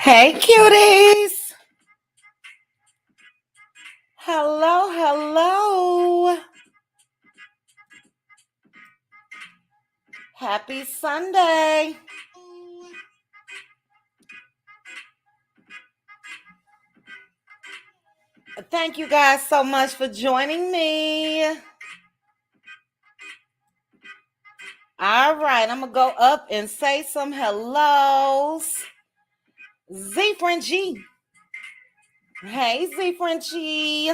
Hey, cuties. Hello, hello. Happy Sunday. Thank you guys so much for joining me. All right, I'm going to go up and say some hellos. Z Frenchie. Hey, Z Frenchie.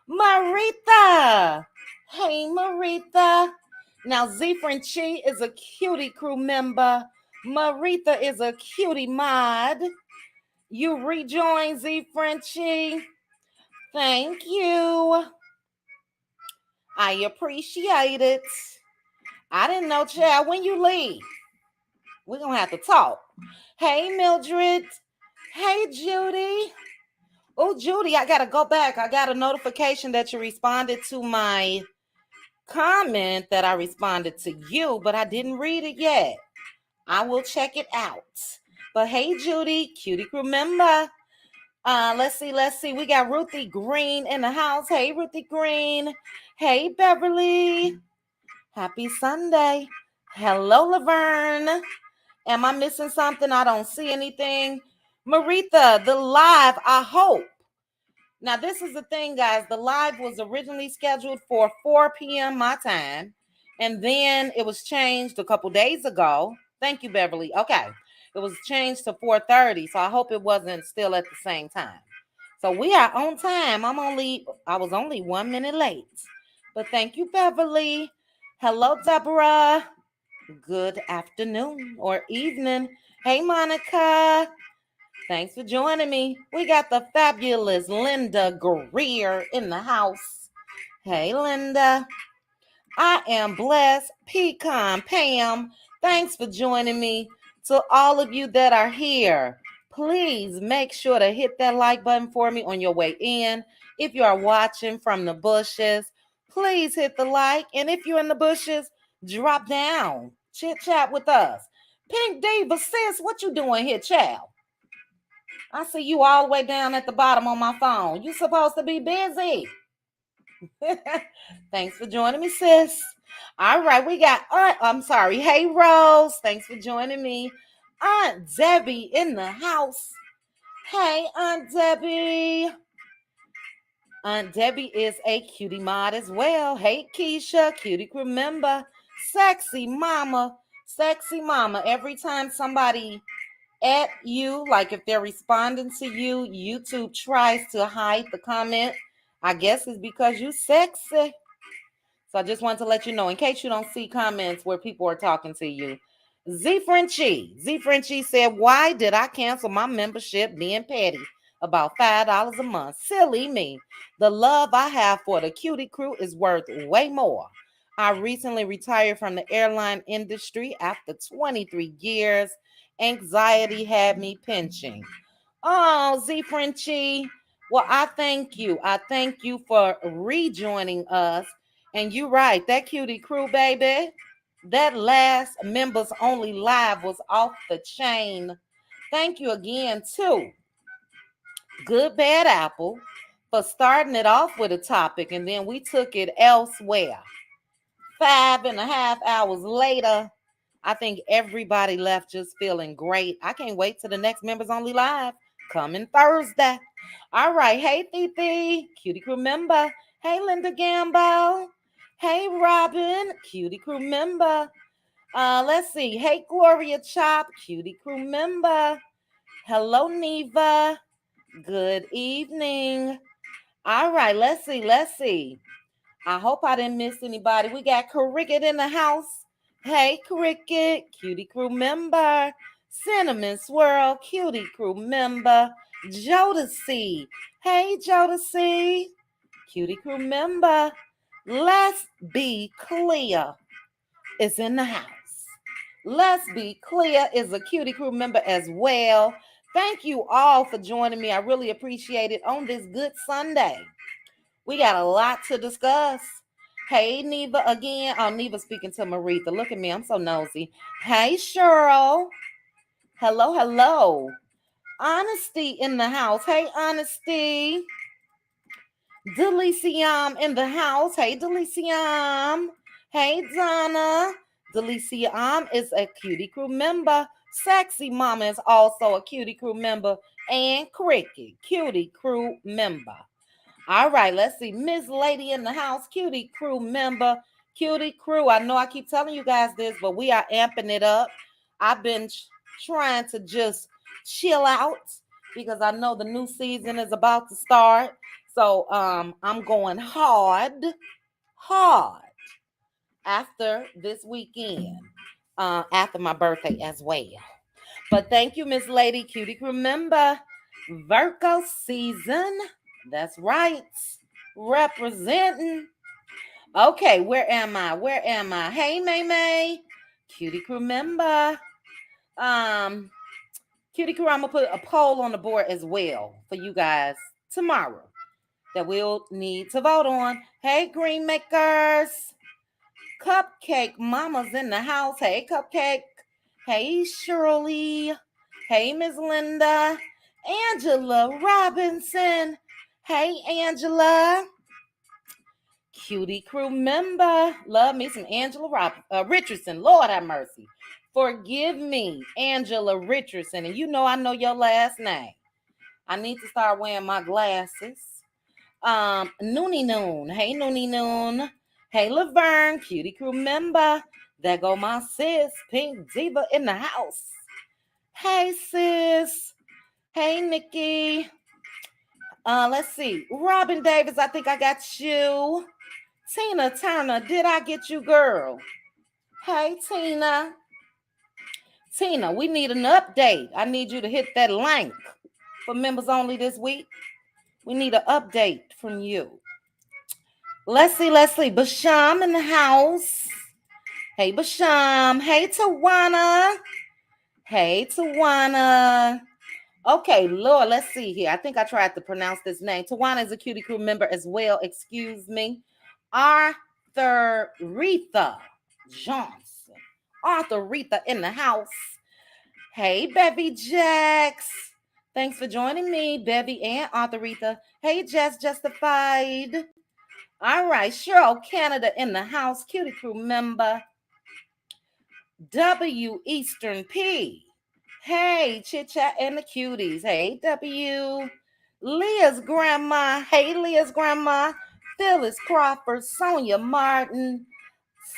Marita. Hey, Marita. Now, Z Frenchie is a cutie crew member. Marita is a cutie mod. You rejoin Z Frenchie. Thank you. I appreciate it. I didn't know, child, when you leave, we're going to have to talk. Hey, Mildred. Hey, Judy. Oh, Judy, I got to go back. I got a notification that you responded to my comment that I responded to you, but I didn't read it yet. I will check it out. But hey, Judy, cutie crew member. Let's see. We got Ruthie Green in the house. Hey, Ruthie Green. Hey, Beverly. Happy Sunday. Hello, Laverne. Am I missing something? I don't see anything. Maritha, the live, I hope. Now, this is the thing, guys. The live was originally scheduled for 4 p.m. my time, and then it was changed a couple days ago. Thank you, Beverly. Okay. It was changed to 4:30, so I hope it wasn't still at the same time. So we are on time. I was only 1 minute late. But thank you, Beverly. Hello, Deborah. Good afternoon or evening. Hey, Monica. Thanks for joining me. We got the fabulous Linda Greer in the house. Hey, Linda. I am blessed. Pecan Pam. Thanks for joining me. To all of you that are here, please make sure to hit that like button for me on your way in. If you are watching from the bushes, please hit the like. And if you're in the bushes, drop down. Chit chat with us. Pink Diva, sis, what you doing here, child? I see you all the way down at the bottom on my phone. You supposed to be busy. Thanks for joining me, sis. All right, we got Hey, Rose. Thanks for joining me. Aunt Debbie in the house. Hey, Aunt Debbie. Aunt Debbie is a cutie mod as well. Hey, Keisha, cutie crew member. Sexy mama. Sexy mama. Every time somebody at you, like if they're responding to you, YouTube tries to hide the comment. I guess it's because you sexy. So I just wanted to let you know, in case you don't see comments where people are talking to you. Z Frenchie said, why did I cancel my membership being petty? About $5 a month. Silly me. The love I have for the cutie crew is worth way more. I recently retired from the airline industry after 23 years. Anxiety had me pinching. Oh, Z Frenchie. Well, I thank you. I thank you for rejoining us. And you're right, that cutie crew, baby, that last members only live was off the chain. Thank you again, too. Good Bad Apple for starting it off with a topic, and then we took it elsewhere. 5.5 hours later, I think everybody left just feeling great. I can't wait till the next Members Only Live coming Thursday. All right. Hey, Titi, cutie crew member. Hey, Linda Gamble. Hey, Robin, cutie crew member. Let's see. Hey, Gloria Chop, cutie crew member. Hello, Neva. Good evening. All right. Let's see. I hope I didn't miss anybody. We got Cricket in the house. Hey, Cricket, cutie crew member. Cinnamon Swirl, cutie crew member. Jodeci. Hey, Jodeci, cutie crew member. Let's Be Clear is in the house. Let's Be Clear is a cutie crew member as well. Thank you all for joining me. I really appreciate it on this good Sunday. We got a lot to discuss. Hey, Neva again. Oh, Neva speaking to Maritha. Look at me. I'm so nosy. Hey, Cheryl. Hello. Honesty in the house. Hey, Honesty. Delicium in the house. Hey, Delicium. Hey, Donna. Delicium is a Cutie Crew member. Sexy Mama is also a Cutie Crew member. And Cricket, Cutie Crew member. All right, let's see. Miss Lady in the house, Cutie Crew member. Cutie Crew. I know I keep telling you guys this, but we are amping it up. I've been trying to just chill out because I know the new season is about to start. So I'm going hard after this weekend, after my birthday as well. But thank you, Miss Lady, Cutie Crew member. Virgo season. That's right. Representing. Okay, where am I? Where am I? Hey, May May. Cutie Crew member. Cutie Crew, I'm going to put a poll on the board as well for you guys tomorrow that we'll need to vote on. Hey, Green Makers. Cupcake Mama's in the house. Hey, Cupcake. Hey, Shirley. Hey, Miss Linda. Angela Robinson. Hey, Angela. Cutie Crew member. Love me some Angela Richardson. Lord have mercy. Forgive me, Angela Richardson. And you know I know your last name. I need to start wearing my glasses. Noonie Noon. Hey, Noonie Noon. Hey, Laverne. Cutie Crew member. There go my sis, Pink Diva in the house. Hey, sis. Hey, Nikki. Let's see. Robin Davis, I think I got you. Tina Turner, did I get you, girl? Hey, Tina. Tina, we need an update. I need you to hit that link for members only this week. We need an update from you. Let's see. Basham in the house. Hey, Basham. Hey, Tawana. Hey, Tawana. Okay, Lord, let's see here. I think I tried to pronounce this name. Tawana is a Cutie Crew member as well. Excuse me. Arthur Retha Johnson. Arthur Retha in the house. Hey, Bevy Jax. Thanks for joining me, Bevy and Arthur Retha. Hey, Jess Justified. All right, Cheryl Canada in the house. Cutie Crew member. W Eastern P. Hey, Chit Chat and the Cuties. Hey, W. Leah's grandma. Hey, Leah's grandma. Phyllis Crawford. Sonia Martin.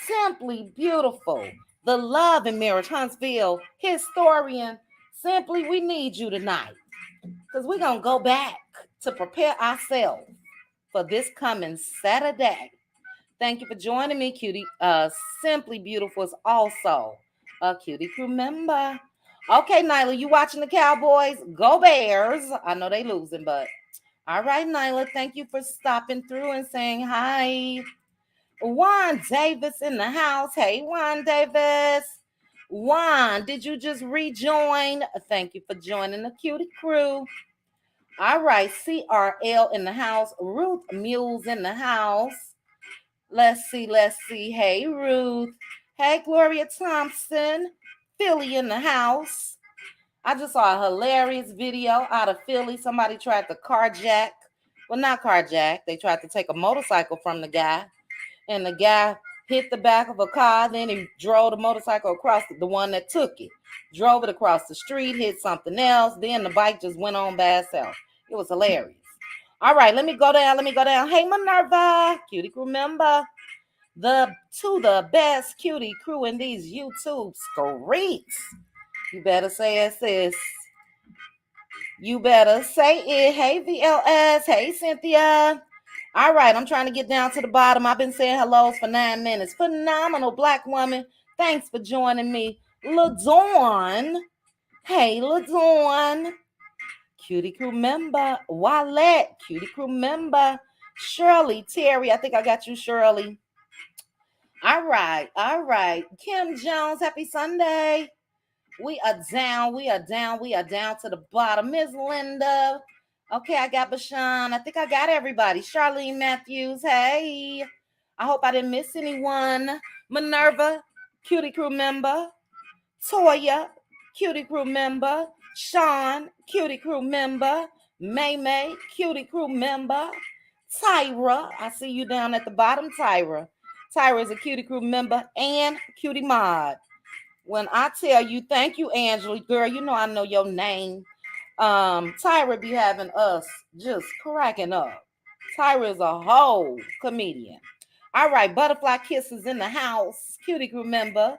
Simply Beautiful. The Love in Marriage, Huntsville. Historian. Simply, we need you tonight. Because we're going to go back to prepare ourselves for this coming Saturday. Thank you for joining me, Cutie. Simply Beautiful is also a Cutie Crew member. Okay, Nyla, you watching the Cowboys? Go Bears. I know they losing, but all right, Nyla, thank you for stopping through and saying hi. Juan Davis in the house. Hey, Juan Davis. Juan, did you just rejoin? Thank you for joining the Cutie Crew. All right, CRL in the house. Ruth Mules in the house. Let's see. Hey, Ruth. Hey, Gloria Thompson. Philly in the house. I just saw a hilarious video out of Philly. Somebody tried to carjack. Well, not carjack. They tried to take a motorcycle from the guy. And the guy hit the back of a car. Then he drove the motorcycle across the one that took it. Drove it across the street, hit something else. Then the bike just went on by itself. It was hilarious. All right, let me go down. Hey, Minerva, Cutie Crew member. The best Cutie Crew in these YouTube streets. You better say it, sis. You better say it. Hey, VLS. Hey, Cynthia. All right, I'm trying to get down to the bottom. I've been saying hellos for 9 minutes. Phenomenal Black woman. Thanks for joining me. LaDawn. Hey, LaDawn. Cutie Crew member. Wallet. Cutie Crew member. Shirley Terry. I think I got you, Shirley. All right. Kim Jones, happy Sunday. We are down to the bottom. Miss Linda. Okay, I got Bashan. I think I got everybody. Charlene Matthews, hey. I hope I didn't miss anyone. Minerva, Cutie Crew member. Toya, Cutie Crew member. Sean, cutie crew member. May, cutie crew member. Tyra, I see you down at the bottom, Tyra. Tyra is a cutie crew member and cutie mod. When I tell you, thank you, Angela, girl, you know I know your name. Tyra be having us just cracking up. Tyra is a whole comedian. All right, butterfly kisses in the house. Cutie crew member.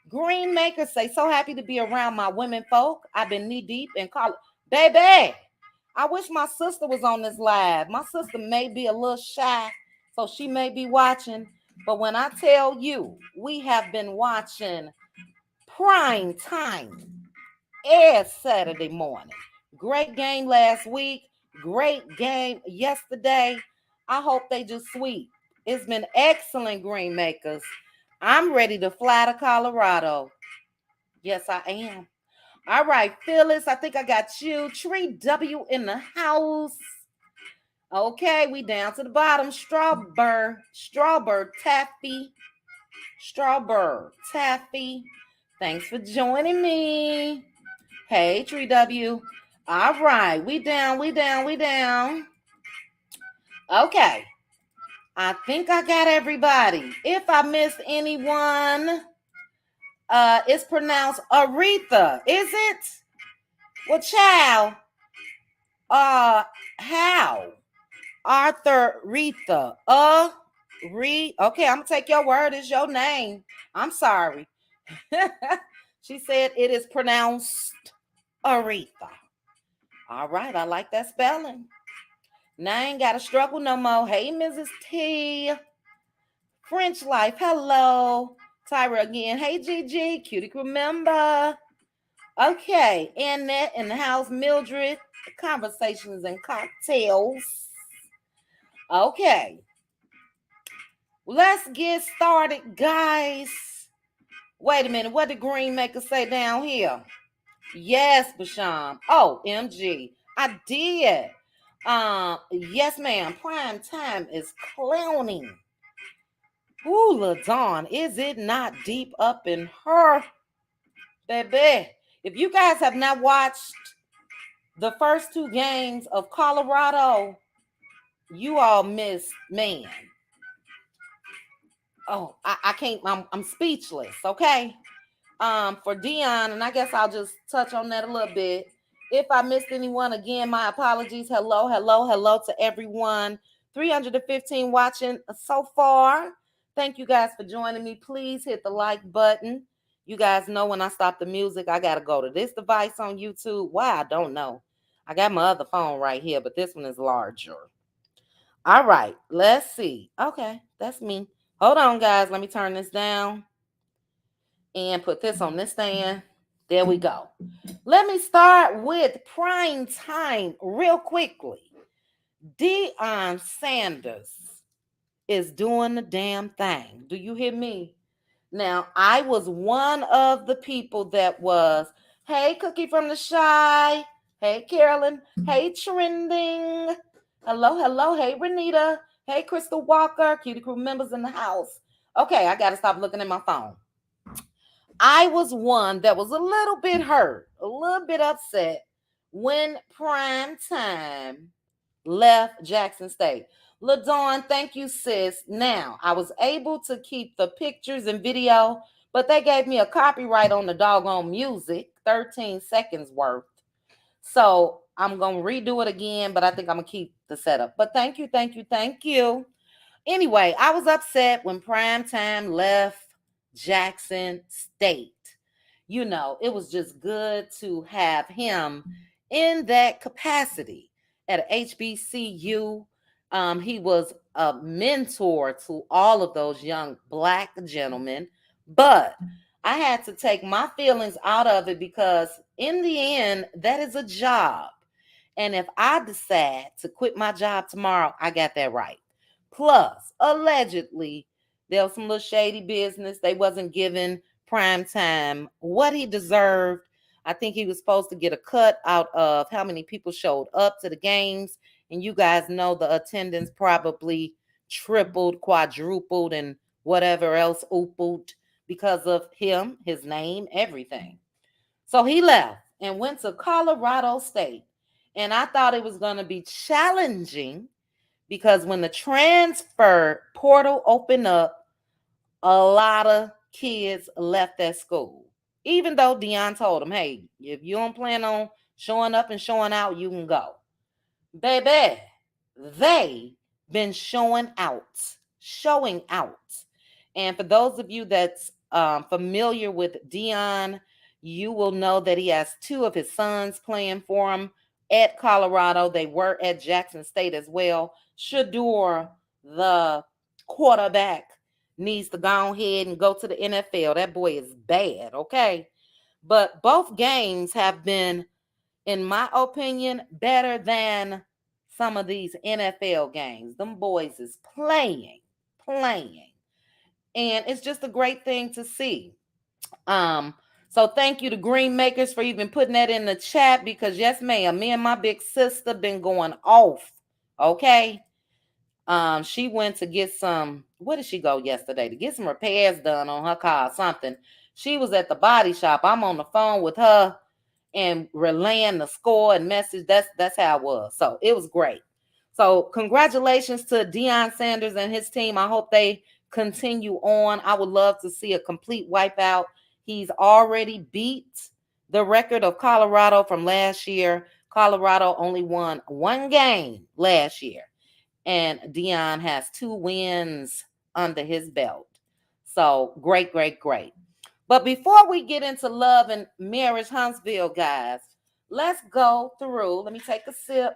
Green makers say, so happy to be around my women folk. I've been knee deep in college. Baby, I wish my sister was on this live. My sister may be a little shy, so she may be watching. But when I tell you, we have been watching prime time every Saturday morning. Great game last week. Great game yesterday. I hope they just sweep. It's been excellent, Green Makers. I'm ready to fly to Colorado. Yes, I am. All right, Phyllis, I think I got you. Tree W in the house. Okay, we down to the bottom. Strawberry Taffy. Strawberry Taffy. Thanks for joining me. Hey, Tree W. All right, we down. Okay, I think I got everybody. If I missed anyone, it's pronounced Aretha, is it? Well, child, how? Arthur Retha. Okay, I'm gonna take your word. It's your name. I'm sorry. She said it is pronounced Aretha. All right, I like that spelling. Now I ain't got to struggle no more. Hey, Mrs. T. French Life, hello. Tyra again. Hey, Gigi, cutie crew member. Okay, Annette in the house. Mildred, conversations and cocktails. Okay, let's get started, guys. Wait a minute, what did Green Maker say down here? Yes, Basham. Oh, MG. I did. Yes, ma'am. Prime time is clowning. Ooh, LaDawn, is it not deep up in her? Baby, if you guys have not watched the first two games of Colorado, you all missed, man. Oh, I can't, I'm speechless, okay? For Dion, and I guess I'll just touch on that a little bit. If I missed anyone, again, my apologies. Hello to everyone. 315 watching so far. Thank you guys for joining me. Please hit the like button. You guys know when I stop the music, I got to go to this device on YouTube. Why? I don't know. I got my other phone right here, but this one is larger. All right, let's see. Okay, that's me. Hold on, guys. Let me turn this down and put this on this stand. There we go. Let me start with prime time real quickly. Deion Sanders is doing the damn thing. Do you hear me? Now, I was one of the people that was, hey, Cookie from the Shy. Hey, Carolyn. Hey, Trending. Hello. Hey, Renita. Hey, Crystal Walker. Cutie Crew members in the house. Okay, I got to stop looking at my phone. I was one that was a little bit hurt, a little bit upset when prime time left Jackson State. LaDawn, thank you, sis. Now, I was able to keep the pictures and video, but they gave me a copyright on the doggone music, 13 seconds worth. So I'm going to redo it again, but I think I'm going to keep the setup. But thank you. Anyway, I was upset when prime time left Jackson State. You know, it was just good to have him in that capacity at HBCU. He was a mentor to all of those young Black gentlemen, but I had to take my feelings out of it because in the end, that is a job. And if I decide to quit my job tomorrow, I got that right. Plus, allegedly, there was some little shady business. They wasn't giving prime time what he deserved. I think he was supposed to get a cut out of how many people showed up to the games. And you guys know the attendance probably tripled, quadrupled, and whatever else oopled because of him, his name, everything. So he left. and went to Colorado State. And I thought it was going to be challenging because when the transfer portal opened up, a lot of kids left that school. Even though Dion told them, hey, if you don't plan on showing up and showing out, you can go. Baby, they been showing out. And for those of you that's familiar with Dion, you will know that he has two of his sons playing for him at Colorado. They were at Jackson State as well. Shador, the quarterback, needs to go ahead and go to the NFL. That boy is bad, okay? But both games have been, in my opinion, better than some of these NFL games. Them boys is playing. And it's just a great thing to see. So thank you to Green Makers for even putting that in the chat, because yes, ma'am, me and my big sister been going off. Okay. She went to get some, where did she go yesterday? To get some repairs done on her car or something. She was at the body shop. I'm on the phone with her and relaying the score and message. That's how it was. So it was great. So congratulations to Deion Sanders and his team. I hope they continue on. I would love to see a complete wipeout. He's already beat the record of Colorado from last year. Colorado only won one game last year, and Deion has 2 wins under his belt. So great. But before we get into love and marriage, Huntsville, guys, let's go through. Let me take a sip.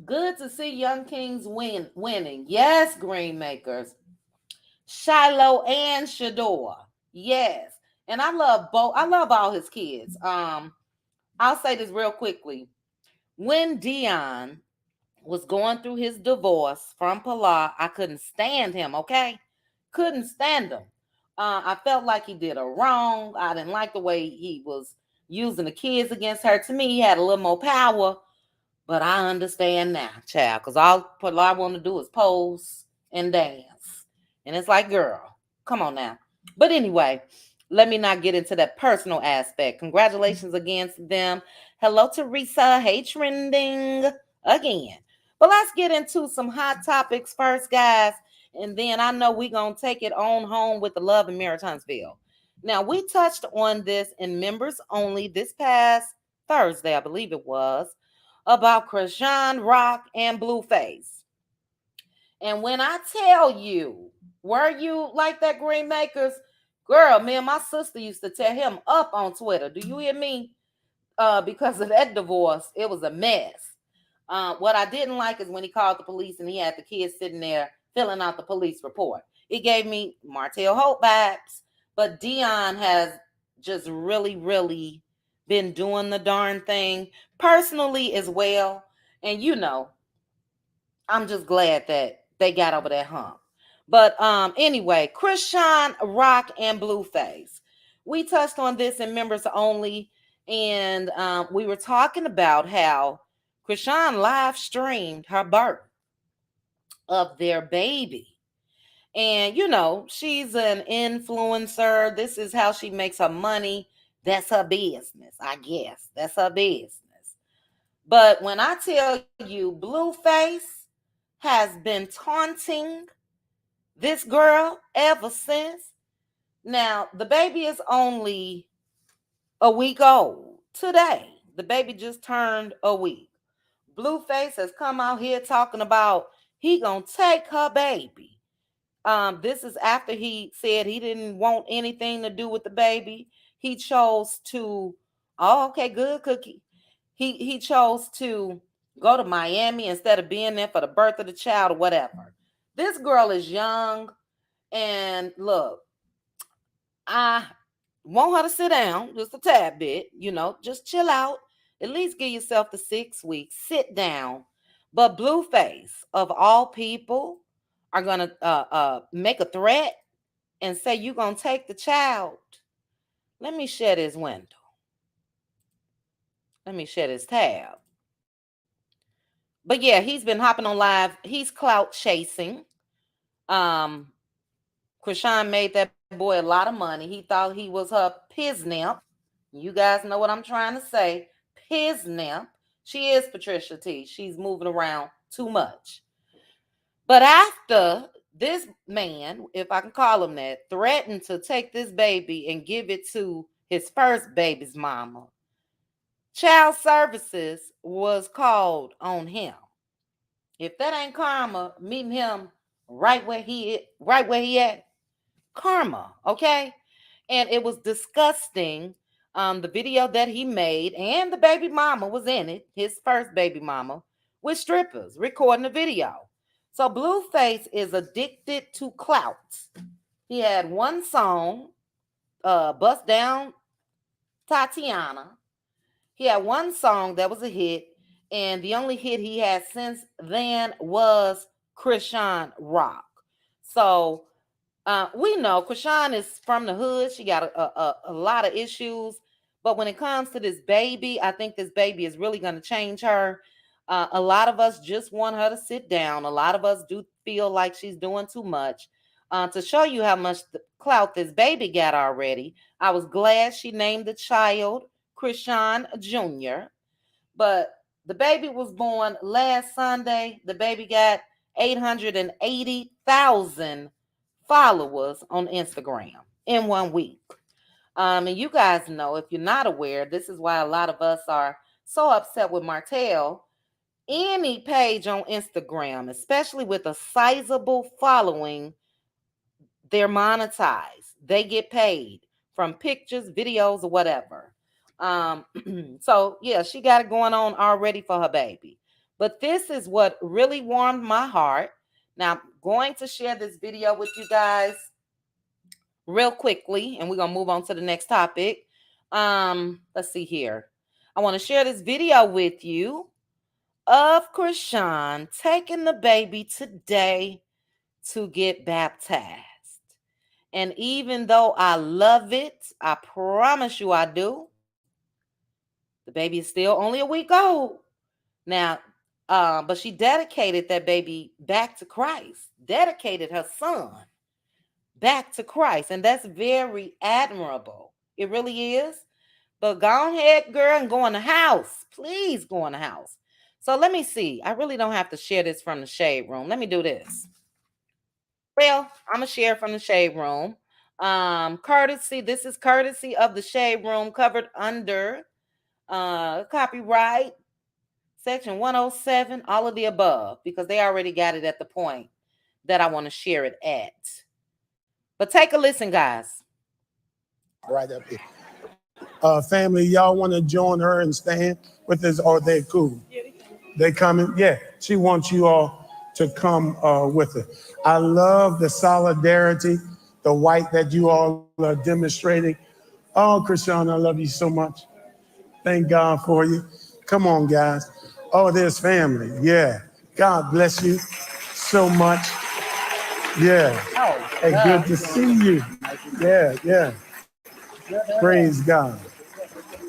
Good to see Young Kings winning. Yes, Green Makers. Shiloh and Shador. Yes. And I love both. I love all his kids. I'll say this real quickly. When Dion was going through his divorce from Pilar, I couldn't stand him, okay? Couldn't stand him. I felt like he did her wrong. I didn't like the way he was using the kids against her. To me, he had a little more power, but I understand now, child, because all Pilar want to do is pose and dance. And it's like, girl, come on now. But anyway, let me not get into that personal aspect. Congratulations again to them. Hello, Teresa. Hey, trending again. But let's get into some hot topics first, guys. And then I know we're going to take it on home with the love and marriage Huntsville. Now, we touched on this in members only this past Thursday, I believe it was, about Krishan Rock and Blueface. And when I tell you, were you like that, Green Makers? Girl, me and my sister used to tear him up on Twitter. Do you hear me? Because of that divorce, it was a mess. What I didn't like is when he called the police and he had the kids sitting there filling out the police report. It gave me Martell Hope vibes. But Dion has just really been doing the darn thing personally as well. And I'm just glad that they got over that hump. But anyway, Krishan Rock and Blueface. We touched on this in members only, and we were talking about how Krishan live streamed her birth of their baby. And she's an influencer. This is how she makes her money. That's her business, I guess. That's her business. But when I tell you, Blueface has been taunting this girl ever since. Now, the baby is only a week old today. The baby just turned a week. Blueface has come out here talking about he gonna take her baby. This is after he said he didn't want anything to do with the baby. He chose to, oh, okay, good cookie. He chose to go to Miami instead of being there for the birth of the child or whatever. This girl is young, and look, I want her to sit down just a tad bit, just chill out. At least give yourself the 6 weeks. Sit down. But Blueface, of all people, are going to make a threat and say you're going to take the child. Let me share this window. Let me share this tab. But yeah, he's been hopping on live. He's clout chasing. Krishan made that boy a lot of money. He thought he was her piznimp. You guys know what I'm trying to say. Piznimp. She is Patricia T. She's moving around too much. But after this man, if I can call him that, threatened to take this baby and give it to his first baby's mama, child services was called on him. If that ain't karma, meeting him right where he at, karma, okay? And it was disgusting. The video that he made, and the baby mama was in it, his first baby mama, with strippers recording the video. So Blueface is addicted to clout. He had one song, Bust Down Tatiana. He had one song that was a hit, and the only hit he had since then was Krishan Rock. So we know Krishan is from the hood. She got a lot of issues. But when it comes to this baby, I think this baby is really going to change her. A lot of us just want her to sit down. A lot of us do feel like she's doing too much. To show you how much clout this baby got already, I was glad she named the child Krishan Jr. But the baby was born last Sunday. The baby got 880,000 followers on Instagram in 1 week. And you guys know, if you're not aware, this is why a lot of us are so upset with Martell. Any page on Instagram, especially with a sizable following, they're monetized. They get paid from pictures, videos, or whatever. So yeah, she got it going on already for her baby. But this is what really warmed my heart. Now, I'm going to share this video with you guys real quickly, and we're going to move on to the next topic. Let's see here. I want to share this video with you of Krishan taking the baby today to get baptized. And even though I love it, I promise you I do, the baby is still only a week old. Now, but she dedicated that baby back to Christ, dedicated her son back to Christ. And that's very admirable. It really is. But go ahead, girl, and go in the house. Please go in the house. So let me see. I really don't have to share this from the shade room. Let me do this. Well, I'm going to share from the shade room. Courtesy, this is courtesy of the shade room, covered under copyright section 107, all of the above, because they already got it at the point that I want to share it at. But take a listen, guys. Right up here. Family, y'all want to join her and stand with us, or they cool? Yeah, they coming? Yeah, she wants you all to come with her. I love the solidarity, the white that you all are demonstrating. Oh, Krishan, I love you so much. Thank God for you. Come on, guys. Oh, there's family. Yeah. God bless you so much. Yeah. Hey, good to see you. Yeah. Praise God.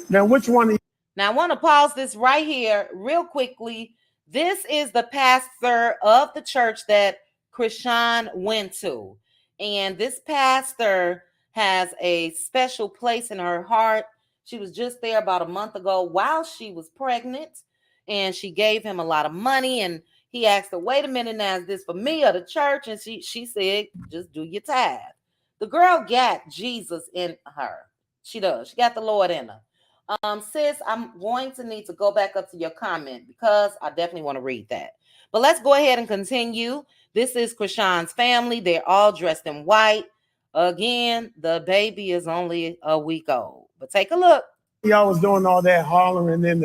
Now, which one? Now, I want to pause this right here real quickly. This is the pastor of the church that Krishan went to. And this pastor has a special place in her heart. She was just there about a month ago while she was pregnant. And she gave him a lot of money. And he asked her, wait a minute, now, is this for me or the church? And she said, just do your tithe. The girl got Jesus in her. She does. She got the Lord in her. Sis, I'm going to need to go back up to your comment because I definitely want to read that. But let's go ahead and continue. This is Krishan's family. They're all dressed in white. Again, the baby is only a week old. But take a look. Y'all was doing all that hollering in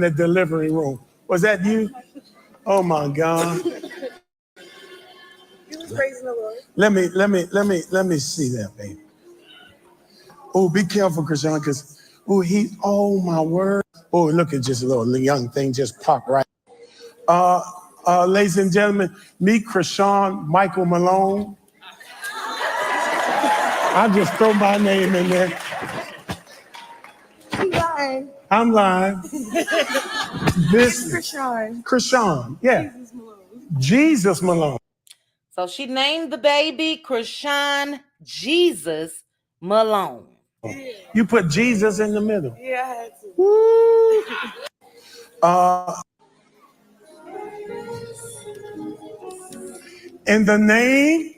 the delivery room. Was that you? Oh my God. You was praising the Lord. Let me see that, baby. Oh, be careful, Krishan, because oh my word. Oh, look at just a little young thing just pop right. Ladies and gentlemen, meet Krishan Michael Malone. I just throw my name in there. You lying. I'm lying. This Krishan. Krishan, yeah. Jesus Malone. So she named the baby Krishan Jesus Malone. You put Jesus in the middle. Yeah, I had to. Woo. In the name,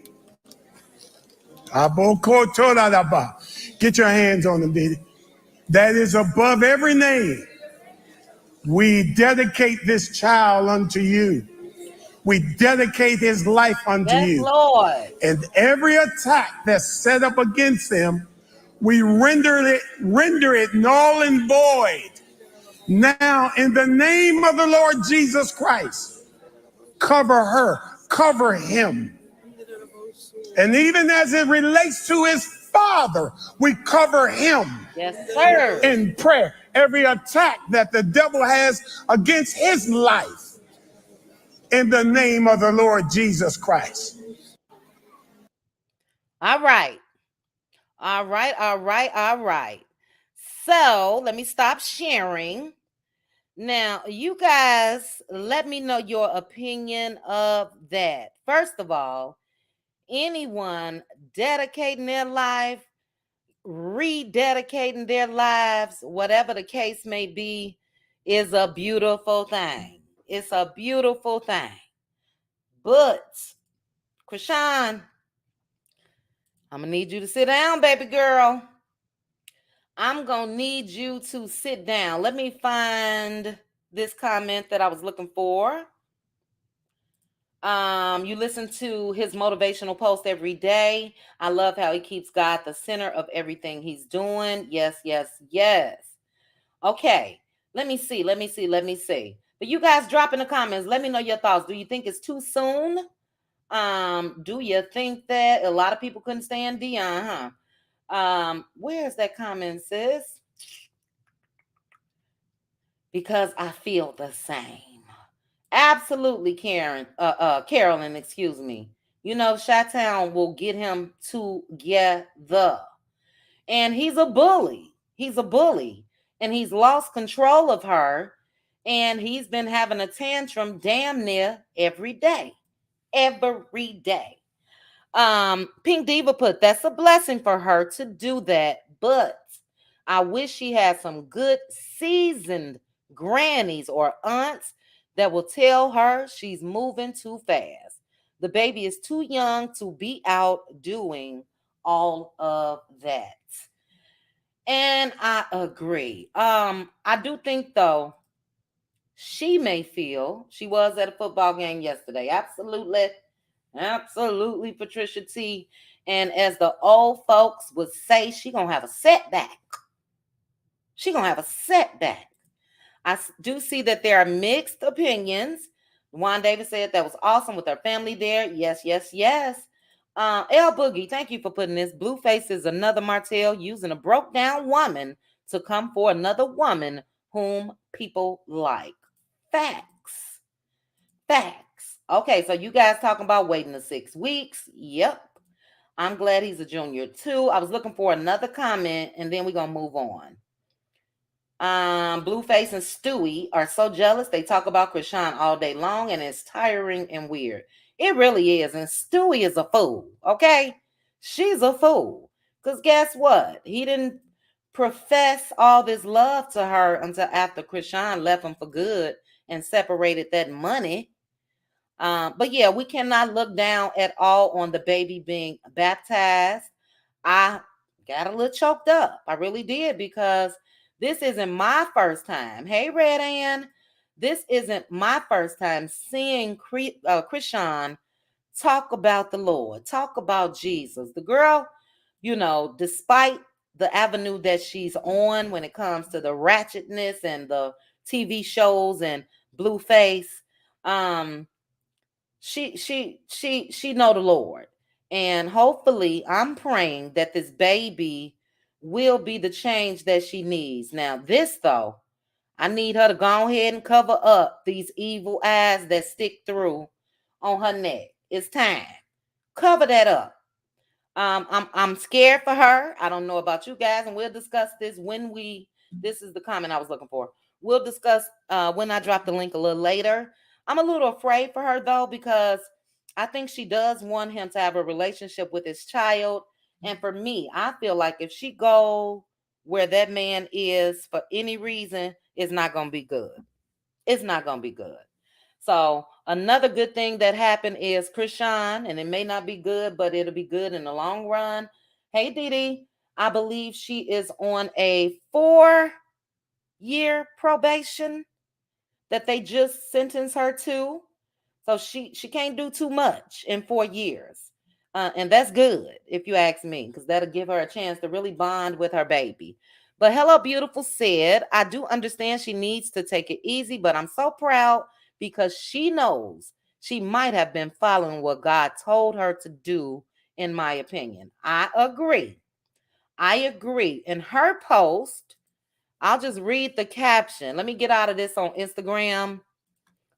get your hands on them, baby. That is above every name. We dedicate this child unto you. We dedicate his life unto Yes, you. Lord. And every attack that's set up against him, we render it null and void. Now, in the name of the Lord Jesus Christ, cover her, cover him. And even as it relates to his father, we cover him. Yes, sir. In prayer. Every attack that the devil has against his life, in the name of the Lord Jesus Christ. All right. So let me stop sharing. Now, you guys, let me know your opinion of that. First of all, anyone dedicating their life, rededicating their lives, whatever the case may be, is a beautiful thing. It's a beautiful thing. But, Krishan, I'm going to need you to sit down, baby girl. I'm going to need you to sit down. Let me find this comment that I was looking for. You listen to his motivational post every day. I love how he keeps God the center of everything he's doing. Yes. Okay. Let me see. But you guys drop in the comments. Let me know your thoughts. Do you think it's too soon? Do you think that a lot of people couldn't stand Dion, huh? Where's that comment, sis? Because I feel the same. Absolutely, Carolyn, excuse me. You know, Chi-Town will get him together. And he's a bully. And he's lost control of her. And he's been having a tantrum damn near every day. Pink Diva put, that's a blessing for her to do that. But I wish she had some good seasoned grannies or aunts that will tell her she's moving too fast. The baby is too young to be out doing all of that. And I agree. I do think though, she may feel, she was at a football game yesterday. Absolutely, Patricia T. And as the old folks would say, she gonna have a setback. I do see that there are mixed opinions. Juan Davis said that was awesome with her family there. Yes. L Boogie, thank you for putting this. Blueface is another Martell using a broke down woman to come for another woman whom people like. Facts. Okay, so you guys talking about waiting the 6 weeks. Yep. I'm glad he's a junior too. I was looking for another comment and then we're going to move on. Blueface and Stewie are so jealous. They talk about Krishan all day long and it's tiring and weird. It really is. And Stewie is a fool. Okay. She's a fool. Because guess what? He didn't profess all this love to her until after Krishan left him for good and separated that money. But yeah, we cannot look down at all on the baby being baptized. I got a little choked up. I really did, because this isn't my first time. Hey, Red Ann. This isn't my first time seeing Krishan talk about the Lord, talk about Jesus. The girl, you know, despite the avenue that she's on when it comes to the ratchetness and the TV shows and Blueface, she know the Lord. And hopefully I'm praying that this baby will be the change that she needs. Now, this though, I need her to go ahead and cover up these evil eyes that stick through on her neck. It's time. Cover that up. I'm scared for her. I don't know about you guys, and we'll discuss this this is the comment I was looking for. We'll discuss when I drop the link a little later. I'm a little afraid for her though, because I think she does want him to have a relationship with his child. And for me, I feel like if she go where that man is for any reason, it's not going to be good. It's not going to be good. So another good thing that happened is Krishan, and it may not be good, but it'll be good in the long run. Hey, Didi, I believe she is on a 4-year probation that they just sentenced her to. So she can't do too much in 4 years. And that's good, if you ask me, because that'll give her a chance to really bond with her baby. But Hello Beautiful said, I do understand she needs to take it easy, but I'm so proud because she knows she might have been following what God told her to do, in my opinion. I agree. I agree. In her post, I'll just read the caption. Let me get out of this on Instagram.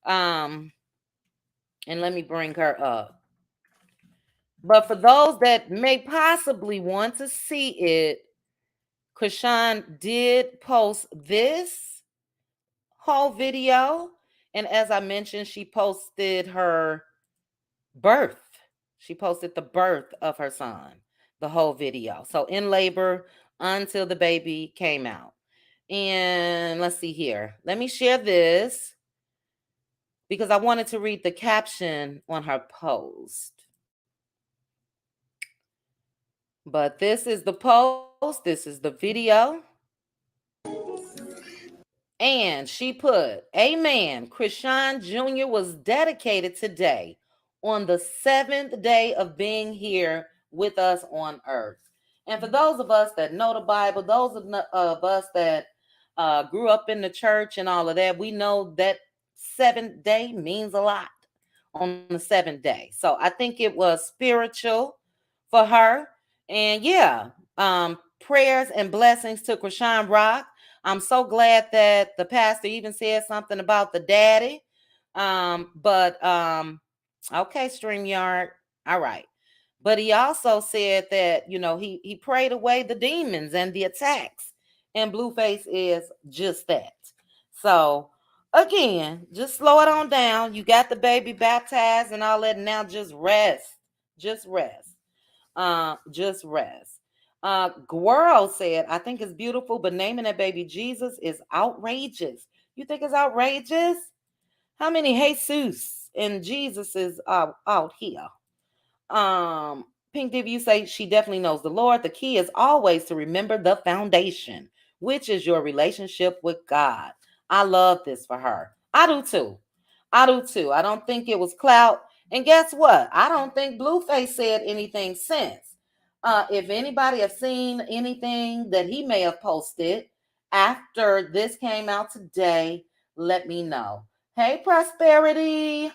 And let me bring her up. But for those that may possibly want to see it, Krishan did post this whole video. And as I mentioned, she posted her birth. She posted the birth of her son, the whole video. So in labor until the baby came out. And let's see here. Let me share this because I wanted to read the caption on her post. But this is the post. This is the video. And she put, Amen. Krishan Jr. was dedicated today on the 7th day of being here with us on earth. And for those of us that know the Bible, those of us that grew up in the church and all of that, we know that 7th day means a lot on the 7th day. So I think it was spiritual for her. And yeah, prayers and blessings to Krishan Rock. I'm so glad that the pastor even said something about the daddy. Okay, StreamYard. All right. But he also said that, he prayed away the demons and the attacks. And Blueface is just that. So again, just slow it on down. You got the baby baptized and all that. Now just rest. Just rest. Just rest. Guero said, I think it's beautiful, but naming that baby Jesus is outrageous. You think it's outrageous? How many Jesus and Jesus is out here? Pink Div, you say she definitely knows the Lord. The key is always to remember the foundation, which is your relationship with God. I love this for her. I do too. I do too. I don't think it was clout. And guess what? I don't think Blueface said anything since. If anybody have seen anything that he may have posted after this came out today, let me know. Hey, Prosperity.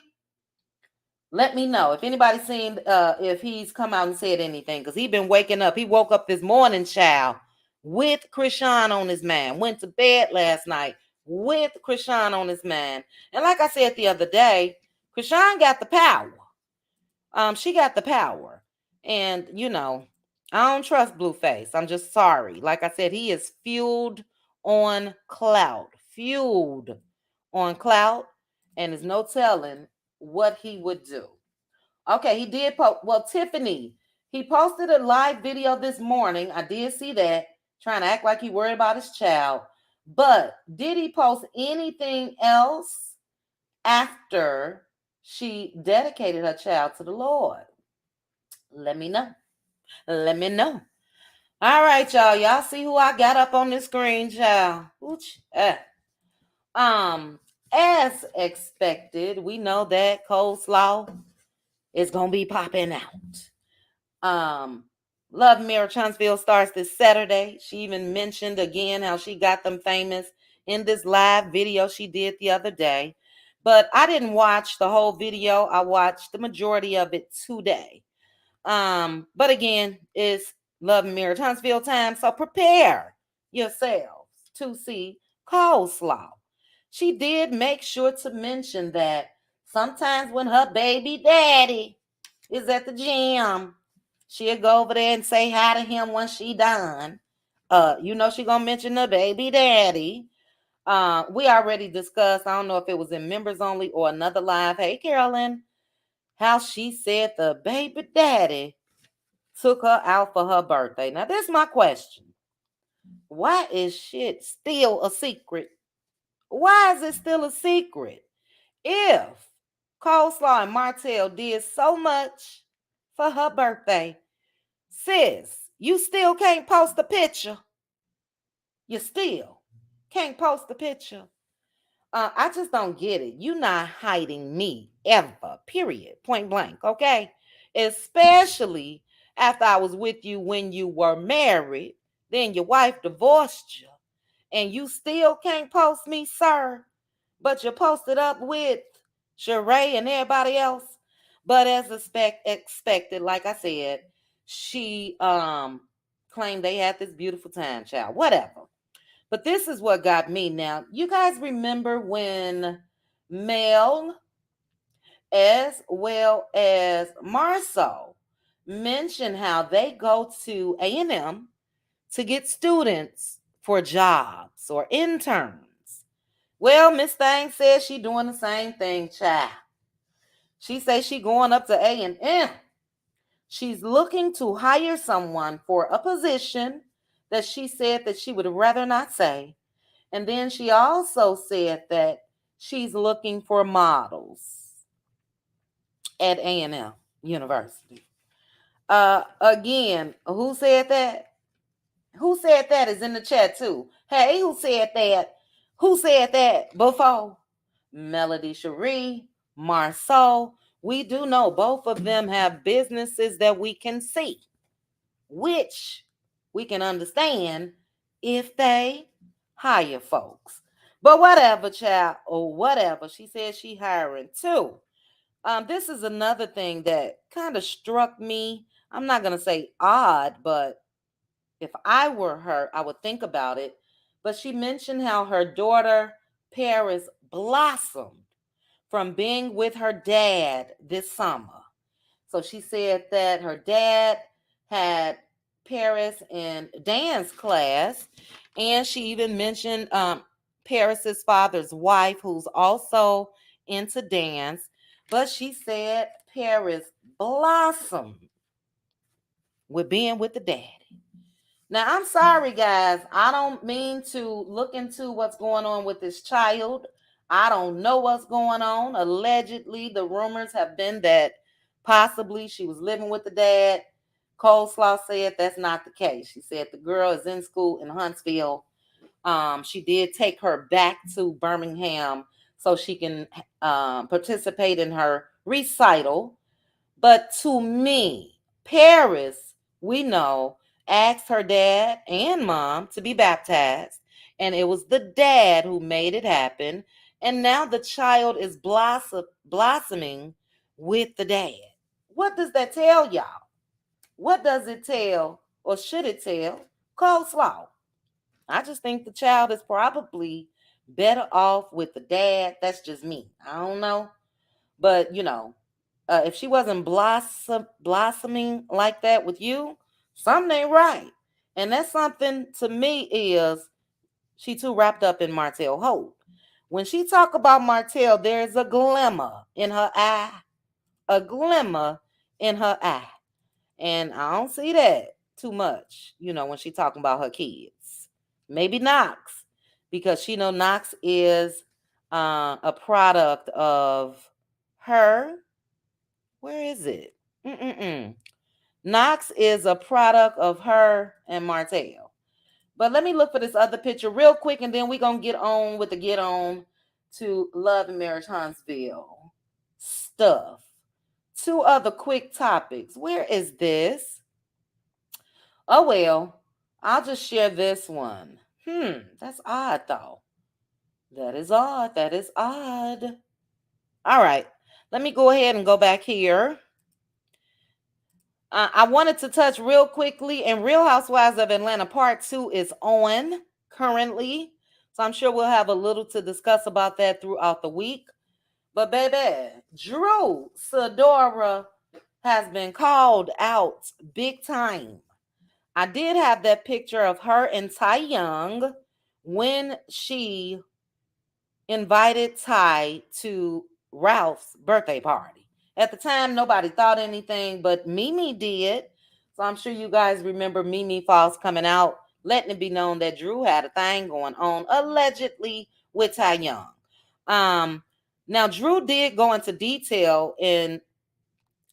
Let me know if anybody's seen if he's come out and said anything, because he's been waking up. He woke up this morning, child, with Krishan on his mind. Went to bed last night with Krishan on his mind. And like I said the other day, Krishan got the power. She got the power. And I don't trust Blueface. I'm just sorry. Like I said, he is fueled on clout. Fueled on clout. And there's no telling what he would do. Okay, he did post. Well, Tiffany, he posted a live video this morning. I did see that, trying to act like he worried about his child. But did he post anything else after she dedicated her child to the Lord? Let me know. Let me know. All right, y'all. Y'all see who I got up on the screen, child? Ooch. As expected, we know that coleslaw is gonna be popping out. Love Mirror Huntsville starts this Saturday. She even mentioned again how she got them famous in this live video she did the other day. But I didn't watch the whole video. I watched the majority of it today. But again, it's Love Mirror Huntsville time. So prepare yourselves to see coleslaw. She did make sure to mention that sometimes when her baby daddy is at the gym, she'll go over there and say hi to him when she done. She gonna mention the baby daddy. We already discussed. I don't know if it was in members only or another live. Hey, Carolyn. how she said the baby daddy took her out for her birthday. Now, this is my question. Why is shit still a secret? Why is it still a secret? If Coleslaw and Martell did so much for her birthday, sis, you still can't post a picture. You still can't post a picture. I just don't get it. You not hiding me ever, period, point blank, okay? Especially after I was with you when you were married, then your wife divorced you, and you still can't post me, sir, but you posted up with Sheree and everybody else. But as expected, like I said, she claimed they had this beautiful time, child, whatever. But this is what got me now. You guys remember when Mel as well as Marceau mentioned how they go to A&M to get students for jobs or interns. Well, Miss Thang says she doing the same thing, child. She says she going up to A&M. She's looking to hire someone for a position that she said that she would rather not say. And then she also said that she's looking for models at A&M University. Again, who said that? Who said that is in the chat too. Hey, who said that? Who said that before? Melody Cherie, Marceau. We do know both of them have businesses that we can see, which we can understand if they hire folks. But whatever, child, or whatever. She said she hiring too. This is another thing that kind of struck me. I'm not gonna say odd, but if I were her, I would think about it. But she mentioned how her daughter Paris blossomed from being with her dad this summer. So she said that her dad had Paris in dance class, and she even mentioned Paris's father's wife, who's also into dance. But she said Paris blossomed with being with the daddy. Now, I'm sorry, guys. I don't mean to look into what's going on with this child. I don't know what's going on. Allegedly, the rumors have been that possibly she was living with the dad. Coleslaw said that's not the case. She said the girl is in school in Huntsville. She did take her back to Birmingham so she can participate in her recital. But to me, Paris, we know, asked her dad and mom to be baptized, and it was the dad who made it happen. And now the child is blossoming with the dad. What does that tell y'all? What does it tell, or should it tell, Coleslaw? I just think the child is probably better off with the dad. That's just me. I don't know. But, if she wasn't blossoming like that with you, something ain't right. And that's something to me is she too wrapped up in Martell Holt. When she talk about Martell, there's a glimmer in her eye, a glimmer in her eye. And I don't see that too much, when she talking about her kids. Maybe Knox, because she know Knox is a product of her. Where is it? Knox is a product of her and Martell. But let me look for this other picture real quick, and then we're going to get on to Love and Marriage Huntsville stuff. Two other quick topics. Where is this? Oh, well, I'll just share this one. That's odd, though. That is odd. That is odd. All right. Let me go ahead and go back here. I wanted to touch real quickly, and Real Housewives of Atlanta Part 2 is on currently. So I'm sure we'll have a little to discuss about that throughout the week. But baby, Drew Sidora has been called out big time. I did have that picture of her and Ty Young when she invited Ty to Ralph's birthday party. At the time, nobody thought anything, but Mimi did. So I'm sure you guys remember Mimi Falls coming out, letting it be known that Drew had a thing going on, allegedly with Ty Young. Now Drew did go into detail and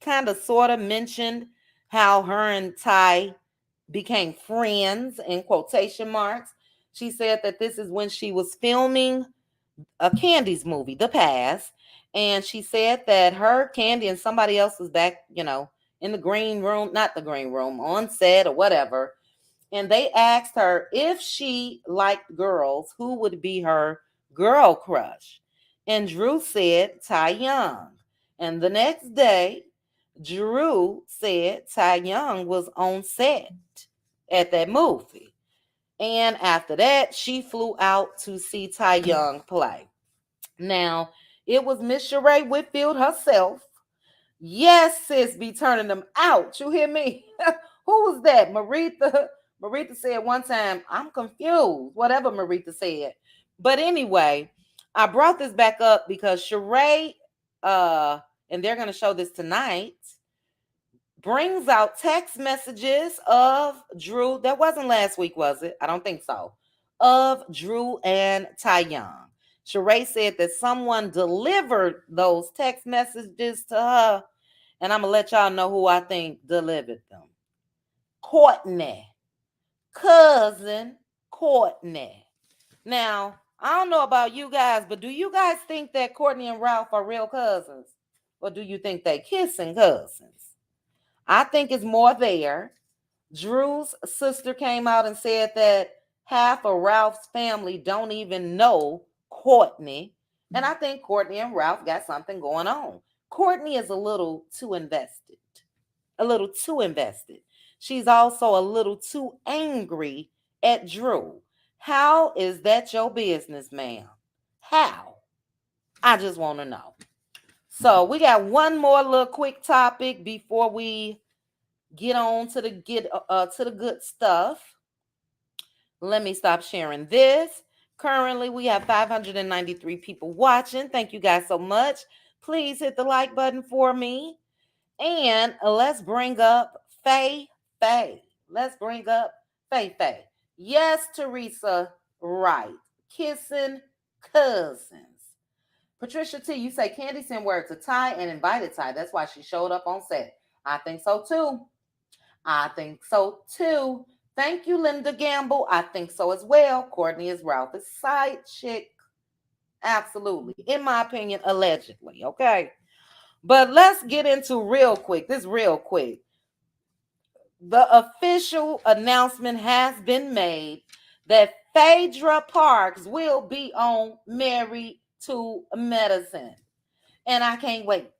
kind of sort of mentioned how her and Ty became friends in quotation marks. She said that this is when she was filming a Candy's movie, The Past, and she said that her, Candy, and somebody else was back, in the green room, not the green room, on set or whatever, and they asked her if she liked girls, who would be her girl crush. And Drew said Ty Young. And the next day, Drew said Ty Young was on set at that movie. And after that, she flew out to see Ty Young play. Now, it was Miss Sheree Whitfield herself. Yes, sis, be turning them out. You hear me? Who was that? Maritha. Maritha said one time, I'm confused. Whatever Maritha said. But anyway, I brought this back up because Sheree, and they're going to show this tonight, brings out text messages of Drew. That wasn't last week, was it? I don't think so. Of Drew and Ty Young. Sheree said that someone delivered those text messages to her, and I'm going to let y'all know who I think delivered them. Courtney. Cousin Courtney. Now, I don't know about you guys, but do you guys think that Courtney and Ralph are real cousins? Or do you think they kissing cousins? I think it's more there. Drew's sister came out and said that half of Ralph's family don't even know Courtney. And I think Courtney and Ralph got something going on. Courtney is a little too invested. A little too invested. She's also a little too angry at Drew. How is that your business, ma'am? How? I just want to know. So we got one more little quick topic before we get on to the good stuff. Let me stop sharing this. Currently, we have 593 people watching. Thank you guys so much. Please hit the like button for me. And let's bring up Faye. Let's bring up Faye. Yes, Teresa, right. Kissing cousins. Patricia T, you say Candy sent word to Ty and invited Ty. That's why she showed up on set. I think so too. Thank you, Linda Gamble. I think so as well. Courtney is Ralph's side chick. Absolutely. In my opinion, allegedly. Okay. But let's get into real quick. The official announcement has been made that Phaedra Parks will be on Married to Medicine. And I can't wait.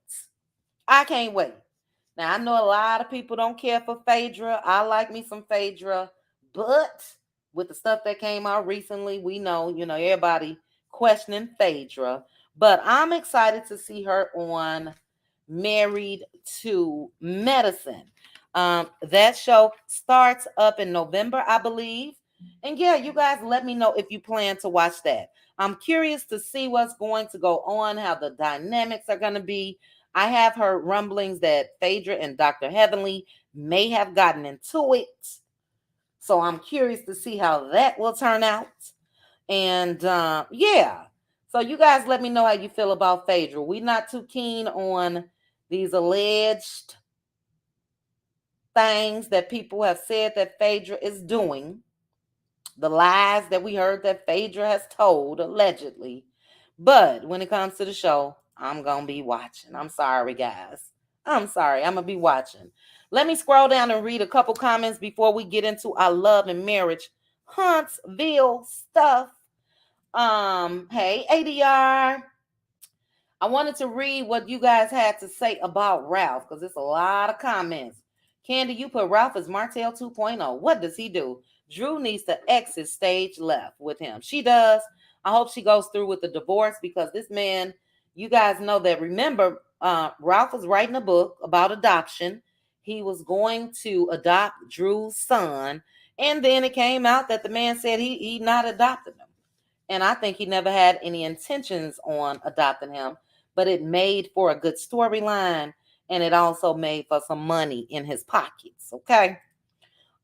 Now, I know a lot of people don't care for Phaedra. I like me some Phaedra. But with the stuff that came out recently, we know, everybody questioning Phaedra. But I'm excited to see her on Married to Medicine. That show starts up in November, I believe. And yeah, you guys let me know if you plan to watch that. I'm curious to see what's going to go on, how the dynamics are going to be. I have heard rumblings that Phaedra and Dr. Heavenly may have gotten into it. So I'm curious to see how that will turn out. And yeah. So you guys let me know how you feel about Phaedra. We're not too keen on these alleged things that people have said that Phaedra is doing. The lies that we heard that Phaedra has told, allegedly. But when it comes to the show, I'm going to be watching. I'm sorry, guys. I'm sorry. I'm going to be watching. Let me scroll down and read a couple comments before we get into our love and marriage Huntsville stuff. Hey, ADR. I wanted to read what you guys had to say about Ralph because it's a lot of comments. Candy, you put Ralph as Martell 2.0. What does he do? Drew needs to exit stage left with him. She does. I hope she goes through with the divorce because this man, you guys know that. Remember, Ralph was writing a book about adoption. He was going to adopt Drew's son. And then it came out that the man said he not adopted him. And I think he never had any intentions on adopting him. But it made for a good storyline. and it also made for some money in his pockets. Okay.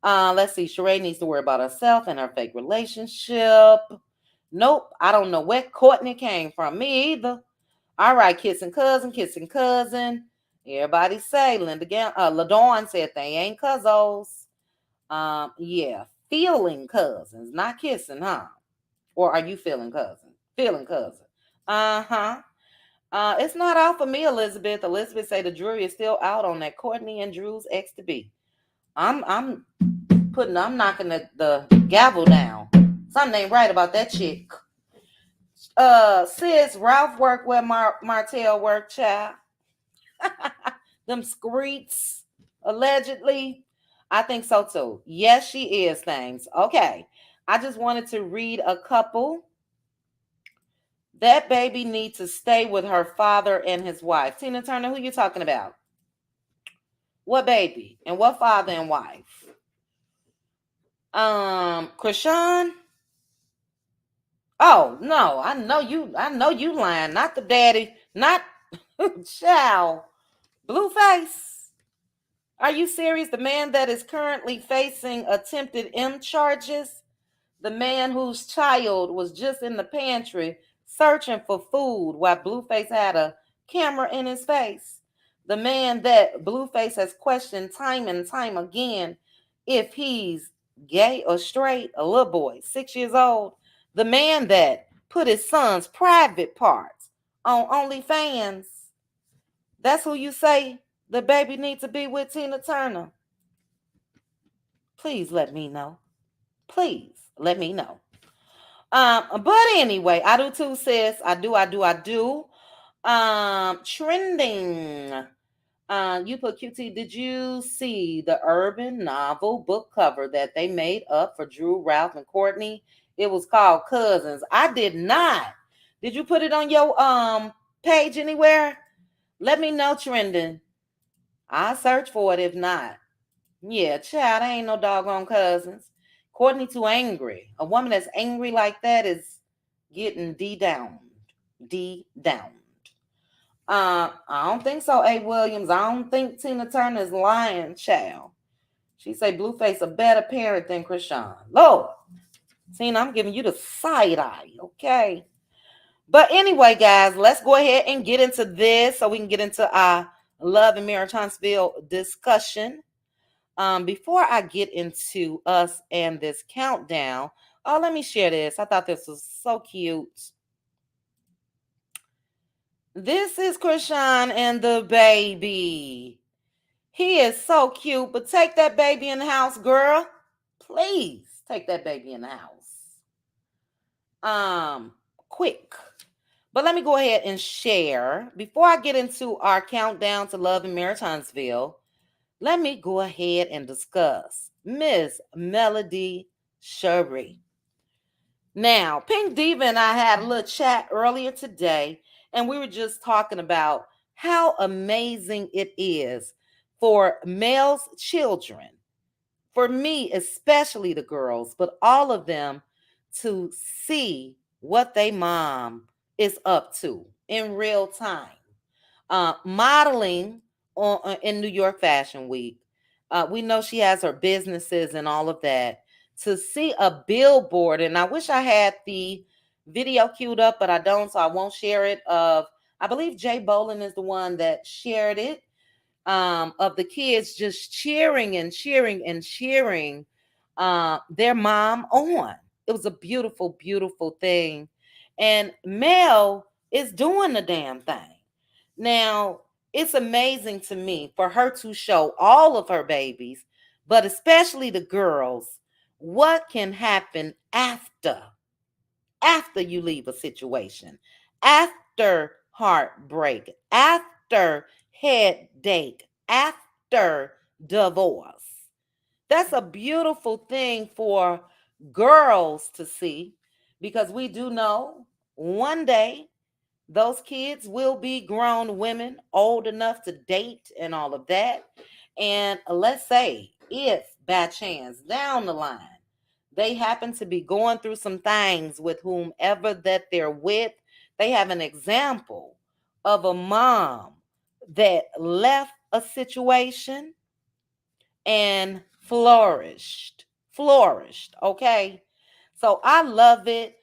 Let's see. Sheree needs to worry about herself and her fake relationship. Nope. I don't know where Courtney came from. Me either. All right, kissing cousin, kissing cousin. Everybody say LaDawn said they ain't cousins. Yeah, feeling cousins, not kissing, huh? Or are you feeling cousin? Feeling cousin. Uh-huh. It's not out for me, Elizabeth. Elizabeth say the jury is still out on that Courtney and Drew's ex to be. I'm knocking the gavel down. Something ain't right about that chick. Sis, Ralph worked where Martell worked, child. Them screets, allegedly. I think so too. Yes, she is things. Okay. I just wanted to read a couple. That baby needs to stay with her father and his wife. Tina Turner, who you talking about? What baby? And what father and wife? Krishan? Oh, no. I know you lying. Not the daddy. Not child. Blueface. Are you serious? The man that is currently facing attempted M charges? The man whose child was just in the pantry searching for food while Blueface had a camera in his face. The man that Blueface has questioned time and time again if he's gay or straight, a little boy, 6 years old. The man that put his son's private parts on OnlyFans. That's who you say the baby needs to be with, Tina Turner. Please let me know. Please let me know. But anyway, I do too, sis. I do. Trending. You put QT. Did you see the urban novel book cover that they made up for Drew, Ralph, and Courtney? It was called Cousins. I did not. Did you put it on your page anywhere? Let me know, trending. I'll search for it if not. Yeah, child, I ain't no doggone cousins. Courtney too angry. A woman that's angry like that is getting D-downed. D-downed. I don't think so, A. Williams. I don't think Tina Turner is lying, child. She say Blueface a better parent than Krishan. Lord, Tina, I'm giving you the side eye, okay? But anyway, guys, let's go ahead and get into this so we can get into our Love and Marriage Huntsville discussion. Before I get into us and this countdown, let me share this. I thought this was so cute. This is Krishan and the baby. He is so cute, but take that baby in the house, girl. Please take that baby in the house. Quick. But let me go ahead and share. Before I get into our countdown to Love and Marriage Huntsville, let me go ahead and discuss Miss Melody Sherry. Now, Pink Diva and I had a little chat earlier today, and we were just talking about how amazing it is for males' children, for me, especially the girls, but all of them, to see what they mom is up to in real time. Modeling in New York Fashion Week. We know she has her businesses and all of that. To see a billboard, and I wish I had the video queued up, but I don't, so I won't share it. I believe Jay Bolin is the one that shared it. Of the kids just cheering and cheering and cheering their mom on. It was a beautiful, beautiful thing. And Mel is doing the damn thing. Now, it's amazing to me for her to show all of her babies, but especially the girls, what can happen after you leave a situation, after heartbreak, after headache, after divorce. That's a beautiful thing for girls to see, because we do know one day those kids will be grown women, old enough to date and all of that. And let's say if by chance down the line they happen to be going through some things with whomever that they're with, they have an example of a mom that left a situation and flourished. Okay. So I love it.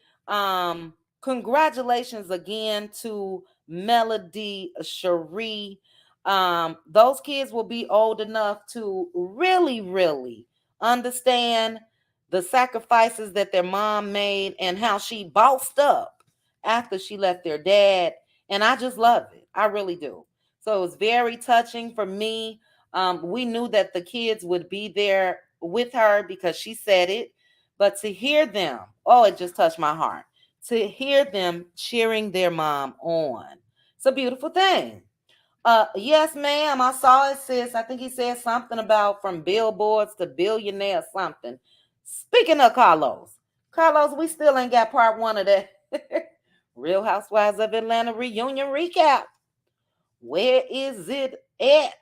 Congratulations again to Melody, Cherie. Those kids will be old enough to really understand the sacrifices that their mom made and how she bossed up after she left their dad. And I just love it. I really do. So it was very touching for me. We knew that the kids would be there with her because she said it, but to hear them, oh, it just touched my heart. To hear them cheering their mom on, it's a beautiful thing. Yes, ma'am, I saw it, sis. I think he said something about from billboards to billionaire something. Speaking of Carlos, we still ain't got part one of that Real Housewives of Atlanta reunion recap. Where is it at,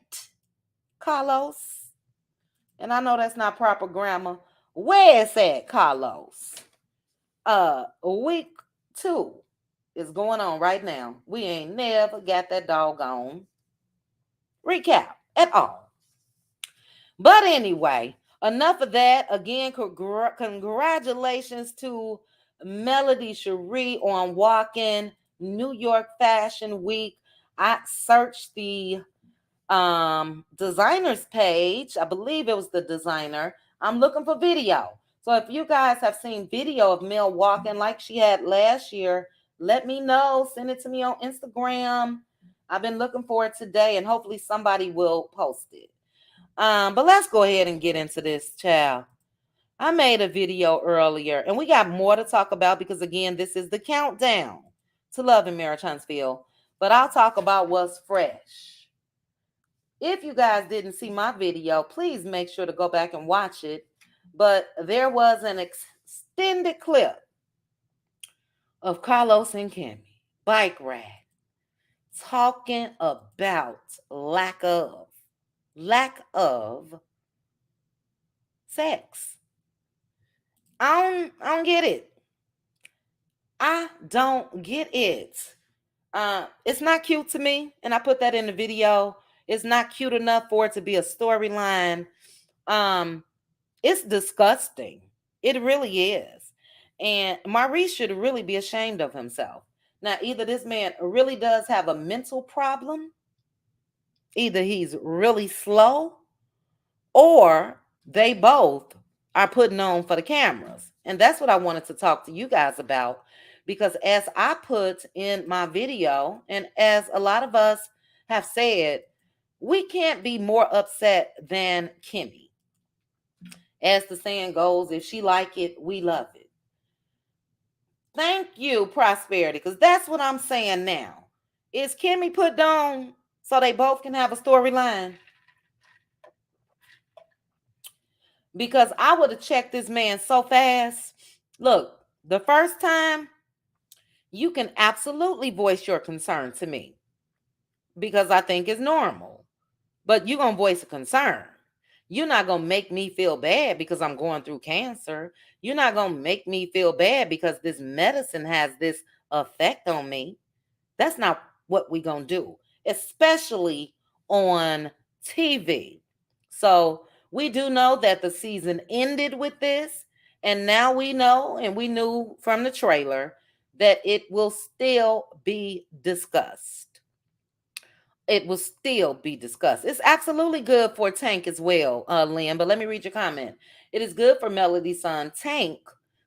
Carlos? And I know that's not proper grammar. Where is that, Carlos? Week 2 is going on right now. We ain't never got that doggone recap at all. But anyway, enough of that. Again, congratulations to Melody Cherie on walking New York Fashion Week. I searched the designer's page. I believe it was the designer. I'm looking for video. So if you guys have seen video of Mel walking like she had last year, let me know. Send it to me on Instagram. I've been looking for it today, and hopefully somebody will post it. But let's go ahead and get into this, child. I made a video earlier, and we got more to talk about because, again, this is the countdown to Love in Marriage Huntsville. But I'll talk about what's fresh. If you guys didn't see my video, please make sure to go back and watch it. But there was an extended clip of Carlos and Kimmy, bike ride, talking about lack of sex. I don't get it. I don't get it. It's not cute to me, and I put that in the video. It's not cute enough for it to be a storyline. It's disgusting. It really is. And Maurice should really be ashamed of himself. Now, either this man really does have a mental problem, either he's really slow, or they both are putting on for the cameras. And that's what I wanted to talk to you guys about. Because as I put in my video, and as a lot of us have said, we can't be more upset than Kimmy. As the saying goes, if she like it, we love it. Thank you, Prosperity, because that's what I'm saying now. Is Kimmy put on so they both can have a storyline? Because I would have checked this man so fast. Look, the first time, you can absolutely voice your concern to me because I think it's normal. But you're going to voice a concern. You're not going to make me feel bad because I'm going through cancer. You're not going to make me feel bad because this medicine has this effect on me. That's not what we're going to do, especially on TV. So we do know that the season ended with this. And now we know, and we knew from the trailer, that it will still be discussed. It will still be discussed. It's absolutely good for Tank as well, Lynn. But let me read your comment. It is good for Melody's son, Tank,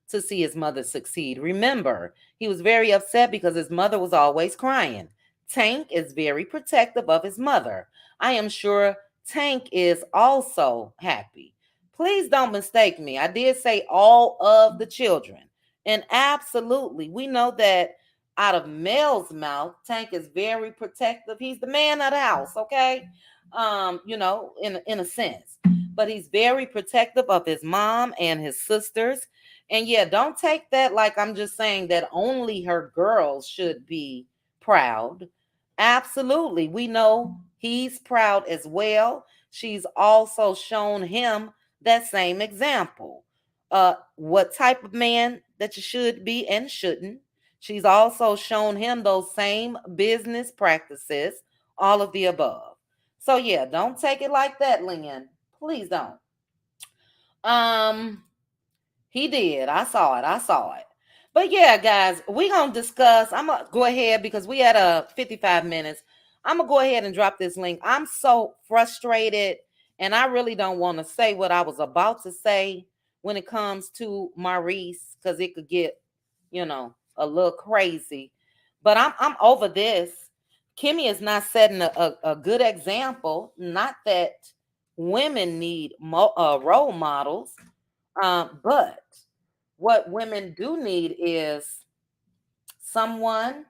to see his mother succeed. Remember, he was very upset because his mother was always crying. Tank is very protective of his mother. I am sure Tank is also happy. Please don't mistake me. I did say all of the children. And absolutely, we know that out of Mel's mouth, Tank is very protective. He's the man of the house, okay? In a sense. But he's very protective of his mom and his sisters. And yeah, don't take that like I'm just saying that only her girls should be proud. Absolutely. We know he's proud as well. She's also shown him that same example. What type of man that you should be and shouldn't. She's also shown him those same business practices all of the above. So yeah, don't take it like that, Lynn. Please don't. Um, he did. I saw it. I saw it. But yeah, guys, we gonna discuss. I'm gonna go ahead because we had a 55 minutes. I'm gonna go ahead and drop this link. I'm so frustrated, and I really don't want to say what I was about to say when it comes to Maurice, because it could get, a little crazy. But I'm over this. Kimmy is not setting a good example. Not that women need role models, but what women do need is someone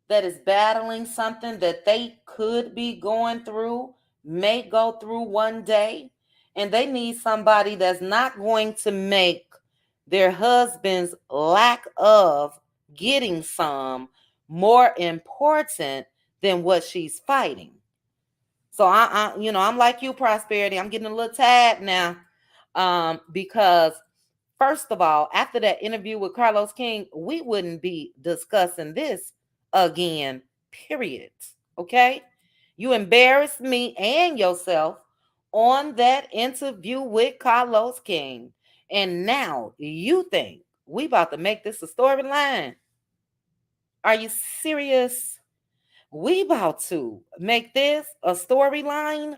that is battling something that they could be going through, may go through one day, and they need somebody that's not going to make their husband's lack of getting some more important than what she's fighting. So I'm like you, Prosperity. I'm getting a little tired now, because first of all, after that interview with Carlos King, we wouldn't be discussing this again, period. Okay? You embarrassed me and yourself on that interview with Carlos King. And now you think we about to make this a storyline. Are you serious? We about to make this a storyline?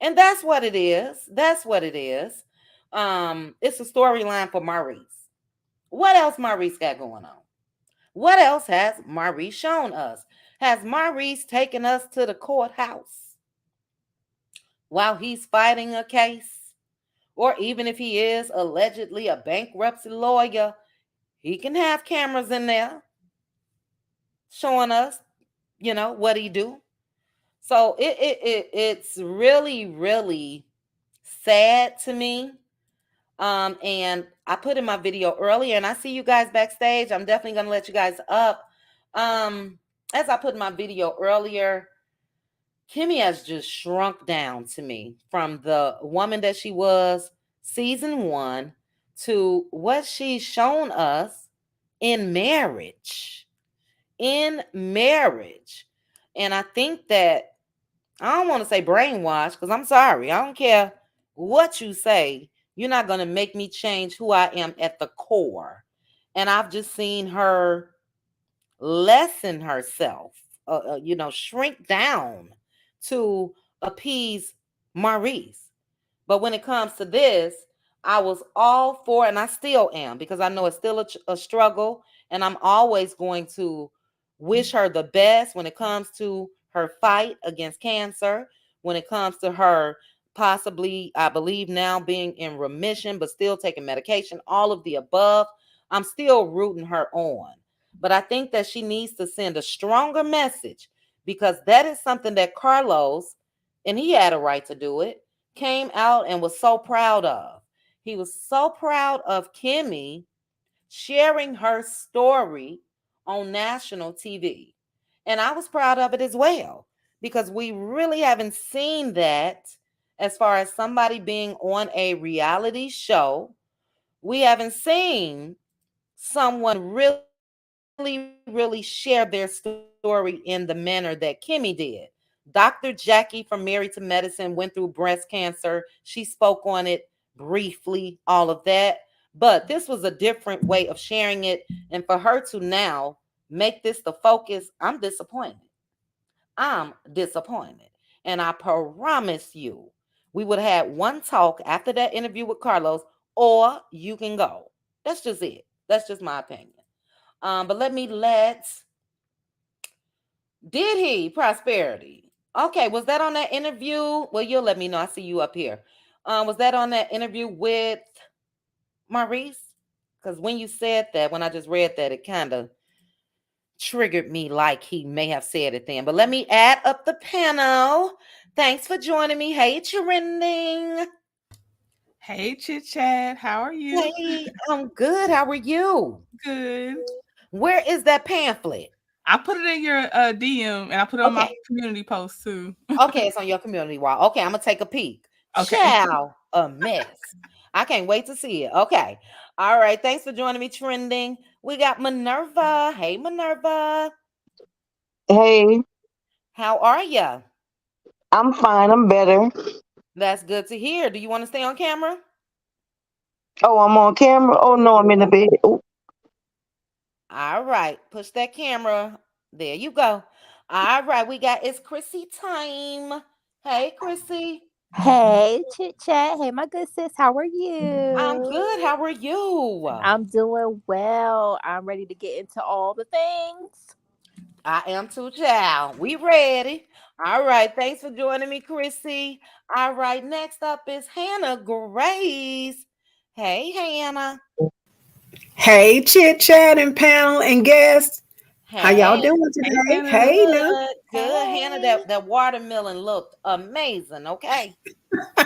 And that's what it is. That's what it is. It's a storyline for Maurice. What else Maurice got going on? What else has Maurice shown us? Has Maurice taken us to the courthouse while he's fighting a case? Or even if he is allegedly a bankruptcy lawyer, he can have cameras in there showing us, what he do. So it's really, really sad to me. And I put in my video earlier, and I see you guys backstage. I'm definitely gonna let you guys up. As I put in my video earlier, Kimmy has just shrunk down to me from the woman that she was season 1 to what she's shown us in marriage. In marriage. And I think that I don't want to say brainwash because I'm sorry. I don't care what you say. You're not going to make me change who I am at the core. And I've just seen her lessen herself, shrink down to appease Maurice. But when it comes to this, I was all for, and I still am, because I know it's still a struggle, and I'm always going to wish her the best when it comes to her fight against cancer, when it comes to her possibly, I believe now, being in remission, but still taking medication, all of the above. I'm still rooting her on. But I think that she needs to send a stronger message, because that is something that Carlos, and he had a right to do it, came out and was so proud of. He was so proud of Kimmy sharing her story on national TV. And I was proud of it as well, because we really haven't seen that as far as somebody being on a reality show. We haven't seen someone really share their story in the manner that Kimmy did. Dr. Jackie from Married to Medicine went through breast cancer. She spoke on it briefly, all of that. But this was a different way of sharing it. And for her to now make this the focus, I'm disappointed. I'm disappointed. And I promise you, we would have had one talk after that interview with Carlos, or you can go. That's just it. That's just my opinion. But did he, Prosperity? Okay, was that on that interview? Well, you'll let me know. I see you up here. Was that on that interview with Maurice? Because when you said that, when I just read that, it kind of triggered me like he may have said it then. But let me add up the panel. Thanks for joining me. Hey, Trending. Hey, Chit Chat, how are you? Hey, I'm good. How are you? Good. Where is that pamphlet? I put it in your DM and I put it on my Okay. community post too. Okay, it's on your community wall. Okay, I'm gonna take a peek. Okay. Chow, a mess. I can't wait to see it. Okay. All right. Thanks for joining me, Trending. We got Minerva. Hey, Minerva. Hey, How are ya? I'm fine. I'm better. That's good to hear. Do you want to stay on camera? Oh, I'm on camera. Oh no, I'm in the bed. Ooh. All right, push that camera. There you go. All right, we got it's Chrissy time. Hey, Chrissy. Hey, Chit Chat. Hey, my good sis. How are I'm you? good. How are you? I'm doing well. I'm ready to get into all the things. I am too, child. We ready. All right. Thanks for joining me, Chrissy. All right. Next up is Hannah Grace. Hey, Hannah. Hey, chit chat and panel and guests. How y'all Hey, doing Hey, today? Hannah. Hey, now. good, good. Hannah, Hey. that watermelon looked amazing. Okay.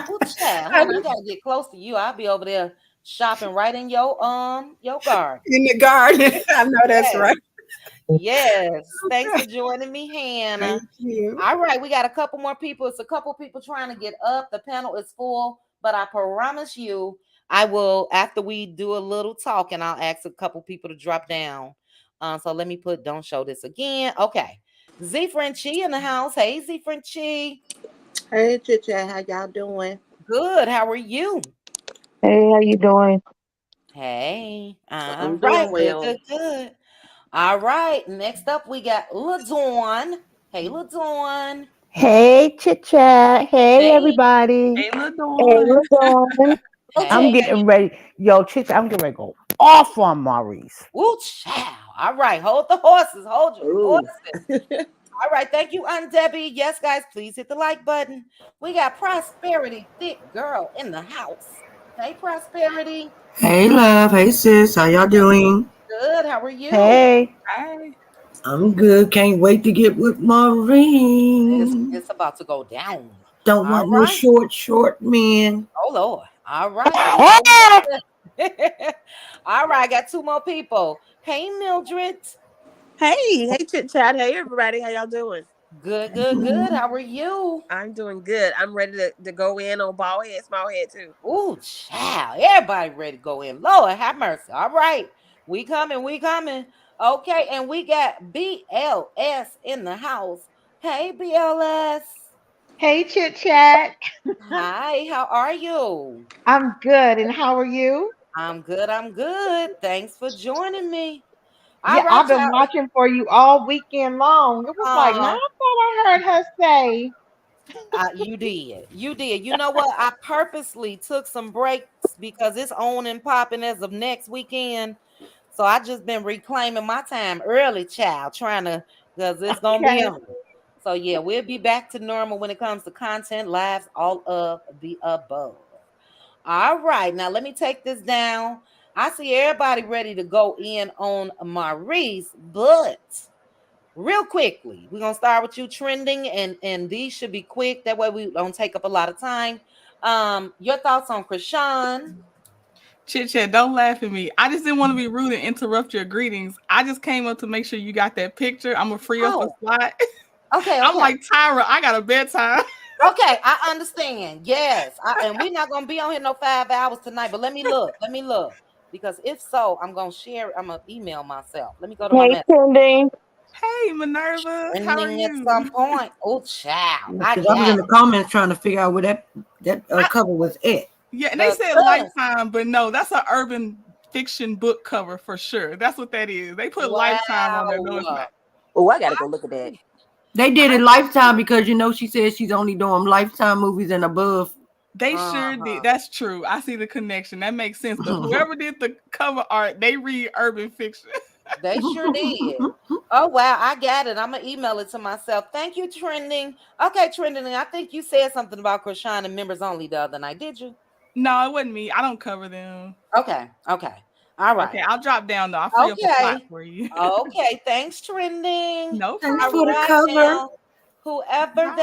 Ooh, child, I'm honey, I gotta get close to you. I'll be over there shopping right in your garden. in the garden. I know that's Yes, right. yes. Thanks Okay. for joining me, Thank Hannah. you. All right, we got a couple more people. It's a couple people trying to get up. The panel is full, but I promise you, I will after we do a little talking. I'll ask a couple people to drop down. So let me put don't show this again. Okay. Z Frenchie in the house. Hey Z Frenchie. Hey, Chit Chat, how y'all doing? Good. How are you? Hey, how you doing? Hey. All I'm right. doing Good, well. good, good. All right. Next up, we got LaDawn. Hey, LaDawn. Hey, chit chat. Hey, Hey. everybody. Hey, Hey, LaDawn. what's going? I'm Hey. How getting ready. Yo, chit chat, I'm getting ready to go off on Maurice. Woo, child. All right, hold the horses. Hold your Ooh. horses. All right, thank you, Aunt Debbie. Yes, guys, please hit the like button. We got Prosperity, thick girl in the house. Hey, Prosperity. Hey, love. Hey, sis. How y'all doing? Good. How are you? Hey. Hi. I'm good. Can't wait to get with It's Maureen. it's about to go down. Don't All want no right. short men. Oh Lord. All right. Well, we gonna get there. All right. I got two more people. Hey, Mildred. Hey, Chit Chat. Hey, everybody, how y'all doing? Good. Good. Good. How are you? I'm doing good. I'm ready to go in on bald head, small head too. Ooh, child. Everybody ready to go in. Lord, have mercy. All right. We coming. We coming. Okay. And we got BLS in the house. Hey, BLS. Hey, chit chat. Hi. How are you? I'm good. And how are you? I'm good. I'm good. Thanks for joining me. All Yeah, right, I've been child. watching for you all weekend long. It was like, now Uh, I thought I heard her say, you did. You did. You know what? I purposely took some breaks because it's on and popping as of next weekend. So I just been reclaiming my time early, child, trying to because it's gonna be okay. on. So yeah, we'll be back to normal when it comes to content, lives, all of the above. All right, now let me take this down. I see everybody ready to go in on Maurice, but real quickly, we're gonna start with you trending, and these should be quick. That way we don't take up a lot of time. Your thoughts on Krishan? Chit Chat, don't laugh at me. I just didn't want to be rude and interrupt your greetings. I just came up to make sure you got that picture. I'm going to free up a Oh, slot. okay, I'm okay. like, Tyra, I got a bedtime. Okay, I understand. Yes, and we're not gonna be on here no 5 hours tonight. But let me look. Let me look. Because if so, I'm gonna share. I'm gonna email myself. Let me go to my Hey, message. trending. Hey, Minerva, how are Trending at you? some point. Oh, child, I Because I was in got the it. comments trying to figure out where that I, cover was at. yeah, and they The said dust. Lifetime, but no, that's an urban fiction book cover for sure. That's what that is. They put Lifetime on there. No, it's Wow. not. Oh, I gotta go look at that. They did it Lifetime because she said she's only doing Lifetime movies and above. They sure did. Uh-huh. That's true. I see the connection. That makes sense. The whoever did the cover art, they read urban fiction. They sure did. Oh wow, I got it. I'm gonna email it to myself. Thank you, Trending. Okay, Trending. I think you said something about Krishan and members only the other night. Did you? No, it wasn't me. I don't cover them. Okay. Okay. All Okay, right. I'll drop down though. I'll free up a slot Okay. for you. Okay. Thanks, Trending. No Thanks All for the problem. right cover. now. Whoever Bye.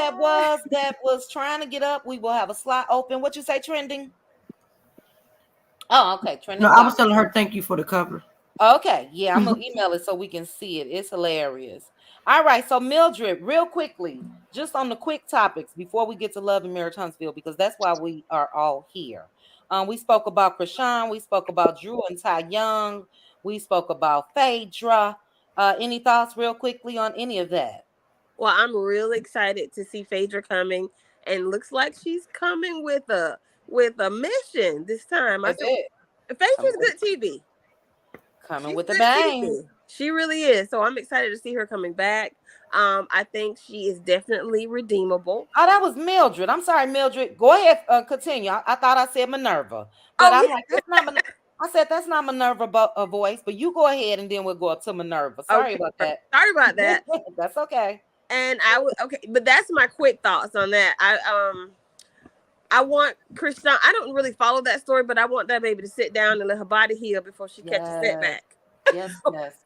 that was trying to get up, we will have a slot open. What you say, Trending? Oh, okay. No, Trending I was gone. telling her thank you for the cover. Okay, yeah, I'm gonna email it so we can see it. It's hilarious. All right, so Mildred, real quickly, just on the quick topics before we get to Love and Marriage Huntsville, because that's why we are all here. We spoke about Krishan, we spoke about Drew and Ty Young, we spoke about Phaedra. Any thoughts, real quickly, on any of that? Well, I'm real excited to see Phaedra coming, and looks like she's coming with a mission this time. I said Baby, Phaedra's good TV. coming She's with the good bang. TV. She really is. So I'm excited to see her coming back. I think she is definitely redeemable. Oh, that was Mildred. I'm sorry, Mildred. Go ahead, continue. I thought I said Minerva, but Oh I'm yeah. like, that's not. I said that's not Minerva voice, but you go ahead and then we'll go up to Minerva. Sorry Okay. about that. Sorry about that. That's okay. And I would okay, but that's my quick thoughts on that. I want Krishan. I don't really follow that story, but I want that baby to sit down and let her body heal before she catches Yes, setback.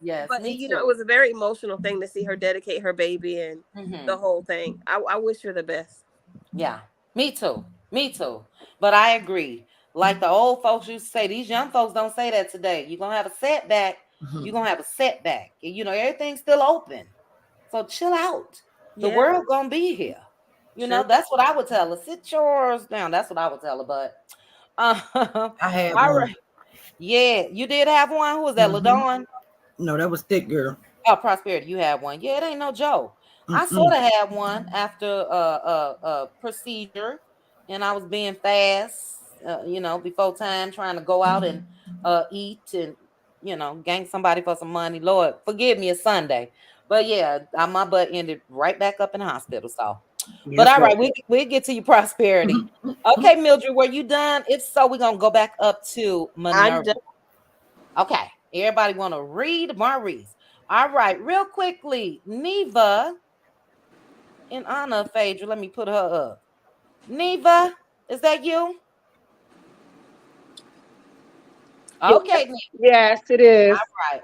yes. But Me you know, too. it was a very emotional thing to see her dedicate her baby and the whole thing. I wish her the best. Yeah, me too. Me too. But I agree. Like the old folks used to say, these young folks don't say that today. You're gonna have a setback. You're gonna have a setback. And, you know, everything's still open. So chill out. The Yeah. world gonna be here. You know, that's what I would tell her. Sit yours down. That's what I would tell her. But I had all one. right. Yeah, you did have one. Who was that? LaDawn? No, that was Thick Girl. Oh, Prosperity, you had one. Yeah, it ain't no joke. I sort of had one after a procedure, and I was being fast, you know, before time, trying to go out and eat and, you know, gang somebody for some money. Lord, forgive me, it's Sunday. But yeah, my butt ended right back up in the hospital. So, but all right, we'll get to your Prosperity. Okay, Mildred, were you done? If so, we're gonna go back up to I'm Minerva. done. Okay, everybody want to read Maurice. All right, real quickly, Neva, in honor of Phaedra, let me put her up. Neva, is that you? Okay, Neva. Yes, it is.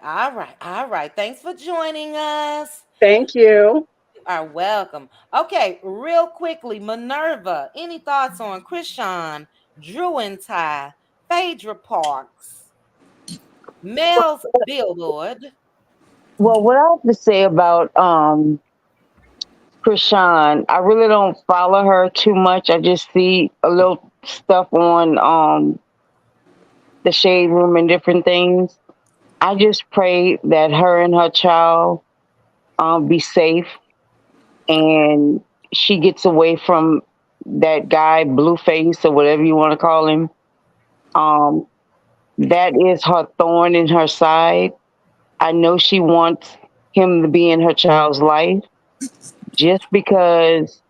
All right. Thanks for joining us. Thank you. You are welcome. Okay, real quickly, Minerva, any thoughts on Krishan, Drew and Ty, Phaedra Parks, Mel's Billboard? Well, what I have to say about Krishan, I really don't follow her too much. I just see a little stuff on the shade room and different things. I just pray that her and her child be safe and she gets away from that guy, Blueface or whatever you want to call him. Um, that is her thorn in her side. I know she wants him to be in her child's life. Just because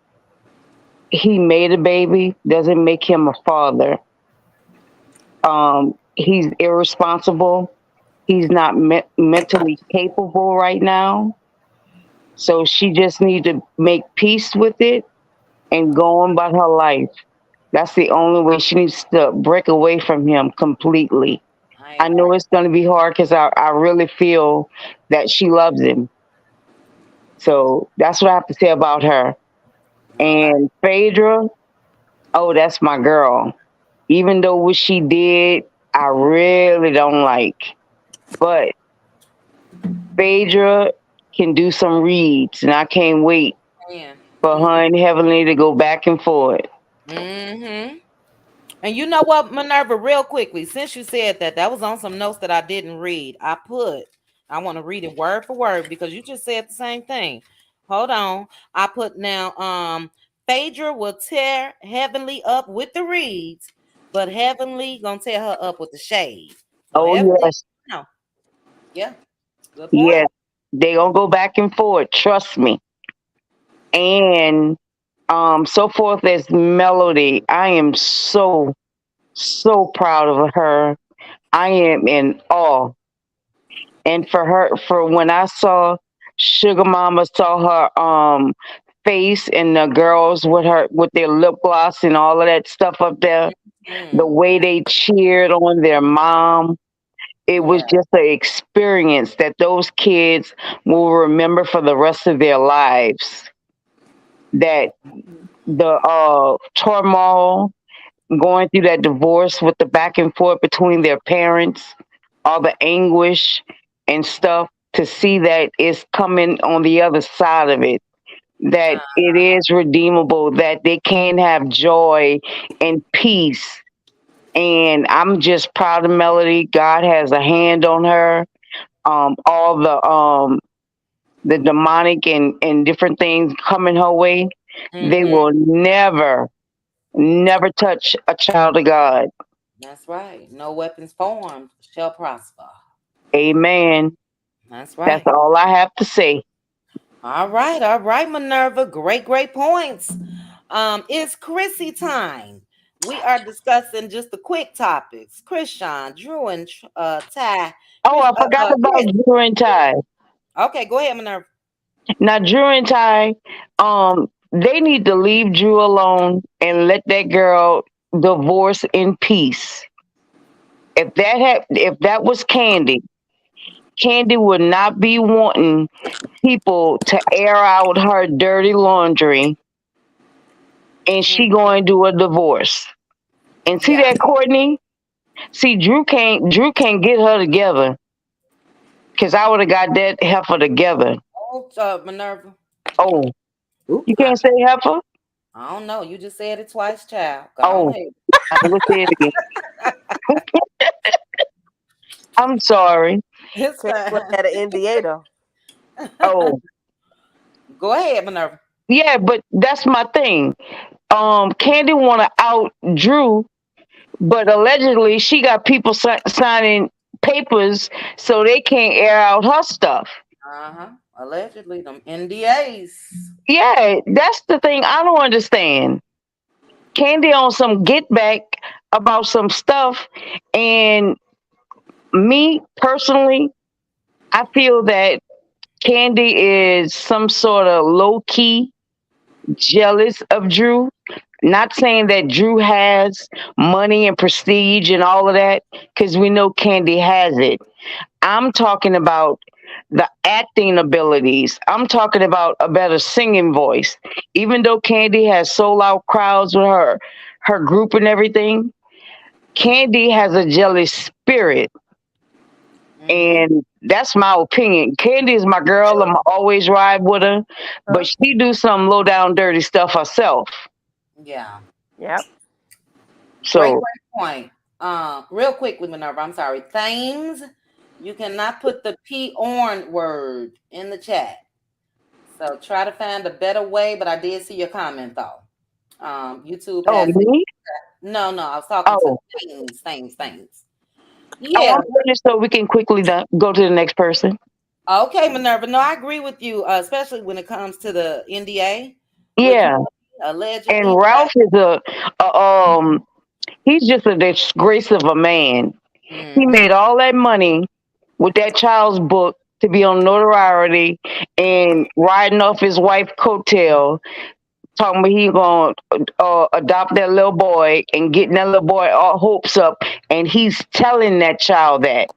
he made a baby doesn't make him a father. He's irresponsible. He's not mentally capable right now. So she just needs to make peace with it and go on about her life. That's the only way. She needs to break away from him completely. I know it's going to be hard because I really feel that she loves him. So that's what I have to say about her. And Phaedra, oh, that's my girl. Even though what she did, I really don't like. But Phaedra can do some reads, and I can't wait for her and Heavenly to go back and forth. Mm-hmm. And you know what, Minerva, real quickly, since you said that, that was on some notes that I didn't read. I want to read it word for word because you just said the same thing. Hold on. I put now, Phaedra will tear Heavenly up with the reads, but Heavenly gonna tear her up with the shade. So Oh, Heavenly, yes. no. Yeah. Good point. Yes. They gonna go back and forth. Trust me. And so forth as Melody. I am so proud of her. I am in awe. And for when I saw Sugar Mama saw her face and the girls with their lip gloss and all of that stuff up there, the way they cheered on their mom, it was just an experience that those kids will remember for the rest of their lives. That the turmoil going through that divorce with the back and forth between their parents, all the anguish and stuff, to see that it's coming on the other side of it, that it is redeemable, that they can have joy and peace. And I'm just proud of Melody. God has a hand on her. All the the demonic and different things coming her way, they Mhm. will never touch a child of God. That's right. No weapons formed shall prosper. Amen. That's That's right. all I have to say. All right, Minerva. Great points. It's Chrissy time. We are discussing just the quick topics. Krishan, Drew, and Ty. Oh, I forgot about Yes. Drew and Ty. Okay, go ahead, Minerva. Now, Drew and Ty, they need to leave Drew alone and let that girl divorce in peace. If that was Candy, Candy would not be wanting people to air out her dirty laundry, and she going to do a divorce. And see Yeah. that, Courtney? See, Drew can't get her together, because I would have got that heifer together. Oh, Minerva. Oh, you I, can't say heifer? I don't know. You just said it twice, child. Go on Oh, ahead. I will say it again. I'm sorry. It's Can't look fine. at an NDA though. Oh, Go ahead, Minerva. yeah, but that's my thing. Candy want to out Drew, but allegedly she got people signing papers so they can't air out her stuff. Allegedly, them NDAs. Yeah, that's the thing I don't understand. Candy on some get back about some stuff, and me personally, I feel that Candy is some sort of low key jealous of Drew. Not saying that Drew has money and prestige and all of that, because we know Candy has it. I'm talking about the acting abilities. I'm talking about a better singing voice. Even though Candy has sold out crowds with her group and everything, Candy has a jealous spirit. And that's my opinion. Candy is my girl. I'm always ride with her, but she do some low down dirty stuff herself. Yeah. Yep. Great So point. Real quickly, Minerva, I'm sorry. Thames, you cannot put the P on word in the chat. So try to find a better way, but I did see your comment though. YouTube oh has it. me? No, I was talking to Oh. Thames. Oh, Yeah. I'm finished so we can quickly go to the next person. Okay, Minerva. No, I agree with you, especially when it comes to the NDA with Yeah. And allegedly. Ralph is he's just a disgrace of a man. He Mm-hmm. made all that money with that child's book to be on notoriety and riding off his wife's coattail, talking about he gonna adopt that little boy and getting that little boy all hopes up, and he's telling that child that.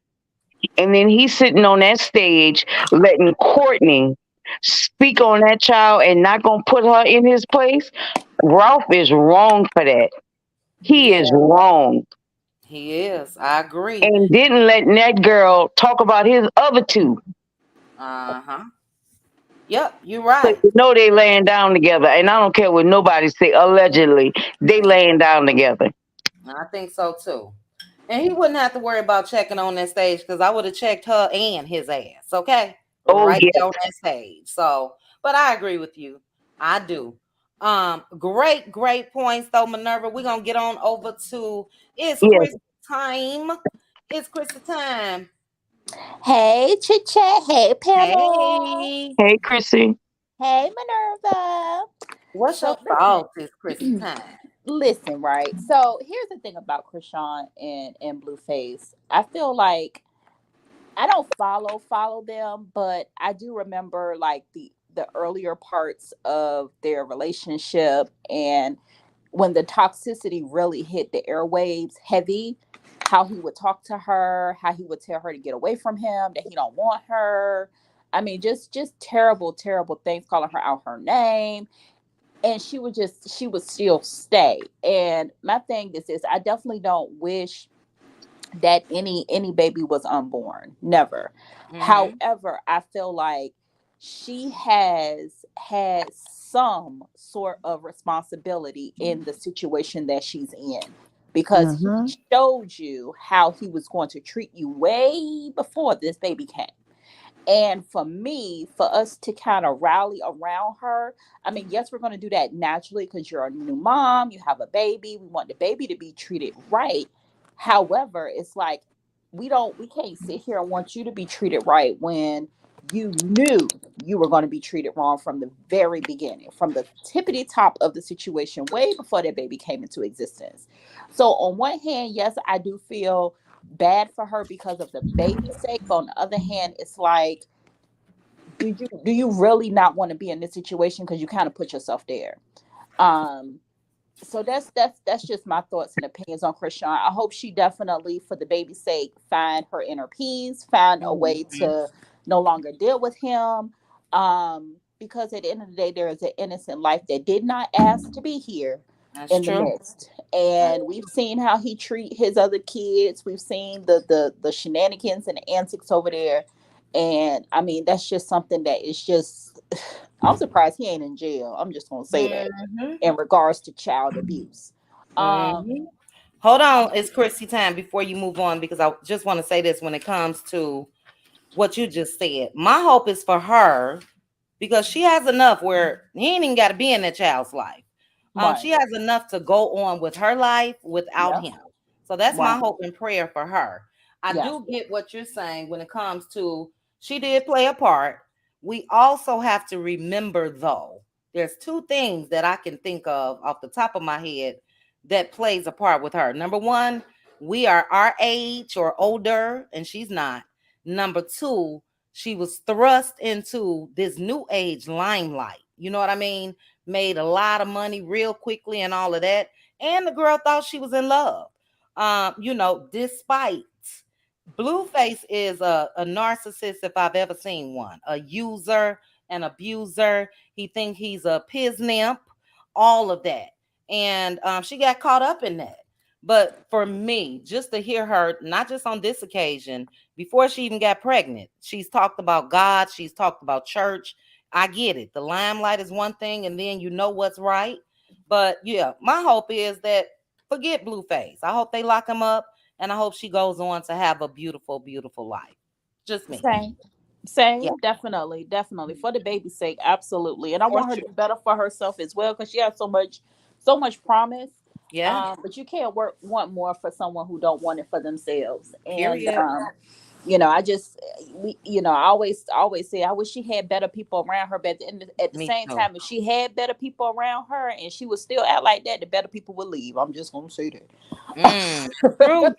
And then he's sitting on that stage letting Courtney speak on that child and not gonna put her in his place. Ralph is wrong for that. He Yeah, is wrong. he is. I agree. And didn't let that girl talk about his other two. Uh-huh. Yep, you're So right. you know they laying down together. And I don't care what nobody say, allegedly. They laying down together. I think so too. And he wouldn't have to worry about checking on that stage because I would have checked her and his ass. Okay. Oh Right yeah. there on that stage. So, but I agree with you. I do. Great points though, Minerva. We're gonna get on over to Yes. Time. It's Christmas time. Hey, Chit Chat. Hey, Pamela. Hey, Hey Chrissy. Hey, Minerva. what's your So listen, thoughts? It's Christmas time. listen, right? So here's the thing about Krishan and Blueface. I feel like I don't follow them, but I do remember like the earlier parts of their relationship, and when the toxicity really hit the airwaves heavy, how he would talk to her, how he would tell her to get away from him, that he don't want her. I mean, just terrible things, calling her out her name. And she would still stay. And my thing is this, I definitely don't wish that any baby was unborn, never. However, I feel like she has had some sort of responsibility in the situation that she's in, because he showed you how he was going to treat you way before this baby came. And for me, for us to kind of rally around her, I mean, yes, we're going to do that naturally because you're a new mom, you have a baby, we want the baby to be treated right. However, it's like we can't sit here and want you to be treated right when you knew you were going to be treated wrong from the very beginning, from the tippity top of the situation, way before that baby came into existence. So, on one hand, yes, I do feel bad for her because of the baby's sake. But on the other hand, it's like, do you really not want to be in this situation because you kind of put yourself there? Um, so that's just my thoughts and opinions on Krishan. I hope she definitely, for the baby's sake, find her inner peace, find a way Mhm. to no longer deal with him. Because at the end of the day, there is an innocent life that did not ask to be here That's in the true. midst. And we've seen how he treat his other kids. We've seen the shenanigans and the antics over there. And I mean, that's just something that is just I'm surprised he ain't in jail. I'm just gonna say that Mhm. in regards to child abuse. Mhm. Hold on, it's Chrissy time before you move on because I just want to say this when it comes to what you just said. My hope is for her because she has enough where he ain't even got to be in that child's life. Right. She has enough to go on with her life without Yep. him. So that's my Right. hope and prayer for her. I Yeah. do get what you're saying when it comes to she did play a part. We also have to remember though, there's two things that I can think of off the top of my head that plays a part with her. Number one, we are our age or older, and she's not. Number two, she was thrust into this new age limelight. You know what I mean? Made a lot of money real quickly and all of that. And the girl thought she was in love. Despite Blueface is a narcissist if I've ever seen one, a user, an abuser. He think he's a piz nymph, all of that. And she got caught up in that. But for me, just to hear her, not just on this occasion, before she even got pregnant, she's talked about God, she's talked about church. I get it. The limelight is one thing, and then you know what's right. But yeah, my hope is that forget Blueface. I hope they lock him up, and I hope she goes on to have a beautiful, beautiful life. Just me. Same. Yeah, Same. Definitely. Definitely. For the baby's sake, absolutely. And I for want her to sure. do better for herself as well because she has so much promise. Yeah, But you can't want more for someone who don't want it for themselves. And period. I just I always say I wish she had better people around her, but at the Me same too. time, if she had better people around her and she would still act like that, the better people would leave. I'm just gonna say that. Mm, true.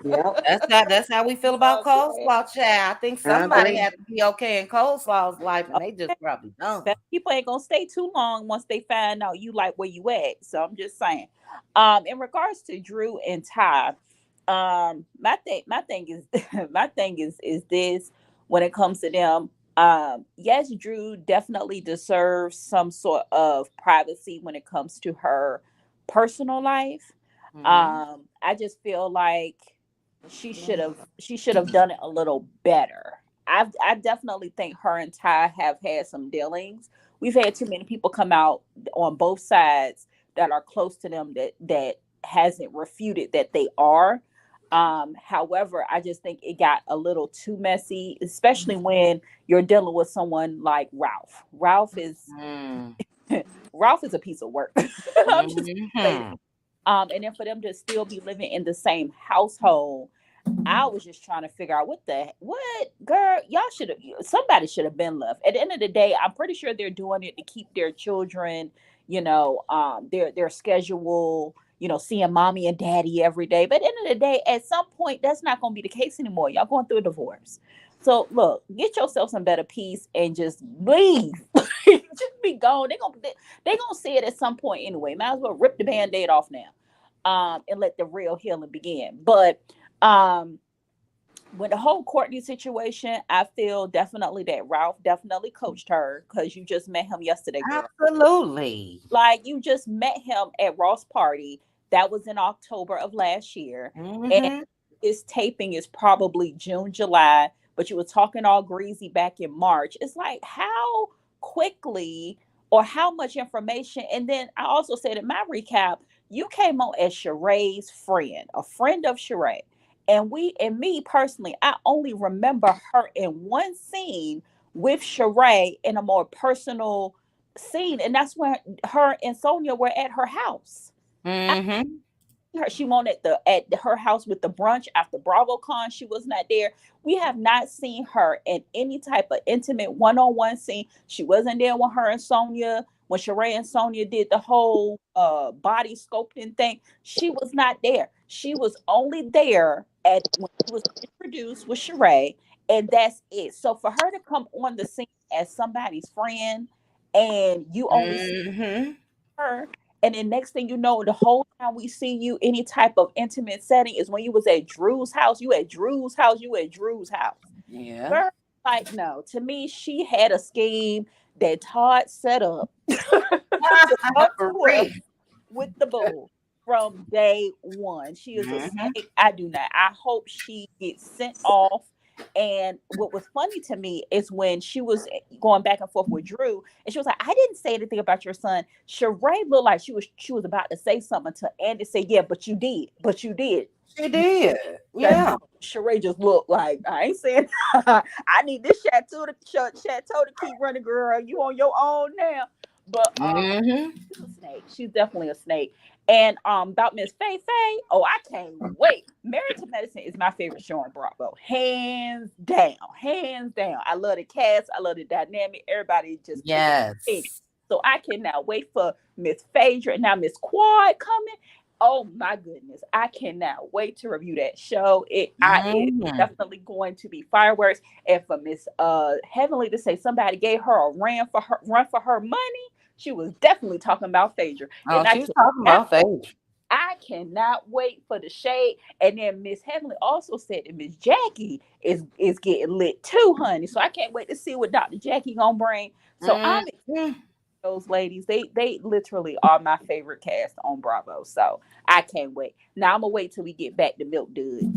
Yep, That's how we feel about Okay. coleslaw, Chad. I think I somebody agree. had to be okay in coleslaw's life, and they just probably don't. But people ain't gonna stay too long once they find out you like where you at. So I'm just saying. In regards to Drew and Ty, my thing is my thing is this when it comes to them. Yes, Drew definitely deserves some sort of privacy when it comes to her personal life. Hmm. I just feel like she should have done it a little better. I definitely think her and Ty have had some dealings. We've had too many people come out on both sides that are close to them that hasn't refuted that they are. However, I just think it got a little too messy, especially when you're dealing with someone like Ralph. Mm. Ralph is a piece of work. I'm just gonna say that. Hmm. And then for them to still be living in the same household, I was just trying to figure out what girl y'all should have somebody should have been left. At the end of the day, I'm pretty sure they're doing it to keep their children, their schedule, seeing mommy and daddy every day. But at the end of the day, at some point, that's not going to be the case anymore. Y'all going through a divorce, so look, get yourself some better peace and just leave. Just be gone. They gonna see it at some point anyway. Might as well rip the band-aid off now, and let the real healing begin. But um, with the whole Courtney situation, I feel definitely that Ralph definitely coached her because you just met him yesterday, girl. Absolutely. Like you just met him at Ross party. That was in October of last year. And Hmm. this taping is probably June, July, but you were talking all greasy back in March. It's like how quickly or how much information. And then I also said in my recap, you came on as Sheree's friend, a friend of Sheree. And me personally, I only remember her in one scene with Sheree in a more personal scene, and that's when her and Sonia were at her house. Mm-hmm. She went at her house with the brunch after BravoCon. She was not there. We have not seen her in any type of intimate one-on-one scene. She wasn't there when her and Sonia, when Sheree and Sonia did the whole body sculpting thing. She was not there. She was only there at when she was introduced with Sheree, and that's it. So for her to come on the scene as somebody's friend, and you only see Mm-hmm. her, and then next thing you know, the whole time we see you any type of intimate setting is when you was at Drew's house. You at Drew's house. You at Drew's house. Yeah. Girl, like, no, to me, she had a scheme that Todd set up to come to us with the bull from day one. She is a Mm-hmm. snake. I do not. I hope she gets sent off. And what was funny to me is when she was going back and forth with Drew, and she was like, "I didn't say anything about your son." Sheree looked like she was about to say something to Andy. Say, "Yeah, but you did. But you did." She did. Yeah. Sheree just looked like, I ain't saying. I need this chateau to keep running, girl. You on your own now. But Mm-hmm. she's a snake. She's definitely a snake. And about Miss Faye Faye, oh, I can't wait. Married to Medicine is my favorite show on Bravo. Hands down. Hands down. I love the cast. I love the dynamic. Everybody just Yes. so I cannot wait for Miss Phaedra. Now Miss Quad coming. Oh my goodness. I cannot wait to review that show. It's definitely going to be fireworks. And for Miss Heavenly to say somebody gave her a run for her money, she was definitely talking about Phaedra. Oh, And she's talking about Phaedra. I cannot wait for the shade. And then Miss Heavenly also said that Miss Jackie is getting lit too, honey. So I can't wait to see what Dr. Jackie gonna bring. So I'm excited. Those ladies, they literally are my favorite cast on Bravo. So I can't wait. Now I'm gonna wait till we get back to Milk Dud.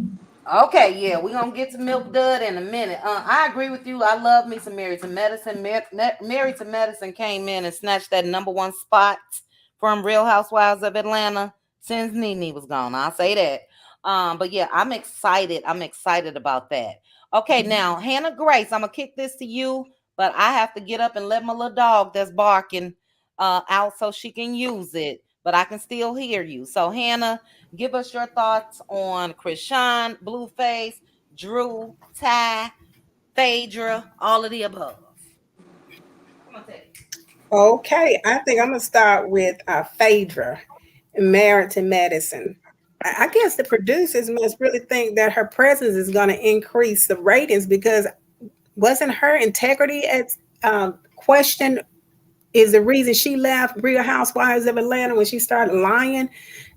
Okay, yeah, we're gonna get to Milk Dud in a minute. I agree with you. I love me some Married to Medicine. Married to Medicine came in and snatched that #1 spot from Real Housewives of Atlanta since Nene was gone. I'll say that. But yeah, I'm excited. I'm excited about that. Okay, now Hannah Grace, I'm gonna kick this to you, but I have to get up and let my little dog that's barking out so she can use it, but I can still hear you. So Hannah, give us your thoughts on Krishan, Blueface, Drew, Ty, Phaedra, all of the above. Come on, Teddy. Okay, I think I'm gonna start with Phaedra, Married to Medicine. I guess the producers must really think that her presence is going to increase the ratings because wasn't her integrity at question is the reason she left Real Housewives of Atlanta when she started lying,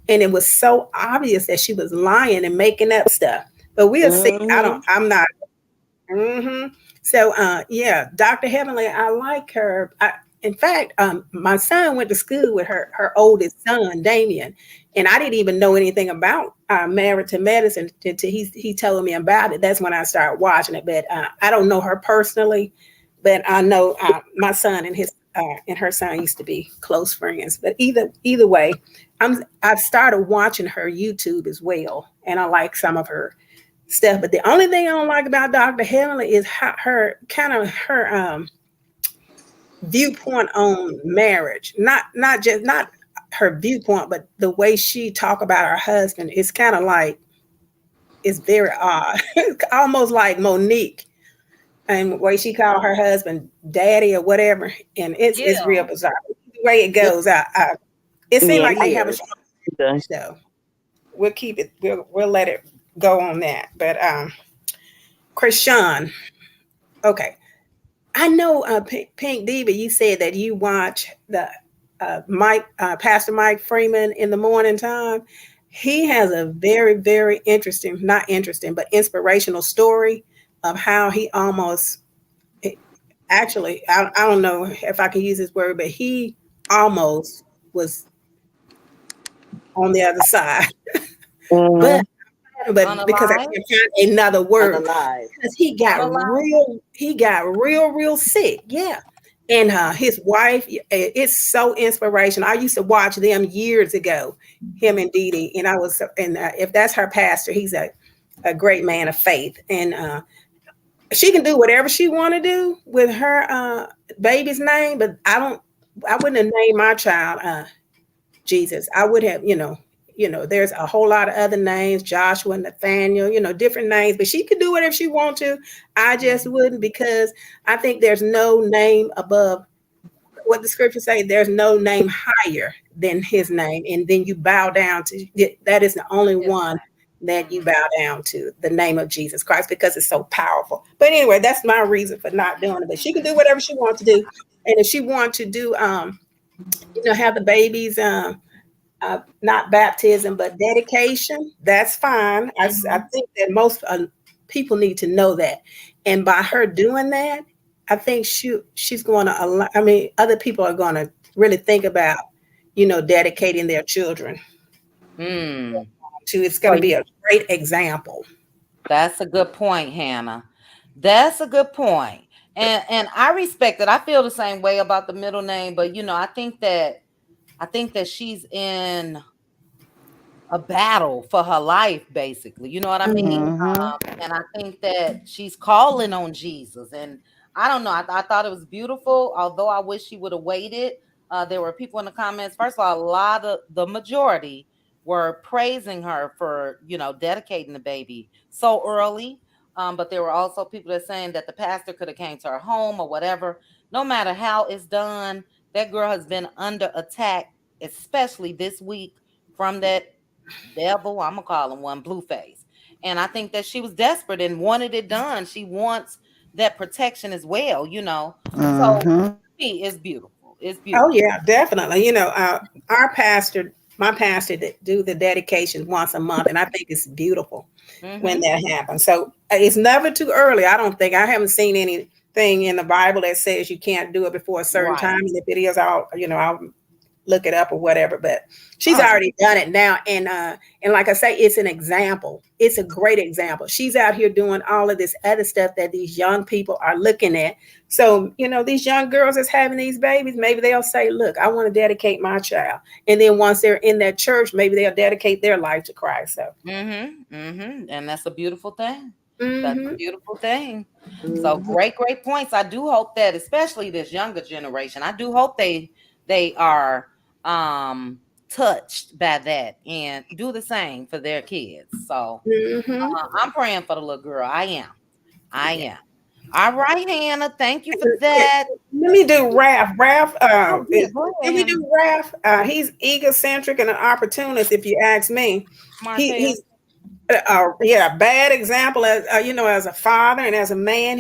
and it was so obvious that she was lying and making up stuff. But we'll see. I'm not. So yeah, Dr. Heavenly, I like her. In fact, my son went to school with her oldest son, Damien, and I didn't even know anything about Married to Medicine until he told me about it. That's when I started watching it. But I don't know her personally, but I know my son and her son used to be close friends. But either way, I've started watching her YouTube as well, and I like some of her stuff. But the only thing I don't like about Dr. Heavenly is her viewpoint on marriage. Not her viewpoint, but the way she talk about her husband is kind of like, it's very odd. Almost like Monique, and the way she called her husband daddy or whatever, and it's real bizarre. The way it goes, it seems like they have a show. So we'll keep it. We'll let it go on that. But Krishan, okay. I know, Pink Diva, you said that you watch the Pastor Mike Freeman in the morning time. He has a very, very interesting, not interesting, but inspirational story of how he almost, actually, I don't know if I can use this word, but he almost was on the other side. But because I can't find another word, because he got real sick. Yeah. And his wife, it's so inspirational. I used to watch them years ago, him and Dee Dee, and if that's her pastor, he's a a great man of faith, and she can do whatever she want to do with her baby's name. But I wouldn't have named my child Jesus. I would have, there's a whole lot of other names, Joshua, Nathaniel, different names, but she could do whatever she want to. I just wouldn't, because I think there's no name above what the scriptures say. There's no name higher than his name. And then you bow down to, that is the only one that you bow down to, the name of Jesus Christ, because it's so powerful. But anyway, that's my reason for not doing it. But she can do whatever she wants to do. And if she wants to do, have the babies, not baptism, but dedication, that's fine. I think that most people need to know that. And by her doing that, I think she's going to, other people are going to really think about, dedicating their children. It's going to be a great example. That's a good point, Hannah. That's a good point. And I respect it. I feel the same way about the middle name, but I think that she's in a battle for her life, basically. You know what I mean? And I think that she's calling on Jesus. And I don't know. I thought it was beautiful, although I wish she would have waited. There were people in the comments. First of all, the majority were praising her for, dedicating the baby so early. But there were also people that saying that the pastor could have came to her home or whatever. No matter how it's done, that girl has been under attack, especially this week, from that devil, I'm gonna call him one, Blueface. And I think that she was desperate and wanted it done. She wants that protection as well, So to me, it's beautiful. It's beautiful. Oh yeah, definitely. Our pastor, my pastor, that do the dedication once a month, and I think it's beautiful when that happens. So it's never too early. I don't think. I haven't seen anything in the Bible that says you can't do it before a certain time. And if it is, I'll look it up or whatever, but she's already done it now. And like I say, it's an example. It's a great example. She's out here doing all of this other stuff that these young people are looking at. So, these young girls that's having these babies, maybe they'll say, look, I want to dedicate my child. And then once they're in that church, maybe they'll dedicate their life to Christ. So, and that's a beautiful thing. That's a beautiful thing. So great points. I do hope that, especially this younger generation, I do hope they are touched by that and do the same for their kids. So I'm praying for the little girl. I am. All right, Hannah. Thank you for that. Let me do Raph. Let me do Raph. He's egocentric and an opportunist, if you ask me. He's bad example as as a father and as a man.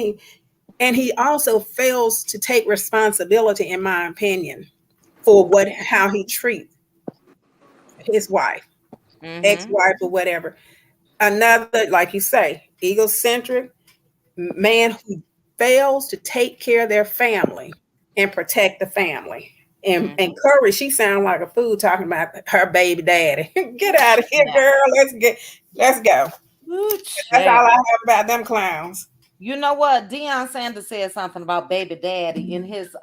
He also fails to take responsibility, in my opinion, for how he treats his wife, ex-wife or whatever. Another, like you say, egocentric man who fails to take care of their family and protect the family. And Curry, she sounds like a fool talking about her baby daddy. Get out of here, girl. Let's go. That's all I have about them clowns. You know what? Deion Sanders said something about baby daddy in his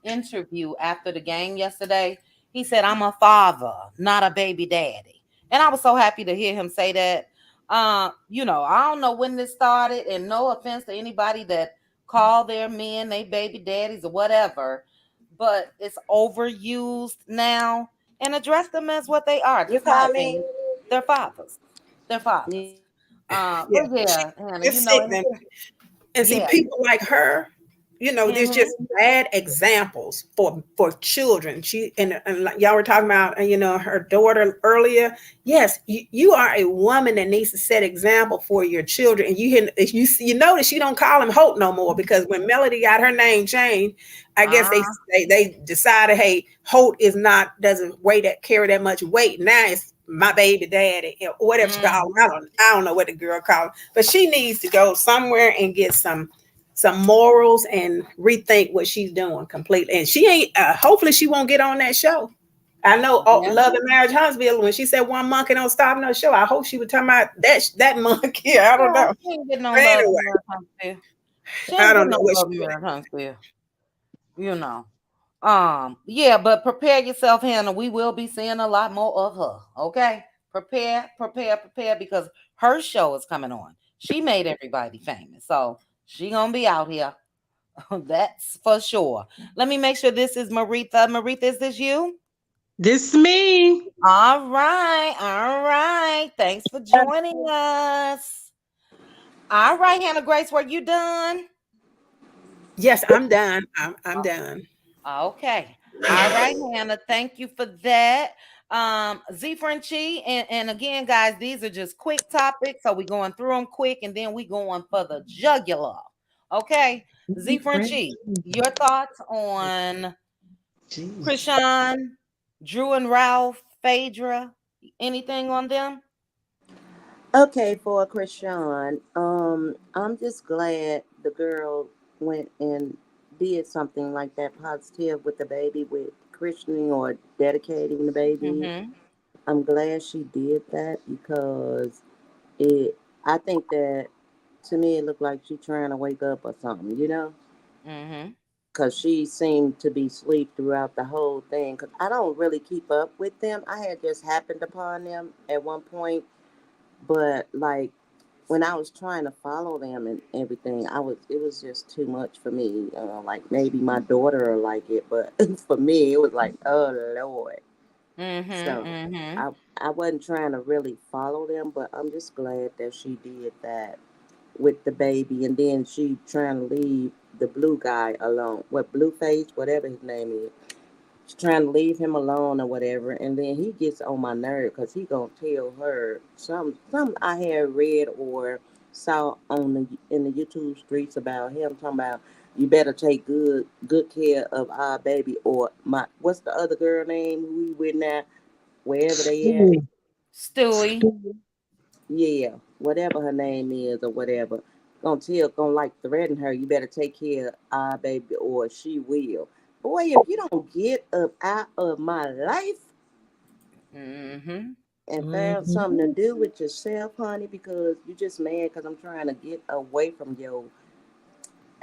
interview after the game yesterday. He said, I'm a father, not a baby daddy. And I was so happy to hear him say that. I don't know when this started, and no offense to anybody that call their men they baby daddies or whatever, but it's overused now, and address them as what they are. You call me? They're fathers. They're fathers. Hannah, and see, people like her, there's just bad examples for children. She and y'all were talking about, her daughter earlier. Yes, you are a woman that needs to set example for your children. And you notice she don't call him Hope no more, because when Melody got her name changed, I guess they decided, hey, Hope doesn't carry that much weight. Now it's my baby daddy, or whatever she call him. I don't know what the girl called him, but she needs to go somewhere and get some morals and rethink what she's doing completely. And she ain't, hopefully she won't get on that show. I know Love and Marriage Huntsville, when she said one monkey don't stop no show, I hope she would talk about that monkey. I don't know. She ain't getting on anyway, I don't know what she but prepare yourself, Hannah. We will be seeing a lot more of her. Okay, prepare, because her show is coming on. She made everybody famous, so she gonna be out here. That's for sure. Let me make sure this is Maritha. Maritha, is this you? This me. All right, all right. Thanks for joining us. All right, Hannah Grace, were you done? Yes, I'm done. I'm done. Okay. All right, Hannah. Thank you for that. Zephyr and Chi, and again, guys, these are just quick topics, so we're going through them quick, and then we going for the jugular. Okay, Zephyr and Chi, your thoughts on Krishan, Drew and Ralph, Phaedra? Anything on them? Okay, for Krishan, I'm just glad the girl went and did something like that positive with the baby, with christening or dedicating the baby. Mm-hmm. I'm glad she did that because it. I think that to me it looked like she trying to wake up or something, you know, Mm-hmm. because she seemed to be asleep throughout the whole thing. Because I don't really keep up with them. I had just happened upon them at one point, but like when I was trying to follow them and everything, it was just too much for me. Like maybe my daughter will like it, but for me, it was like, oh Lord. Mm-hmm. So Mm-hmm. I wasn't trying to really follow them, but I'm just glad that she did that with the baby, and then she trying to leave the blue guy alone. What Blueface, whatever his name is, trying to leave him alone or whatever, and then he gets on my nerve because he gonna tell her some I had read or saw on the in the YouTube streets about him talking about you better take good care of our baby or my what's the other girl name who we with now wherever they at. Stewie. Yeah, whatever her name is or whatever, gonna like threaten her. You better take care of our baby or she will. Boy, if you don't get up out of my life Mm-hmm. and find something to do with yourself, honey, because you just mad because I'm trying to get away from your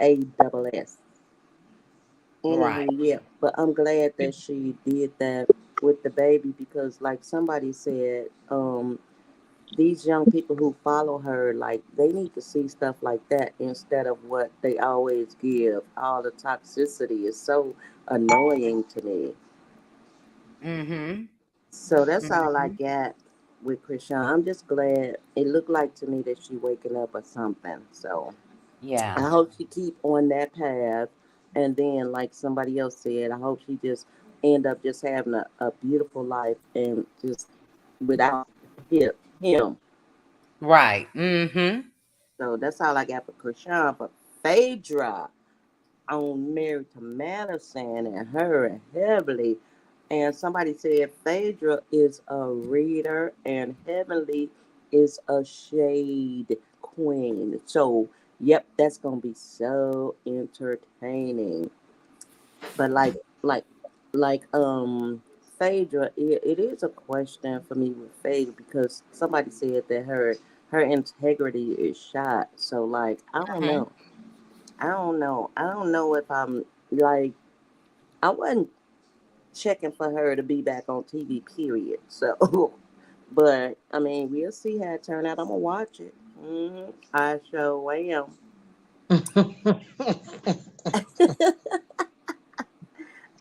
A double S. Right. Anywho, yeah, but I'm glad that she did that with the baby because, like somebody said, these young people who follow her, like they need to see stuff like that instead of what they always give. All the toxicity is so annoying to me. Mm-hmm. So that's all I Mm-hmm. got with Krishan. I'm just glad it looked like to me that she waking up or something. So Yeah. I hope she keep on that path. And then, like somebody else said, I hope she just end up just having a beautiful life and just without him. Right. Mm-hmm. So that's all I got for Krishan. But Phaedra on Married to Madison and her heavily. And somebody said Phaedra is a reader and Heavenly is a shade queen. So, yep, that's gonna be so entertaining. But like Phaedra, it is a question for me with Phaedra because somebody said that her integrity is shot. So like I don't Mm-hmm. know. I don't know. I don't know if I'm like I wasn't checking for her to be back on TV. Period. So, but I mean, we'll see how it turn out. I'm gonna watch it. I sure am.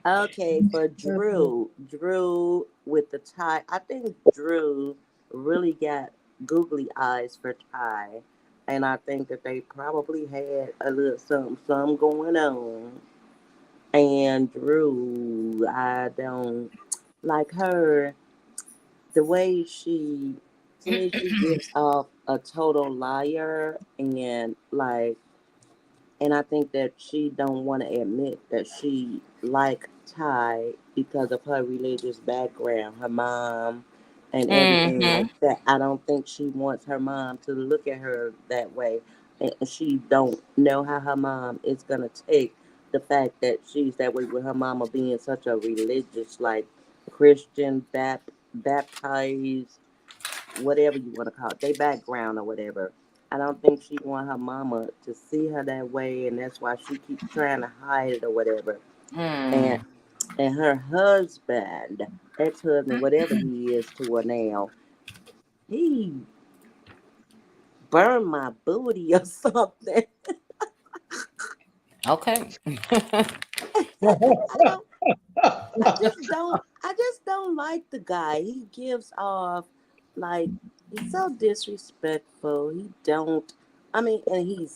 Okay, for Drew with the tie. I think Drew really got googly eyes for Ty, and I think that they probably had a little something going on. And Drew, I don't like her. The way she, to me, she gives off a total liar, and like, and I think that she don't want to admit that she like Ty because of her religious background, her mom, and everything Mm-hmm. like that. I don't think she wants her mom to look at her that way, and she don't know how her mom is gonna take the fact that she's that way with her mama being such a religious, like Christian, baptized, whatever you want to call it, their background or whatever. I don't think she want her mama to see her that way, and that's why she keep trying to hide it or whatever. And Mm. and her husband, ex-husband, whatever he is to her now, he burn my booty or something. Okay. I don't. I just don't like the guy. He gives off like he's so disrespectful. He don't. I mean, and he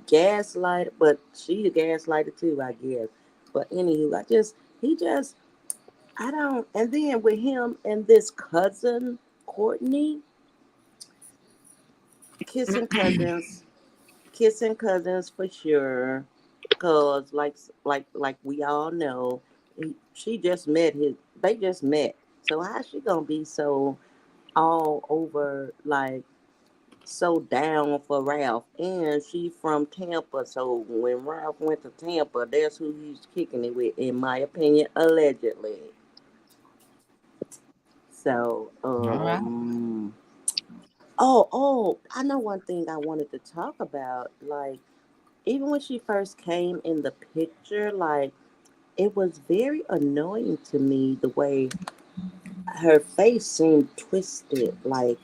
gaslighted, but she gaslighted too, I guess. But anywho, he just I don't. And then with him and this cousin Courtney, kissing cousins, kissing cousins for sure. Cause like we all know, she just met his. They just met. So how's she gonna be so all over like so down for Ralph? And she from Tampa, so when Ralph went to Tampa, that's who he's kicking it with, in my opinion, allegedly. So All right. oh, I know one thing I wanted to talk about. Like even when she first came in the picture, like it was very annoying to me the way her face seemed twisted. Like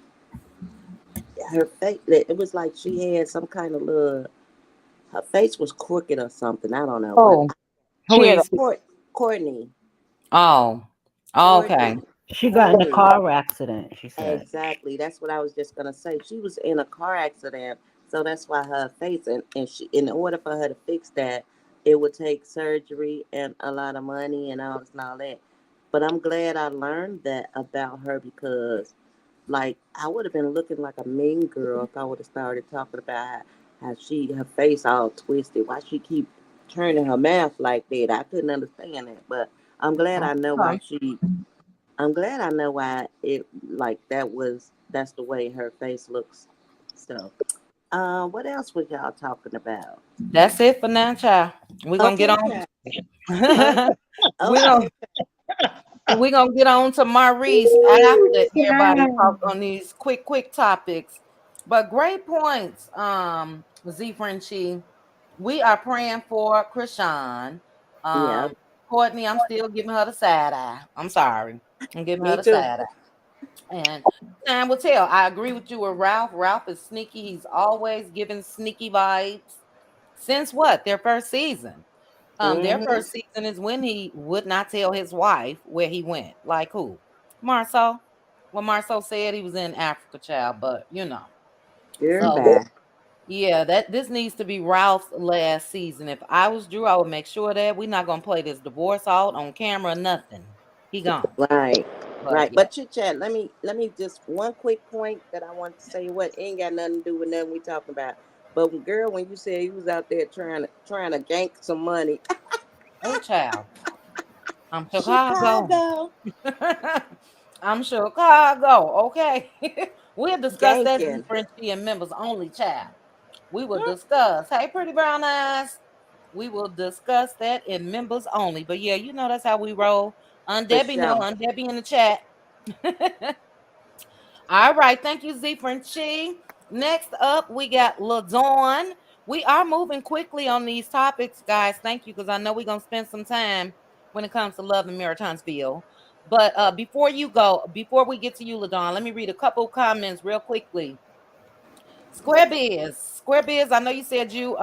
her face, it was like she had some kind of little. Her face was crooked or something. I don't know, but Oh, who she are had you? Courtney, Oh, okay. Courtney, She got in a Courtney. car accident, she said. Exactly. That's what I was just gonna say. She was in a car accident, so that's why her face and she, in order for her to fix that, it would take surgery and a lot of money and all this and all that. But I'm glad I learned that about her because, like, I would have been looking like a mean girl if I would have started talking about how her face all twisted. Why she keep turning her mouth like that? I couldn't understand that. But I'm glad I know why Okay. she I'm glad I know why it like that's the way her face looks. So, what else was y'all talking about? That's it for now, child. We're gonna get Okay, on. child. we're gonna Okay, we're gonna get on to Maurice after everybody talk on these quick topics. But great points, Z Frenchie. We are praying for Krishan. yeah, Um, Courtney, I'm still giving her the side eye. I'm sorry. I'm giving her me the too. side eye. And time will tell. I agree with you with Ralph. Ralph is sneaky. He's always giving sneaky vibes. Since what? Their first season. Their Hmm. first season is when he would not tell his wife where he went. Like who? Marceau. Well, Marceau said he was in Africa, child, but you know. You're So back. yeah, that this needs to be Ralph's last season. If I was Drew, I would make sure that we're not gonna play this divorce out on camera, nothing. He gone. Right, But right. yeah. But chit chat. Let me just one quick point that I want to say. What ain't got nothing to do with nothing we talking about. But girl, when you said you was out there trying to gank some money, Oh child. I'm Chicago. Chicago I'm Chicago. Okay. We'll discuss that ganking. differentially in members only, child. We will discuss. Hey, pretty brown eyes. We will discuss that in members only. But yeah, you know that's how we roll. For Debbie, no, sure. Debbie in the chat. All right, thank you, Z Frenchie. Next up, we got LaDawn. We are moving quickly on these topics, guys. Thank you, because I know we're gonna spend some time when it comes to love and Maritinesville. But before we get to you, LaDawn, let me read a couple comments real quickly. Square Biz, I know you said you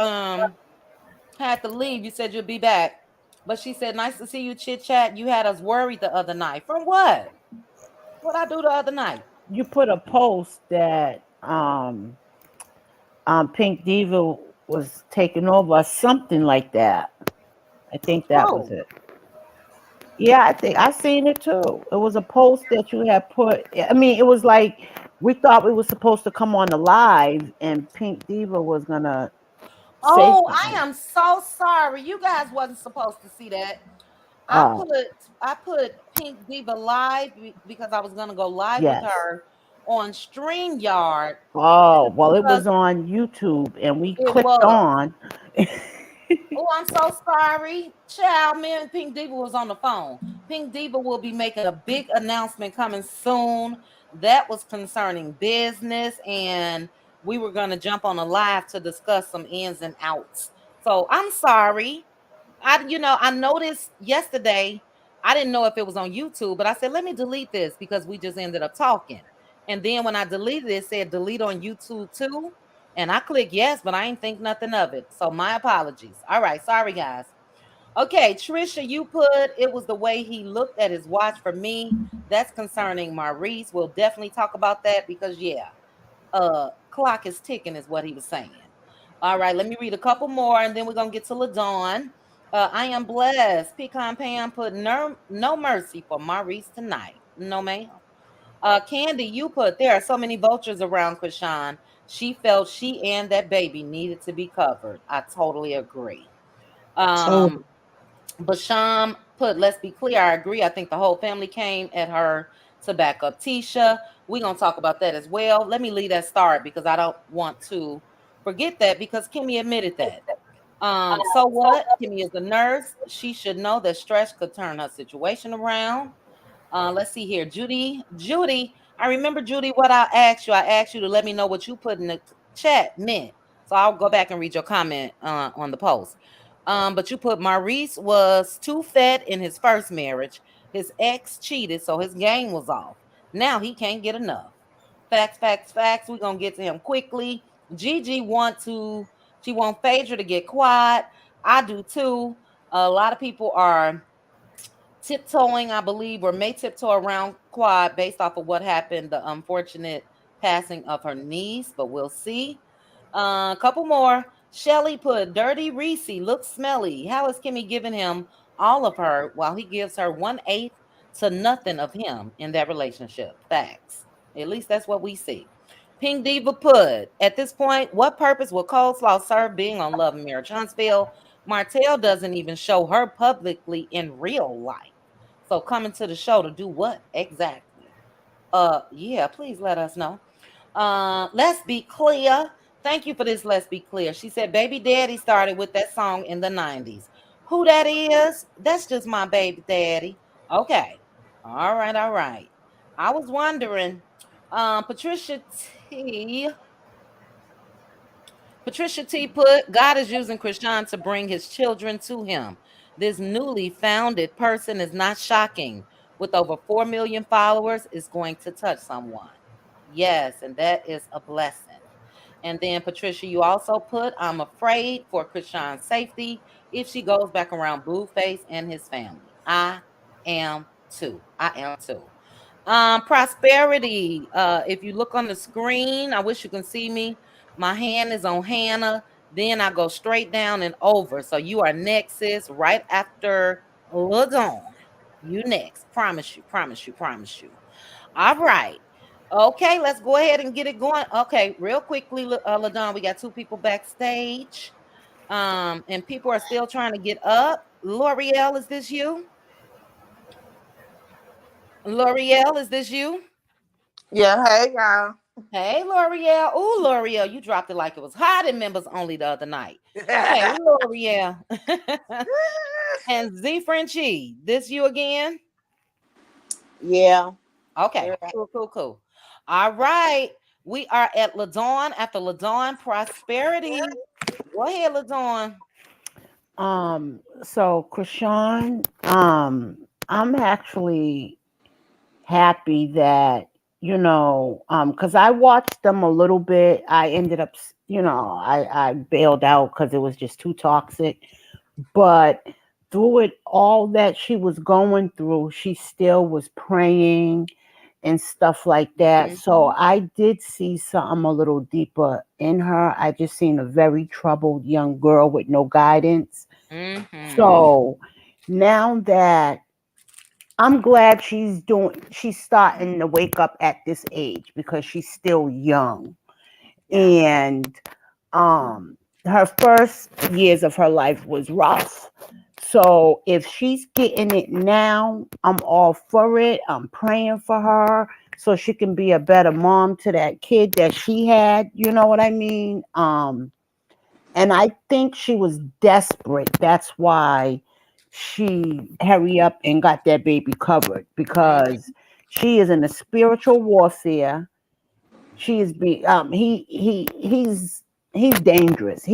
had to leave. You said you'll be back. But she said, nice to see you chit chat. You had us worried the other night. From what? What I do the other night? You put a post that Pink Diva was taking over or something like that. I think that was Oh, it. Yeah, I think I seen it too. It was a post that you had put. I mean, it was like we thought we were supposed to come on the live, and Pink Diva was gonna say oh, I something. am so sorry. You guys wasn't supposed to see that. I Oh, put I put Pink Diva live because I was gonna go live with yes. her on StreamYard Oh, well, it because was on YouTube, and we it clicked was. on. Oh, I'm so sorry. Child, me and Pink Diva was on the phone. Pink Diva will be making a big announcement coming soon. That was concerning business, and we were going to jump on a live to discuss some ins and outs. So I'm sorry. I noticed yesterday. I didn't know if it was on YouTube, but I said, let me delete this because we just ended up talking. And then when I deleted it, it said delete on YouTube too. And I clicked yes, but I ain't think nothing of it. So my apologies. All right, sorry guys. Okay, Trisha, you put it was the way he looked at his watch for me. That's concerning Maurice. We'll definitely talk about that because yeah, clock is ticking is what he was saying. All right, let me read a couple more and then we're gonna get to LaDawn. I am blessed. Pecan Pam put no mercy for Maurice tonight. No, ma'am. Candy, you put there are so many vultures around Krishan. She felt she and that baby needed to be covered. I totally agree. So Basham put, let's be clear, I agree. I think the whole family came at her to back up Tisha. We're going to talk about that as well. Let me leave that start because I don't want to forget that because Kimmy admitted that. So what? Kimmy is a nurse. She should know that stress could turn her situation around. Let's see here. Judy, I remember, Judy, what I asked you. I asked you to let me know what you put in the chat meant. So I'll go back and read your comment on the post. But you put Maurice was too fat in his first marriage. His ex cheated, so his game was off. Now he can't get enough. Facts, facts, facts. We're gonna get to him quickly. Gigi she want Phaedra to get quiet. I do too. A lot of people are tiptoeing, I believe, or may tiptoe around Quad based off of what happened, the unfortunate passing of her niece, but we'll see. A couple more. Shelly put Dirty Reese looks smelly. How is Kimmy giving him all of her while he gives her 1/8 to nothing of him in that relationship? Facts. At least that's what we see. Pink Diva put, at this point, what purpose will coleslaw serve being on Love and Marriage Huntsville? Martell doesn't even show her publicly in real life. So coming to the show to do what exactly? Yeah, please let us know. Let's be clear. Thank you for this. Let's be clear. She said, Baby Daddy started with that song in the 90s. Who that is? That's just my baby daddy. Okay. All right, all right. I was wondering. Patricia T. Patricia T put, God is using Krishan to bring his children to him. This newly founded person is not shocking. With over 4 million followers, is going to touch someone. Yes, and that is a blessing. And then Patricia, you also put, I'm afraid for Krishan's safety if she goes back around Blueface and his family. I am too. I am too. Prosperity. If you look on the screen, I wish you can see me. My hand is on Hannah. Then I go straight down and over. So you are next, sis, right after LaDawn. You next. Promise you, promise you, promise you. All right. Okay, let's go ahead and get it going. Okay, real quickly, LaDawn, we got two people backstage. And people are still trying to get up. L'Oreal, is this you? L'Oreal, is this you? Yeah, hey y'all. Hey, L'Oreal. Oh, L'Oreal, you dropped it like it was hot in members only the other night. Hey, L'Oreal. And Z Frenchie, this you again? Yeah. Okay, Yeah. cool, cool, cool. All right. We are at LaDawn after LaDawn Prosperity. Go ahead, LaDawn. So Krishan, I'm actually happy that because I watched them a little bit. I ended up, I bailed out because it was just too toxic. But through it all that she was going through, she still was praying and stuff like that. So I did see something a little deeper in her. I just seen a very troubled young girl with no guidance. So now that I'm glad she's starting to wake up at this age because she's still young. And her first years of her life was rough. So if she's getting it now, I'm all for it. I'm praying for her so she can be a better mom to that kid that she had. You know what I mean? And I think she was desperate. That's why she hurry up and got that baby covered because she is in a spiritual warfare. She is he's dangerous.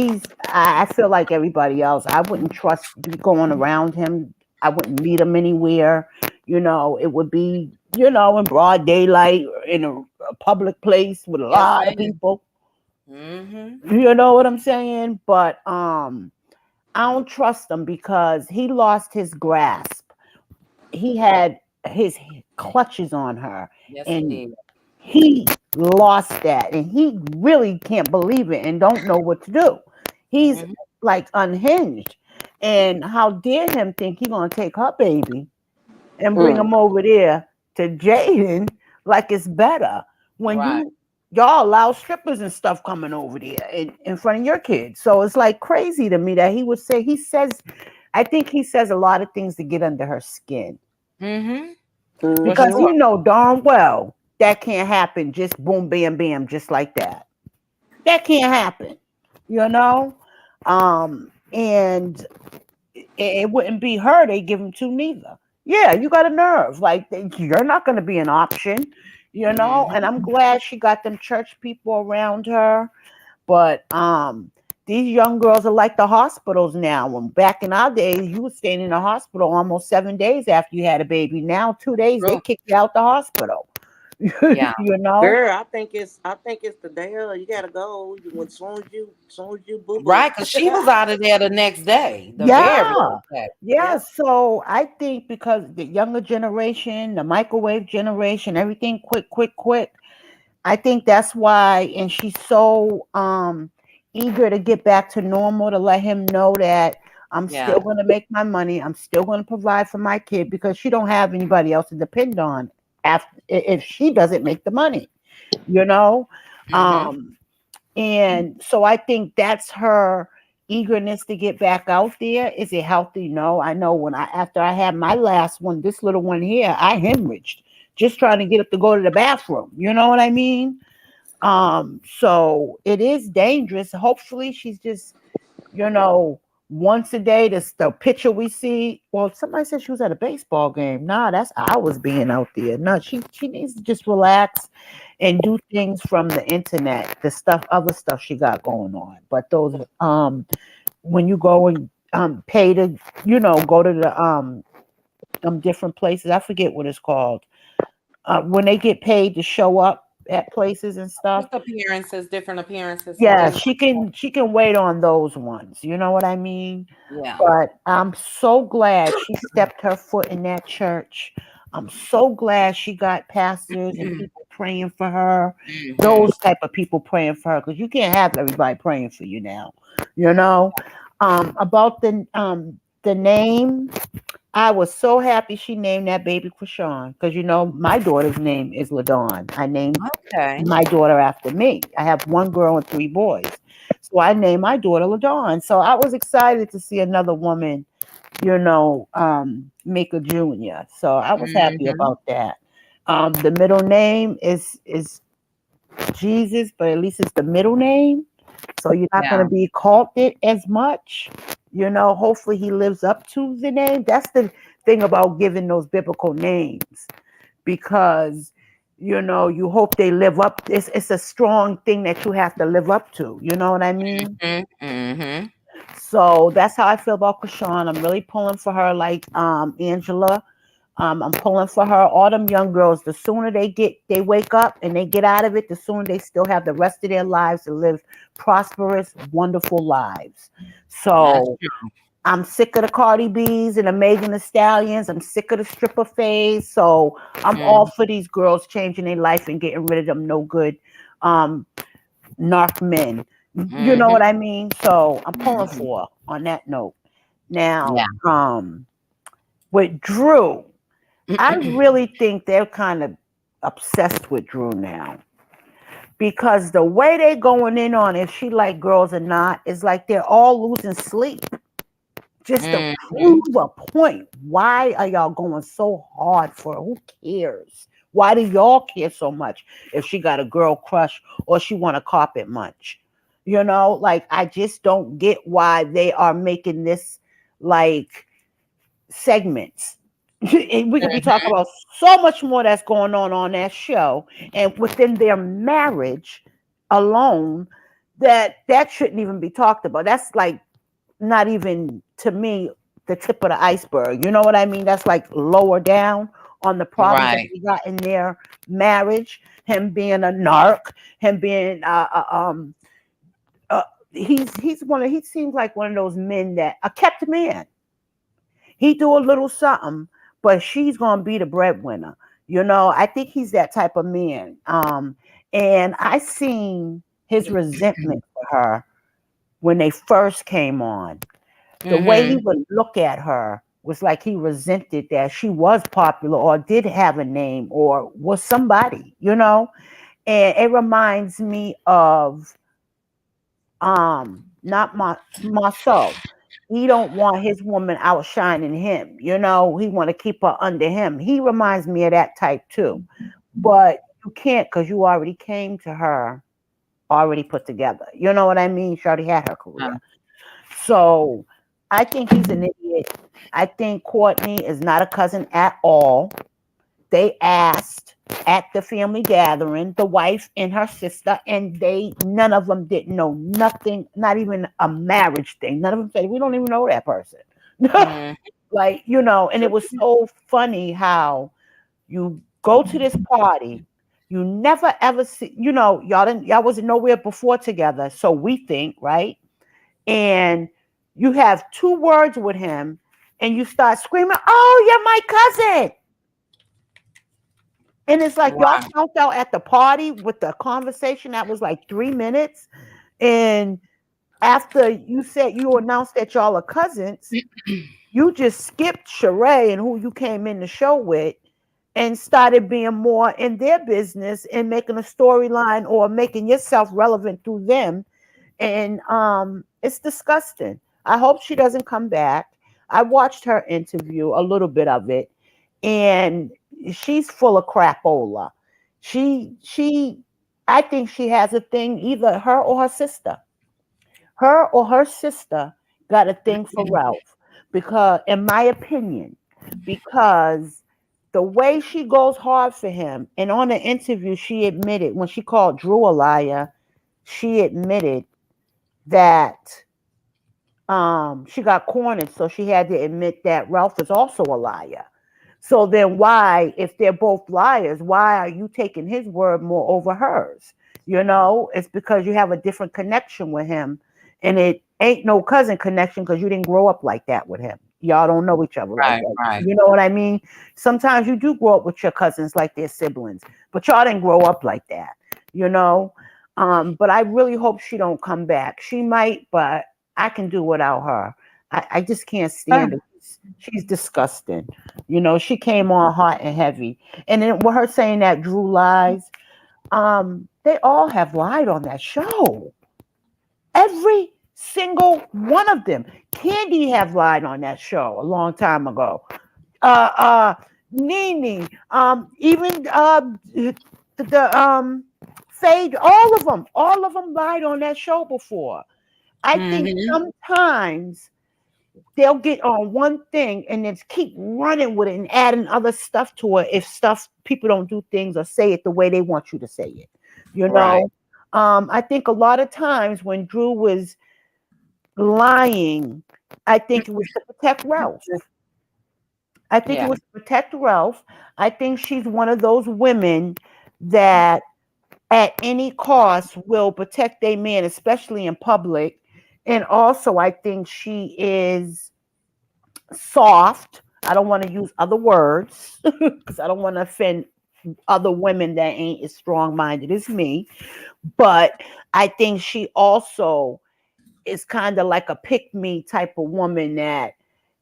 I feel like everybody else. I wouldn't trust going around him. I wouldn't meet him anywhere. It would be in broad daylight in a public place with a Yes, lot of ma'am. people. Mm-hmm. You know what I'm saying? But I don't trust him because he lost his grasp. He had his clutches on her, Yes, he and did. he lost that, and he really can't believe it and don't know what to do. He's Mm-hmm. like unhinged. And how dare him think he gonna take her baby and bring Mm. him over there to Jaden like it's better when Right. y'all allow strippers and stuff coming over there in front of your kids. So it's like crazy to me that he says, I think he says a lot of things to get under her skin Mm-hmm. For because Mm-hmm. he sure. know darn well that can't happen just boom bam bam just like that. That can't happen, you know. And it wouldn't be her they give him to neither. Yeah, you got a nerve. Like you're not going to be an option, you know. And I'm Mm-hmm. glad she got them church people around her. But these young girls are like the hospitals now. When back in our days, you were staying in the hospital almost 7 days after you had a baby. Now 2 days they True. kick you out the hospital. Yeah. You know. Girl, I think it's the day you gotta go when soon as you boo boo. Right, because she was out of there the next day, the very Yeah. next day. Yeah. Yep. So I think because the younger generation, the microwave generation, everything quick, quick, quick. I think that's why, and she's so eager to get back to normal to let him know that I'm Yeah. still going to make my money. I'm still going to provide for my kid because she don't have anybody else to depend on after if she doesn't make the money, you know. Mm-hmm. Um, and so I think that's her eagerness to get back out there. Is it healthy? No. I know when after I had my last one, this little one here, I hemorrhaged just trying to get up to go to the bathroom. You know what I mean? So it is dangerous. Hopefully she's just, you know, once a day. The picture we see. Well, somebody said she was at a baseball game. Nah, that's I was being out there. No, she needs to just relax and do things from the internet, the stuff, other stuff she got going on. But those when you go and pay to, go to the different places. I forget what it's called. When they get paid to show up at places and stuff. Just appearances, different appearances and Yeah, things she like that. can she can wait on those ones. You know what I mean? Yeah. But I'm so glad she stepped her foot in that church. I'm so glad she got pastors and people praying for her. Mm-hmm. Those type of people praying for her because you can't have everybody praying for you now. You know, about the name. I was so happy she named that baby Krishan because my daughter's name is Ladon. I named Okay. my daughter after me. I have one girl and three boys. So I named my daughter Ladon. So I was excited to see another woman, make a junior. So I was happy Mm-hmm. about that. The middle name is Jesus, but at least it's the middle name. So you're not going Yeah. to be culted as much. Hopefully he lives up to the name. That's the thing about giving those biblical names because you hope they live up. It's a strong thing that you have to live up to. You know what I mean? Mm-hmm. Mm-hmm. So that's how I feel about Krishan. I'm really pulling for her, like Angela. I'm pulling for her. All them young girls. The sooner they wake up and they get out of it, the sooner they still have the rest of their lives to live prosperous, wonderful lives. That's So I'm sick of the Cardi B's and the Megan Thee Stallions. I'm sick of the stripper phase. So I'm true. all for these girls changing their life and getting rid of them no good um narc men. You know Mm-hmm. what I mean? So I'm pulling Mm-hmm. for her on that note. Now, Yeah. with Drew, I really think they're kind of obsessed with Drew now. Because the way they're going in on if she like girls or not is like they're all losing sleep just to Mm-hmm. prove a point. Why are y'all going so hard for it? Who cares? Why do y'all care so much if she got a girl crush or she want a carpet munch? Like I just don't get why they are making this like segments. And we could be talking about so much more that's going on that show and within their marriage alone that shouldn't even be talked about. That's like not even to me the tip of the iceberg. You know what I mean? That's like lower down on the problems that Right. they got in their marriage. Him being a narc, him being uh, he seems like one of those men that a kept man. He do a little something, but she's gonna be the breadwinner. I think he's that type of man. And I seen his resentment for her when they first came on. The way he Mm-hmm. would look at her was like he resented that she was popular or did have a name or was somebody. And it reminds me of not Marceau. He don't want his woman outshining him. He want to keep her under him. He reminds me of that type too. But you can't because you already came to her already put together. You know what I mean? She already had her career. So I think he's an idiot. I think Courtney is not a cousin at all. They asked at the family gathering, the wife and her sister, and none of them didn't know nothing, not even a marriage thing. None of them said, we don't even know that person. Mm-hmm. And it was so funny how you go to this party, you never ever see, y'all wasn't nowhere before together. So we think, right? And you have 2 words with him and you start screaming, oh, you're my cousin. And it's like y'all Right. found out at the party with the conversation that was like 3 minutes. And after you announced that y'all are cousins, you just skipped Sheree and who you came in the show with and started being more in their business and making a storyline or making yourself relevant through them. And it's disgusting. I hope she doesn't come back. I watched her interview, a little bit of it, and she's full of crapola. She I think she has a thing, either her or her sister. Her or her sister got a thing for Ralph because, in my opinion, because the way she goes hard for him, and on the interview, she admitted when she called Drew a liar, she admitted that she got cornered, so she had to admit that Ralph is also a liar. So then why, if they're both liars, why are you taking his word more over hers? It's because you have a different connection with him, and it ain't no cousin connection because you didn't grow up like that with him. Y'all don't know each other like Right. that. Right. You know what I mean? Sometimes you do grow up with your cousins like they're siblings, but y'all didn't grow up like that. You know. But I really hope she don't come back. She might, but I can do without her. I just can't stand it. She's disgusting. She came on hot and heavy. And then with her saying that Drew lies, they all have lied on that show. Every single one of them. Candy have lied on that show a long time ago. Uh Nene, even the Fade, all of them lied on that show before. I think Mm-hmm. sometimes they'll get on one thing and then keep running with it and adding other stuff to it if stuff people don't do things or say it the way they want you to say it. You Right. know, I think a lot of times when Drew was lying, I think it was to protect Ralph. I think it Yeah. was to protect Ralph. I think she's one of those women that at any cost will protect a man, especially in public. And also, I think she is soft. I don't want to use other words because I don't want to offend other women that ain't as strong minded as me. But I think she also is kind of like a pick me type of woman that,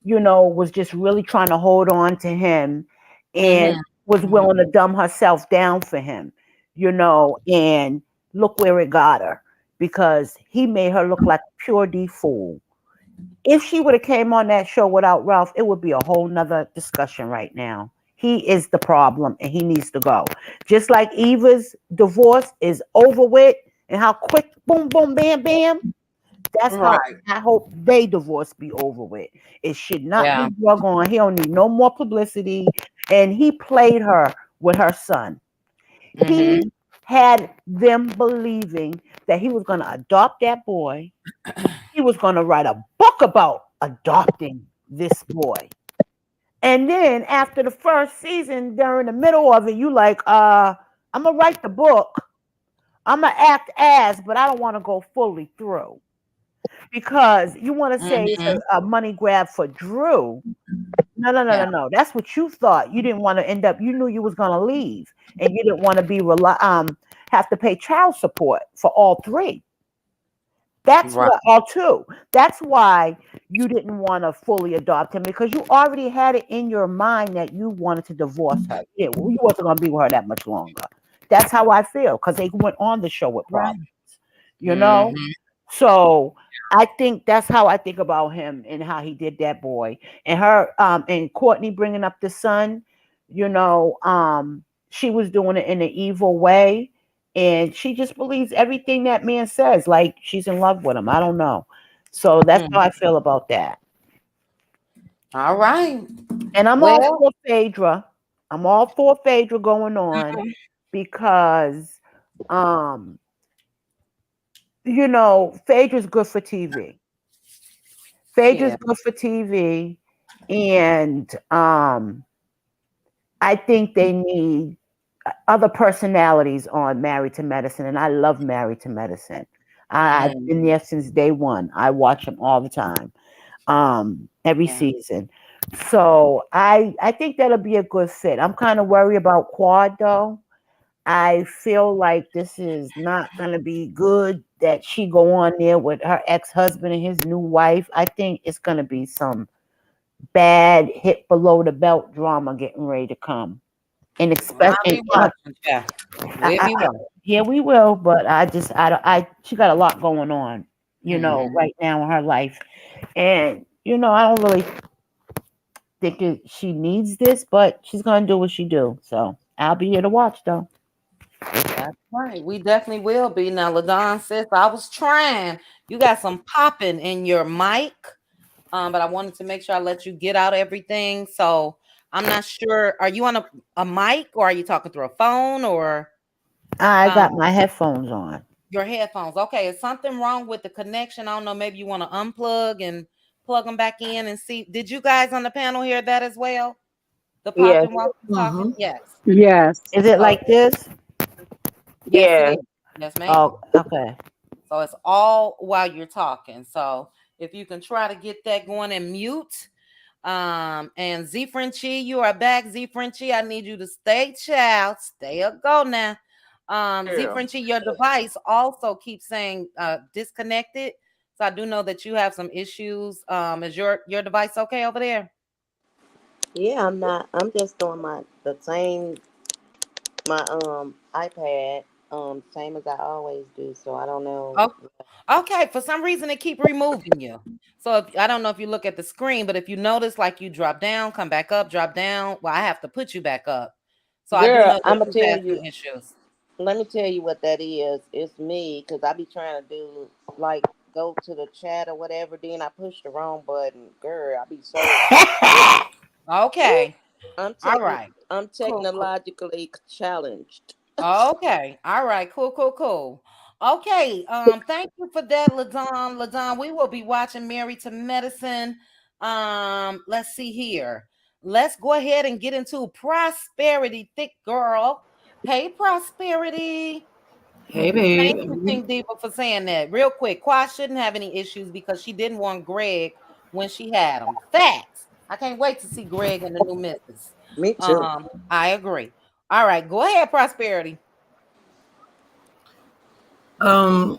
was just really trying to hold on to him and Mm-hmm. was willing to dumb herself down for him, and look where it got her because he made her look like a pure D fool. If she would have came on that show without Ralph, it would be a whole nother discussion right now. He is the problem and he needs to go. Just like Eva's divorce is over with and how quick, boom, boom, bam, bam. That's how Right. I hope they divorce be over with. It should not Yeah. be drug on. He don't need no more publicity. And he played her with her son. Mm-hmm. He had them believing that he was going to adopt that boy. He was going to write a book about adopting this boy. And then after the first season, during the middle of it, you like, I'm gonna write the book. I'm gonna act as, but I don't want to go fully through because you want to say it's Mhm. a money grab for Drew. No, no, no, no, Yeah. no. That's what you thought. You didn't want to end up. You knew you was gonna leave, and you didn't want to be have to pay child support for all three. That's Right. what all two. That's why you didn't want to fully adopt him because you already had it in your mind that you wanted to divorce her. Yeah, well, you wasn't gonna be with her that much longer. That's how I feel because they went on the show with Right. problems. You know, Mhm. so I think that's how I think about him and how he did that boy and her. And Courtney bringing up the son. You know, she was doing it in an evil way and she just believes everything that man says, like she's in love with him. I don't know. So that's how I feel about that. All right. And I'm all Well, for Phaedra. I'm all for Phaedra going on mhm. because Phaedra's good for TV. Phaedra's Yeah. good for TV. And I think they need other personalities on Married to Medicine. And I love Married to Medicine. I've Mm, been there since day one. I watch them all the time, every yeah. season. So I think that'll be a good fit. I'm kind of worried about Quad though. I feel like this is not gonna be good that she go on there with her ex-husband and his new wife. I think it's gonna be some bad hit below the belt drama getting ready to come. And I'll expect be watching. Yeah. We'll be watching. yeah, we will, but she got a lot going on, Mhm. right now in her life. And I don't really think she needs this, but she's gonna do what she do. So I'll be here to watch though. That's right. We definitely will be. Now, LaDon says I was trying. You got some popping in your mic. But I wanted to make sure I let you get out everything. So I'm not sure. Are you on a mic or are you talking through a phone or I um, got my headphones on. your headphones? Okay, is something wrong with the connection? I don't know. Maybe you want to unplug and plug them back in and see. Did you guys on the panel hear that as well? The Yes. popping while you're talking? Mm-hmm. Yes. Yes. Is it So like this? yes, it Yes. is. Yes, ma'am. Oh, okay. So it's all while you're talking. So if you can try to get that going and mute. And Z Frenchie, you are back. Z Frenchie, I need you to stay child. Stay a go now. Z Girl. Frenchie, your device also keeps saying disconnected. So I do know that you have some issues. Is your device okay over there? Yeah, I'm not. I'm just doing the same my iPad same as I always do. So I don't know. Oh, okay. For some reason, it keep removing you. So I don't know if you look at the screen, but if you notice, like you drop down, come back up, drop down. Well, I have to put you back up. So I do Girl, know that I'm gonna you've tell had some you. issues. Let me tell you what that is. It's me because I be trying to do like go to the chat or whatever. Then I push the wrong button. Girl, I be so. Okay. I'm All techn right. I'm Cool, cool. technologically challenged. Okay. All right. Cool, cool, cool. Okay. Thank you for that, Ladon. Ladon, we will be watching Married to Medicine. Let's see here. Let's go ahead and get into Prosperity, thick girl. Hey, Prosperity. Hey, Thank you, babe. Pink Diva, for saying that. Real quick, Quad shouldn't have any issues because she didn't want Greg when she had him. Facts. I can't wait to see Greg and the new missus. Me too. I agree. All right, go ahead, Prosperity. Um,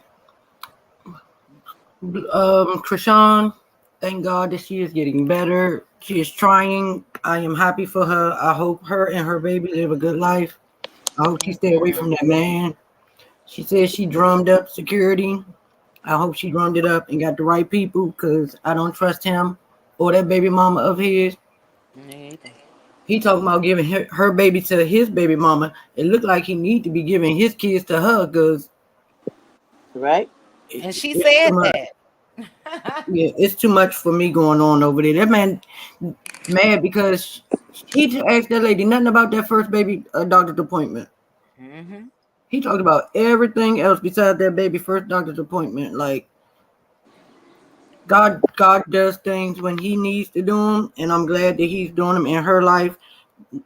Krishan, thank God that she is getting better. She is trying. I am happy for her. I hope her and her baby live a good life. I hope she stay away from that man. She says she drummed up security. I hope she drummed it up and got the right people because I don't trust him or that baby mama of his. Neither. He talking about giving her baby to his baby mama. It looked like he need to be giving his kids to her because Right? And she it's too said much. that. Yeah, it's too much for me going on over there. That man mad because he just asked that lady nothing about that first baby doctor's appointment. Mm-hmm. He talked about everything else besides that baby first doctor's appointment. Like God does things when He needs to do them, and I'm glad that He's doing them in her life.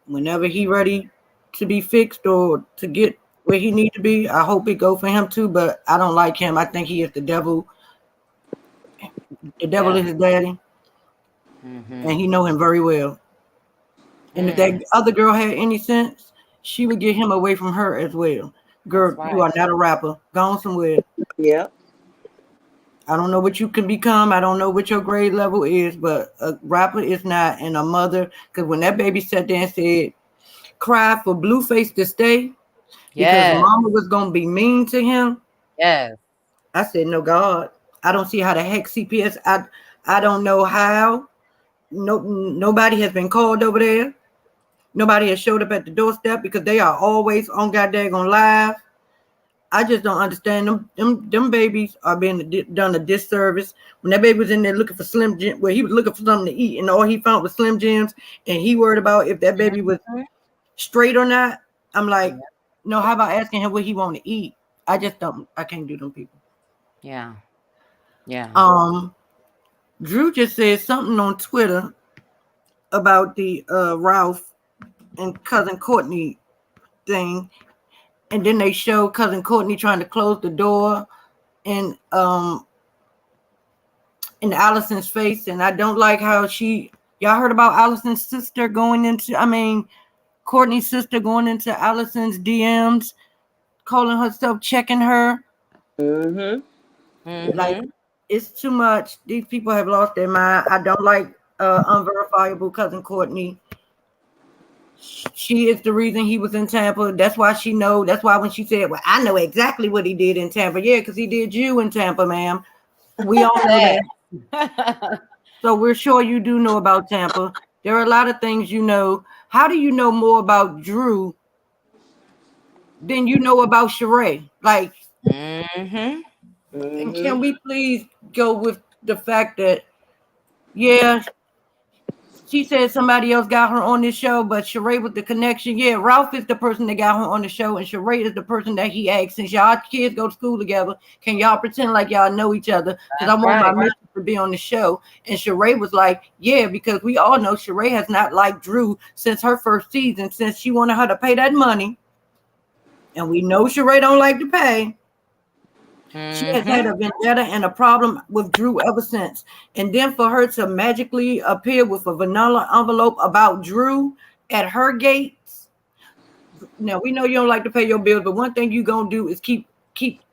Whenever He ready to be fixed or to get where He need to be, I hope it go for him too. But I don't like him. I think he is the devil. The devil is his daddy, and he know him very well. And if that other girl had any sense, she would get him away from her as well. Girl, you are not a rapper. Go on somewhere. Yeah. I don't know what you can become. I don't know what your grade level is, but a rapper is not, and a mother. Because when that baby sat there and said, "Cry for Blueface to stay," because mama was gonna be mean to him. Yes. I said, "No, God, I don't see how the heck CPS. I don't know how. Nobody has been called over there. Nobody has showed up at the doorstep because they are always on goddamn live. I just don't understand them babies are being done a disservice. When that baby was in there looking for Slim Jim, where he was looking for something to eat, and all he found was Slim Jims, and he worried about if that baby was straight or not. I'm like, no, how about asking him what he want to eat? I can't do them people. Yeah. Yeah. Drew just said something on Twitter about the Ralph and cousin Courtney thing. And then they show cousin Courtney trying to close the door in Allison's face. And I don't like how y'all heard about Allison's sister Courtney's sister going into Allison's DMs, calling herself checking her. Like, it's too much. These people have lost their mind. I don't like unverifiable cousin Courtney. She is the reason he was in Tampa. That's why she know. That's why when she said, "Well, I know exactly what he did in Tampa." Yeah, because he did you in Tampa, ma'am. We all know that. So we're sure you do know about Tampa. There are a lot of things you know. How do you know more about Drew than you know about Sheree? Like, and can we please go with the fact that, yeah, she said somebody else got her on this show, but Sheree with the connection. Yeah, Ralph is the person that got her on the show, and Sheree is the person that he asked. Since y'all kids go to school together, can y'all pretend like y'all know each other? Because I want my mission to be on the show. And Sheree was like, yeah, because we all know Sheree has not liked Drew since her first season, since she wanted her to pay that money. And we know Sheree don't like to pay. She has had a vendetta and a problem with Drew ever since. And then for her to magically appear with a vanilla envelope about Drew at her gates. Now, we know you don't like to pay your bills, but one thing you're going to do is keep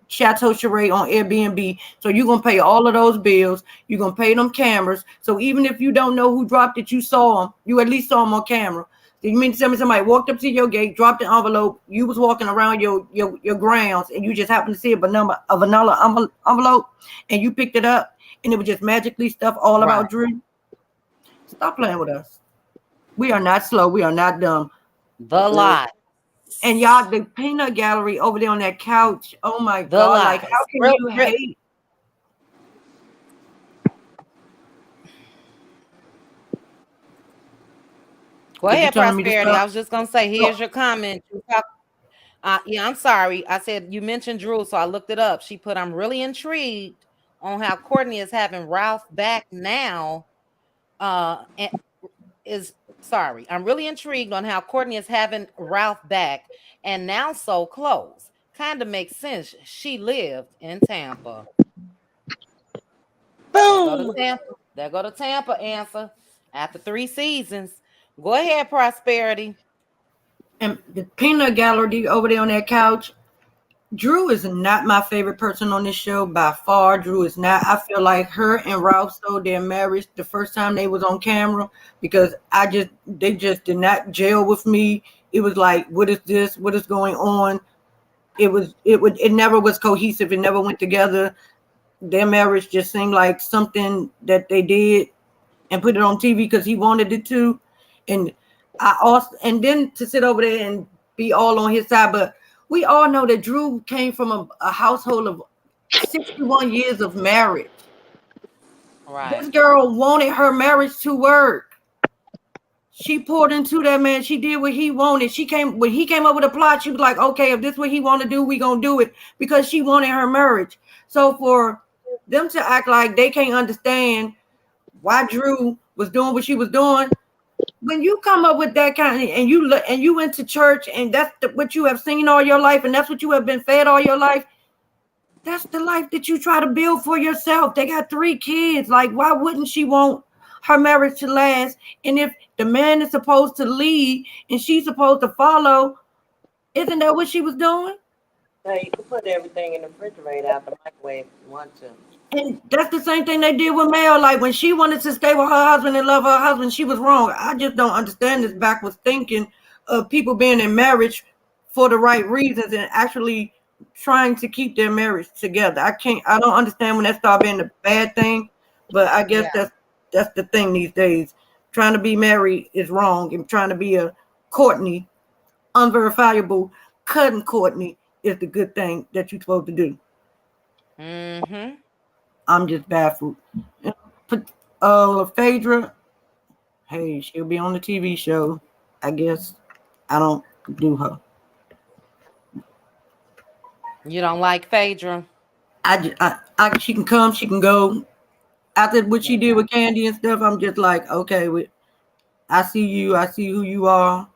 Chateau Sheree on Airbnb. So you're going to pay all of those bills. You're going to pay them cameras. So even if you don't know who dropped it, you saw them. You at least saw them on camera. You mean to tell me somebody walked up to your gate, dropped an envelope, you was walking around your grounds, and you just happened to see a vanilla envelope, and you picked it up, and it was just magically stuff all about Drew? Stop playing with us. We are not slow. We are not dumb. The lot. And y'all, the peanut gallery over there on that couch, oh my God, like, how can you hate? Go ahead, Prosperity. I was just going to say, here's your comment. Yeah, I'm sorry. I said you mentioned Drew, so I looked it up. She put, I'm really intrigued on how Courtney is having Ralph back now. I'm really intrigued on how Courtney is having Ralph back and now so close. Kind of makes sense. She lived in Tampa. Boom. There go to Tampa answer after 3 seasons. Go ahead, Prosperity. And the peanut gallery over there on that couch, Drew is not my favorite person on this show by far. Drew is not. I feel like her and Ralph sold their marriage the first time they was on camera because they just did not gel with me. It was like, what is this? What is going on? It never was cohesive. It never went together. Their marriage just seemed like something that they did and put it on TV because he wanted it to. And then to sit over there and be all on his side, but we all know that Drew came from a household of 61 years of marriage. Right. This girl wanted her marriage to work. She poured into that man. She did what he wanted. When he came up with a plot, she was like, okay, if this is what he want to do, we gonna do it because she wanted her marriage. So for them to act like they can't understand why Drew was doing what she was doing. When you come up with that kind of, and you went to church, and that's what you have seen all your life, and that's what you have been fed all your life. That's the life that you try to build for yourself. They got 3 kids. Like, why wouldn't she want her marriage to last? And if the man is supposed to lead and she's supposed to follow, isn't that what she was doing? So you can put everything in the refrigerator out the microwave if you want to. And that's the same thing they did with Mel. Like, when she wanted to stay with her husband and love her husband, she was wrong. I just don't understand this backwards thinking of people being in marriage for the right reasons and actually trying to keep their marriage together. I don't understand when that started being a bad thing, but I guess that's the thing these days. Trying to be married is wrong, and trying to be a Courtney, unverifiable cousin Courtney, is the good thing that you're supposed to do. Mm-hmm. I'm just baffled. Phaedra, hey, she'll be on the TV show. I guess I don't do her. You don't like Phaedra? She can come, she can go. After what she did with Candy and stuff, I'm just like, okay, I see you. I see who you are.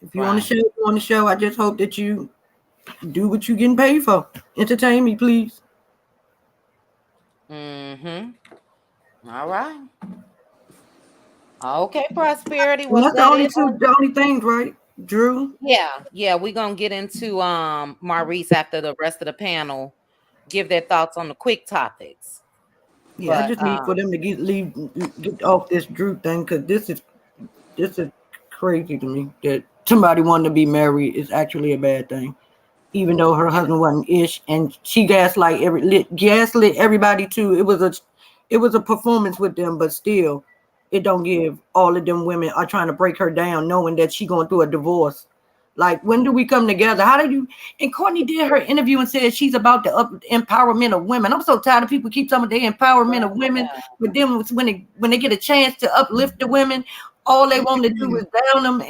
If you on the show, you on the show. I just hope that you do what you're getting paid for. Entertain me, please. Mm-hmm. All right. Okay, Prosperity. Well, that's the only things, right, Drew? Yeah. We're gonna get into Maurice after the rest of the panel give their thoughts on the quick topics. Yeah, I just need for them to get off this Drew thing, because this is crazy to me that somebody wanting to be married is actually a bad thing. Even though her husband wasn't ish, and she gaslit everybody too. It was a performance with them, but still, it don't give all of them women are trying to break her down, knowing that she going through a divorce. Like, when do we come together? How do you? And Courtney did her interview and said she's about the empowerment of women. I'm so tired of people keep talking about the empowerment of women, but then when they get a chance to uplift the women, all they want to do is down them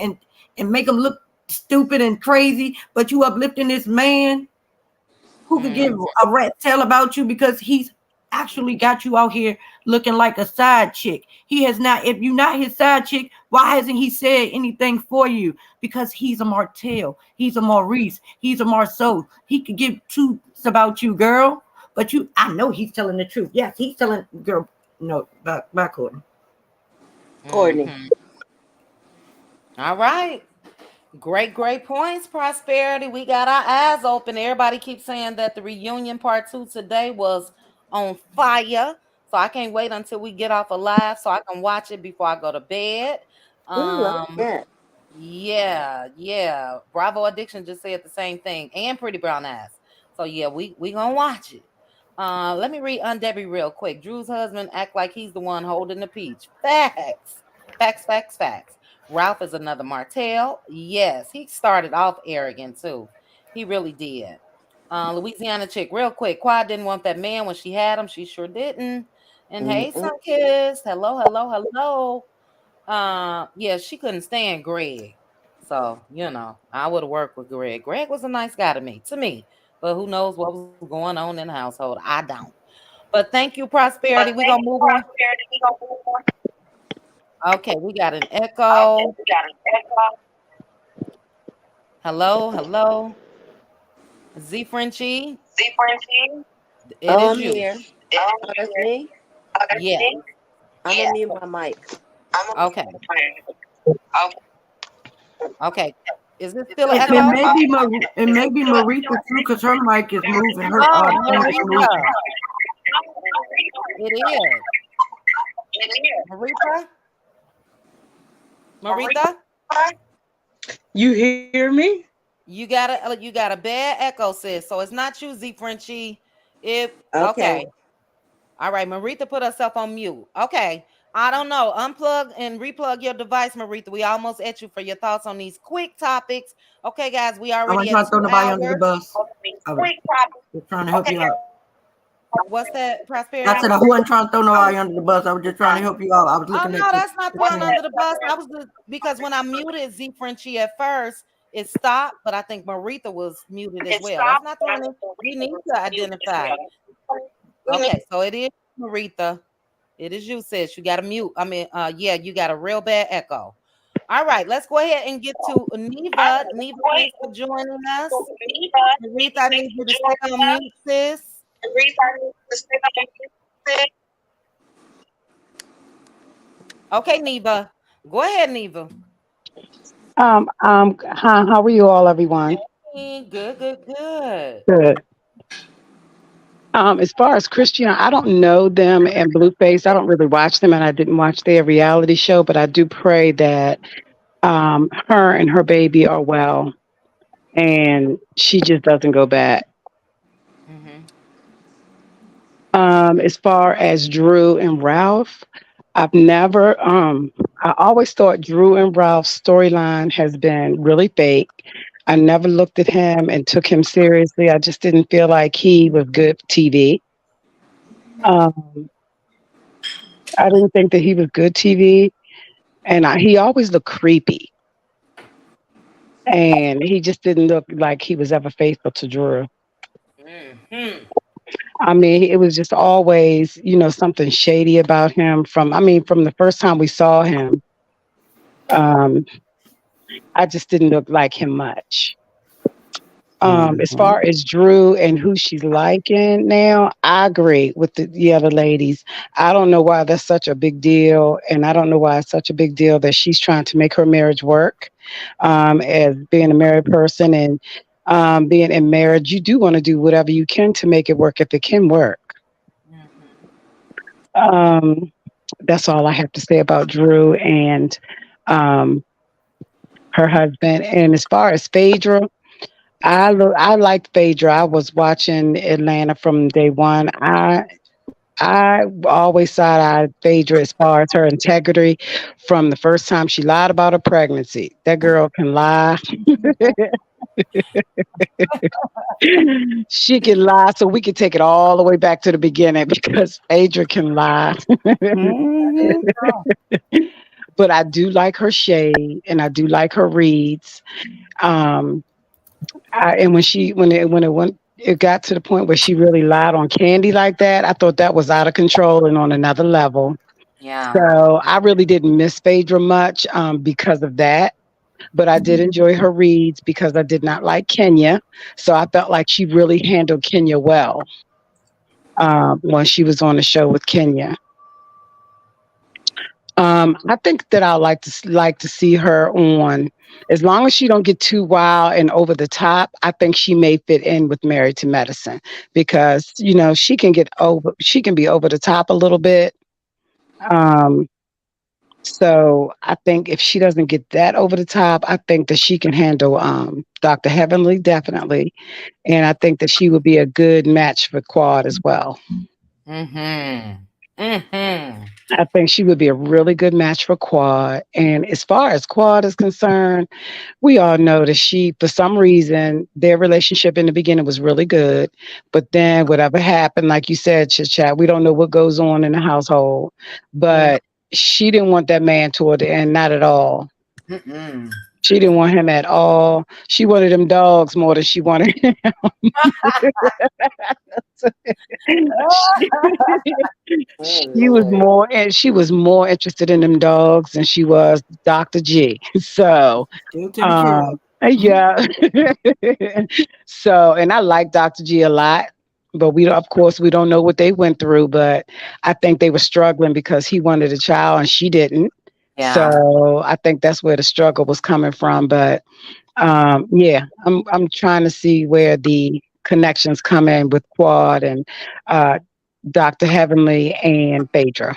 and make them look stupid and crazy. But you uplifting this man who could give a rat tail about you, because he's actually got you out here looking like a side chick. He has not. If you're not his side chick, why hasn't he said anything for you? Because he's a Martell, he's a Maurice, he's a Marceau. He could give two about you, girl. But I know he's telling the truth. Yes, he's telling, girl. No, back Courtney. Mm-hmm. All right. Great points, Prosperity. We got our eyes open. Everybody keeps saying that the reunion part 2 today was on fire. So I can't wait until we get off live so I can watch it before I go to bed. Yeah. Bravo Addiction just said the same thing, and Pretty Brown Eyes. So yeah, we gonna watch it. Let me read Debbie real quick. Drew's husband act like he's the one holding the peach. Facts. Ralph is another Martell. Yes, he started off arrogant too. He really did. Louisiana chick, real quick. Quad didn't want that man when she had him. She sure didn't. And hey, Sunkiss. Hello. Yeah, she couldn't stand Greg. So, I would have worked with Greg. Greg was a nice guy to me. But who knows what was going on in the household? I don't. But thank you, Prosperity. We're going to move on. Okay, we got an echo. Hello. Z Frenchie. It is you. Here. That's me? Yeah. I'm going to mute my mic. Okay. Is this still an echo? It may be Marita too, because her mic is moving. Her Marita. It is. Marita? You hear me? You got a bad echo, sis. So it's not you, Z Frenchie. Okay. All right, Marita put herself on mute. Okay. I don't know. Unplug and replug your device, Marita. We almost at you for your thoughts on these quick topics. Okay, guys, we already at 2 hours. Under the bus. I was trying to help you out. What's that, Prosperity? I said I wasn't trying to throw nobody under the bus. I was just trying to help you out. I was looking at no, that's not throwing under the bus. I was because when I muted Z Frenchie at first, it stopped, but I think Marita was muted as well. That's not throwing. We need to identify. Okay, so it is Maritha. It is you, sis. You got to mute. I mean, yeah, you got a real bad echo. All right, let's go ahead and get to Neva. Neva, thanks for joining us. Maritha, I need you to stay on mute, sis. Okay, Neva. Go ahead, Neva. Hi, how are you all, everyone? Good, good, good. Good. As far as Christian, I don't know them and Blueface. I don't really watch them, and I didn't watch their reality show, but I do pray that her and her baby are well, and she just doesn't go back. Mm-hmm. As far as Drew and Ralph, I've never I always thought Drew and Ralph's storyline has been really fake. I never looked at him and took him seriously. I just didn't feel like he was good TV. Um, I didn't think that he was good TV, and he always looked creepy, and he just didn't look like he was ever faithful to Drew. Mm-hmm. I mean, it was just always, something shady about him. From the first time we saw him, um, I just didn't look like him much. As Mhm. far as Drew and who she's liking now, I agree with the other ladies. I don't know why that's such a big deal, and I don't know why it's such a big deal that she's trying to make her marriage work. As being a married person and being in marriage, you do want to do whatever you can to make it work if it can work. Um, that's all I have to say about Drew and um, her husband. And as far as Phaedra, I liked Phaedra. I was watching Atlanta from day one. I always side-eyed Phaedra as far as her integrity from the first time she lied about her pregnancy. That girl can lie. She can lie, so we can take it all the way back to the beginning because Phaedra can lie. Mhm. But I do like her shade and I do like her reads. Um, and when it got to the point where she really lied on Candy like that, I thought that was out of control and on another level. Yeah. So I really didn't miss Phaedra much because of that. But I did enjoy her reads because I did not like Kenya. So I felt like she really handled Kenya well when she was on the show with Kenya. I think that I like to see her on, as long as she don't get too wild and over the top. I think she may fit in with Married to Medicine because she can be over the top a little bit. Um, so I think if she doesn't get that over the top, I think that she can handle Dr. Heavenly definitely, and I think that she would be a good match for Quad as well. Mm-hmm. Mm-hmm. I think she would be a really good match for Quad. And as far as Quad is concerned, we all know that for some reason, their relationship in the beginning was really good. But then whatever happened, like you said, Chit Chat, we don't know what goes on in the household. But she didn't want that man toward the end, not at all. Mm-mm. She didn't want him at all. She wanted them dogs more than she wanted him. Oh She was Lord. more and she was more interested in them dogs than she was Dr. G. So Still taking care of. yeah. So and I like Dr. G a lot, but of course we don't know what they went through, but I think they were struggling because he wanted a child and she didn't. Yeah. So I think that's where the struggle was coming from. But yeah, I'm trying to see where the connections come in with Quad and uh, Dr. Heavenly and Phaedra.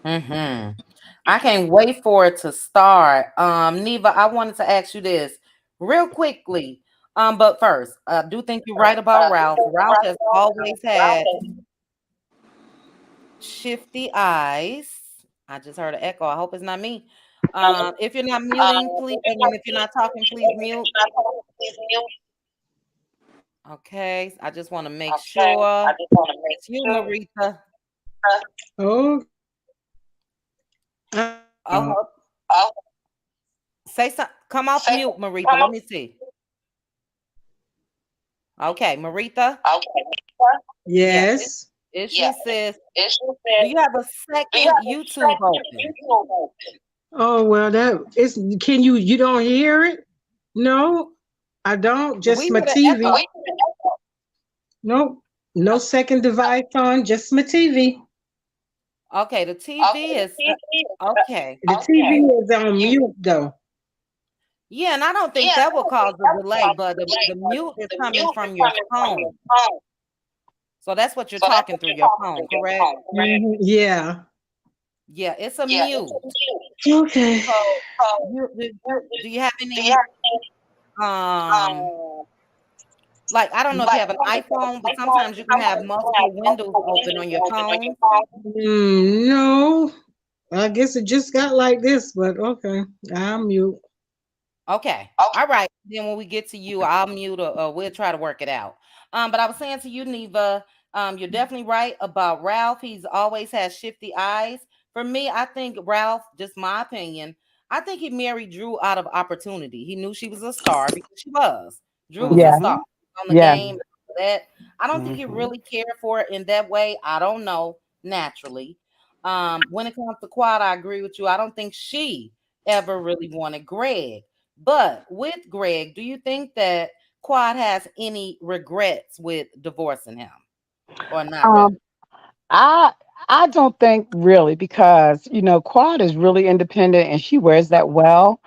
Mm-hmm. I can't wait for it to start. Neva, I wanted to ask you this real quickly. But first, I do think you're right about Ralph. Ralph has always had shifty eyes. I just heard an echo. I hope it's not me. If you're not muting, please. I mean, if you're not talking, please mute. Okay. I just want to make sure it's you, Marita. Oh, Oh, say something. Come off mute, Marita. Let me see. Okay, Marita. Yes. yes. Issue says, do you have a second YouTube open? Oh well, that is. Can you don't hear it? No, I don't. Just We my hear the TV. echo. Nope. No second device on. Just my TV. Okay, the TV is okay. The TV is on mute though. Yeah, and I don't think that will cause a delay, but the mute is coming from your phone. So that's what you're talking through your phone, correct? Yeah. Yeah, it's a mute. Okay. So do you have any like I don't know if you have an iPhone, but sometimes you can have multiple windows open on your phone. No. I guess it just got like this, but okay. I'm mute. Okay. All right. Then when we get to you, I'll mute or we'll try to work it out. But I was saying to you, Neva, you're definitely right about Ralph. He's always had shifty eyes. For me, I think Ralph, just my opinion, I think he married Drew out of opportunity. He knew she was a star because she was. Drew was a Yeah. star on the Yeah. game. That I don't think he really cared for it in that way. I don't know, naturally. When it comes to Quad, I agree with you. I don't think she ever really wanted Greg. But with Greg, do you think that Quad has any regrets with divorcing him or not really? I I don't think really because Quad is really independent and she wears that well.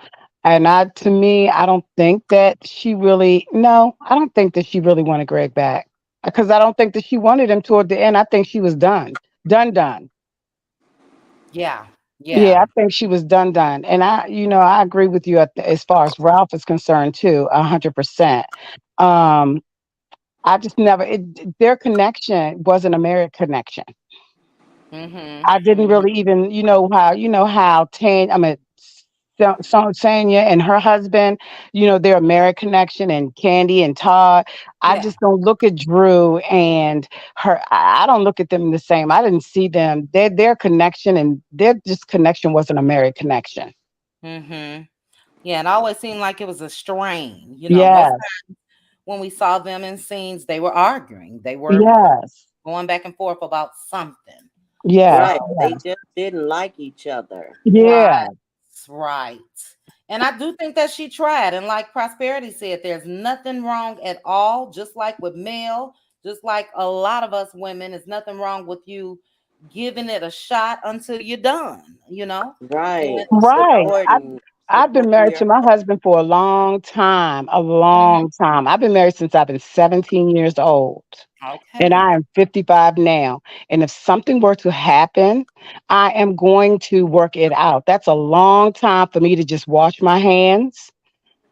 And to me, I don't think that she really no, I don't think that she really wanted Greg back because I don't think that she wanted him toward the end. I think she was done, done. Yeah. Yeah, Yeah. I think she was done. And I agree with you as far as Ralph is concerned too, 100%. Um, I just never, their connection wasn't a married connection. I didn't Mm-hmm. really even, how Sanya and her husband, their married connection and Candy and Todd. I Yeah. just don't look at Drew and her. I don't look at them the same. I didn't see them. Their connection and their just connection wasn't a married connection. Mm-hmm. Yeah. It always seemed like it was a strain. Most Yes, times when we saw them in scenes, they were arguing. They were yes, going back and forth about something. So yes, Right. They yes, just didn't like each other. right, yeah, right. And I do think that she tried. And like Prosperity said, there's nothing wrong at all. Just like with Mel, just like a lot of us women, there's nothing wrong with you giving it a shot until you're done. Right. And right. I've been Supporting married your to my husband for a long time, a Mhm. long time. I've been married since I've been 17 years old. And Okay. I am 55 now. And if something were to happen, I am going to work it out. That's a long time for me to just wash my hands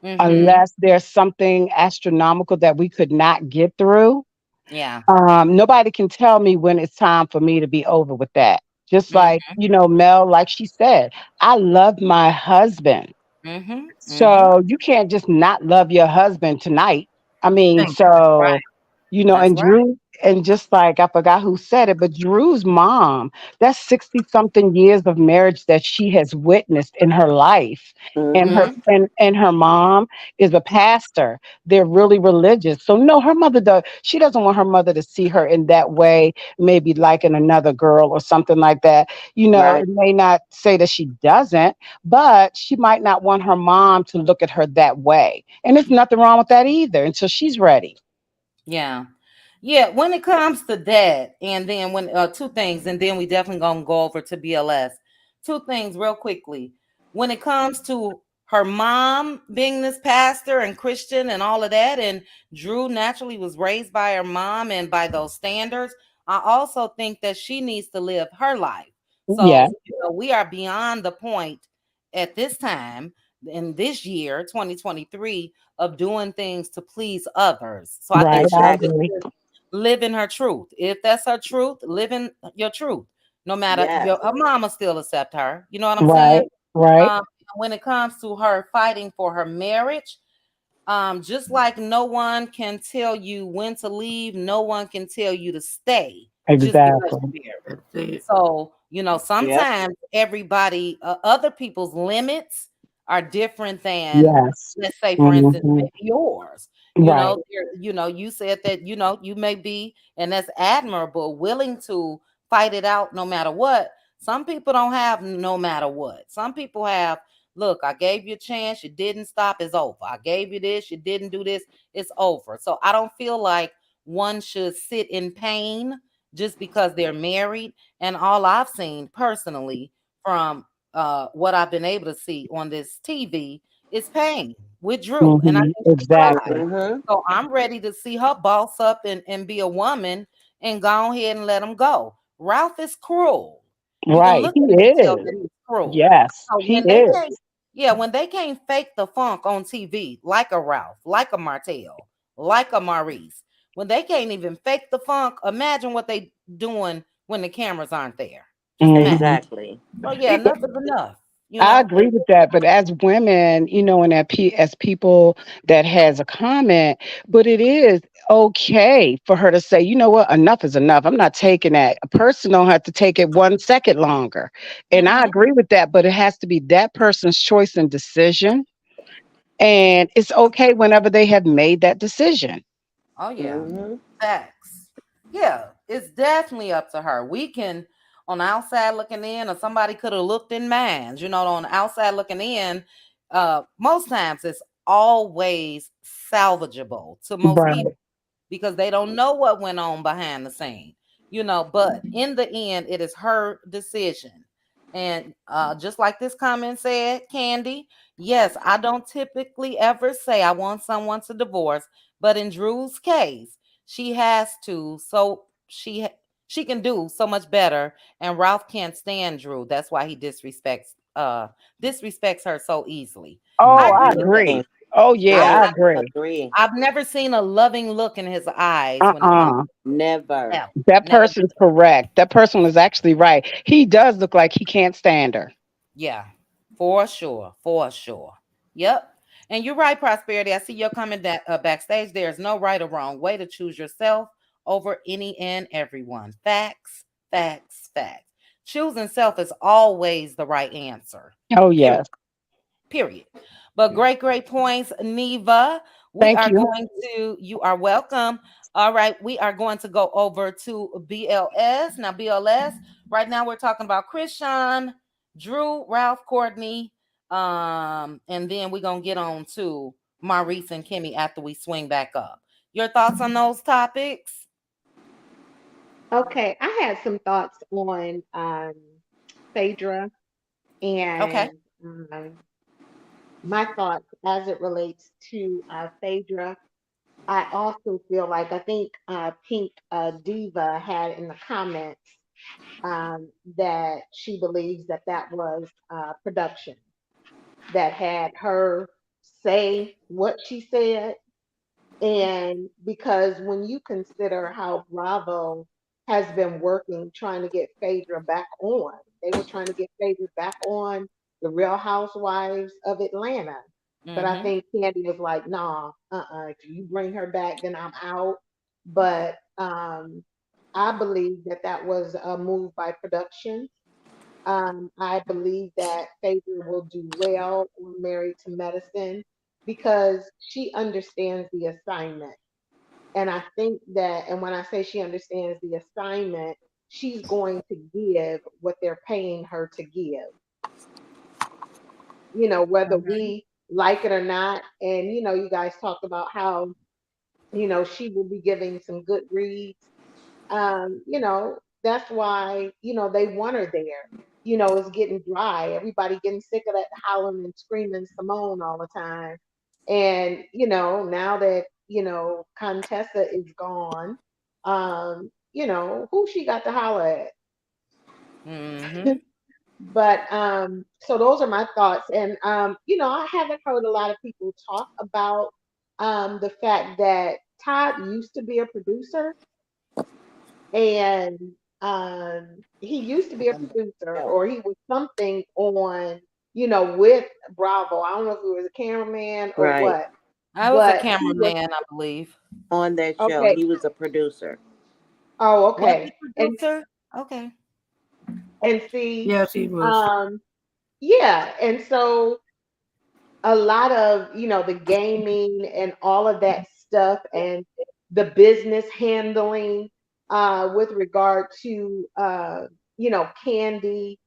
Mm-hmm. unless there's something astronomical that we could not get through. Yeah. Nobody can tell me when it's time for me to be over with that. Just like, Mm-hmm. Mel, like she said, I love my husband. Mm-hmm. Mm-hmm. So you can't just not love your husband tonight. I mean, Thank Right. That's and right. Drew, and just like I forgot who said it, but Drew's mom, that's 60 something years of marriage that she has witnessed in her life. And her hmm Mm-hmm. and her mom is a pastor. They're really religious. So no, her mother does she doesn't want her mother to see her in that way, maybe liking another girl or something like that. Right. It may not say that she doesn't, but she might not want her mom to look at her that way. And there's nothing wrong with that either until she's ready. Yeah. Yeah, when it comes to that, and then when two things, and then we definitely gonna go over to BLS. Two things real quickly. When it comes to her mom being this pastor and Christian and all of that, and Drew naturally was raised by her mom and by those standards, I also think that she needs to live her life. Yeah, So we are beyond the point at this time in this year, 2023, of doing things to please others. So I right. think she I Exactly. needs agree. to live in her truth. If that's her truth, live in your truth. No matter Yes. her mama still accept her. You know what I'm saying? Right, right. Um, when it comes to her fighting for her marriage, just like no one can tell you when to leave, no one can tell you to stay just because Exactly. you're married. That's it. So, Yep. sometimes everybody, other people's limits are different than, Yes. let's say, for instance, Hmm. maybe yours. Right. You said that, you may be, and that's admirable, willing to fight it out no matter what. Some people don't have no matter what. Some people have, look, I gave you a chance, you didn't stop, it's over. I gave you this, you didn't do this, it's over. So I don't feel like one should sit in pain just because they're married. And all I've seen personally from what I've been able to see on this TV is pain with Drew. And I think she cried. Exactly. Mm-hmm. So I'm ready to see her boss up and be a woman and go ahead and let him go. Ralph is cruel. You can Right. look He at him and tell is. that he's cruel. Yes, So he when they is. can't, yeah, when they can't fake the funk on TV, like a Ralph, like a Martell, like a Maurice, when they can't even fake the funk, imagine what they doing when the cameras aren't there. Just imagine. Hmm. Exactly. So yeah, enough is enough. You I know. agree with that, but as women, and as people that has a comment, but it is okay for her to say, you know what, enough is enough. I'm not taking that. A person don't have to take it 1 second longer, and I Hmm. agree with that. But it has to be that person's choice and decision, and it's okay whenever they have made that decision. Oh yeah. Mm-hmm. Facts. Yeah, it's definitely up to her. We can, on the outside looking in, or somebody could have looked in minds, on the outside looking in, most times it's always salvageable to most Right. people because they don't know what went on behind the scene, but in the end, it is her decision. And just like this comment said, Candy, yes, I don't typically ever say I want someone to divorce, but in Drew's case, she has to, so she can do so much better. And Ralph can't stand Drew. That's why he disrespects her so easily. I Oh, I agree with that. Mm-hmm. agree. Oh I, yeah, I I I agree. agree. I've never seen a loving look in his eyes when it comes Uh-uh. to Never. him. That Never. person's correct. That person was actually right. He does look like he can't stand her. Yeah, for sure. For sure. Yep. And you're right, Prosperity. I see you're coming backstage. There's no right or wrong way to choose yourself over any and everyone. Facts, facts, facts. Choosing self is always the right answer. Oh Period. yes. Period. But great points, Neva. We Thank are you. going to, you are welcome. All right, we are going to go over to BLS. Now, BLS, right now we're talking about Krishan, Drew, Ralph, Courtney, and then we're gonna get on to Maurice and Kimmy after we swing back up. Your thoughts on those topics? Okay, I had some thoughts on Phaedra Okay. and my thoughts as it relates to Phaedra. I also feel like I think Pink Diva had in the comments that she believes that that was production that had her say what she said. And because when you consider how Bravo has been working trying to get Phaedra back on, they were trying to get Phaedra back on the Real Housewives of Atlanta. But I Mm-hmm. think Candy was like, nah, if you bring her back, then I'm out. But I believe that that was a move by production. I believe that Phaedra will do well on Married to Medicine because she understands the assignment. And I think that, and when I say she understands the assignment, she's going to give what they're paying her to give, whether we like it or not. And, you guys talked about how, she will be giving some good reads. That's why, they want her there. It's getting dry. Everybody getting sick of that hollering and screaming Simone all the time. And, now that, Contessa is gone, who she got to holler Mm-hmm. at? But so those are my thoughts. And I haven't heard a lot of people talk about the fact that Todd used to be a producer and he used to be a producer or he was something on, with Bravo. I don't know if he was a cameraman or Right. what, I was a but he was cameraman, I believe. On that show, okay. he was a producer. Oh, Was he okay. And producer? Okay. see, Yes, he was. um, yeah, and so a lot of the gaming and all of that stuff and the business handling with regard to Candy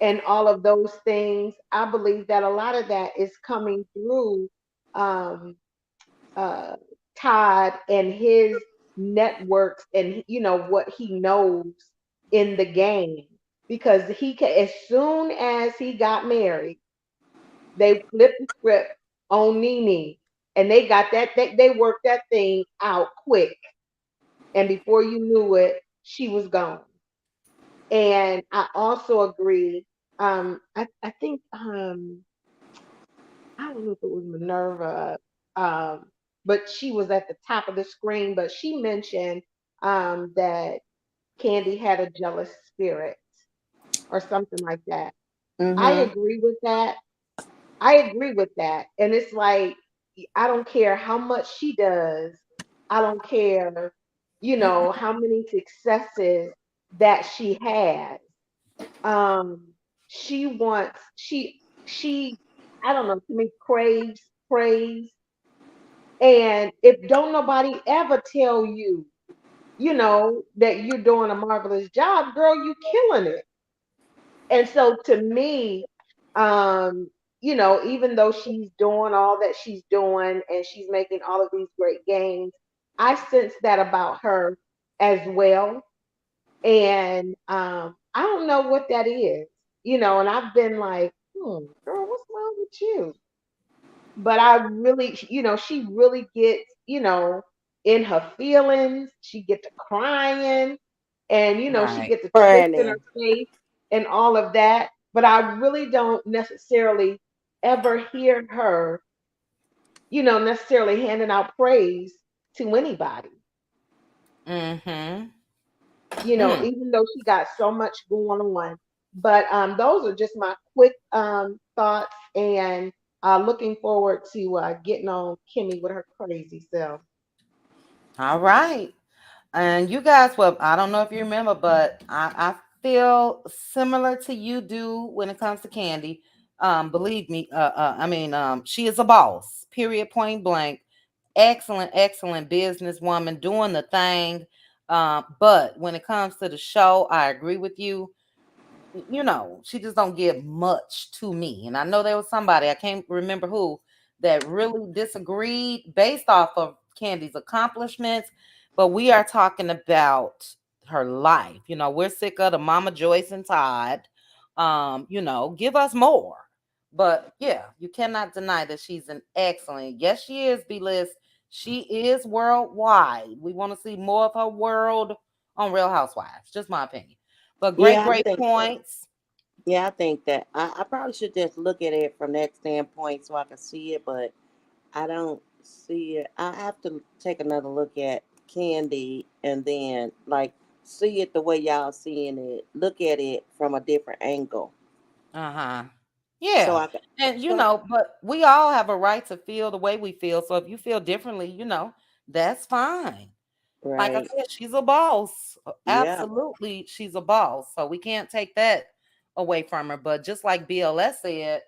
and all of those things. I believe that a lot of that is coming through um, uh, Todd and his networks and what he knows in the game because as soon as he got married, they flipped the script on Nene and they got they worked that thing out quick, and before you knew it, she was gone. And I also agree. I think I don't know if it was Minerva, but she was at the top of the screen. But she mentioned that Candy had a jealous spirit or something like that. I Mm-hmm. agree with that. I agree with that. And it's like, I don't care how much she does. I don't care, how many successes that she has. Um, she wants, she, I don't know, to me, craves praise. And if don't nobody ever tell you, that you're doing a marvelous job, girl, you killing it. And so to me, even though she's doing all that she's doing and she's making all of these great gains, I sense that about her as well. And I don't know what that is, and I've been like, girl, what's wrong with you? But I really, she really gets, in her feelings. She gets to crying, and she Right. gets a twist in her Franny. face and all of that. But I really don't necessarily ever hear her, necessarily handing out praise to anybody. Mm-hmm. Even though she got so much going on. But those are just my quick thoughts, and looking forward to getting on Kimmy with her crazy self. All right. And you guys, well, I don't know if you remember, but I feel similar to you do when it comes to Candy. Believe me, she is a boss, period, point blank. Excellent, excellent businesswoman doing the thing. But when it comes to the show, I agree with you. She just don't give much to me. And I know there was somebody, I can't remember who, that really disagreed based off of Candy's accomplishments. But we are talking about her life. We're sick of the Mama Joyce and Todd. Give us more. But yeah, you cannot deny that she's an excellent. Yes, she is B-list. She is worldwide. We want to see more of her world on Real Housewives. Just my opinion. But great, Yeah, I great think. points. Yeah, I think that I probably should just look at it from that standpoint so I can see it, but I don't see it. I have to take another look at Candy and then like see it the way y'all seeing it. Look at it from a different angle. Uh-huh. So Yeah. I can. And So but we all have a right to feel the way we feel. So if you feel differently, that's fine. Like I right. said, she's a boss. Yeah. Absolutely, she's a boss. So we can't take that away from her. But just like BLS said,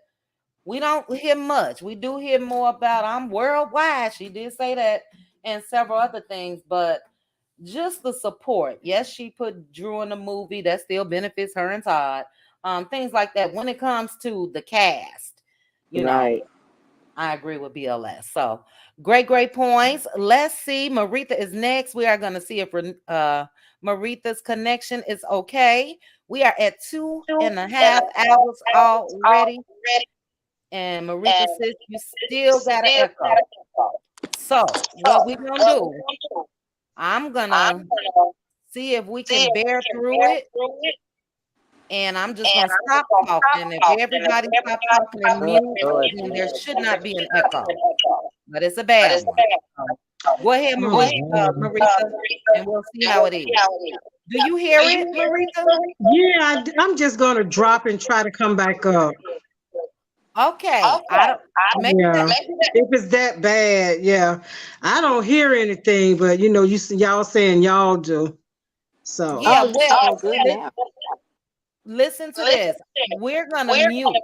we don't hear much. We do hear more about I'm worldwide. She did say that and several other things, but just the support. Yes, she put Drew in the movie. That still benefits her and Todd. Things like that. When it comes to the cast, you know, Right. I agree with BLS. So great, great points. Let's see. Maritha is next. We are going to see if Maritha's connection is okay. We are at 2.5 hours already. And Maritha says you still got an echo. So what we going to do, I'm going to see if we can bear through it. And I'm just going to stop talking. If everybody stop talking and Oh mute, Lord then there Jesus. should not be an echo. But it's a bad one. Go ahead, Oh, Maritha, and we'll see how it is. Do you hear it, Maritha? yeah, I'm just gonna drop and try to come back up. Okay. I don't maybe Yeah, that if it's that bad, yeah, I don't hear anything, but y'all saying y'all do. So yeah, Oh, you well, sound good now. listen to this. We're gonna mute.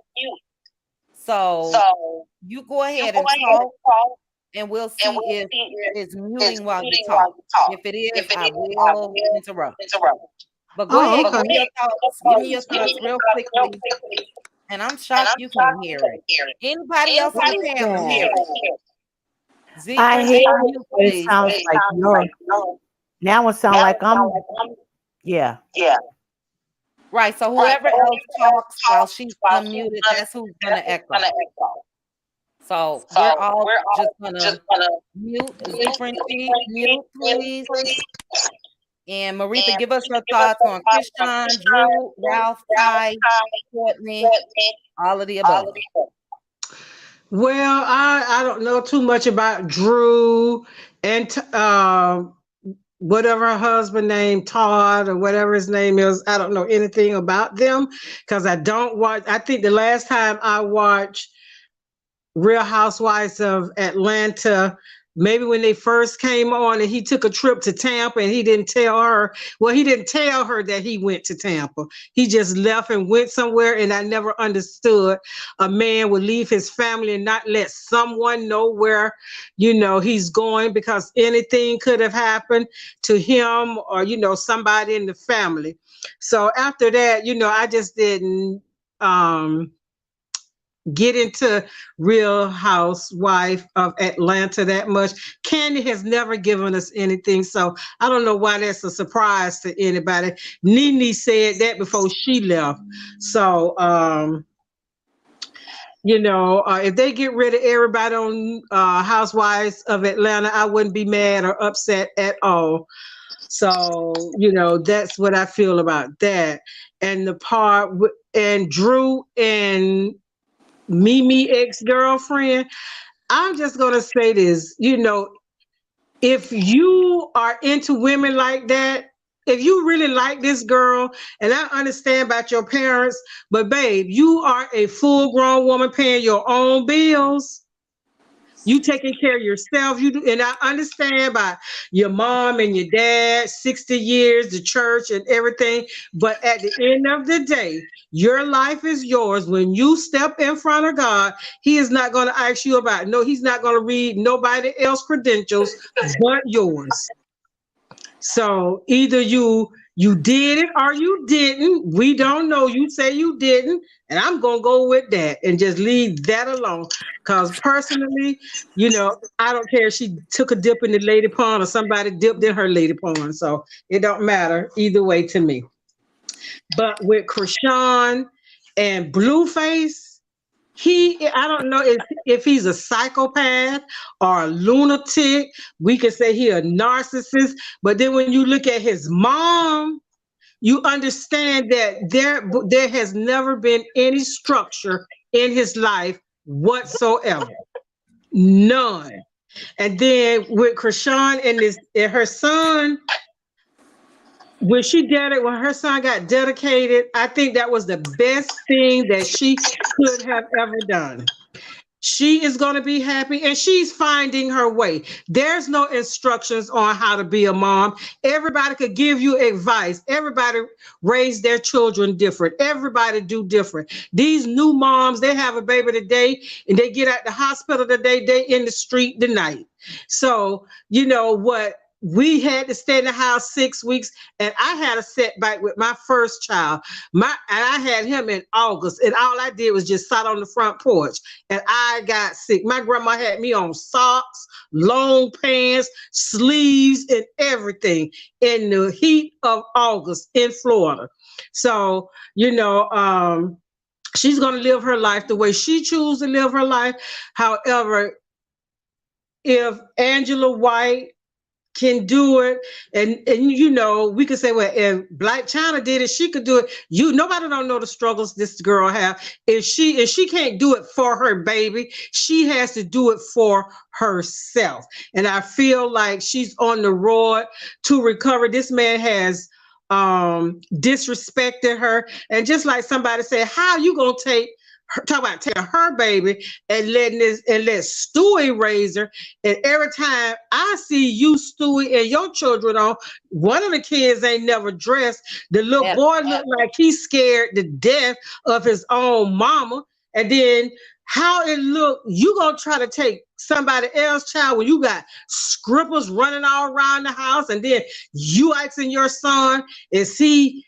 So you go ahead and talk, and we'll see if it's muting while you talk. If it is, I will interrupt. But go ahead, give me your thoughts. Give me your thoughts real quickly. And I'm shocked you can't hear it. Anybody else on the panel hear it? I Zephyr, hear it, mute, but it please. sounds like yours. Now it sounds like I'm. Yeah. Right. So whoever else talks while she's unmuted, that's who's gonna echo. So we're all just gonna mute. Zephyr and Chit, mute, please. And Maritha, give us your thoughts on Krishan, Drew, Ralph, Ty, Courtney, all of the above. Well, I don't know too much about Drew and whatever her husband named Todd or whatever his name is. I don't know anything about them because I don't watch. I think the last time I watched Real Housewives of Atlanta, maybe when they first came on and he took a trip to Tampa and he didn't tell her. Well, he didn't tell her that he went to Tampa. He just left and went somewhere, and I never understood a man would leave his family and not let someone know where, he's going, because anything could have happened to him or, somebody in the family. So after that, I just didn't get into Real Housewife of Atlanta that much. Candy has never given us anything, so I don't know why that's a surprise to anybody. Nene said that before she left. So, if they get rid of everybody on Housewives of Atlanta, I wouldn't be mad or upset at all. So, that's what I feel about that. And the part and Drew and Mimi ex-girlfriend, I'm just gonna say this, if you are into women like that, if you really like this girl, and I understand about your parents, but babe, you are a full-grown woman paying your own bills. You taking care of yourself. You do, and I understand about your mom and your dad, 60 years, the church and everything. But at the end of the day, your life is yours. When you step in front of God, He is not going to ask you about He's not going to read nobody else's credentials but yours. So either you did it or you didn't. We don't know. You say you didn't, and I'm gonna go with that and just leave that alone. Because personally, I don't care if she took a dip in the lady pond or somebody dipped in her lady pond. So it don't matter either way to me. But with Krishan and Blueface, I don't know if he's a psychopath or a lunatic. We could say he a narcissist, but then when you look at his mom, you understand that there has never been any structure in his life whatsoever. None. And then with Krishan and her son, when her son got dedicated, I think that was the best thing that she could have ever done. She is going to be happy, and she's finding her way. There's no instructions on how to be a mom. Everybody could give you advice. Everybody raise their children different. Everybody do different. These new moms, they have a baby today, and they get out the hospital today, they in the street tonight. So, what? We had to stay in the house 6 weeks, and I had a setback with my first child. And I had him in August, and all I did was just sat on the front porch, and I got sick. My grandma had me on socks, long pants, sleeves, and everything in the heat of August in Florida. So, she's going to live her life the way she chooses to live her life. However, if Angela White can do it, and we could say, well, if Black China did it, she could do it. Nobody don't know the struggles this girl have. If she can't do it for her baby, she has to do it for herself. And I feel like she's on the road to recover. This man has disrespected her, and just like somebody said, how you gonna talk about taking her baby and let Stewie raise her, and every time I see you, Stewie, and your children on, one of the kids ain't never dressed. The little boy looked like he's scared to death of his own mama, and then how it look, you gonna try to take somebody else's child when you got scribbles running all around the house, and then you asking your son, is he,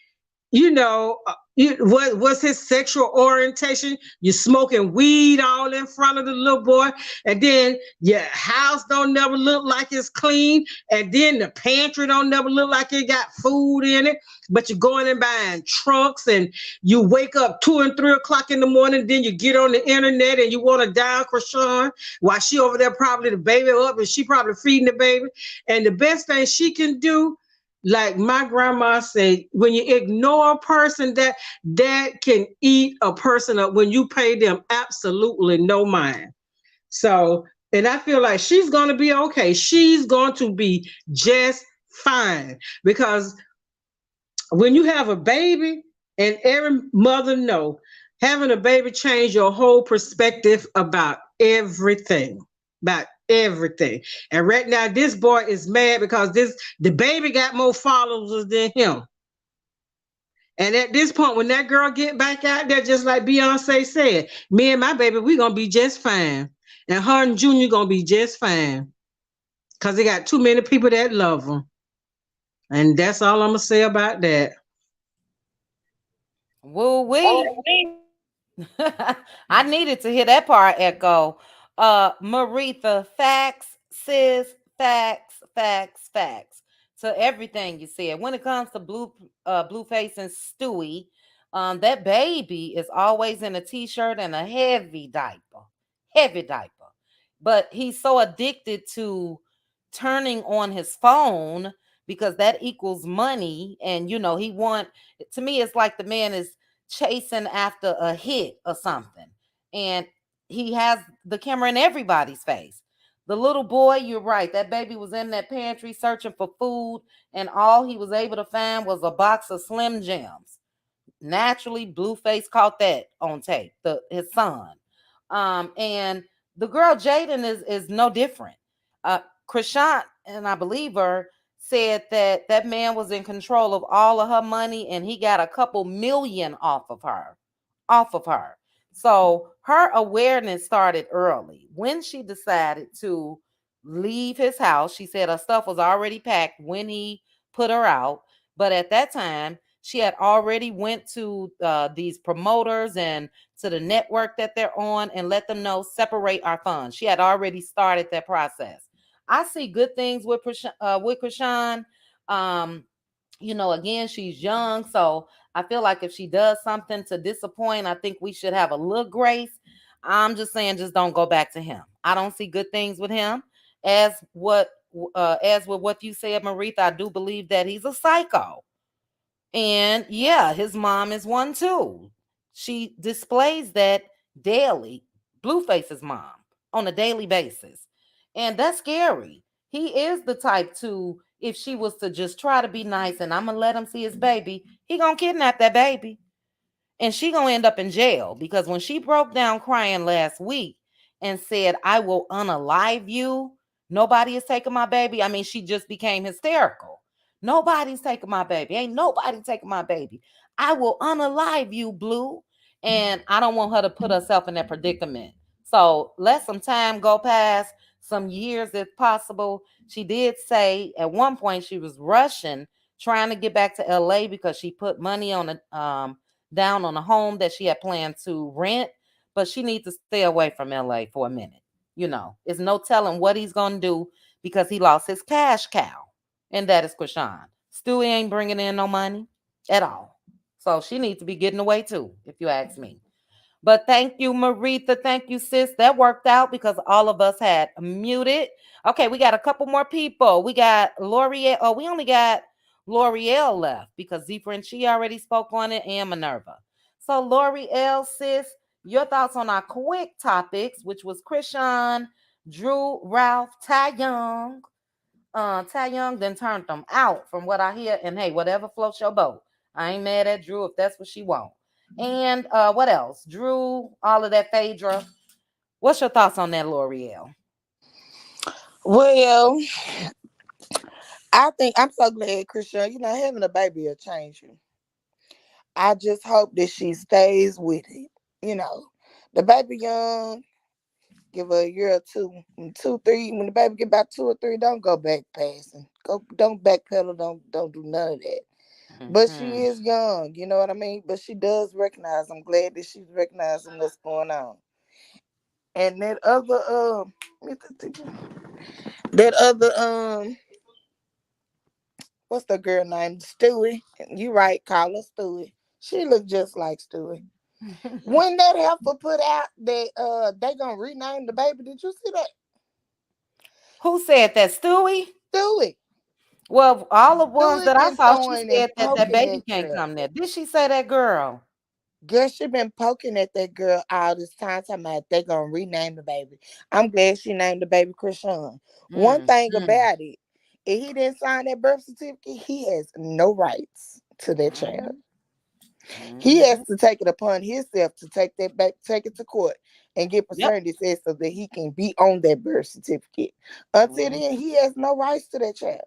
what's his sexual orientation? You smoking weed all in front of the little boy, and then your house don't never look like it's clean, and then the pantry don't never look like it got food in it, but you're going and buying trucks, and you wake up 2 and 3 o'clock in the morning, then you get on the internet and you want to dial Krishan while she over there probably the baby up, and she probably feeding the baby. And the best thing she can do, like my grandma said, when you ignore a person, that can eat a person up when you pay them absolutely no mind. So, and I feel like she's going to be okay. She's going to be just fine, because when you have a baby, and every mother know, having a baby change your whole perspective about everything. And right now, this boy is mad because the baby got more followers than him. And at this point, when that girl get back out there, just like Beyonce said, me and my baby, we gonna be just fine. And her and Junior gonna be just fine. Because they got too many people that love them. And that's all I'm gonna say about that. Woo wee. I needed to hear that part echo. Maretha, facts, sis, facts, facts, facts to everything you said. When it comes to Blueface and Stewie, that baby is always in a t-shirt and a heavy diaper. But he's so addicted to turning on his phone because that equals money, and to me, it's like the man is chasing after a hit or something, and he has the camera in everybody's face. The little boy, you're right, that baby was in that pantry searching for food, and all he was able to find was a box of Slim Jims. Naturally, Blueface caught that on tape, his son. And the girl Jaden is no different. Krishan, and I believe her, said that man was in control of all of her money, and he got a couple million off of her. So her awareness started early. When she decided to leave his house, she said her stuff was already packed when he put her out. But at that time, she had already went to these promoters and to the network that they're on and let them know, separate our funds. She had already started that process. I see good things with Krishan. Again, she's young, so I feel like if she does something to disappoint, I think we should have a little grace. I'm just saying, just don't go back to him. I don't see good things with him. As with what you said, Maretha, I do believe that he's a psycho. And yeah, his mom is one too. She displays that daily, Blueface's mom, on a daily basis. And that's scary. He is the type to, if she was to just try to be nice and I'm going to let him see his baby, he going to kidnap that baby. And she going to end up in jail, because when she broke down crying last week and said, I will unalive you, nobody is taking my baby. I mean, she just became hysterical. Nobody's taking my baby. Ain't nobody taking my baby. I will unalive you, Blue. And I don't want her to put herself in that predicament. So let some time go past, some years if possible. She did say at one point she was rushing, trying to get back to LA because she put money on down on a home that she had planned to rent, but she needs to stay away from LA for a minute. It's no telling what he's going to do, because he lost his cash cow, and that is Krishan. Stewie ain't bringing in no money at all. So she needs to be getting away too, if you ask me. But thank you, Maretha. Thank you, sis. That worked out because all of us had muted. Okay, we got a couple more people. We got L'Oreal. Oh, we only got L'Oreal left because Zephyr and she already spoke on it, and Minerva. So L'Oreal, sis, your thoughts on our quick topics, which was Krishan, Drew, Ralph, Ty Young. Ty Young then turned them out from what I hear. And hey, whatever floats your boat. I ain't mad at Drew if that's what she wants. And what else? Drew, all of that, Phaedra. What's your thoughts on that, L'Oreal? Well, I think I'm so glad, Krishan, having a baby will change you. I just hope that she stays with it. The baby young. Give her a year or two, 3. When the baby get about 2 or 3, don't go back passing. Don't backpedal. Don't do none of that. But she Mhm. is young, you know what I mean. But she does recognize. I'm glad that she's recognizing what's going on. And that other what's the girl name? Stewie. You right, call her Stewie. She look just like Stewie. When that heifer put out that they gonna rename the baby, did you see that? Who said that? Stewie? Stewie. Well, all the ones Stewie that I been saw, she throwing and said that that poking baby that can't girl. come there. Did she say that girl? Girl, she been poking at that girl all this time, talking about they gonna rename the baby. I'm glad she named the baby Krishan. One thing Mm-hmm. about it, if he didn't sign that birth certificate, he has no rights to that child. Mm-hmm. He has Mm-hmm. to take it upon himself to take that back, take it to court, and get Yep. paternity test so that he can be on that birth certificate. Until Mm-hmm. then, he has no rights to that child.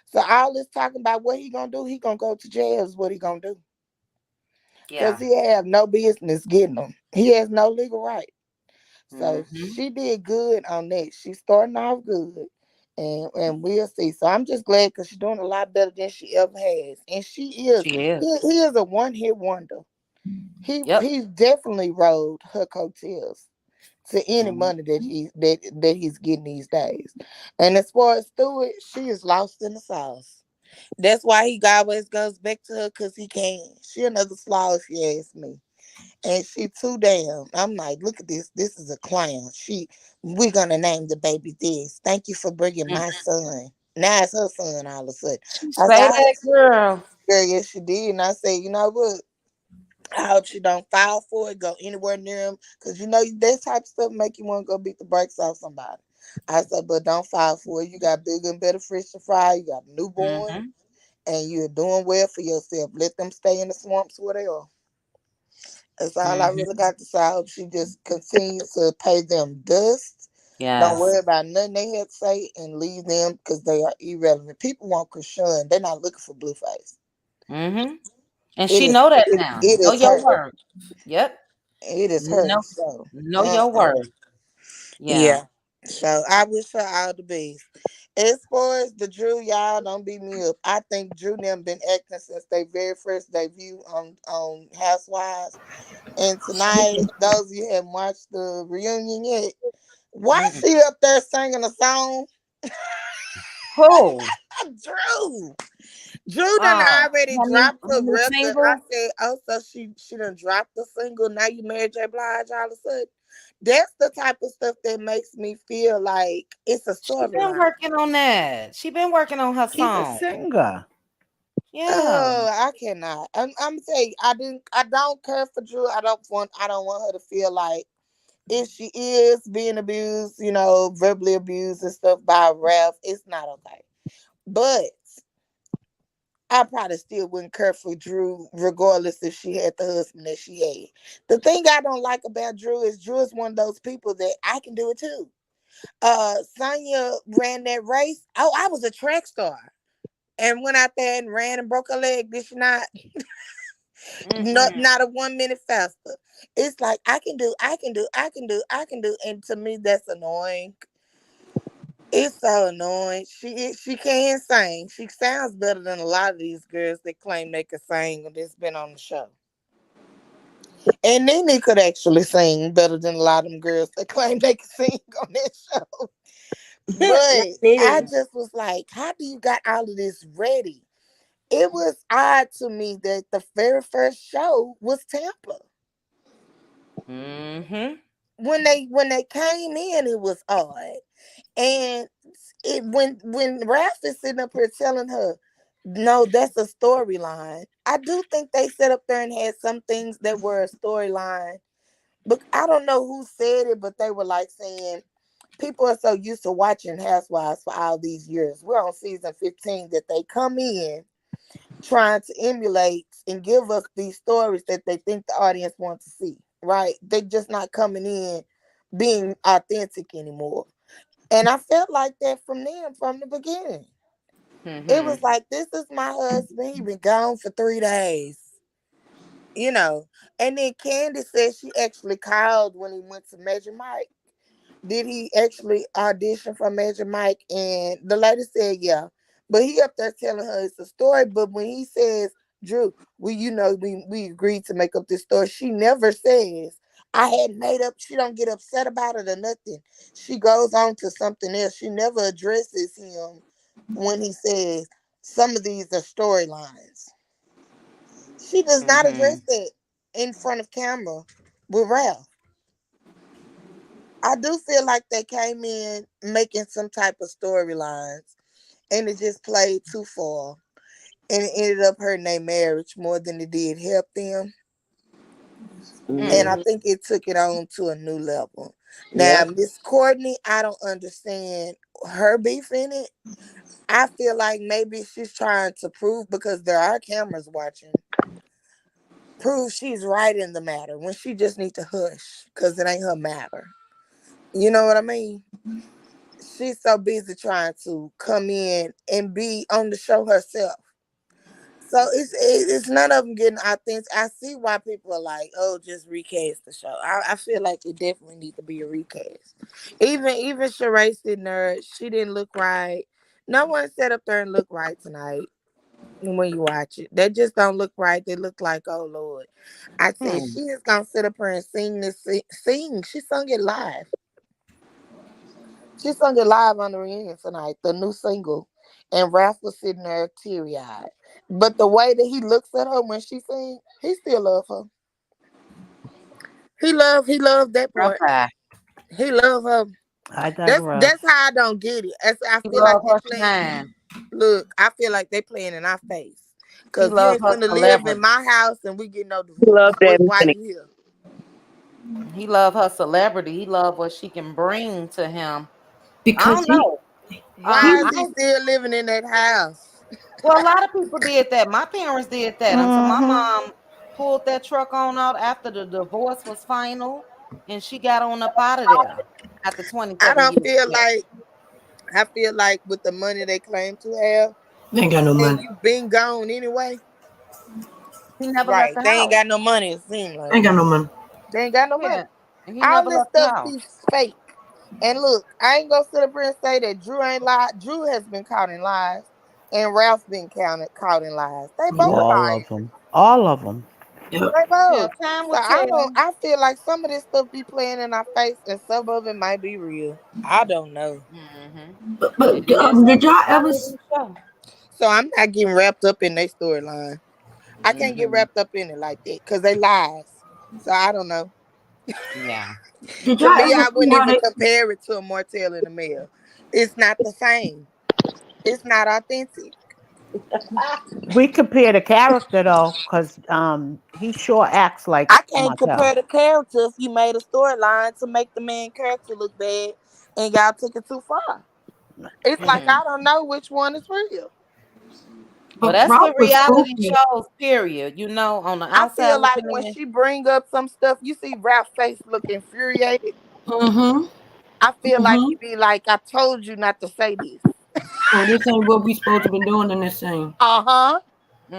So all this talking about what he gonna do, he gonna go to jail is what he gonna do. Cause Yeah. he have no business getting them. He has no legal right. So Mm-hmm. she did good on that. She's starting off good. And we'll see. So I'm just glad because she's doing a lot better than she ever has. And she is She is. he is a one-hit wonder. Yep. He's definitely rode her coattails to any money that Mm-hmm. he's getting these days. And as far as Stewart, she is lost in the sauce. That's why he always goes back to her because he can. She another flaw if you ask me. And she too damn. I'm like, look at this. This is a clown. We're gonna name the baby this. Thank you for bringing my son. Now it's her son all of a sudden. She I say said, that girl. girl, yes, she did. And I said, you know what? I hope she don't file for it, go anywhere near him. Because you know, that type of stuff make you want to go beat the brakes off somebody. I said, but don't file for it. You got bigger and better fish to fry. You got a newborn. Mm-hmm. And you're doing well for yourself. Let them stay in the swamps where they are. That's all I really Mm-hmm. got to say. I hope she just continues to pay them dust. Don't Yes. worry about nothing they had to say and leave them because they are irrelevant. People want Krishan. They're not looking for Blueface. Mm-hmm. And It she is know that it, now. it Know is your her. worth. Yep. It is her. Know So know your worth. Yeah. yeah. So I wish her all the best. As far as the Drew, y'all don't beat me up. I think Drew them been acting since their very first debut on Housewives. And tonight, those of you who haven't watched the reunion yet, why Mm-mm. she up there singing a song? Who? Drew. Drew done already dropped Her the new record. I single. said, oh, so she done dropped the single. Now you married J. Blige all of a sudden. That's the type of stuff that makes me feel like it's a She been storyline. working on that. She been working on her She's a song. singer. Yeah. Oh, I cannot. I'm saying I don't care for Drew. I don't want her to feel like if she is being abused, verbally abused and stuff by Ralph, it's not okay. But I probably still wouldn't care for Drew, regardless if she had the husband that she had. The thing I don't like about Drew is one of those people that I can do it too. Sonya ran that race. Oh, I was a track star and went out there and ran and broke her leg. Did she not? Mm-mm. Not a 1 minute faster. It's like I can do, I can do, I can do, I can do, and to me that's annoying. It's so annoying. She can sing. She sounds better than a lot of these girls that claim they can sing or that's been on the show. And Nene could actually sing better than a lot of them girls that claim they can sing on that show. Not But I Diddy. just was like, how do you got all of this ready? It was odd to me that the very first show was Tampa. Mm-hmm. When they came in, it was odd. And when Raph is sitting up here telling her, no, that's a storyline. I do think they sat up there and had some things that were a storyline. But I don't know who said it, but they were like saying people are so used to watching Housewives for all these years. We're on season 15 that they come in trying to emulate and give us these stories that they think the audience wants to see. Right? They're just not coming in being authentic anymore. And I felt like that from them from the beginning. It Mm-hmm. was like, this is my husband. He been gone for 3 days. you know. And then Candy said she actually called when he went to Major Mike. Did he actually audition for Major Mike? And the lady said, yeah. But he up there telling her it's a story. But when he says, Drew, we agreed to make up this story, she never says, I had made up. She don't get upset about it or nothing. She goes on to something else. She never addresses him when he says, some of these are storylines. She does not Mm-hmm. address that in front of camera with Ralph. I do feel like they came in making some type of storylines and it just played too far. And it ended up hurting their marriage more than it did help them. And I Mm-hmm. think it took it on to a new level. Now, Yep. Miss Courtney, I don't understand her beef in it. I feel like maybe she's trying to prove, because there are cameras watching, prove she's right in the matter when she just needs to hush because it ain't her matter. You know what I mean? She's so busy trying to come in and be on the show herself. So it's none of them getting authentic. I see why people are like, oh, just recast the show. I feel like it definitely needs to be a recast. Even Sheree sitting there, she didn't look right. No one sat up there and looked right tonight when you watch it. They just don't look right. They look like, oh Lord. I said Hmm. she is gonna sit up here and sing. She sung it live. She sung it live on the reunion tonight, the new single. And Ralph was sitting there teary eyed. But the way that he looks at her when she sings, he still love her. He loved that part. Okay. He love her. I That's digress. how I don't get it. I He feel like love they her playing. shine. Look, I feel like they playing in our face. He Cause you love ain't her finna live in celebrity. my house and we get no He divorce. loved that Why money. you here? He love her celebrity. He love what she can bring to him. I because don't know. Why is I he don't. still living in that house? Well, a lot of people did that. My parents did that until my Mm-hmm. mom pulled that truck on out after the divorce was final, and she got on up out of there after I 27 don't years. feel like I feel like with the money they claim to have, they ain't got no and money. you been gone anyway. He never left Right. the They ain't house. got no money, it seems They like. ain't got no money. They ain't got no Yeah, money. and he All never this left the stuff house. seems fake. And look, I ain't gonna sit up here and say that Drew ain't lied. Drew has been caught in lies, and Ralph's been caught in lies. They both Yep. All of lying. them. All of them. Yep. They Yeah, both. time So will I don't. tell. I feel like some of this stuff be playing in our face, and some of it might be real. I don't know. Hmm. It But is a did y'all ever? reality show. So I'm not getting wrapped up in their storyline. I can't get Hmm. wrapped up in it like that because they lies. So I don't know. Yeah. Did To y'all me, ever I see wouldn't how even they? compare it to a Martell in the mail. It's not the same. It's not authentic. We compare the character though, because he sure acts like I can't Martel. compare the character if you made a storyline to make the main character look bad and y'all took it too far. It's like Hmm. I don't know which one is real. Well, But that's Ralph with was reality spooky. shows, period. On the I outside feel like looking when in. she bring up some stuff, you see Ralph's face look infuriated. Mm-hmm. I feel like he Mm-hmm. be like, I told you not to say this. Well, this ain't what we supposed to be doing in this scene. Uh-huh.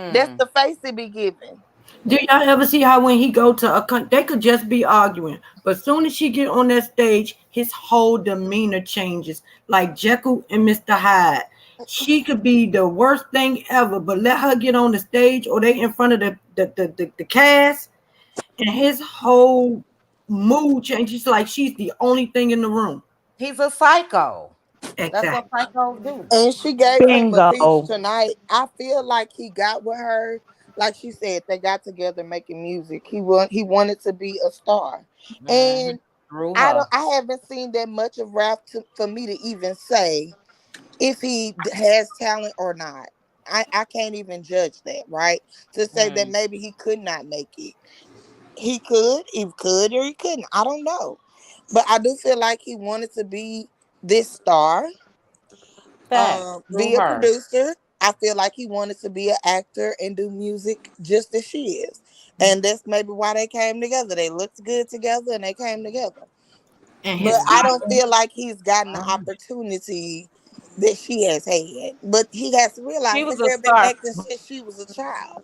That's Mm. the face he be giving. Do y'all ever see how when he go to they could just be arguing, but soon as she get on that stage, his whole demeanor changes, like Jekyll and Mr. Hyde. She could be the worst thing ever, but let her get on the stage or they in front of the cast, and his whole mood changes like she's the only thing in the room. He's a psycho. That's what Exactly. psychos do. And she gave him a speech Bingo. tonight. I feel like he got with her. Like she said, they got together making music. He wanted to be a star. Hmm. And Through I her. don't I haven't seen that much of Ralph for me to even say if he has talent or not. I can't even judge that, right? To say that Mm. maybe he could not make it. He could or he couldn't. I don't know. But I do feel like he wanted to be this star, Facts. Through be a her. producer. I feel like he wanted to be an actor and do music just as she is. And that's maybe why they came together. They looked good together and they came together. And But his I don't feel like he's gotten the Uh, opportunity that she has had. But he has to realize She that was a girl been star. acting since she was a child.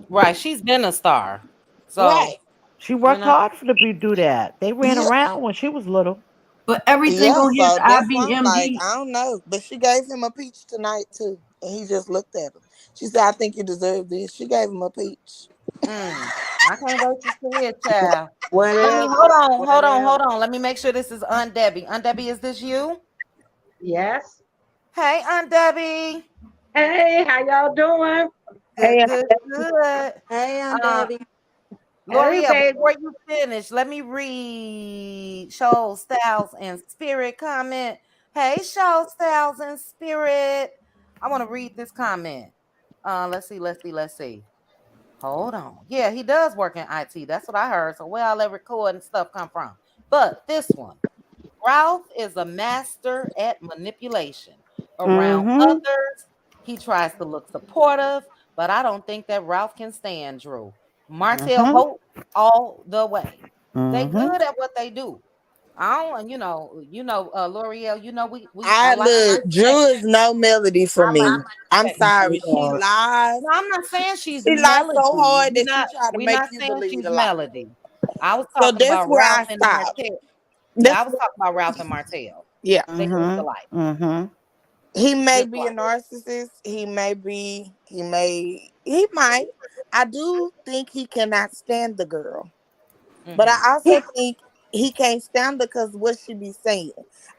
Right. She's been a star. So Right. She worked you know, hard for to do that. They ran Yeah. around when she was little. But everything Yeah, on his so that's why I'm like, IBMD. I don't know. But she gave him a peach tonight too. And he just looked at her. She said, I think you deserve this. She gave him a peach. I can't wait to see it, child. Let me Whatever. Whatever. hold on. Let me make sure this is Aunt Debbie. Aunt Debbie, is this you? Yes. Hey, Aunt Debbie. Hey, how y'all doing? Good, good, good. Hey, Aunt Uh, Debbie. Hey, L'Oreal, baby. before you finish, let me read Show Styles and Spirit comment. Hey, Show Styles and Spirit. I want to read this comment. Let's see. Hold on. Yeah, he does work in IT. That's what I heard. So where all that recording stuff come from? But this one, Ralph is a master at manipulation. Around Mm-hmm. others, he tries to look supportive, but I don't think that Ralph can stand Drew. Martell Mm-hmm. Hope all the way. They Mm-hmm. good at what they do. I don't, L'Oreal, I I like I look, respect Drew is that. no melody for I like me. I'm respect that. sorry. She lies. No, I'm not saying she's She lies so melody. hard that she try to We're make not you saying believe she's a lie. melody. I was So talking that's about where Ralph I and stop. Martell. Yeah, I That's was talking about Ralph and Martell. yeah. They look Mm-hmm. alike. Mm-hmm. He may Just be a like. narcissist. He might. I do think he cannot stand the girl. But I Mm-hmm. also think he can't stand her because what she be saying.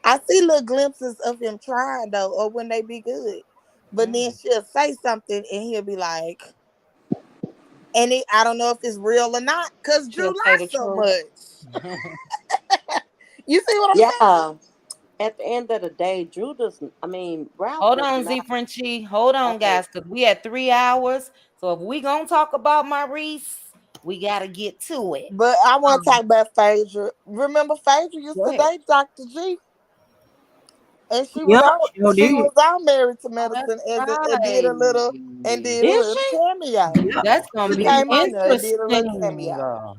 I see little glimpses of him trying though, or when they be good. But then Mm-hmm. she'll say something and he'll be like, I don't know if it's real or not, because Drew She'll say the lies so truth. much. You see what I'm saying? Yeah. At the end of the day, Drew doesn't. I mean, Ralph Hold does on, Z not. Frenchie. Hold on, Okay. guys, because we at 3 hours. So if we gonna talk about Maurice, we gotta get to it. But I want to talk about Phaedra. Remember Phaedra used Go to ahead. date Dr. G? And she was Yep, out. sure She did. was out Married to Oh, that's Medicine as and did right. a little Did she? cameo. Yep. That's gonna She be came on there and did a little interesting. cameo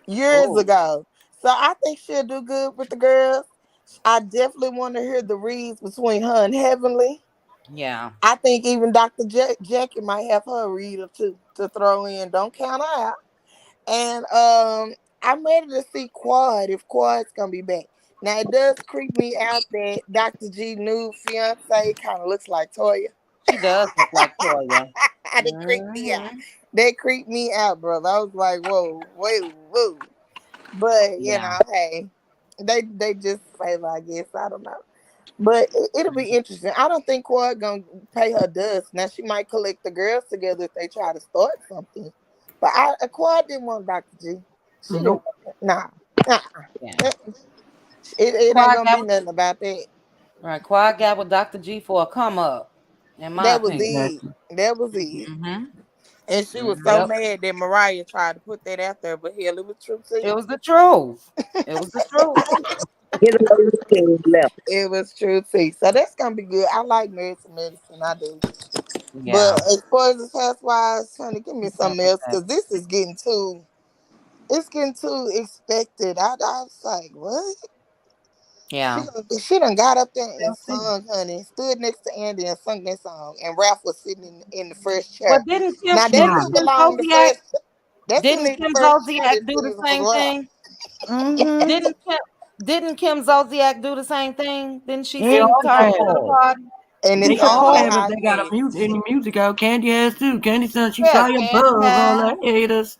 years Oh, ago. So I think she'll do good with the girls. I definitely want to hear the reads between her and Heavenly. yeah. I think even Dr. Jackie might have her a read or two to throw in. Don't count her out. And I'm ready to see Quad if Quad's gonna be back. Now it does creep me out that Dr. G new fiance kind of looks like Toya. She does look like Toya. They creep me out. Hmm. They creep me out, brother. I was like, whoa, wait, whoa. But Yeah. hey, they just favor, I guess. I don't know. But it'll be interesting. I don't think Quad gonna pay her dust. Now she might collect the girls together if they try to start something. But Quad didn't want Dr. G. She didn't Nope. want that. Nah. Uh-uh. Yeah. It ain't Quad gonna got be with, nothing about that. right. Quad got with Dr. G for a come up, in my That was opinion. it. Exactly. That was it. Mm-hmm. And she was so Yep. mad that Mariah tried to put that out there, but hell, it was true It too. was the truth. It was the truth. Get another thing left. It was true too. So that's gonna be good. I like Married to Medicine. I do. But Yeah. as far as the housewives, honey, give me something else because this is getting too. It's getting too expected. I was like, what? Yeah. She done got up there and sung, honey. Stood next to Andy and sung that song. And Ralph was sitting in the first chair. But didn't Kim Now that didn't don't Nah. Kim belong in the Zolciak first. That's in didn't the Kim first chair Zolciak that do the was same Ralph. thing? Mm-hmm. Didn't Kim didn't Kim Zolciak do the same thing? Didn't she They sing all tardy have. to the Interpol. party? And They it's should on all her have Interpol. if they got a iPad. any music out. Candy has too. Candy said she Yeah, fire Candy above all has. that haters.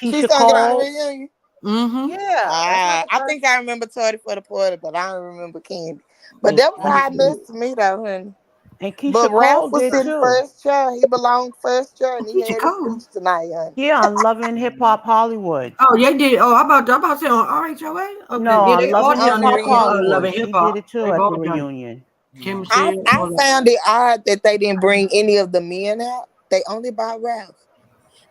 She Keisha sung it on her Cole. reunion. Mm-hmm. Yeah, that's not the I first. think I remember Tardy for the Party, but I don't remember Candy. But Yes, that was a Candy high said. mess to me though, honey. And But Keisha Ralph Cole was did sitting too. first chair. He belonged first chair, and he Keisha had his Cole. speech tonight, honey. Yeah, on Loving Hip Hop Hollywood. Oh, they did. Oh, I'm about to say on RHOA. Okay, No, yeah, on they all Loving On Hip done the it. Hop reunion. Loving Hollywood. hip She did hop. it too They've at the all done it. reunion. Kim Yeah. said I all that. found it odd that they didn't bring any of the men out. They only brought Ralph.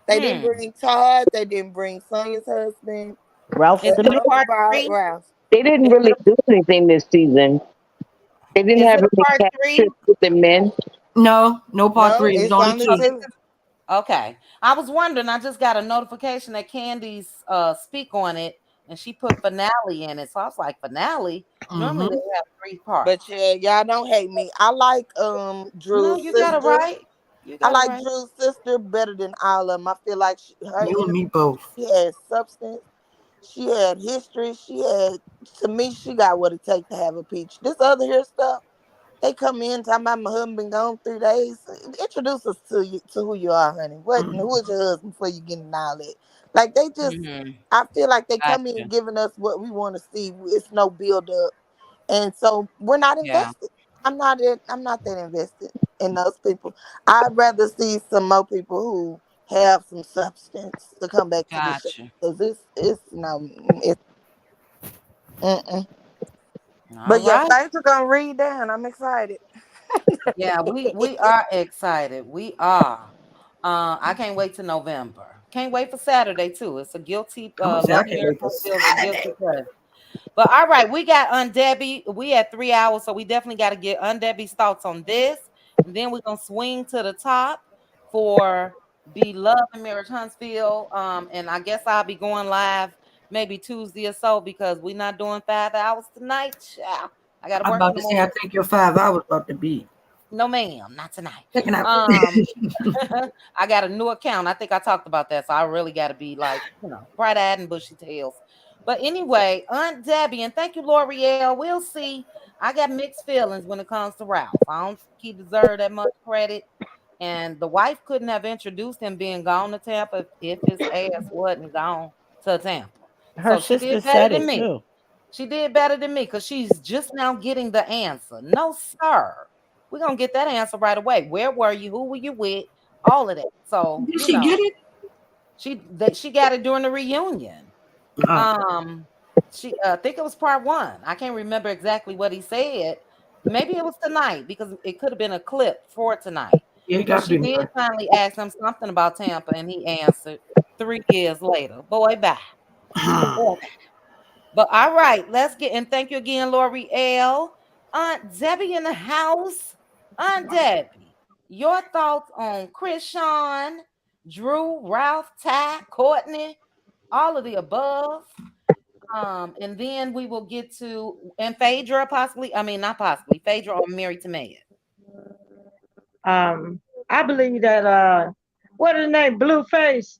They didn't Hmm. bring Todd. They didn't bring Sonya's husband. Ralph's Is the it They a man. only part brought three? Ralph. They didn't Is it really a do anything this season. They didn't is have it a any part cat three? trips with the men. No, no part No, three. It was it's only only So two. this two. is okay. I was wondering, I just got a notification that Candy's speak on it and she put finale in it. So I was like, finale? Normally Mm-hmm. they have three parts. But yeah, y'all don't hate me. I like No, Drew's you got it sister. right. You I got it like right. Drew's sister better than all of them. I feel like You and me both. she had substance. She had history. To me, she got what it takes to have a peach. This other here stuff, they come in talking about my husband been gone 3 days. Introduce us to you, to who you are, honey. What? Mm. Who is your husband before you get in all that? Like they just, Mm-hmm. I feel like they come in Gotcha. giving us what we want to see. It's no build up, and so we're not Yeah. invested. I'm not that invested in those people. I'd rather see some more people who have some substance to come back to the show Gotcha. because it's no it's. Mm-mm. All But yeah, right. thanks for gonna read that, and I'm excited. Yeah, we are excited. We are. I can't wait to November. Can't wait for Saturday too. It's a guilty I'm gonna say I Love can't Mary wait for feels a guilty Saturday. pleasure. But all right, we got Debbie. We had 3 hours, so we definitely got to get Debbie's thoughts on this. And then we're gonna swing to the top for Beloved and Marriage Huntsville. And I guess I'll be going live maybe Tuesday or so because we're not doing 5 hours tonight. Child. I gotta I'm work in about the to say I morning. think your 5 hours about to be No, ma'am, not tonight. taking out. Um, I got a new account. I think I talked about that, so I really got to be like, bright eyed and bushy tails. But anyway, Aunt Debbie, and thank you, L'Oreal. We'll see. I got mixed feelings when it comes to Ralph. I don't think he deserved that much credit. And the wife couldn't have introduced him being gone to Tampa if his ass wasn't gone to Tampa. Her So she sister did better said than it me. too. She did better than me because she's just now getting the answer. No, sir. We're gonna get that answer right away. Where were you? Who were you with? All of that. So, Did she get it? she got it during the reunion. Oh, Um, she I think it was part one. I can't remember exactly what he said. Maybe it was tonight because it could have been a clip for tonight. yeah, it But got to she be did mine. finally ask him something about Tampa, and he answered 3 years later. Boy, bye. Boy, bye. But all right, let's get and thank you again, L'Oreal. Aunt Debbie in the house. Aunt Debbie, your thoughts on Chris Sean, Drew, Ralph, Ty, Courtney, all of the above. And then we will get to and Phaedra possibly. I mean, not possibly. Phaedra or Married to Mad. I believe that what is the name? Blueface.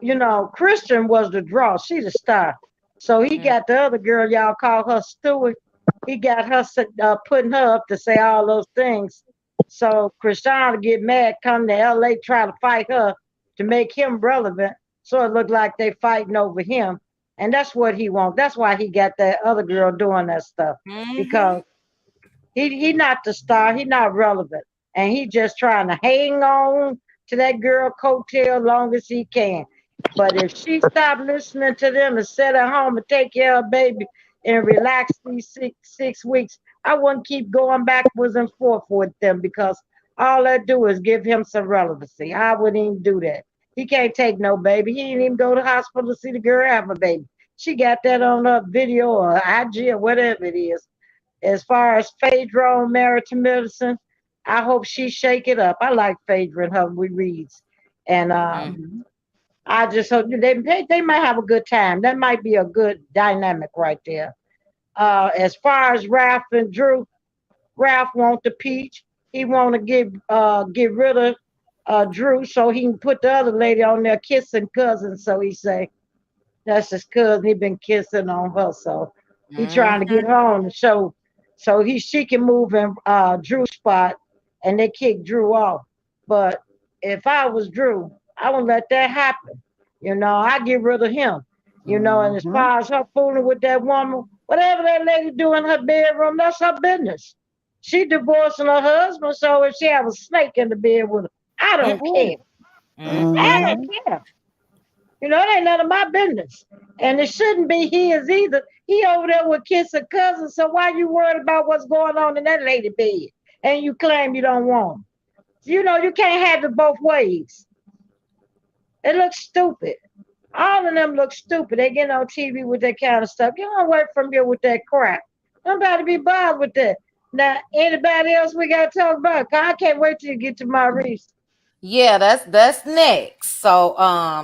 You know, Christian was the draw. She the star. So he Mm, got the other girl, y'all call her Stewart. He got her putting her up to say all those things. So Christian to get mad, come to LA, try to fight her to make him relevant. So it looked like they fighting over him. And that's what he wants. That's why he got that other girl doing that stuff. mm-hmm. Because he not the star. He not relevant, and he just trying to hang on to that girl coattail long as he can. But if she stop listening to them and sit at home and take care of baby and relax these six weeks, I wouldn't keep going backwards and forth with them because all that do is give him some relevancy. I wouldn't even do that. He can't take no baby. He didn't even go to the hospital to see the girl have a baby. She got that on a video or IG or whatever it is. As far as Phaedra married to Medicine, I hope she shake it up. I like Phaedra and her reads. And Mm-hmm. I just hope they might have a good time. That might be a good dynamic right there. As far as Ralph and Drew, Ralph want the peach. He want to get rid of Drew so he can put the other lady on there kissing cousin. So he say, that's his cousin. He been kissing on her, so he trying to get Mm-hmm. her on the show, so she can move in Drew's spot, and they kick Drew off. But if I was Drew, I would let that happen. You know, I get rid of him. You know, and as Mm-hmm. far as her fooling with that woman, whatever that lady do in her bedroom, that's her business. She divorcing her husband, so if she have a snake in the bed with her, I don't care. Mm-mm. I Mm-mm. don't Mm-hmm. care. You know, it ain't none of my business. And it shouldn't be his either. He over there with kiss a cousin, so why you worried about what's going on in that lady bed? And you claim you don't want him. You know, you can't have it both ways. It looks stupid. All of them look stupid. They get on TV with that kind of stuff. You don't work from here with that crap. Nobody be bothered with that. Now, anybody else we got to talk about? 'Cause I can't wait till you get to Maurice. Yeah, that's next. So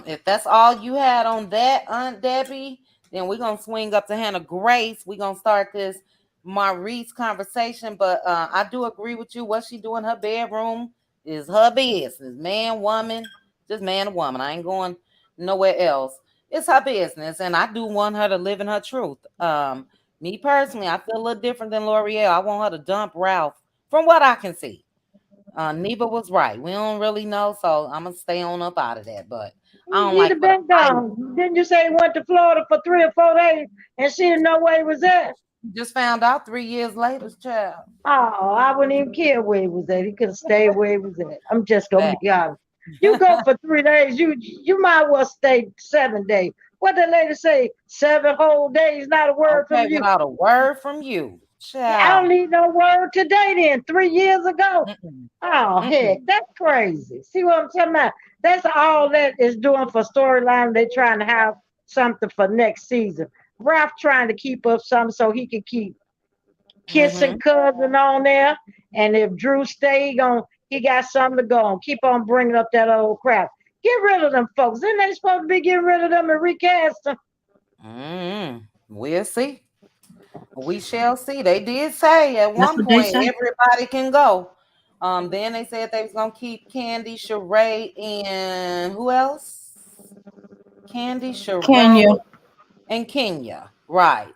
if that's all you had on that, Aunt Debbie, then we're gonna swing up to Hannah Grace. We're gonna start this Maurice conversation. But I do agree with you. What she do in her bedroom It's her business. Man, woman, just man or woman. I ain't going nowhere else. It's her business, and I do want her to live in her truth. Me personally, I feel a little different than L'Oreal. I want her to dump Ralph, from what I can see. Neva was right. We don't really know, so I'm gonna stay on up out of that. But I don't He'd like have for the been fight. gone. Didn't you say he went to Florida for 3 or 4 days and she didn't know where he was at? Just found out 3 years later, child. Oh, I wouldn't even care where he was at. He could have stayed where he was at. I'm just gonna Fact. be honest. You go for 3 days, you might well stay 7 days. What the lady say? 7 whole days, not a word from Okay, you. without a word from you, I don't child. need no word today then, 3 years ago. Mm-mm. Oh heck, Mm-mm. that's crazy. See what I'm talking about? That's all that is doing for storyline. They're trying to have something for next season. Ralph trying to keep up something so he can keep kissing Mm-hmm. cousin on there. And if Drew stay, he got something to go on. Keep on bringing up that old crap. Get rid of them folks. Isn't they supposed to be getting rid of them and recast them? Mm-hmm. We'll see. We shall see. They did say at That's one what they point say. everybody can go. Then they said they was gonna keep Candy, Sheree, and who else? Candy, Kenya. Sheree, and Kenya. Right.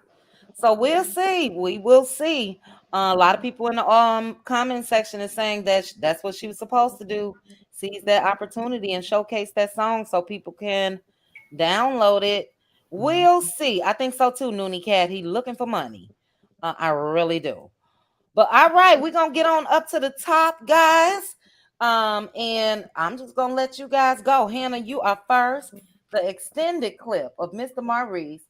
So we'll see. We will see. A lot of people in the comment section is saying that that's what she was supposed to do. Seize that opportunity and showcase that song so people can download it. We'll see. I think so too, Noonie Cat. He looking for money. I really do. But all right, we're gonna get on up to the top, guys. And I'm just gonna let you guys go. Hannah, you are first. The extended clip of Mr. Maurice.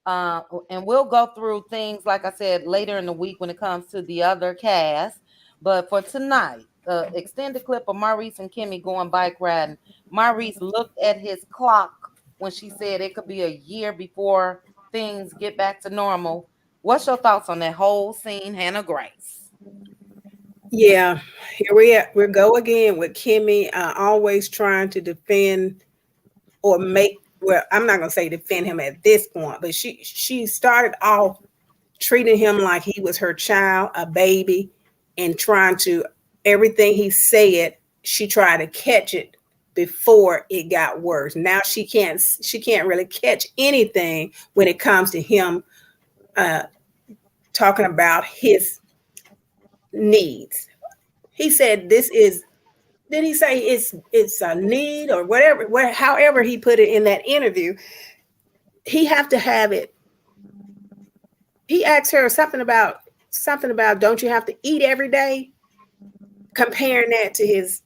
And we'll go through things like I said later in the week when it comes to the other cast. But for tonight, the extended clip of Maurice and Kimmy going bike riding. Maurice looked at his clock when she said it could be a year before things get back to normal. What's your thoughts on that whole scene, Hannah Grace? Yeah, here we go again with Kimmy, always trying to defend or make. Well, I'm not gonna say defend him at this point, but she started off treating him like he was her child, a baby, and trying to everything he said, she tried to catch it before it got worse. Now she can't really catch anything when it comes to him talking about his needs. He said this is did he say it's a need or whatever, however he put it in that interview, he have to have it. He asked her something about don't you have to eat every day, comparing that to his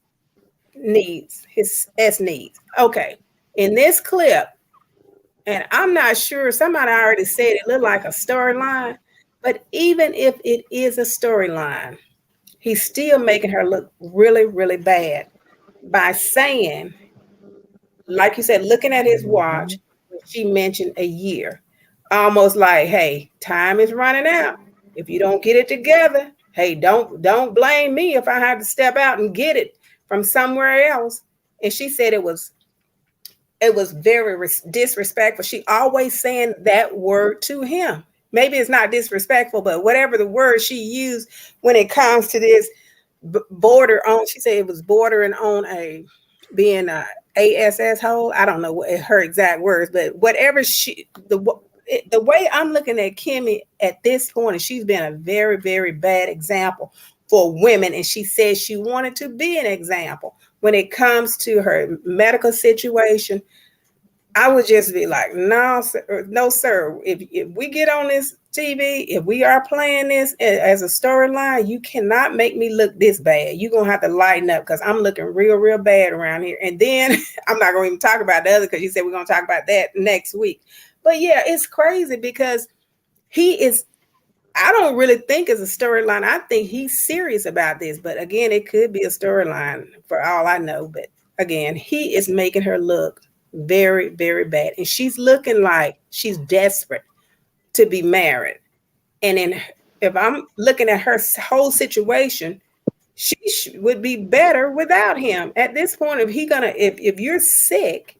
needs, his S needs. Okay. In this clip, and I'm not sure, somebody already said it looked like a storyline, but even if it is a storyline, he's still making her look really, really bad by saying, like you said, looking at his watch, she mentioned a year. Almost like, hey, time is running out. If you don't get it together, hey, don't blame me if I have to step out and get it from somewhere else. And she said it was very disrespectful. She always saying that word to him. Maybe it's not disrespectful, but whatever the word she used when it comes to this border on, she said it was bordering on a being a ass hole. I don't know what her exact words, but whatever the way I'm looking at Kimmy at this point, and she's been a very, very bad example for women. And she said she wanted to be an example when it comes to her medical situation. I would just be like, no, sir, no, sir. If we get on this TV, if we are playing this as a storyline, you cannot make me look this bad. You're going to have to lighten up because I'm looking real, real bad around here. And then I'm not going to even talk about the other because you said we're going to talk about that next week. But yeah, it's crazy because I don't really think it's a storyline. I think he's serious about this. But again, it could be a storyline for all I know. But again, he is making her look very, very bad. And she's looking like she's desperate to be married. And if I'm looking at her whole situation, she would be better without him. At this point, if you're sick,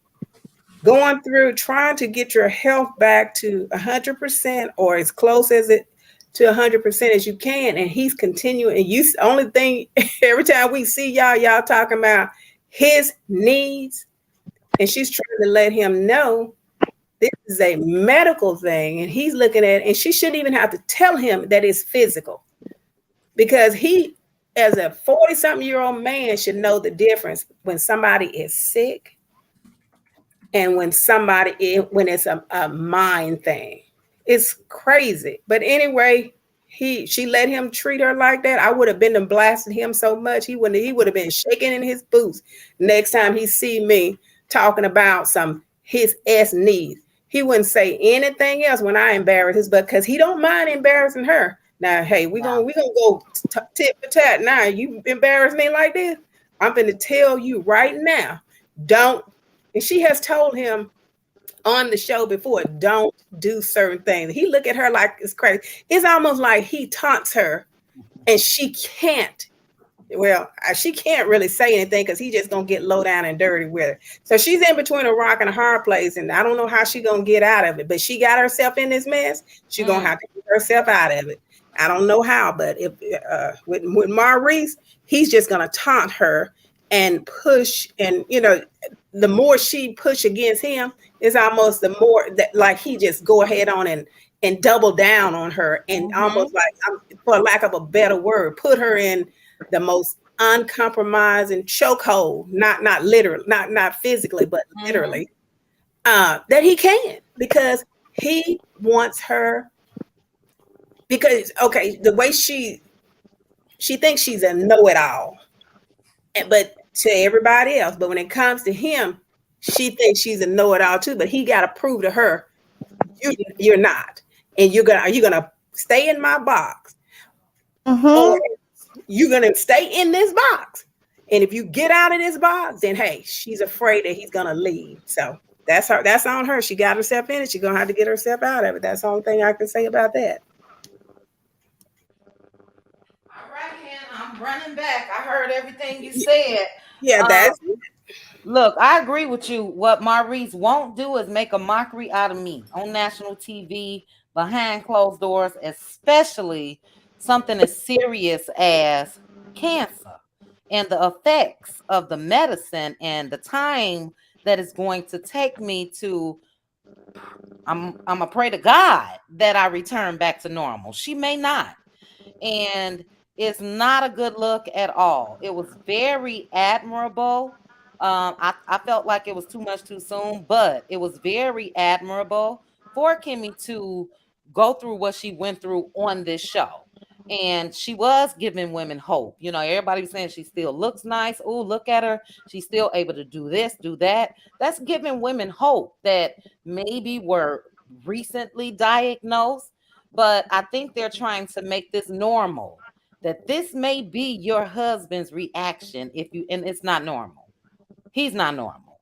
going through trying to get your health back to 100% or as close as it to 100% as you can. And he's continuing. And you only thing every time we see y'all talking about his needs, and she's trying to let him know this is a medical thing, and he's looking at it, and she shouldn't even have to tell him that it's physical, because he, as a 40-something-year-old man, should know the difference when somebody is sick and when it's a mind thing. It's crazy. But anyway, she let him treat her like that. I would have been blasted him so much he would have been shaking in his boots next time he see me talking about his needs. He wouldn't say anything else when I embarrass his butt, because he don't mind embarrassing her. Now, hey, we gonna go tit for tat. Now you embarrass me like this, I'm gonna tell you right now, don't. And she has told him on the show before, don't do certain things. He look at her like it's crazy. It's almost like he taunts her, and she can't. Well, she can't really say anything because he just gonna get low down and dirty with her. So she's in between a rock and a hard place, and I don't know how she gonna get out of it. But she got herself in this mess. She gonna have to get herself out of it. I don't know how, but if with Maurice, he's just gonna taunt her and push, and the more she push against him, it's almost the more that like he just go ahead on and double down on her, and almost like, for lack of a better word, put her in the most uncompromising chokehold, not literally, not physically, but literally, that he can, because he wants her. Because the way she thinks she's a know-it-all, but to everybody else, but when it comes to him, she thinks she's a know-it-all too. But he got to prove to her, you're not, and you're gonna stay in my box, or you're gonna stay in this box. And if you get out of this box, then hey, she's afraid that he's gonna leave. So that's her. That's on her. She got herself in it. She's gonna have to get herself out of it. That's the only thing I can say about that. All right, Hannah, I'm running back. I heard everything you said. Yeah, that's it. Look, I agree with you. What Maurice won't do is make a mockery out of me on national TV, behind closed doors, especially something as serious as cancer and the effects of the medicine and the time that it's going to take me to. I'm gonna pray to God that I return back to normal. She may not. And it's not a good look at all. It was very admirable. I felt like it was too much too soon, but it was very admirable for Kimmy to go through what she went through on this show. And she was giving women hope. Everybody was saying she still looks nice. Oh, look at her. She's still able to do this, do that. That's giving women hope that maybe were recently diagnosed, but I think they're trying to make this normal, that this may be your husband's reaction and it's not normal. He's not normal,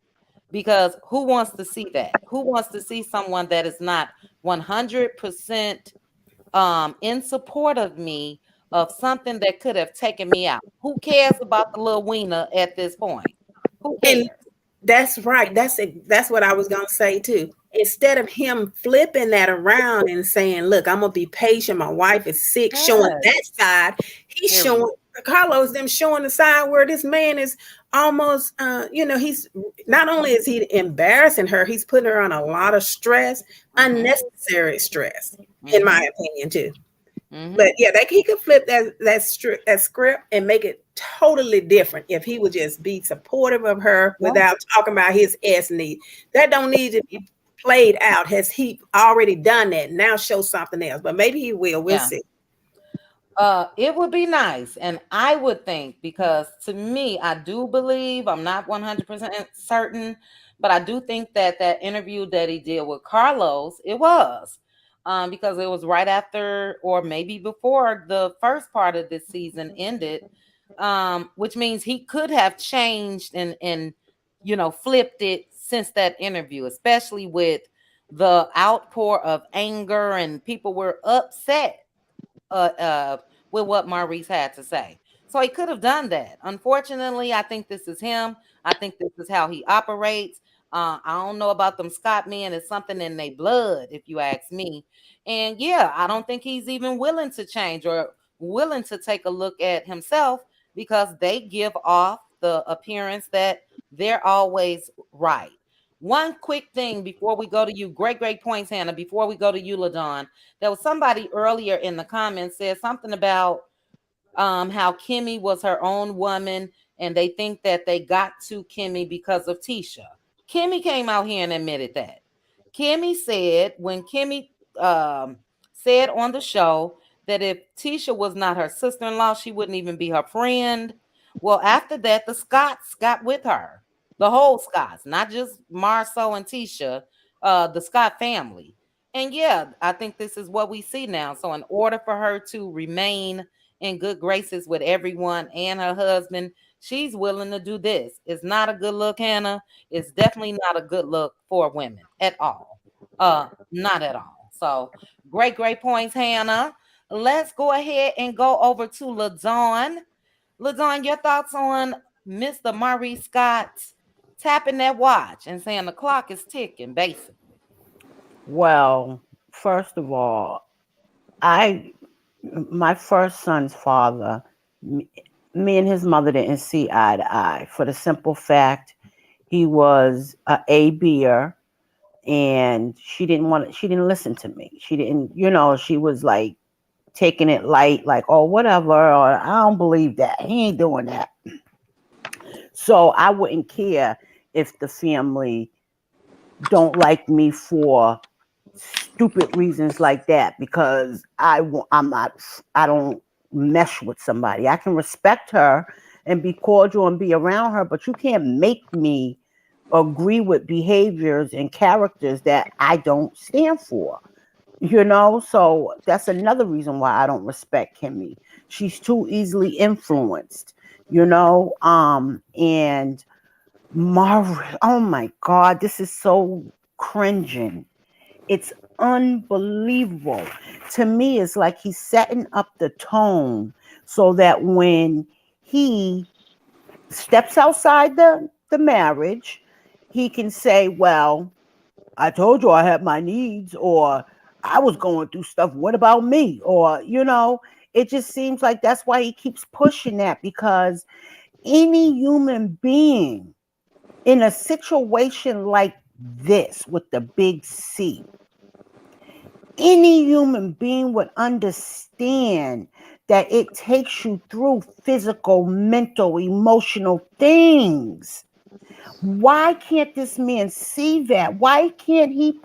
because who wants to see that? Who wants to see someone that is not 100% in support of me, of something that could have taken me out? Who cares about the little wiener at this point? Who cares? And that's right. That's what I was gonna say too. Instead of him flipping that around and saying, "Look, I'm gonna be patient. My wife is sick," showing that side, he's showing Carlos them showing the side where this man is almost, he's not only is he embarrassing her, he's putting her on a lot of stress, unnecessary stress, in my opinion too. But yeah, he could flip that script and make it totally different if he would just be supportive of her without talking about his need. That don't need to be played out. Has he already done that? Now show something else. But maybe he will. We'll see. It would be nice. And I would think, because to me, I do believe, I'm not 100% certain, but I do think that interview that he did with Carlos, it was. Because it was right after, or maybe before, the first part of this season ended, which means he could have changed and flipped it since that interview, especially with the outpour of anger, and people were upset with what Maurice had to say. So he could have done that. Unfortunately, I think this is him. I think this is how he operates. I don't know about them Scott men. It's something in their blood, if you ask me. And yeah, I don't think he's even willing to change or willing to take a look at himself because they give off the appearance that they're always right. One quick thing before we go to you, great points, Hannah. Before we go to you, LaDon, there was somebody earlier in the comments said something about how Kimmy was her own woman and they think that they got to Kimmy because of Tisha. Kimmy came out here and admitted that. Kimmy said when Kimmy said on the show that if Tisha was not her sister-in-law, she wouldn't even be her friend. Well, after that, the Scotts got with her. The whole Scotts, not just Marceau and Tisha, the Scott family. And yeah, I think this is what we see now. So in order for her to remain in good graces with everyone and her husband, she's willing to do this. It's not a good look, Hannah. It's definitely not a good look for women at all. Not at all. So great points, Hannah. Let's go ahead and go over to LaDawn. LaDawn, your thoughts on Mr. Maurice Scott tapping that watch and saying the clock is ticking, basically. Well, first of all, my first son's father, me and his mother didn't see eye to eye for the simple fact he was a A-Beer and she didn't listen to me. She didn't, she was like taking it light, like, oh, whatever, or I don't believe that. He ain't doing that. So I wouldn't care if the family don't like me for stupid reasons like that because I don't mesh with somebody. I can respect her and be cordial and be around her, but you can't make me agree with behaviors and characters that I don't stand for. So that's another reason why I don't respect Kimmy. She's too easily influenced, and oh my God, this is so cringing. It's unbelievable. To me, it's like he's setting up the tone so that when he steps outside the marriage, he can say, well, I told you I had my needs, or I was going through stuff. What about me? Or, it just seems like that's why he keeps pushing that, because any human being in a situation like this with the big C, any human being would understand that it takes you through physical, mental, emotional things. Why can't this man see that? Why can't he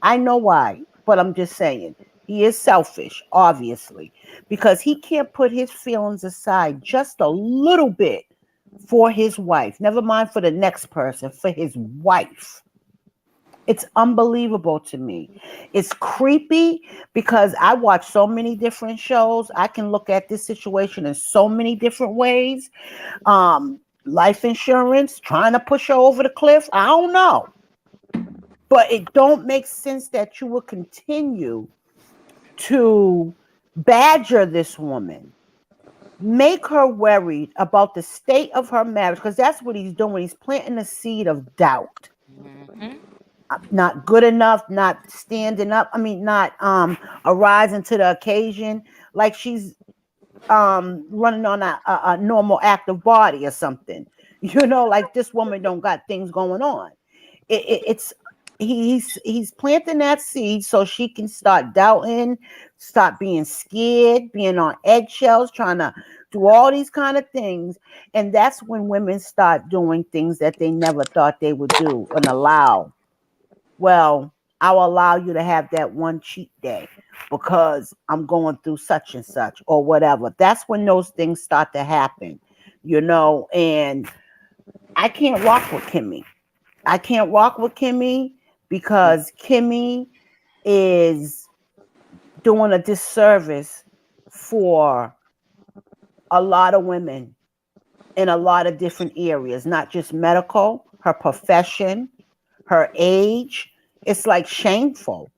I know why, but I'm just saying, he is selfish, obviously, because he can't put his feelings aside just a little bit for his wife. Never mind for the next person, for his wife. It's unbelievable to me. It's creepy because I watch so many different shows. I can look at this situation in so many different ways. Life insurance, trying to push her over the cliff. I don't know. But it don't make sense that you will continue to badger this woman, make her worried about the state of her marriage, because that's what he's doing. He's planting a seed of doubt. Mm-hmm. Not good enough, not standing up. Not arising to the occasion, like she's running on a normal active body or something. Like this woman don't got things going on. It's he's planting that seed so she can start doubting, start being scared, being on eggshells, trying to do all these kind of things. And that's when women start doing things that they never thought they would do and allow. Well, I'll allow you to have that one cheat day because I'm going through such and such or whatever. That's when those things start to happen, and I can't rock with Kimmy. I can't rock with Kimmy because Kimmy is doing a disservice for a lot of women in a lot of different areas, not just medical, her profession, her age. It's like shameful.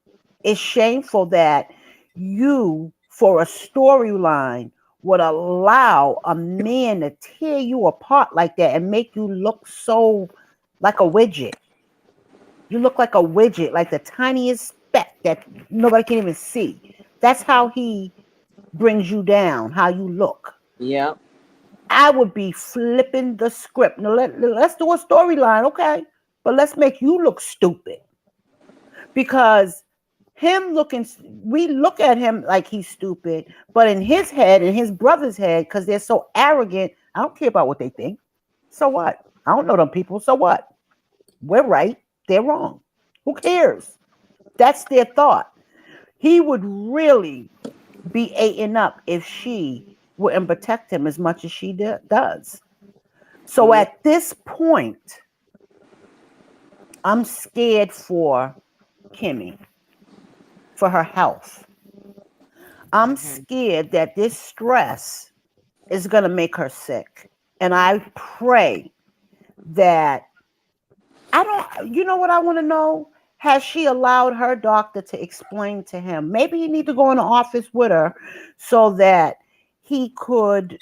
It's shameful that you, for a storyline, would allow a man to tear you apart like that and make you look so like a widget. You look like a widget, like the tiniest speck that nobody can even see. That's how he brings you down, how you look. Yep. I would be flipping the script. Now let's do a storyline, okay? But let's make you look stupid because him looking, we look at him like he's stupid, but in his head, in his brother's head, because they're so arrogant, I don't care about what they think. So what? I don't know them people. So what? We're right. They're wrong. Who cares? That's their thought. He would really be eating up if she wouldn't protect him as much as she does. So Yeah. at this point, I'm scared for Kimmy, for her health. I'm scared that this stress is going to make her sick. And I pray that I don't, you know what I want to know? Has she allowed her doctor to explain to him? Maybe he need to go in the office with her so that he could,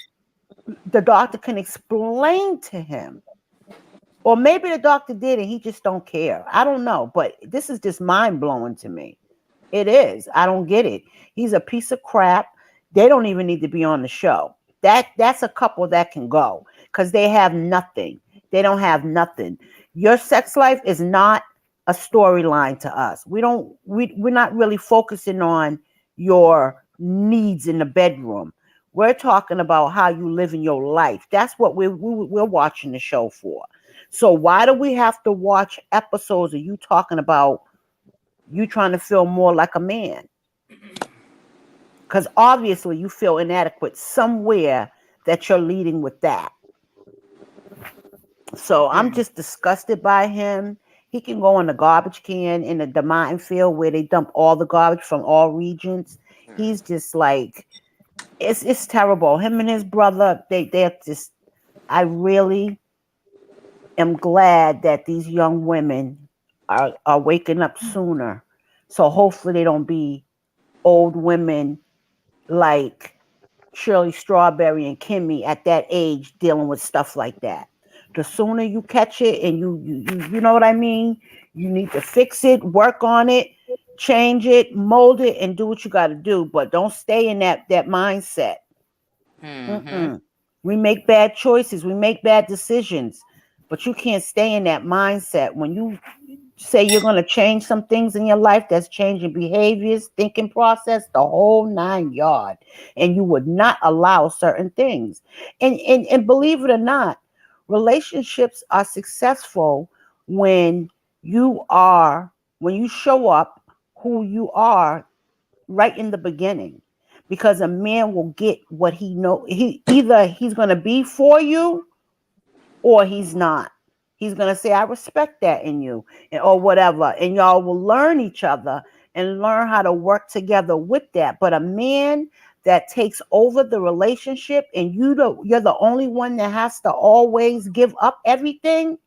the doctor can explain to him. Or maybe the doctor did and he just don't care. I don't know, but this is just mind blowing to me. It is. I don't get it. He's a piece of crap. They don't even need to be on the show. That's a couple that can go because they have nothing. They don't have nothing. Your sex life is not a storyline to us. We're not really focusing on your needs in the bedroom. We're talking about how you live in your life. That's what we're watching the show for. So why do we have to watch episodes of you talking about you trying to feel more like a man? Because obviously you feel inadequate somewhere that you're leading with that. So I'm just disgusted by him. He can go in the garbage can in the Martin field where they dump all the garbage from all regions. He's just like it's terrible. Him and his brother, they're just I really am glad that these young women are waking up sooner. So hopefully they don't be old women like Shirley Strawberry and Kimmy at that age dealing with stuff like that. The sooner you catch it and you know what I mean? You need to fix it, work on it, change it, mold it, and do what you got to do. But don't stay in that mindset. Mm-hmm. Mm-mm. We make bad choices, we make bad decisions, but you can't stay in that mindset. When you say you're going to change some things in your life, that's changing behaviors, thinking process, the whole nine yard, and you would not allow certain things. And believe it or not, relationships are successful when when you show up who you are right in the beginning, because a man will get what he know. He's going to be for you or he's not. He's going to say I respect that in you, or whatever, and y'all will learn each other and learn how to work together with that. But a man that takes over the relationship and you're the only one that has to always give up everything,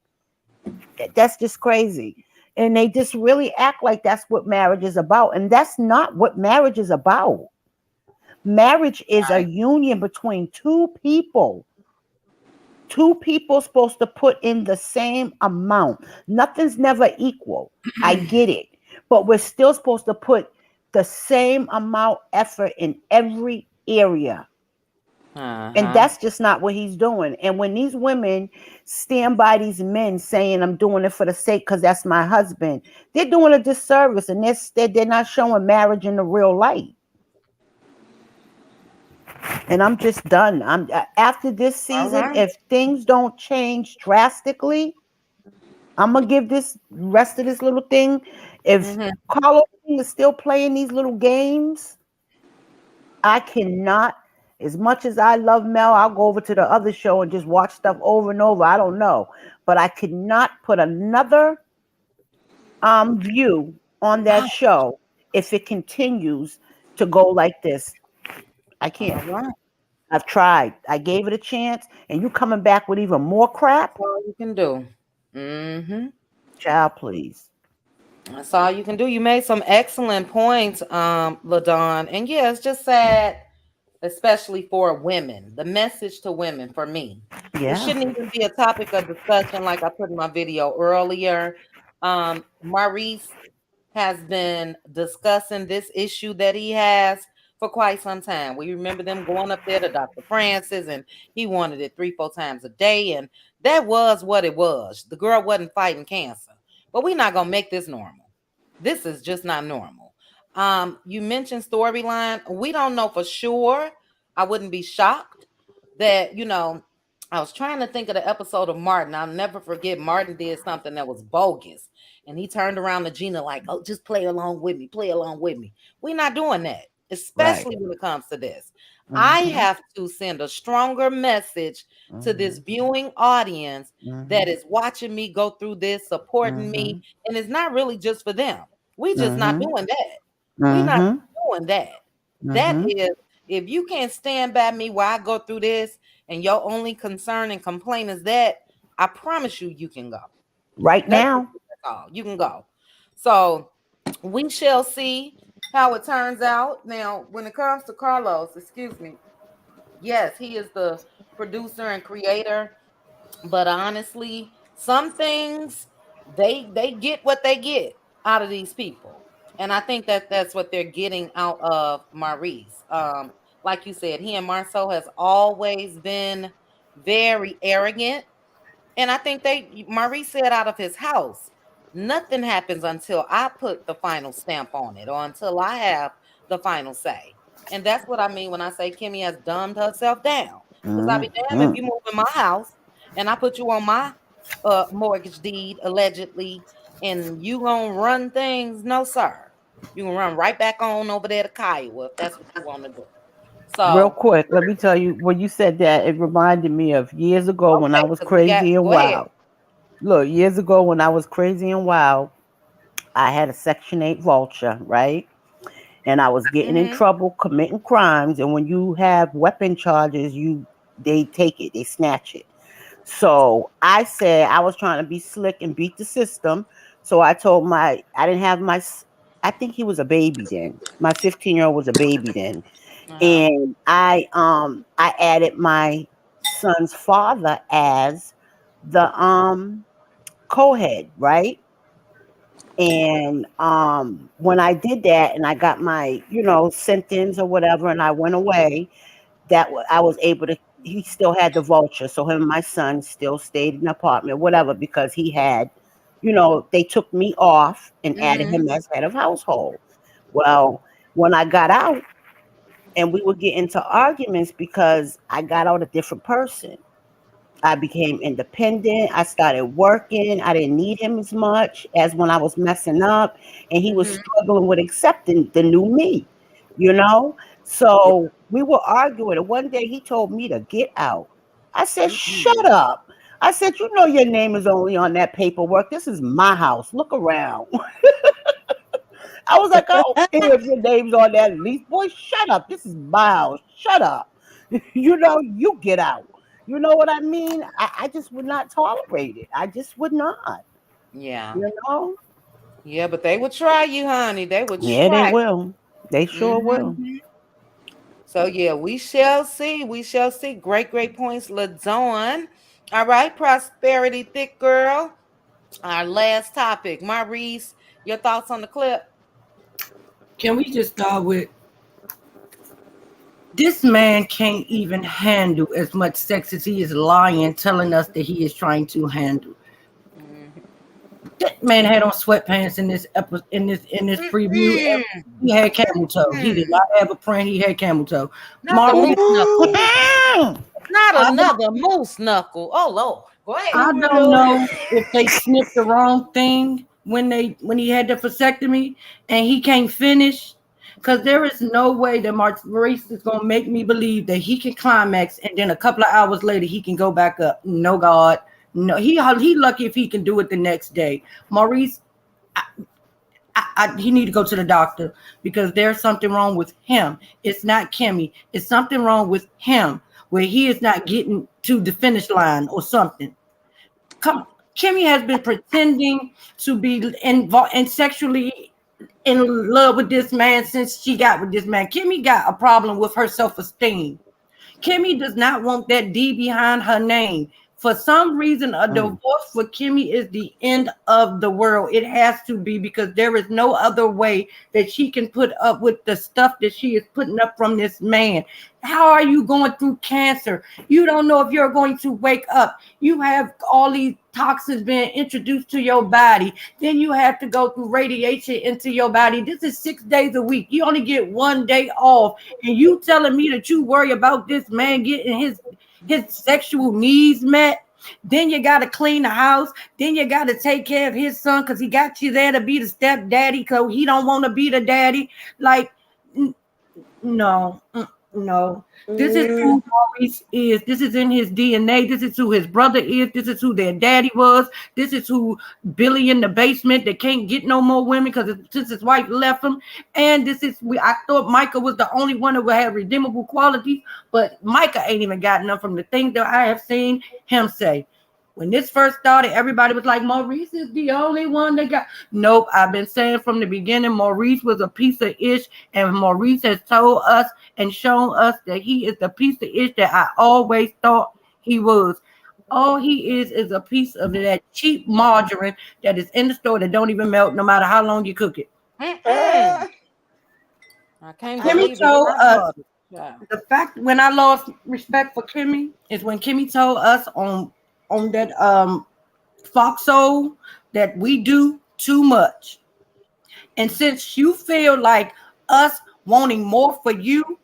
that's just crazy. And they just really act like that's what marriage is about, and that's not what marriage is about. Marriage is a union between two people. Two people supposed to put in the same amount. Nothing's never equal. I get it. But we're still supposed to put the same amount effort in every area. And Uh-huh. that's just not what he's doing. And when these women stand by these men saying, I'm doing it for the sake because that's my husband, they're doing a disservice, and they're not showing marriage in the real light. And I'm just done. I'm after this All season, right. if things don't change drastically, I'm gonna give this rest of this little thing. If Mm-hmm. Carlos is still playing these little games, I cannot. As much as I love Mel, I'll go over to the other show and just watch stuff over and over. I don't know, but I could not put another view on that show if it continues to go like this. I All can't. right. I've tried. I gave it a chance, and you coming back with even more crap? That's all you can do. Mm-hmm. Child, please. That's all you can do. You made some excellent points, LaDon. And yeah, it's just sad, especially for women. The message to women for me. It Yeah. shouldn't even be a topic of discussion like I put in my video earlier. Maurice has been discussing this issue that he has for quite some time. We remember them going up there to Dr. Francis, and he wanted it 3-4 times a day, and that was what it was. The girl wasn't fighting cancer, but we're not gonna make this normal. This is just not normal. You mentioned storyline. We don't know for sure. I wouldn't be shocked that, I was trying to think of the episode of Martin. I'll never forget Martin did something that was bogus. And he turned around to Gina like, oh, just play along with me. Play along with me. We're not doing that, especially when it comes to this. I have to send a stronger message to this viewing audience that is watching me go through this, supporting me. And it's not really just for them. We just not doing that. We're not doing that. That is, if you can't stand by me while I go through this, and your only concern and complaint is that, I promise you, you can go. Right now. That's all. You can go. So we shall see how it turns out. Now, when it comes to Carlos, excuse me, yes, he is the producer and creator. But honestly, some things they get what they get out of these people. And I think that that's what they're getting out of Maurice. Like you said, he and Marceau has always been very arrogant. And I think Maurice said out of his house, nothing happens until I put the final stamp on it or until I have the final say. And that's what I mean when I say Kimmy has dumbed herself down. Because I'll be damned if you move in my house and I put you on my mortgage deed, allegedly, and you gonna run things. No, sir. You can run right back on over there to Kiowa if that's what you want to do. Real So, quick, let me tell you, when you said that, it reminded me of years ago when I okay, was because we got, crazy and go ahead. wild. Look, years ago when I was crazy and wild, I had a Section 8 vulture, right? And I was getting in trouble committing crimes. And when you have weapon charges, they take it, they snatch it. So I said I was trying to be slick and beat the system. So I told I didn't have I think he was a baby then. My 15-year-old was a baby then. And I added my son's father as the co-head, right? And when I did that and I got my, sentence or whatever, and I went away, I was able to. He still had the vulture, so him and my son still stayed in the apartment, whatever, because he had, they took me off and added him as head of household. Well, when I got out, and we would get into arguments because I got out a different person. I became independent. I started working. I didn't need him as much as when I was messing up. And he was struggling with accepting the new me, you know? So we were arguing. And one day he told me to get out. I said, shut up. I said, you know your name is only on that paperwork. This is my house. Look around. I was like, oh, if your name's on that lease, boy, shut up. This is my house. Shut up. You get out. You know what I mean? I just would not tolerate it. I just would not. Yeah. You know? Yeah, but they would try you, honey. They would Yeah, they try. will. They sure will. So yeah, we shall see. We shall see. Great, great points, LaDawn. All right, prosperity thick girl. Our last topic. Maurice, your thoughts on the clip? Can we just start with this man can't even handle as much sex as he is lying, telling us that he is trying to handle. That man had on sweatpants in this preview. He had camel toe. He did not have a print. He had camel toe. Not another moose knuckle. Oh Lord. Go ahead. I don't know if they snipped the wrong thing when he had the vasectomy and he can't finish. Because there is no way that Maurice is going to make me believe that he can climax and then a couple of hours later he can go back up. No, God. No, he lucky if he can do it the next day. Maurice, he need to go to the doctor because there's something wrong with him. It's not Kimmy. It's something wrong with him where he is not getting to the finish line or something. Kimmy has been pretending to be involved and sexually in love with this man since she got with this man. Kimmy got a problem with her self-esteem. Kimmy does not want that D behind her name. For some reason, a Mm. divorce for Kimmy is the end of the world. It has to be, because there is no other way that she can put up with the stuff that she is putting up from this man. How are you going through cancer? You don't know if you're going to wake up. You have all these toxins being introduced to your body. Then you have to go through radiation into your body. This is 6 days a week. You only get 1 day off. And you telling me that you worry about this man getting his sexual needs met? Then you got to clean the house. Then you got to take care of his son because he got you there to be the stepdaddy because he don't want to be the daddy. Like, no. No, this is who Maurice is. This is in his DNA. This is who his brother is. This is who their daddy was. This is who Billy in the basement that can't get no more women because since his wife left him. And this is I thought Micah was the only one who had redeemable qualities, but Micah ain't even got none from the things that I have seen him say. When this first started, everybody was like, Maurice is the only one that got. Nope, I've been saying from the beginning, Maurice was a piece of ish, and Maurice has told us and shown us that he is the piece of ish that I always thought he was. All he is a piece of that cheap margarine that is in the store that don't even melt no matter how long you cook it. I can't Kimmy believe told it. us the fact when I lost respect for Kimmy is when Kimmy told us on that Foxhole that we do too much. And since you feel like us wanting more for you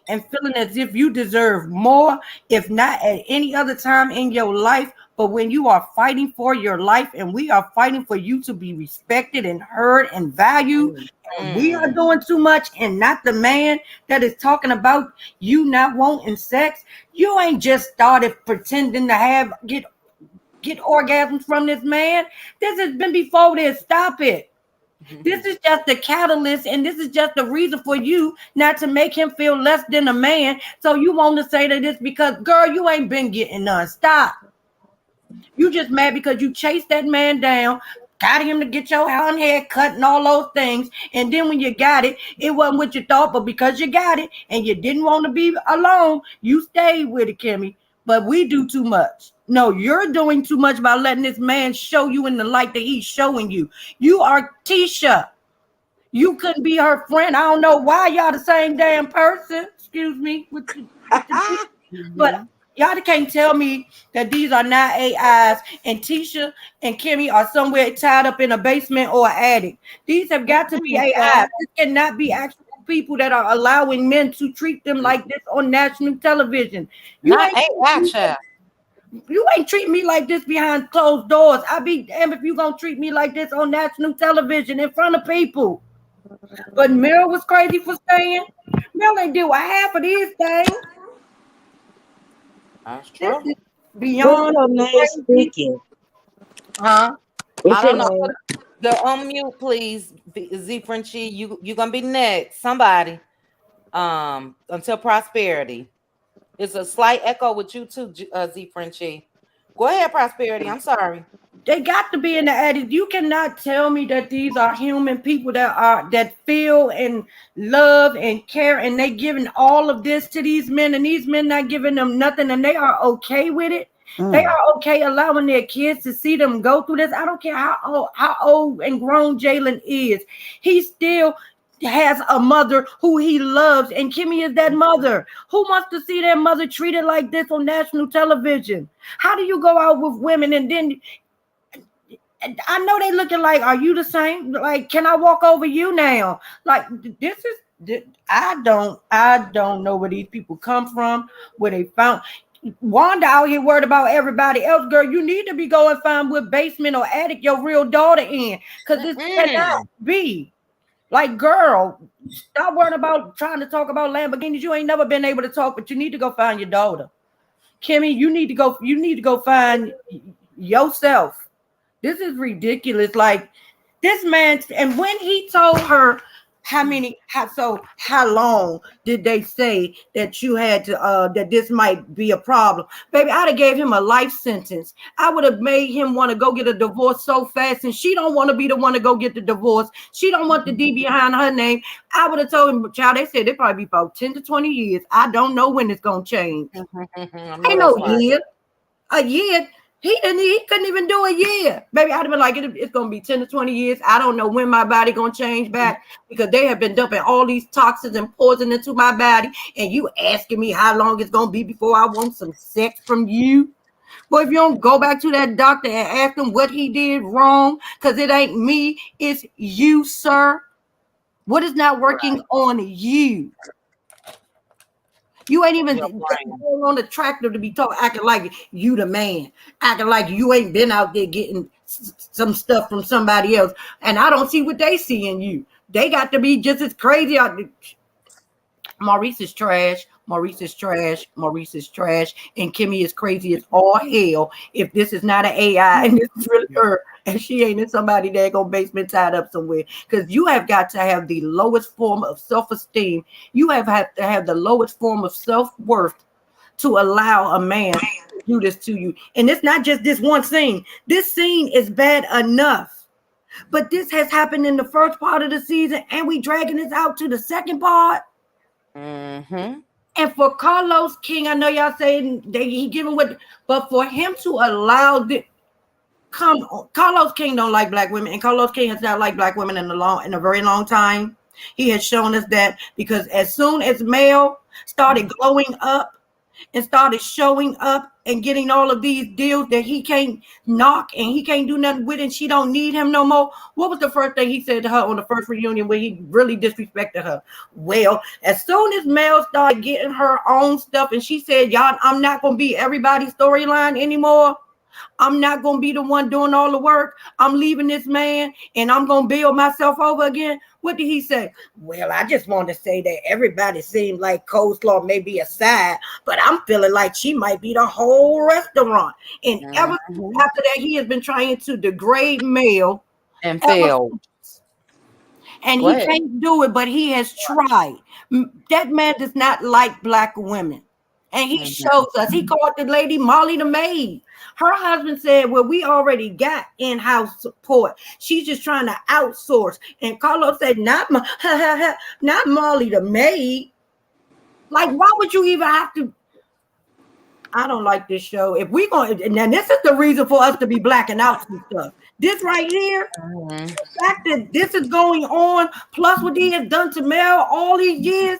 and feeling as if you deserve more, if not at any other time in your life, but when you are fighting for your life and we are fighting for you to be respected and heard and valued, and we are doing too much and not the man that is talking about you not wanting sex, you ain't just started pretending to get orgasms from this man. This has been before this. Stop it. This is just the catalyst, and this is just the reason for you not to make him feel less than a man. So you want to say that it's because, girl, you ain't been getting none. Stop. You just mad because you chased that man down, got him to get your hair cut and all those things. And then when you got it, it wasn't what you thought, but because you got it and you didn't want to be alone, you stayed with it, Kimmy. But we do too much. No, you're doing too much by letting this man show you in the light that he's showing you. You are Tisha. You couldn't be her friend. I don't know why y'all the same damn person. Excuse me. But y'all can't tell me that these are not AIs and Tisha and Kimmy are somewhere tied up in a basement or an attic. These have got to be AIs. This cannot be actual people that are allowing men to treat them like this on national television. You ain't treat me like this behind closed doors. I be damned if you gonna treat me like this on national television in front of people. But Mel was crazy for staying. Mel ain't do a half of these things. That's true. This is beyond speaking. Huh? What's I don't your know. Go unmute, please. Z Frenchie, you gonna be next. Somebody. Until prosperity. It's a slight echo with you too, Z Frenchie. Go ahead, prosperity. I'm sorry. They got to be in the attic. You cannot tell me that these are human people that feel and love and care, and they giving all of this to these men, and these men not giving them nothing, and they are okay with it. They are okay allowing their kids to see them go through this. I don't care how old and grown Jalen is. He still has a mother who he loves, and Kimmy is that mother. Who wants to see their mother treated like this on national television? How do you go out with women and then I know they looking like, are you the same? Like, can I walk over you now? Like, I don't know where these people come from, where they found. Wanda out here worried about everybody else. Girl, you need to be going find what basement or attic your real daughter in, because this cannot be. Like, girl, stop worrying about trying to talk about Lamborghinis. You ain't never been able to talk, but you need to go find your daughter. Kimmy, you need to go find yourself. This is ridiculous. Like, this man, and when he told her how long did they say that you had to that this might be a problem? Baby, I'd have gave him a life sentence. I would have made him want to go get a divorce so fast, and she don't want to be the one to go get the divorce. She don't want the D behind her name. I would have told him, child, they said it probably be about 10 to 20 years. I don't know when it's gonna change. Ain't no year. a year. He couldn't even do a year. Maybe I'd have been like, it's gonna be 10 to 20 years. I don't know when my body gonna change back because they have been dumping all these toxins and poison into my body. And you asking me how long it's gonna be before I want some sex from you. But if you don't go back to that doctor and ask him what he did wrong, because it ain't me, it's you, sir. What is not working on you? You ain't even going on the tractor to be talking, acting like you the man, acting like you ain't been out there getting some stuff from somebody else. And I don't see what they see in you. They got to be just as crazy out there. Maurice is trash. Maurice is trash. Maurice is trash. And Kimmy is crazy as all hell. If this is not an AI and this is really her, and she ain't in somebody that go basement tied up somewhere. Because you have got to have the lowest form of self-esteem. You have to have the lowest form of self-worth to allow a man to do this to you. And it's not just this one scene. This scene is bad enough. But this has happened in the first part of the season, and we dragging this out to the second part. Mm-hmm. And for Carlos King, I know y'all saying he giving what, but for him to allow the Carlos King don't like black women, and Carlos King has not liked black women in a very long time. He has shown us that because as soon as Mel started glowing up and started showing up and getting all of these deals that he can't knock and he can't do nothing with, and she don't need him no more. What was the first thing he said to her on the first reunion where he really disrespected her? Well, as soon as Mel started getting her own stuff and she said, y'all, I'm not going to be everybody's storyline anymore. I'm not going to be the one doing all the work. I'm leaving this man and I'm going to build myself over again. What did he say? Well, I just want to say that everybody seems like coleslaw may be a side, but I'm feeling like she might be the whole restaurant. And ever after that, he has been trying to degrade Mel. And failed. And he can't do it, but he has tried. That man does not like black women. And he shows us. He called the lady Molly the maid. Her husband said, well, we already got in-house support. She's just trying to outsource. And Carlos said, not Molly the maid. Like, why would you even have to? I don't like this show. If we going, and this is the reason for us to be blacking out some stuff. This right here, the fact that this is going on, plus what he has done to Mel all these years,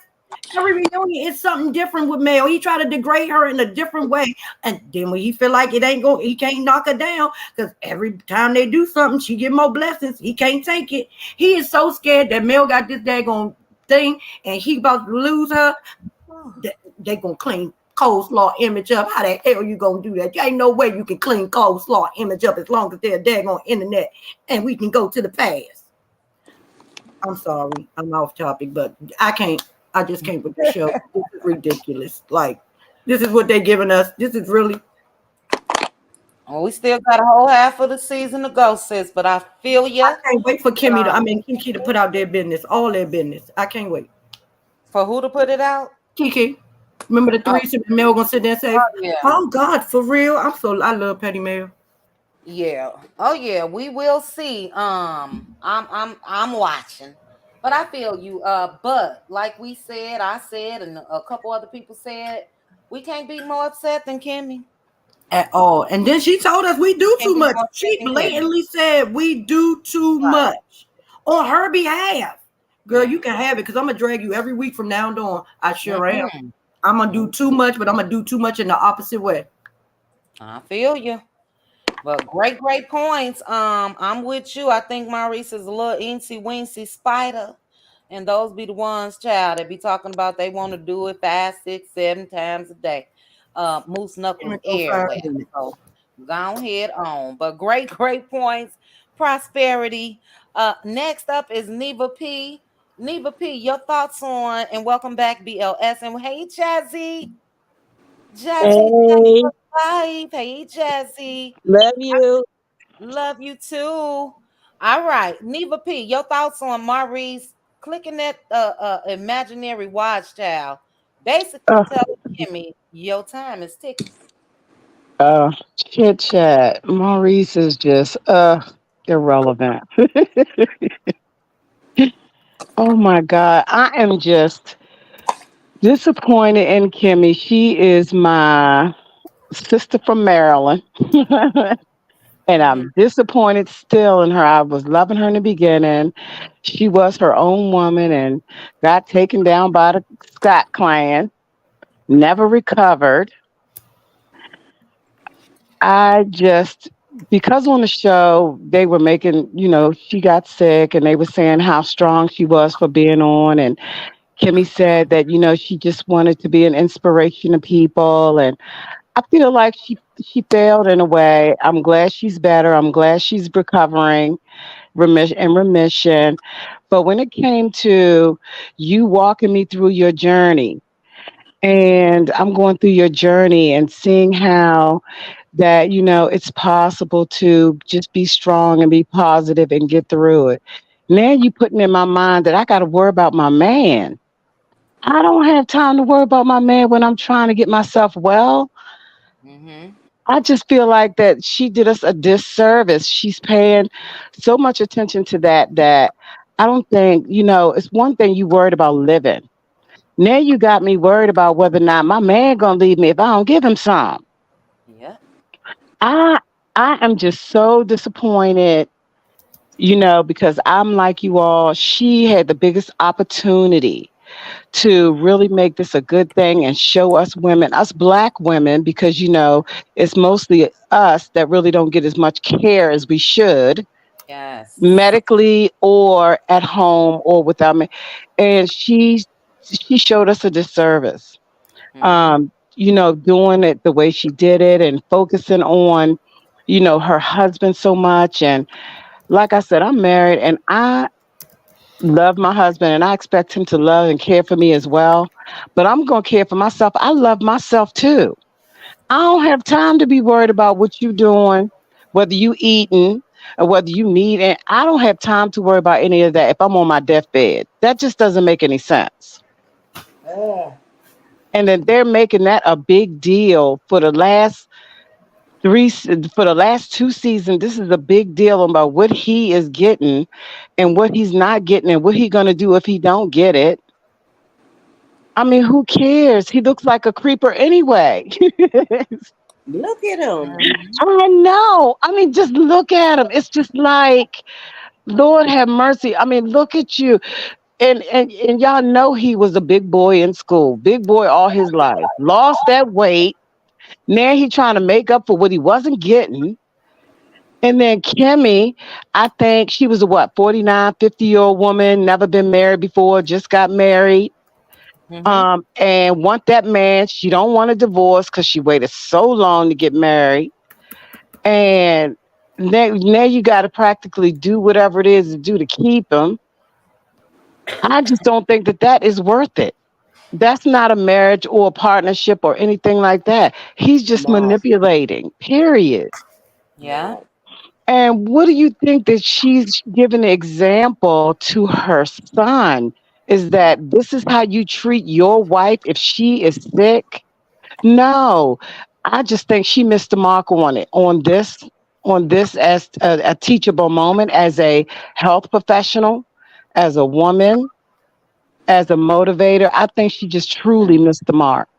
every reunion is something different with Mel. He tried to degrade her in a different way. And then when he feel like it ain't going, he can't knock her down because every time they do something, she get more blessings. He can't take it. He is so scared that Mel got this daggone thing and he about to lose her. They gonna clean coleslaw image up. How the hell you gonna do that? There ain't no way you can clean coleslaw image up as long as they're daggone internet and we can go to the past. I'm sorry, I'm off topic, but I just can't with the show. This is ridiculous. Like, this is what they're giving us. This is really. Well, we still got a whole half of the season to go, sis. But I feel you. I can't wait for Kiki to put out their business, all their business. I can't wait. For who to put it out? Kiki. Remember the three Mel gonna sit there and say, "Oh God, for real." I love Petty Mel. Yeah. Oh yeah, we will see. I'm watching. But I feel you. But like we said, I said, and a couple other people said, we can't be more upset than Kimmy. At all. And then she told us we do too much. She blatantly said we do too much on her behalf. Girl, you can have it because I'm gonna drag you every week from now on. I sure am. I'm gonna do too much, but I'm gonna do too much in the opposite way. I feel you. But great points. I'm with you. I think Maurice is a little eensy weensy spider. And those be the ones, child, that be talking about they want to do it 5, 6, 7 times a day. Moose knuckles everywhere. So go ahead on. But great points. Prosperity. Next up is Neva P. Neva P, your thoughts on, and welcome back, BLS. And hey, Jazzy. Hey. Hey, Jazzy. Love you. Love you too. All right, Neva P, your thoughts on Maurice clicking that imaginary watch, child. Basically telling Kimmy your time is ticking. Chit chat. Maurice is just irrelevant. Oh my God. I am just disappointed in Kimmy. She is my sister from Maryland. And Mm-hmm. I'm disappointed still in her. I was loving her in the beginning. She was her own woman and got taken down by the Scott clan, never recovered. I just, because on the show, they were making, she got sick and they were saying how strong she was for being on. And Kimmy said that, she just wanted to be an inspiration to people. And I feel like she failed in a way. I'm glad she's better. I'm glad she's recovering, remission. But when it came to you walking me through your journey, and I'm going through your journey and seeing how that, it's possible to just be strong and be positive and get through it. Now you putting in my mind that I got to worry about my man. I don't have time to worry about my man when I'm trying to get myself well. Mm-hmm. I just feel like that she did us a disservice. She's paying so much attention to that I don't think, it's one thing you worried about living. Now you got me worried about whether or not my man gonna leave me if I don't give him some. Yeah. I I am just so disappointed, because I'm like you all. She had the biggest opportunity to really make this a good thing and show us women, us black women, because it's mostly us that really don't get as much care as we should, Yes. medically or at home or without me. And she showed us a disservice. Mm-hmm. Doing it the way she did it and focusing on, her husband so much. And like I said, I'm married and I love my husband and I expect him to love and care for me as well. But I'm going to care for myself. I love myself too. I don't have time to be worried about what you doing, whether you eating or whether you need it. I don't have time to worry about any of that if I'm on my deathbed. That just doesn't make any sense. Oh. And then they're making that a big deal for the last for the last two seasons. This is a big deal about what he is getting and what he's not getting and what he's going to do if he don't get it. I mean, who cares? He looks like a creeper anyway. Look at him. Mm-hmm. I know. I mean, just look at him. It's just like, Lord have mercy. I mean, look at you. And y'all know he was a big boy in school, big boy all his life. Lost that weight. Now he trying to make up for what he wasn't getting. And then Kimmy, I think she was a what, 49, 50-year-old woman, never been married before, just got married. Mm-hmm. And want that man. She don't want a divorce because she waited so long to get married. And now you got to practically do whatever it is to do to keep him. I just don't think that is worth it. That's not a marriage or a partnership or anything like that. He's just No, manipulating, period. Yeah. no. And what do you think that she's giving an example to her son? Is that this is how you treat your wife if she is sick? No, I just think she missed the mark on it, on this as a teachable moment, as a health professional, as a woman, as a motivator. I think she just truly missed the mark.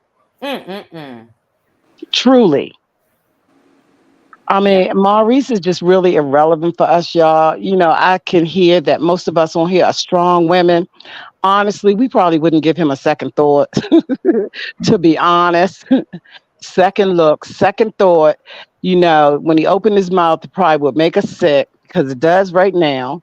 Mm-mm-mm. Truly. I Yeah. mean, Maurice is just really irrelevant for us, y'all. I can hear that most of us on here are strong women. Honestly, we probably wouldn't give him a second thought, to be honest. Second look, second thought. When he opened his mouth, it probably would make us sick because it does right now.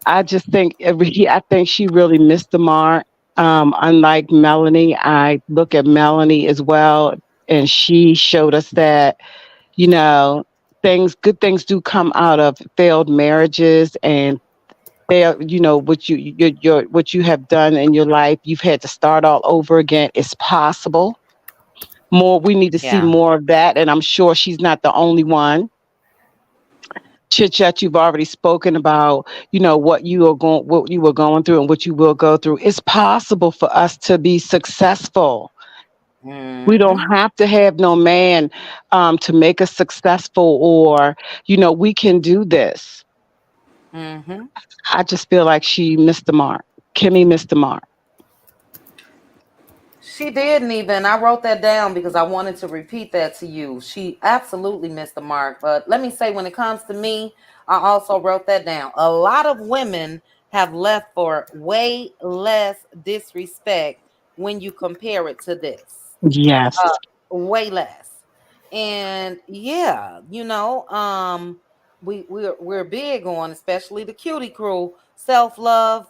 I just think I think she really missed the mark. Unlike Melanie, I look at Melanie as well, and she showed us that you know good things do come out of failed marriages and what what you have done in your life. You've had to start all over again. It's possible. More, we need to see Yeah. more of that, and I'm sure she's not the only one. Chit Chat, you've already spoken about, what you were going through and what you will go through. It's possible for us to be successful. We don't Mm-hmm. have to have no man to make us successful, or we can do this. Mm-hmm. I just feel like she missed the mark. Kimmy missed the mark. She didn't even. I wrote that down because I wanted to repeat that to you. She absolutely missed the mark. But let me say, when it comes to me, I also wrote that down. A lot of women have left for way less disrespect when you compare it to this. Yes. Way less. And yeah, we're big on, especially the cutie crew, self-love,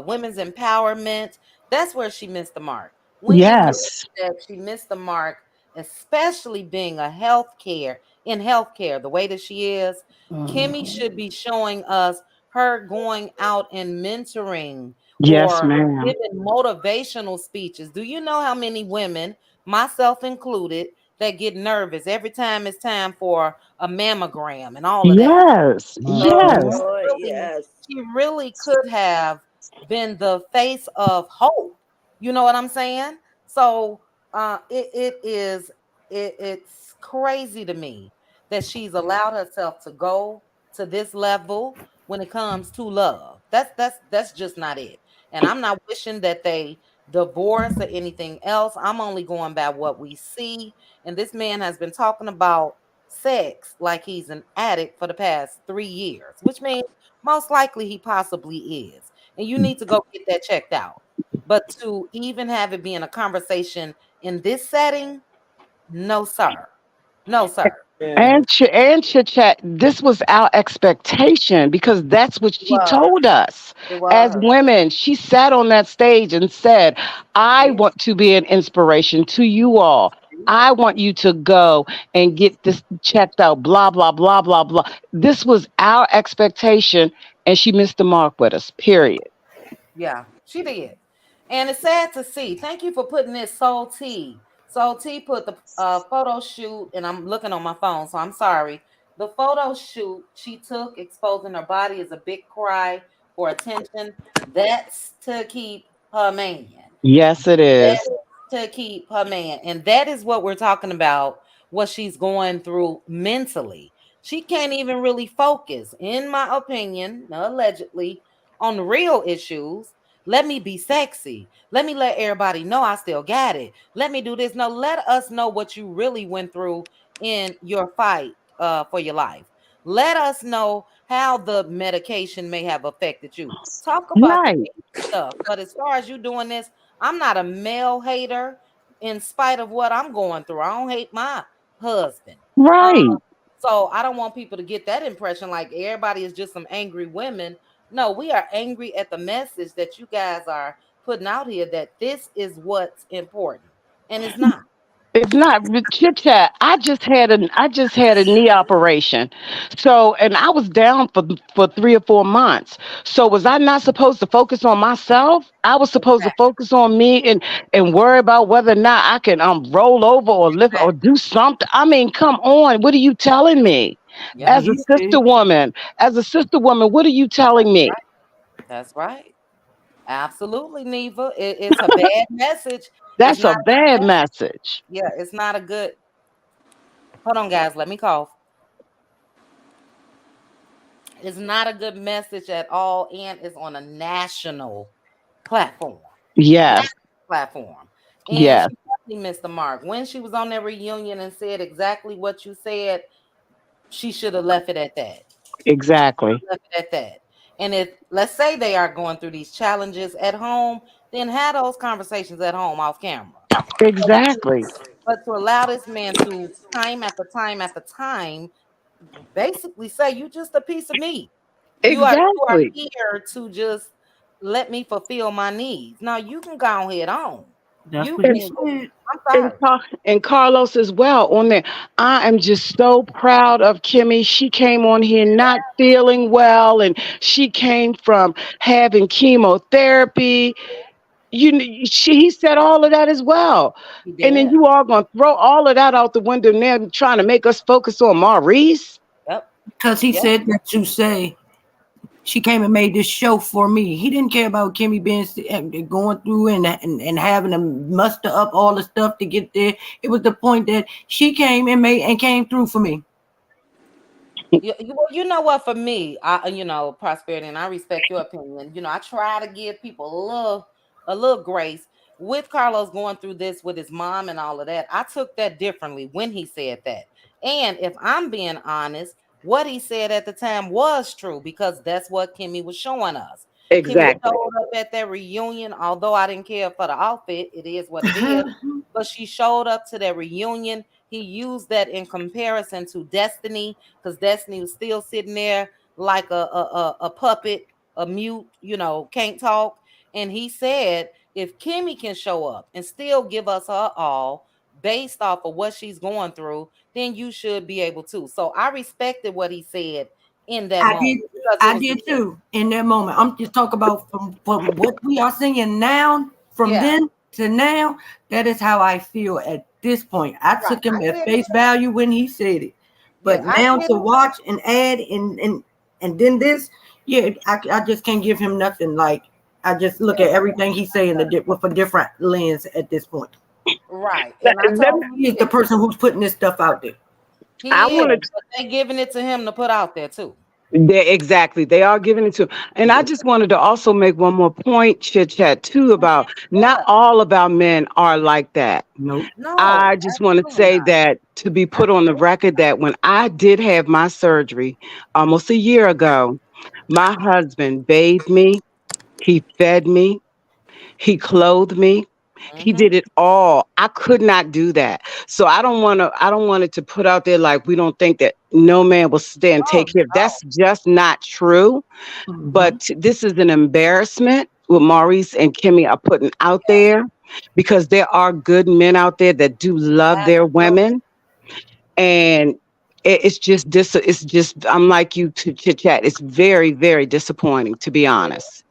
women's empowerment. That's where she missed the mark. When you look Yes. at that, she missed the mark, especially being in healthcare, the way that she is. Kimmy should be showing us her going out and mentoring Yes, or ma'am. giving motivational speeches. Do you know how many women, myself included, that get nervous every time it's time for a mammogram and all of that? Yes. So Yes. Lord, really, yes. she really could have been the face of hope. You know what I'm saying? So it's crazy to me that she's allowed herself to go to this level when it comes to love. That's just not it. And I'm not wishing that they divorce or anything else. I'm only going by what we see. And this man has been talking about sex like he's an addict for the past 3 years, which means most likely he possibly is. And you need to go get that checked out. But to even have it being a conversation in this setting, no, sir. No, sir. Yeah. And Chit Chat, this was our expectation because that's what It she was. told us It as was. women. She sat on that stage and said, She I did. want to be an inspiration to you all. I want you to go and get this checked out, blah, blah, blah, blah, blah. This was our expectation, and she missed the mark with us, period. Yeah, she did. And it's sad to see. Thank you for putting this Soul T. Soul T put the photo shoot, and I'm looking on my phone, so I'm sorry. The photo shoot she took exposing her body is a big cry for attention. That's to keep her man. Yes, it That is. is to keep her man. And that is what we're talking about, what she's going through mentally. She can't even really focus, in my opinion, allegedly, on the real issues. Let me be sexy. Let me let everybody know I still got it. Let me do this. No, let us know what you really went through in your fight for your life. Let us know how the medication may have affected you. Talk about the Right, deep stuff. But as far as you doing this, I'm not a male hater in spite of what I'm going through. I don't hate my husband. Um, right. so I don't want people to get that impression like everybody is just some angry women. No, we are angry at the message that you guys are putting out here that this is what's important. And it's not. It's not chit chat. I just had a knee operation. So and I was down for 3 or 4 months. So was I not supposed to focus on myself? I was supposed to Exactly. focus on me and worry about whether or not I can roll over or lift or Exactly. do something. I mean, come on. What are you telling me? Yep. As a You sister see, woman, as a sister woman, what are you telling me? Right. That's right. Absolutely, Neva. It's a bad message. It's That's a not a bad good message. message. Yeah, it's not a good. Hold on, guys. Let me cough. It's not a good message at all, and it's on a national platform. National Yes, platform. And yes, she definitely missed the mark. When she was on that reunion and said exactly what you said, she should have left it at that. exactly. Left it at that. And if let's say they are going through these challenges at home, then have those conversations at home off camera. But to, Exactly. but to allow this man to time after time after time basically say you just a piece of meat. You are Exactly. here to just let me fulfill my needs. Now you can go ahead on. that's You what he can. said. I'm And, sorry. and Carlos as well on there. I am just so proud of Kimmy. She came on here not feeling well, and she came from having chemotherapy. He said all of that as well. He And then did. you all gonna throw all of that out the window now, trying to make us focus on Maurice. Yep. Because he Yep. said that to say she came and made this show for me. He didn't care about Kimmy being and going through and having to muster up all the stuff to get there. It was the point that she came and made and came through for me. Well, you know what? For me, prosperity, and I respect your opinion. I try to give people a little grace. with Carlos going through this with his mom and all of that, I took that differently when he said that. And if I'm being honest, what he said at the time was true because that's what Kimmy was showing us. Kimmy Exactly. showed up at that reunion, although I didn't care for the outfit, it is what it is. But she showed up to that reunion. He used that in comparison to Destiny because Destiny was still sitting there like a puppet, a mute, can't talk. And he said, if Kimmy can show up and still give us her all based off of what she's going through, then you should be able to. So I respected what he said in that I did. moment because it I was did real. too. In that moment, I'm just talking about from what we are seeing now, from Yeah, then to now. That is how I feel at this point. I right. took him I at get it. face value when he said it, Yeah, but I now get to it. watch and add and then this, yeah, I just can't give him nothing. Like I just look Yeah, at everything he's saying with a different lens at this point. right. Let, And I let told me, He is the person who's putting this stuff out there. I he is, want to. but they giving it to him to put out there too. Exactly. They are giving it to. And I just wanted to also make one more point, chit chat too, about not Yeah. all of our men are like that. Nope. No, I just want to absolutely say not. that to be put on the record that when I did have my surgery almost a year ago, my husband bathed me, he fed me, he clothed me. He Mm-hmm. did it all. I could not do that. So I don't want it to put out there like we don't think that no man will stay and Oh take care. no. That's just not true. Mhm. But this is an embarrassment what Maurice and Kimmy are putting out there because there are good men out there that do love their Absolutely. women. And it's just it's just I'm like you to chit chat. It's very, very disappointing to be honest.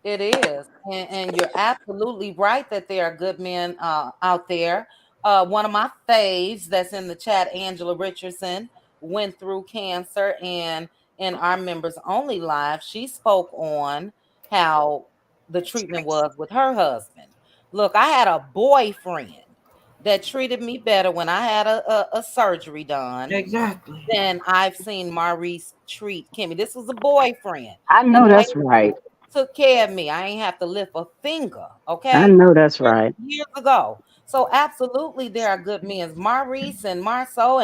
It is, and you're absolutely right that there are good men out there. One of my faves that's in the chat, Angela Richardson, went through cancer, and in our members only live, she spoke on how the treatment was with her husband. Look, I had a boyfriend that treated me better when I had a surgery done Exactly. than I've seen Maurice treat Kimmy. This was a boyfriend, I and know the way that's right. took care of me. I ain't have to lift a finger. I Okay, know that's right. years ago. So absolutely, there are good men. Maurice and Marceau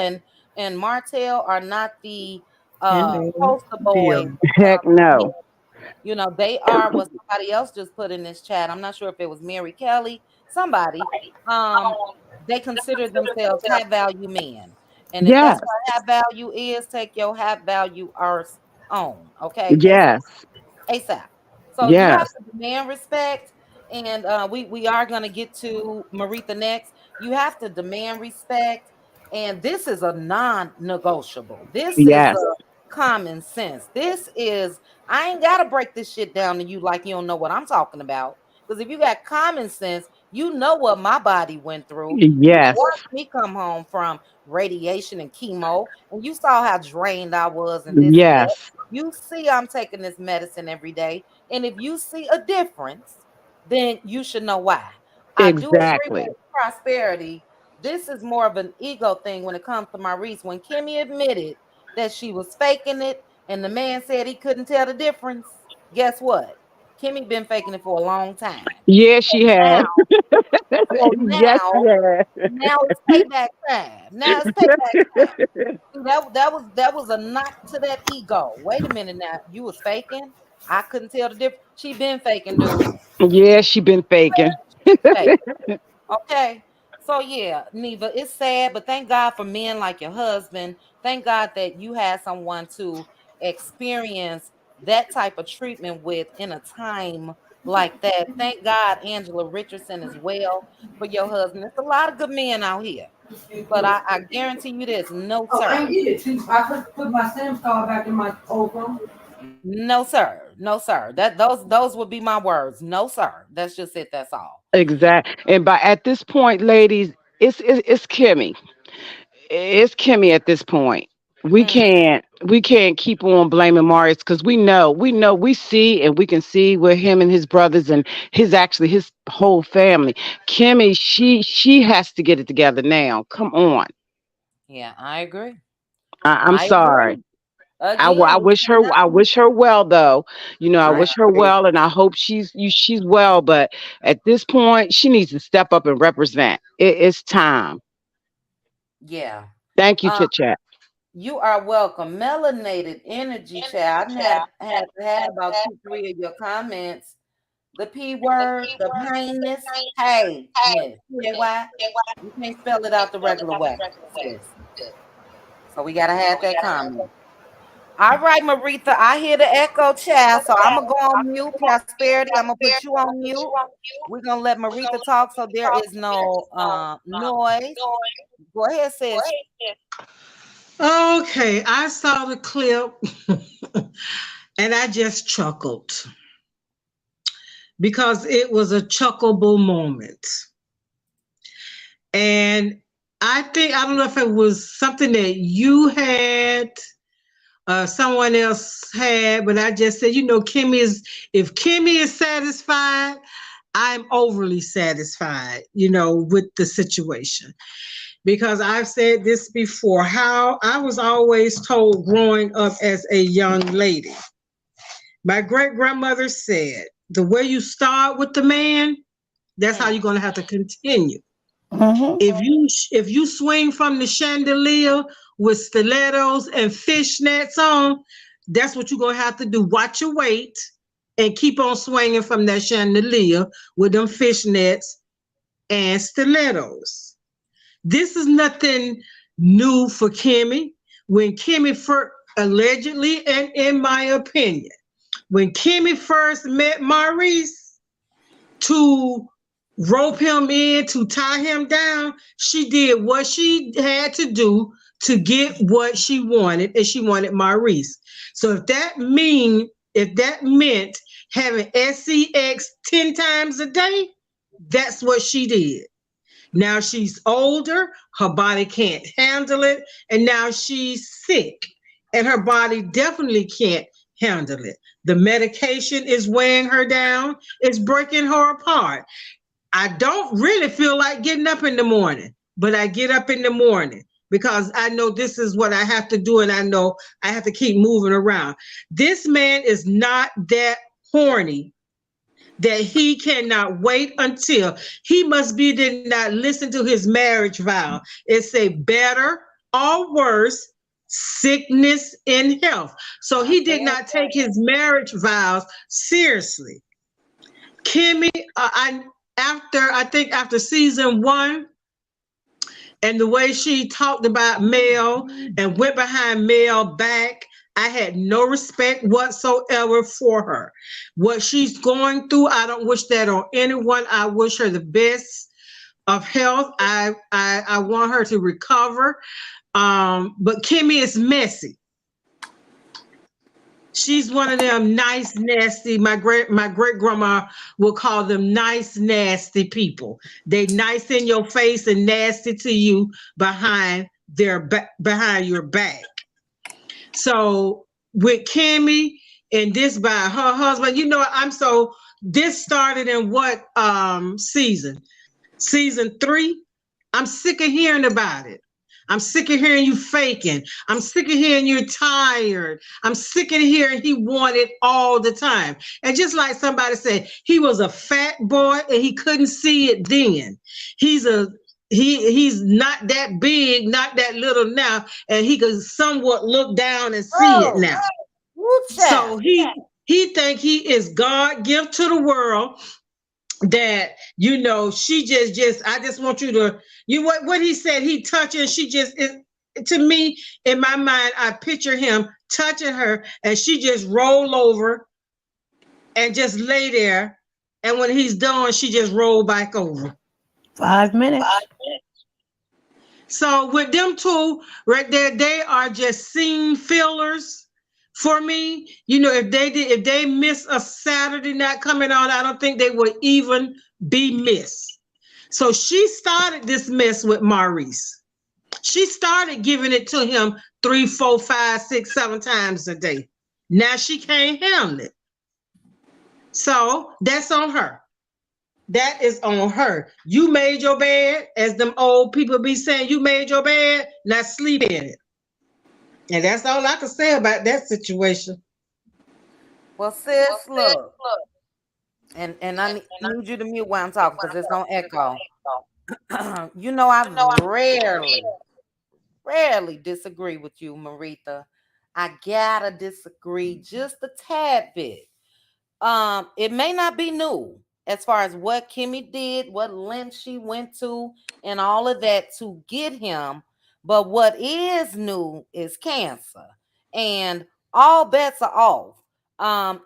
and Martell are not the And then poster boys Bill. when it Heck comes to men. no. They are what somebody else just put in this chat. I'm not sure if it was Mary Kelly, somebody. Um, they consider themselves high value men. And if that's Yes. what high value is, take your high value ours on. Okay. Yes. ASAP. So you have Yes. to demand respect, and we are gonna get to Maritha next. You have to demand respect, and this is a non-negotiable. This is Yes. a common sense. This is I ain't gotta break this shit down to you like you don't know what I'm talking about. Because if you got common sense, you know what my body went through. You Yes. watched me come home from radiation and chemo, and you saw how drained I was and this and that. Yes. You see, I'm taking this medicine every day. And if you see a difference, then you should know why. I do agree Exactly. with prosperity. This is more of an ego thing when it comes to Maurice. When Kimmy admitted that she was faking it and the man said he couldn't tell the difference, guess what? Kimmy been faking it for a long time. Yes, So she now, has. so Yes, she now, has. now it's payback time. Now it's payback time. That was a knock to that ego. Wait a minute now. You was faking. I couldn't tell the difference. She been faking, dude. Yeah, she been faking. Fake. Okay. So yeah, Neva, it's sad, but thank God for men like your husband. Thank God that you had someone to experience that type of treatment with in a time like that. Thank God, Angela Richardson as well for your husband. There's a lot of good men out here, but I guarantee you this: no, Oh, I sir. ain't get it. See, I put my SIM card back in my old phone. No, sir. No, sir. Those would be my words. No, sir. That's just it. That's all. Exact. And by at this point, ladies, it's Kimmy. It's Kimmy at this point. Mm, We can't keep on blaming Marius because we see and we can see with him and his brothers and his whole family. Kimmy, she has to get it together now. Come on. yeah, I agree. I'm I sorry. agree. Again, we I cannot. wish her well though. I I wish her agree. well, and I hope she's well. But at this point, she needs to step up and represent. It's time. Yeah. Thank you, Um, Chit Chat. you are welcome. Melanated energy chat. I done had about 2, 3 of your comments. The P word, the plainness. Hey, miss. Why? You can't spell it out the regular way, sis. So we gotta have that comment. All right, Maritha, I hear the echo, child. So I'm gonna go on mute. Prosperity, I'm gonna put you on mute. We're gonna let Maritha talk so there is no noise. Go ahead, sis. Okay, I saw the clip and I just chuckled because it was a chuckleable moment. And I don't know if it was something that you had, someone else had, but I just said, if Kimmy is satisfied, I'm overly satisfied, with the situation. Because I've said this before, how I was always told growing up as a young lady. My great grandmother said, the way you start with the man, that's how you're going to have to continue. Mm-hmm. If you swing from the chandelier with stilettos and fishnets on, that's what you're going to have to do. Watch your weight and keep on swinging from that chandelier with them fishnets and stilettos. This is nothing new for Kimmy. When Kimmy first, allegedly, and in my opinion, when Kimmy first met Maurice to rope him in, to tie him down, she did what she had to do to get what she wanted, and she wanted Maurice. So if that meant having sex 10 times a day, that's what she did. Now she's older, her body can't handle it, and now she's sick, and her body definitely can't handle it. The medication is weighing her down, it's breaking her apart. I don't really feel like getting up in the morning, but I get up in the morning because I know this is what I have to do, and I know I have to keep moving around. This man is not that horny that he cannot wait until did not listen to his marriage vow. It say better or worse, sickness and health. So he did not take his marriage vows seriously. Kimmy, after season 1, and the way she talked about Mel and went behind Mel back, I had no respect whatsoever for her. What she's going through, I don't wish that on anyone. I wish her the best of health. I want her to recover. But Kimmy is messy. She's one of them nice, nasty. My great grandma will call them nice, nasty people. They nice in your face and nasty to you behind behind your back. So with Kimmy and this by her husband, this started in what season? Season 3. I'm sick of hearing about it. I'm sick of hearing you faking. I'm sick of hearing you're tired. I'm sick of hearing he wanted all the time. And just like somebody said, he was a fat boy and he couldn't see it then. He's not that big, not that little now, and he could somewhat look down and see it now. So he think he is God gift to the world. That she just I just want you to what he said, he touching, she just is, to me, in my mind, I picture him touching her and she just roll over and just lay there, and when he's done she just roll back over. 5 minutes. So with them two right there, they are just scene fillers. For me, if they miss a Saturday night coming on, I don't think they would even be missed. So she started this mess with Maurice. She started giving it to him 3, 4, 5, 6, 7 times a day. Now she can't handle it. So that's on her. That is on her. You made your bed, as them old people be saying, you made your bed, now sleep in it. And that's all I can say about that situation. Well, sis, look, and I need you to mute while I'm talking because it's gonna echo. You know, I rarely disagree with you, Maritha. I gotta disagree just a tad bit. It may not be new as far as what Kimmy did, what length she went to, and all of that to get him. But what is new is cancer, and all bets are off.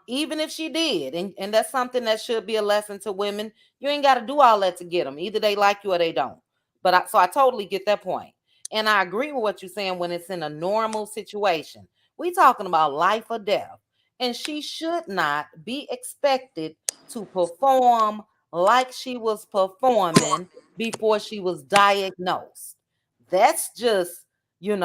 Even if she did, and that's something that should be a lesson to women. You ain't got to do all that to get them. Either they like you or they don't. So I totally get that point, and I agree with what you're saying when it's in a normal situation. We talking about life or death, and she should not be expected to perform like she was performing before she was diagnosed. That's just, I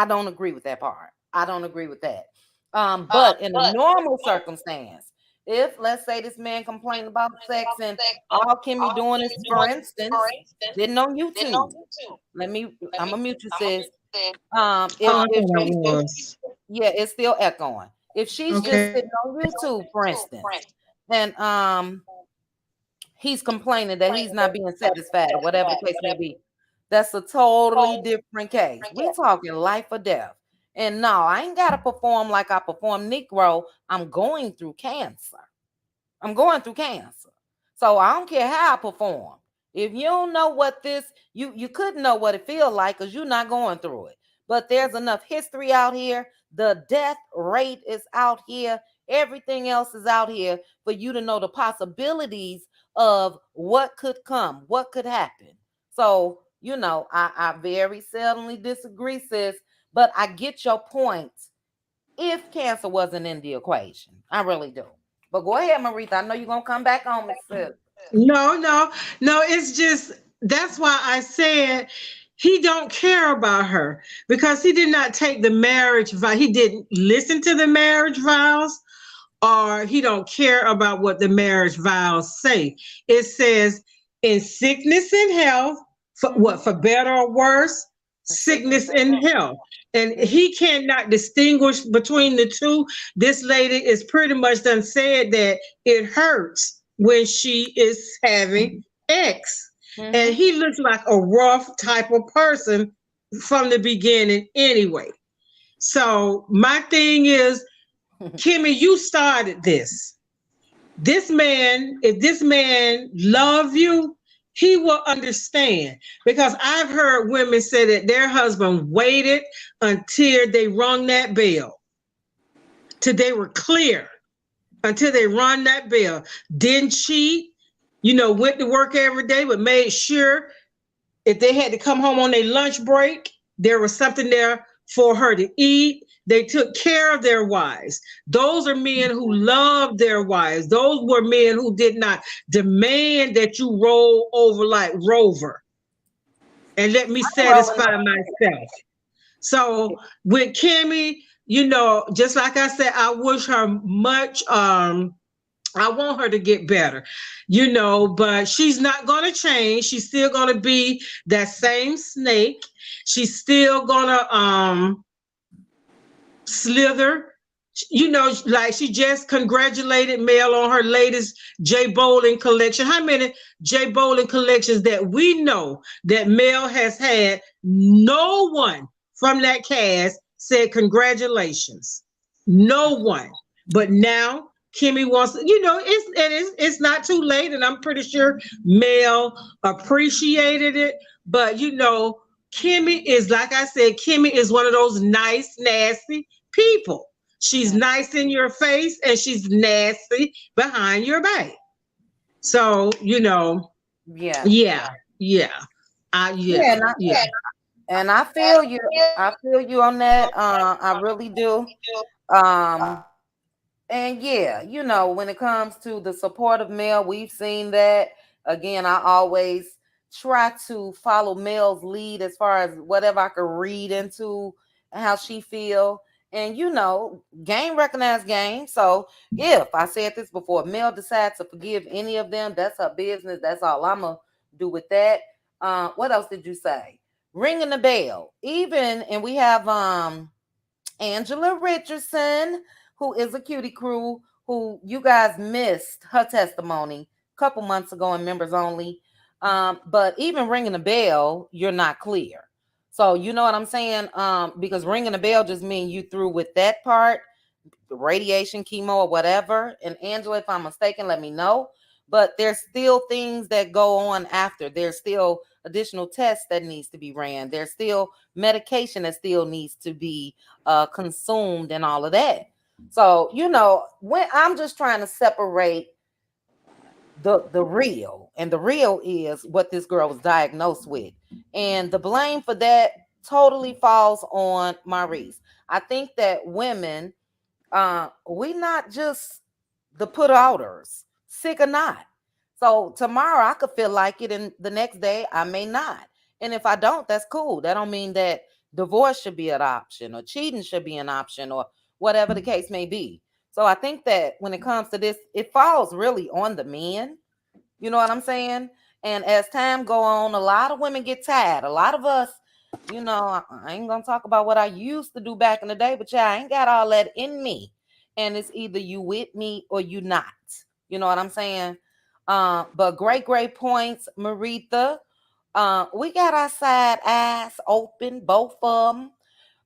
don't agree with that part. I don't agree with that. But in a normal circumstance, if let's say this man complained about sex and all Kimmy doing is, for instance, getting on YouTube. I'm gonna mute you, sis. Oh, If I if thought I she was. Yeah, it's still echoing. If she's just Okay. sitting on YouTube, for instance, and he's complaining that he's not being satisfied or whatever the case may be, that's a totally different case. We talking life or death. And no, I ain't gotta perform like I perform Negro. I'm going through cancer. I'm going through cancer. So I don't care how I perform. If you don't know what this, you couldn't know what it feels like because you're not going through it. But there's enough history out here. The death rate is out here. Everything else is out here for you to know the possibilities of what could come, what could happen. So, I very seldomly disagree, sis, but I get your point if cancer wasn't in the equation. I really do. But go ahead, Maritha. I know you're gonna come back on me, sis. No, no, no. It's just that's why I said he don't care about her because he did not take the marriage vow. He didn't listen to the marriage vows, or he don't care about what the marriage vows say. It says in sickness and health, for better or worse, sickness and health. And he cannot distinguish between the two. This lady is pretty much done said that it hurts when she is having X. And he looks like a rough type of person from the beginning anyway. So my thing is, Kimmy, you started this. This man, if this man love you, he will understand. Because I've heard women say that their husband waited until they rung that bell, till they were clear, until they rung that bell. Didn't cheat, went to work every day, but made sure if they had to come home on their lunch break, there was something there for her to eat. They took care of their wives. Those are men who loved their wives. Those were men who did not demand that you roll over like Rover and let me satisfy myself. So with Kimmy, just like I said, I wish her much I want her to get better, but she's not going to change. She's still going to be that same snake. She's still going to slither. Like she just congratulated Mel on her latest J Bolin collection. How many J Bolin collections that we know that Mel has had? No one from that cast said congratulations. No one. But now Kimmy wants, it's not too late, and I'm pretty sure Mel appreciated it. But Kimmy is, like I said, Kimmy is one of those nice, nasty people. She's nice in your face and she's nasty behind your back. So, Yeah. Yeah. And I feel you. I feel you on that. I really do. And yeah, when it comes to the supportive male, we've seen that. Again, I always try to follow Mel's lead as far as whatever I could read into how she feel. And game recognize game. So if I said this before, Mel decides to forgive any of them, that's her business. That's all I'm gonna do with that. What else did you say? ringing the bell. Even, and we have Angela Richardson, who is a cutie crew, who you guys missed her testimony a couple months ago in members only. But even ringing the bell, you're not clear. So you know what I'm saying? Because ringing the bell just means you through with that part, the radiation, chemo, or whatever. And Angela, if I'm mistaken, let me know. But there's still things that go on after. There's still additional tests that needs to be ran. There's still medication that still needs to be consumed and all of that. So, you know, when I'm just trying to separate the real, and the real is what this girl was diagnosed with. And the blame for that totally falls on Maurice. I think that women, we not just the put outers, sick or not. So tomorrow I could feel like it, and the next day I may not. And if I don't, that's cool. That don't mean that divorce should be an option or cheating should be an option or whatever the case may be. So I think that when it comes to this, it falls really on the men. You know what I'm saying? And as time go on, a lot of women get tired. A lot of us, you know, I ain't gonna talk about what I used to do back in the day, but yeah, I ain't got all that in me. And it's either you with me or you not. You know what I'm saying? But great points, Maritha. We got our side eyes open, both of them.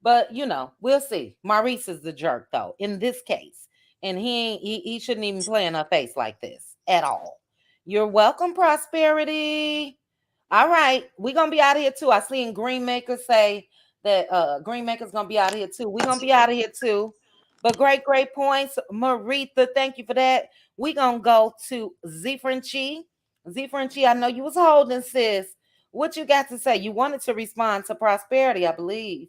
But you know, we'll see. Maurice is the jerk though, in this case. And he shouldn't even play in her face like this at all. You're welcome, Prosperity. All right, we're gonna be out of here too. I seen Greenmaker say that Greenmaker's gonna be out of here too. We're gonna be out of here too. But great points, Maritha. Thank you for that. We're gonna go to Z Frenchie. Z Frenchie, I know you was holding, sis. What you got to say? You wanted to respond to Prosperity, I believe.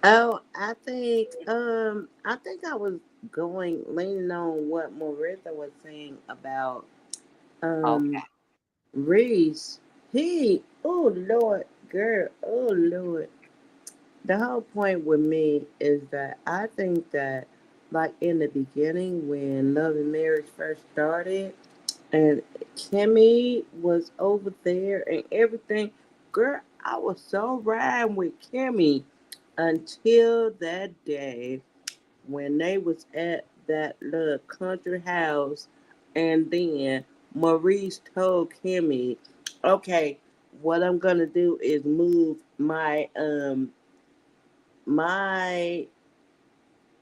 Oh, I think I was going leaning on what Marissa was saying about Okay. um Reese. Oh Lord, girl, oh Lord. The whole point with me is that I think that, like in the beginning when Love and Marriage first started, and Kimmy was over there and everything, girl, I was so riding with Kimmy until that day when they was at that little country house, and then Maurice told Kimmy, okay, what I'm gonna do is move my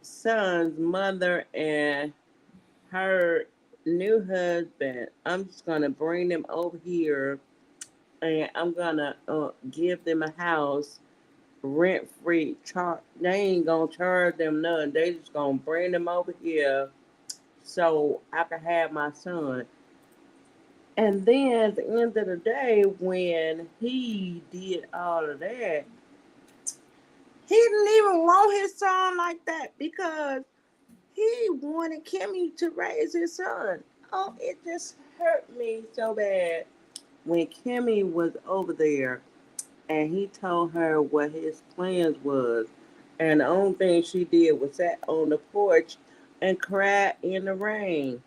son's mother and her new husband. I'm just gonna bring them over here, and I'm gonna give them a house rent free. They ain't gonna charge them nothing. They just gonna bring them over here so I can have my son. And then at the end of the day, when he did all of that, he didn't even want his son like that because he wanted Kimmy to raise his son. Oh, it just hurt me so bad when Kimmy was over there and he told her what his plans was. And the only thing she did was sat on the porch and cried in the rain.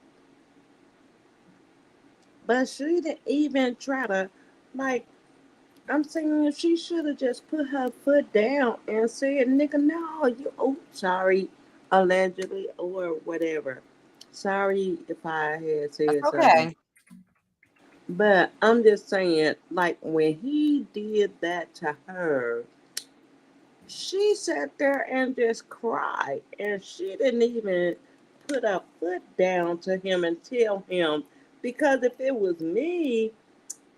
But she didn't even try to, like, I'm saying she should have just put her foot down and said, nigga, no, you, oh, sorry, allegedly, or whatever. Sorry if I had That's said something. okay. But I'm just saying, like, when he did that to her, she sat there and just cried. And she didn't even put her foot down to him and tell him. Because if it was me,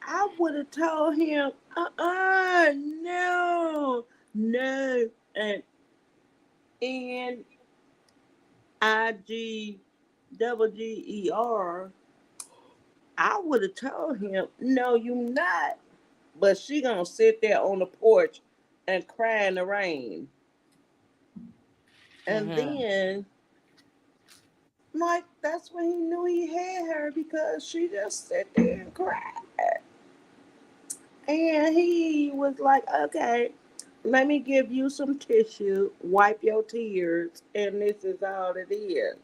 I would have told him, no, no. And Niger, I would have told him, no, you not. But she gonna sit there on the porch and cry in the rain. And Mm-hmm. then, like, that's when he knew he had her because she just sat there and cried. And he was like, okay, let me give you some tissue, wipe your tears, and this is all it is.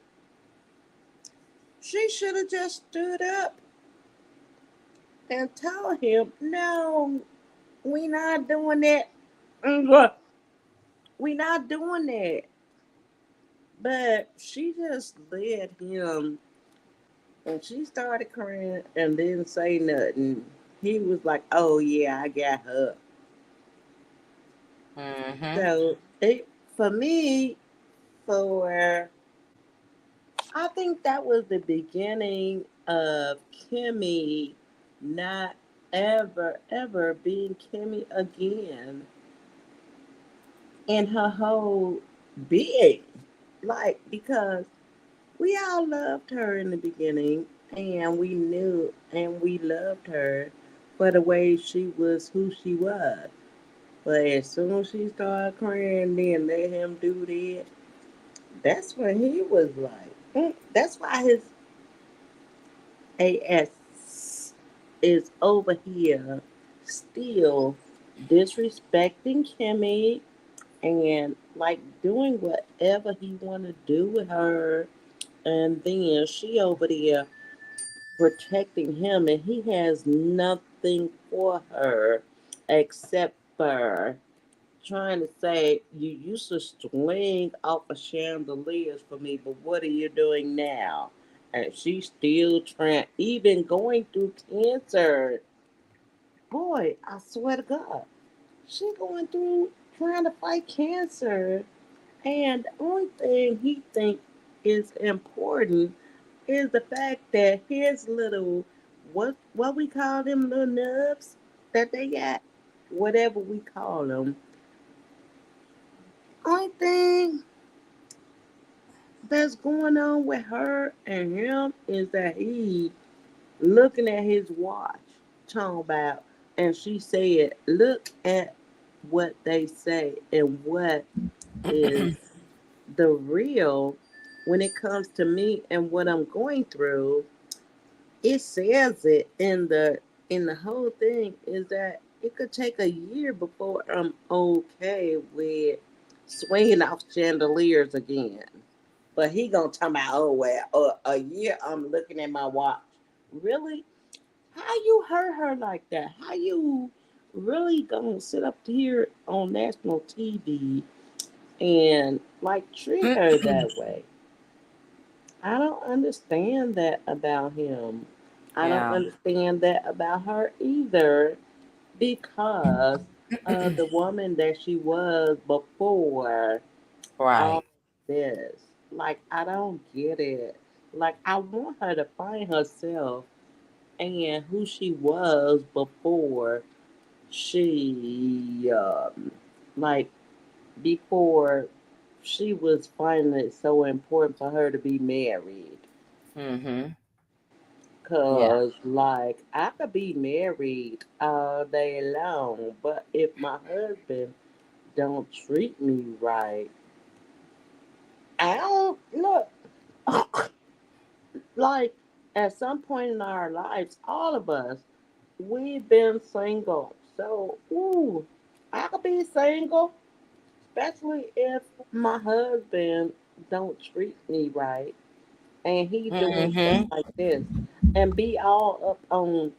She should have just stood up and told him, no, we not doing that. Look, we not doing that. But she just let him, and she started crying and didn't say nothing. He was like, "Oh yeah, I got her." Mm-hmm. So it for me, for I think that was the beginning of Kimmy not ever being Kimmy again in her whole being. Like, because we all loved her in the beginning and we knew and we loved her for the way she was who she was. But as soon as she started crying, then let him do that. That's when he was like, that's why his AS is over here still disrespecting Kimmy and like doing whatever he want to do with her. And then she over there protecting him, and he has nothing for her except for trying to say, "You used to swing off of chandeliers for me, but what are you doing now?" And she's still trying, even going through cancer. Boy, I swear to God, she going through trying to fight cancer, and the only thing he think is important is the fact that his little what we call them little nubs that they got, whatever we call them. Only thing that's going on with her and him is that he looking at his watch, talking about, and she said, "Look at what they say and what is the real when it comes to me and what I'm going through." It says it in the whole thing is that it could take a year before I'm okay with swinging off chandeliers again. But he gonna tell me, "Oh well, a year." I'm looking at my watch. Really? How you hurt her like that? How you really gonna sit up here on national TV and like treat her that way? I don't understand that about him. I don't Yeah. understand that about her either because of the woman that she was before all Right. this. Like, I don't get it. Like, I want her to find herself and who she was before she, like, before she was finding it so important for her to be married. Mm-hmm. Yeah. Cause like I could be married all day long, but if my husband don't treat me right, I don't look like at some point in our lives, all of us, we've been single. So ooh, I could be single, especially if my husband don't treat me right and he doing stuff Mm-hmm. like this and be all up on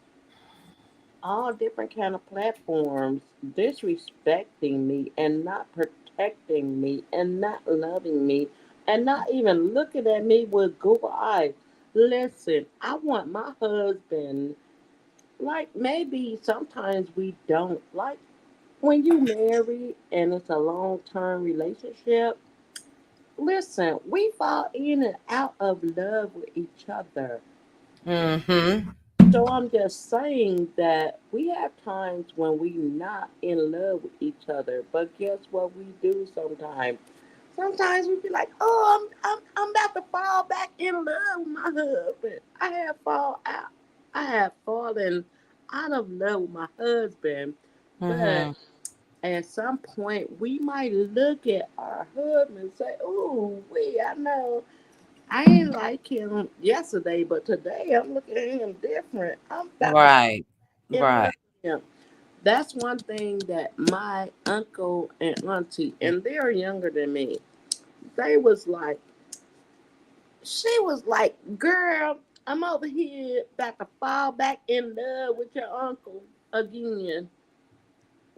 all different kind of platforms disrespecting me and not protecting me and not loving me and not even looking at me with Google eyes. Listen, I want my husband, like maybe sometimes we don't like when you marry and it's a long term relationship. Listen, we fall in and out of love with each other. Mm-hmm. So I'm just saying that we have times when we not in love with each other, but guess what we do sometimes? Sometimes we be like, "Oh, I'm about to fall back in love with my husband. I have fallen out of love with my husband." But Mm-hmm. at some point, we might look at our husband and say, "Oh, I know I ain't like him yesterday, but today I'm looking at him different. I'm about to Right. in love Right. with him." That's one thing that my uncle and auntie, and they're younger than me, they was like, she was like, "Girl, I'm over here about to fall back in love with your uncle again."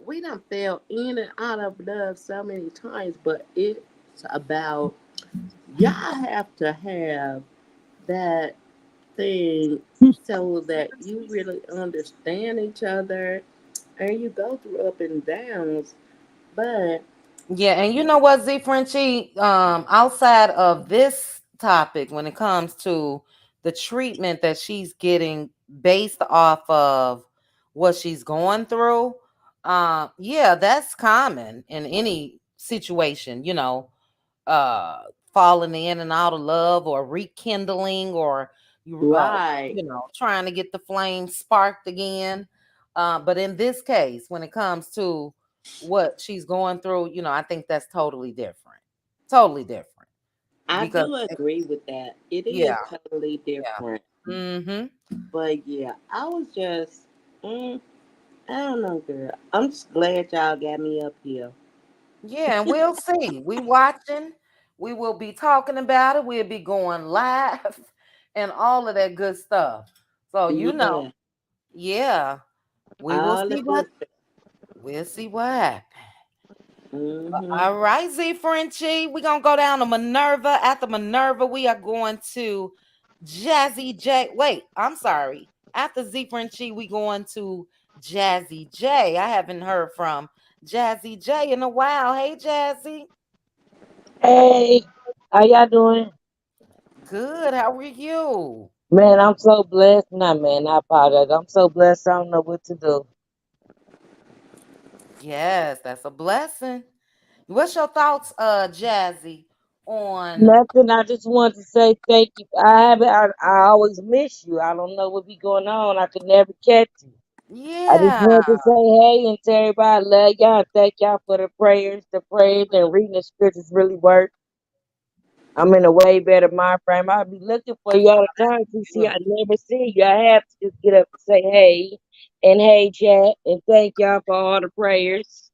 we done fell in and out of love so many times, but it's about y'all have to have that thing so that you really understand each other and you go through up and downs. But Yeah, and you know what, Z Frenchie, outside of this topic, when it comes to the treatment that she's getting based off of what she's going through, yeah, that's common in any situation, uh falling in and out of love or rekindling or you right, trying to get the flame sparked again. But in this case, when it comes to what she's going through, I think that's totally different. Totally different. I Because do agree with that. It is yeah, totally yeah. different. Mm-hmm. But yeah, I was just, I don't know, girl. I'm just glad y'all got me up here. Yeah, and we'll see. We watching. We will be talking about it. We'll be going live and all of that good stuff. So Yeah, yeah, we will all the see what good stuff. happens. Mm-hmm. All right, Z Frenchie. We're gonna go down to Minerva. After Minerva, we are going to Jazzy J. Wait, I'm sorry. After Z Frenchie, we going to Jazzy J. I haven't heard from Jazzy J in a while. Hey Jazzy. Hey, how y'all doing? Good. How are you? Man, I'm so blessed. Nah, man, I apologize. I'm so blessed. I don't know what to do. Yes, that's a blessing. What's your thoughts, Jazzy, on Nothing. I just wanted to say thank you. I always miss you. I don't know what be going on. I could never catch you. I just yeah. wanted to say hey and tell everybody I love y'all. And thank y'all for the prayers. The prayers and reading the scriptures really work. I'm in a way better mind frame. I'll be looking for you all the time. You see, I never see you. I have to just get up and say hey and hey, chat, and thank y'all for all the prayers.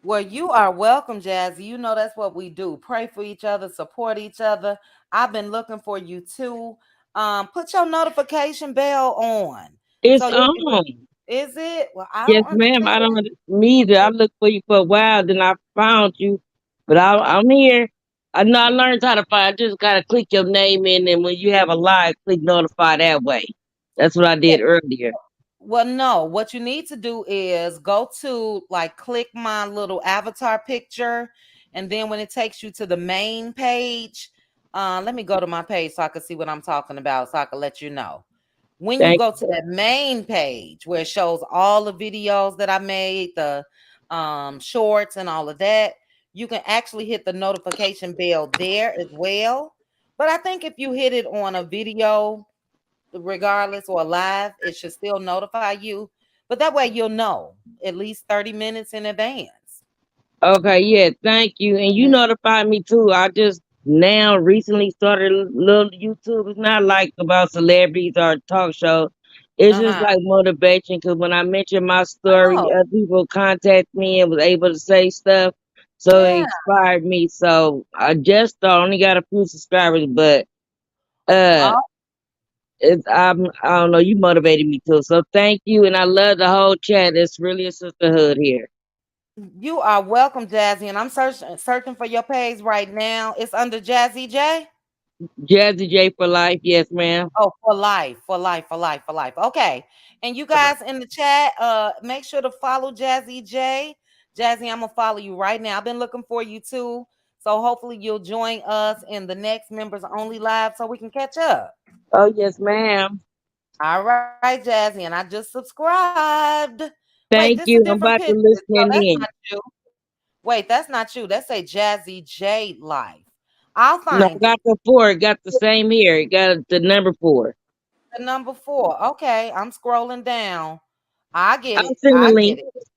Well, you are welcome, Jazzy. You know that's what we do. Pray for each other, support each other. I've been looking for you too. Put your notification bell on. It's So you can on. is it? Well, I Yes, don't ma'am. I understand. don't me either. I looked for you for a while, then I found you. But I'm here. I know I learned how to find. Just gotta click your name in, and when you have a live, click notify that way. That's what I did earlier. Well, no, what you need to do is go to like click my little avatar picture, and then when it takes you to the main page, let me go to my page so I can see what I'm talking about, so I can let you know. When you Thank go to that main page where it shows all the videos that I made, the shorts and all of that, you can actually hit the notification bell there as well. But I think if you hit it on a video regardless or live, it should still notify you. But that way you'll know at least 30 minutes in advance. Okay, yeah, thank you. And you notified me too. I just now recently started a little YouTube. It's not like about celebrities or talk show. It's just Uh-huh. like motivation because when I mentioned my story, Oh, people contact me and was able to say stuff. So it yeah. inspired me. So I just thought only got a few subscribers, but uh Oh, I don't know, you motivated me too. So thank you. And I love the whole chat. It's really a sisterhood here. you are welcome, Jazzy. And I'm searching for your page right now. It's under Jazzy J. Jazzy J for life, yes, ma'am. Oh, for life, for life, for life, for life. Okay. And you guys in the chat, make sure to follow Jazzy J. Jazzy, I'm gonna follow you right now. I've been looking for you too. So hopefully you'll join us in the next members only live so we can catch up. Oh yes, ma'am. All right, Jazzy. And I just subscribed. Wait, this a Thank you. different I'm about picture. to So listen that's not in. you. Wait, that's not you. That's a Jazzy J life. I'll No, I find got it. the four. It got the same here. It got the number four. The number 4. Okay, I'm scrolling down. I get I'll it. send the I link. get it.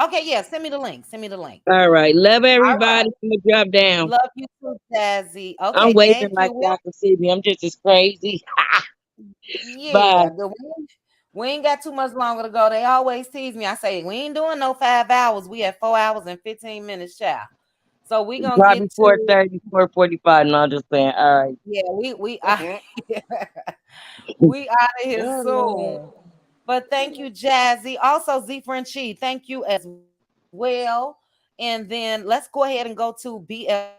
Okay, yeah, send me the link. Send me the link. All right. Love All right. everybody. I'm gonna drop down. Love you too, Jazzy. I'm Okay, waving thank like you. y'all can see me. I'm just as crazy. Bye. Yeah, we ain't got too much longer to go. They always tease me. I say we ain't doing no 5 hours. We at 4 hours and 15 minutes, child. So we gonna Probably get to 4:30, 4:45. No, I'm just saying. All right. yeah. We we out of here Oh soon. Lord. But thank you, Jazzy. Also, Z Frenchie, thank you as well. well. And then let's go ahead and go to BLS.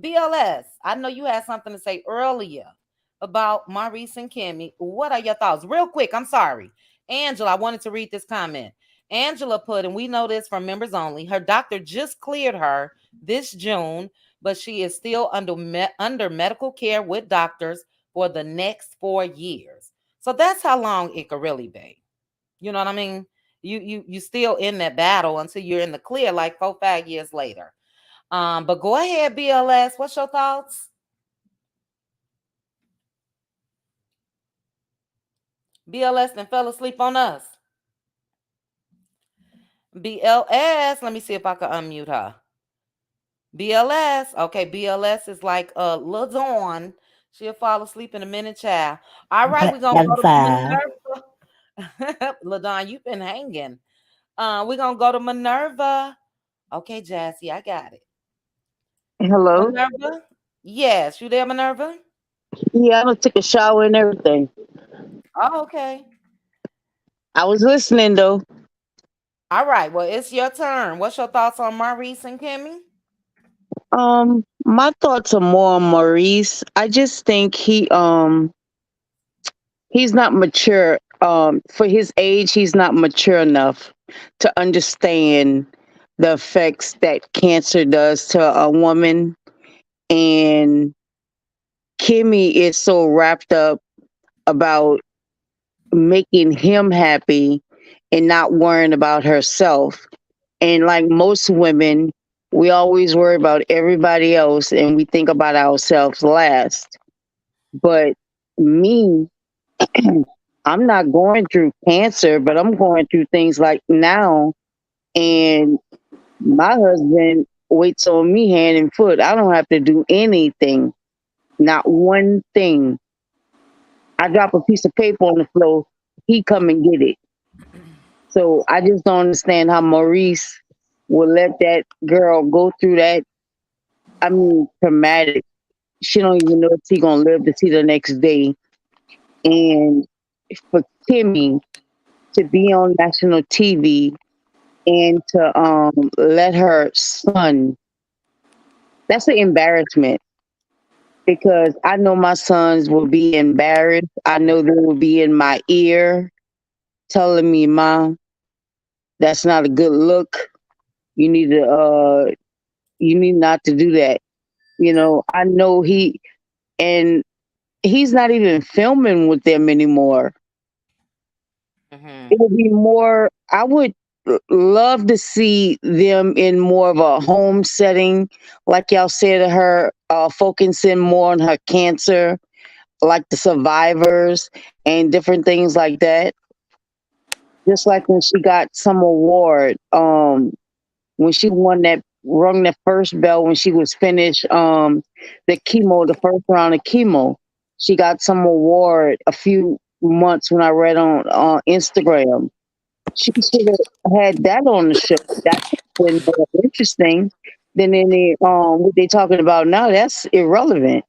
BLS, I know you had something to say earlier about Maurice and Kimmy. What are your thoughts? Real quick, I'm sorry. Angela, I wanted to read this comment. Angela put, and we know this from members only, her doctor just cleared her this June, but she is still under medical care with doctors for the next 4 years. So that's how long it could really be. You know what I mean? You still in that battle until you're in the clear, like 4, 5 years later. But go ahead, BLS. What's your thoughts? BLS then fell asleep on us. BLS, let me see if I can unmute her. BLS, okay, BLS is like Lil Dawn. She'll fall asleep in a minute, child. All right, we're gonna go to Whatever. Minerva. LaDon, you've been hanging. We're gonna go to Minerva. Okay, Jassy, I got it. Hello. Minerva? Yes, you there, Minerva? Yeah, I'm gonna take a shower and everything. Oh, okay. I was listening though. All right. Well, it's your turn. What's your thoughts on Maurice and Kimmy? My thoughts are more on Maurice. I just think he's not mature. For his age, he's not mature enough to understand the effects that cancer does to a woman. And Kimmy is so wrapped up about making him happy and not worrying about herself. And like most women, we always worry about everybody else and we think about ourselves last. But me, I'm not going through cancer, but I'm going through things like now. And my husband waits on me hand and foot. I don't have to do anything, not one thing. I drop a piece of paper on the floor, he come and get it. So I just don't understand how Maurice will let that girl go through that. I mean, traumatic. She don't even know if she gonna live to see the next day. And for Kimmy to be on national TV and to let her son, that's an embarrassment because I know my sons will be embarrassed. I know they will be in my ear telling me, Mom, that's not a good look. You need to you need not to do that. You know, I know and he's not even filming with them anymore. It would be more, I would love to see them in more of a home setting, like y'all said to her, focusing more on her cancer, like the survivors and different things like that. Just like when she got some award, when she rung that first bell when she was finished the chemo, the first round of chemo. She got some award a few months when I read on Instagram. She should have had that on the show. That would have been more interesting than any what they talking about now. That's irrelevant.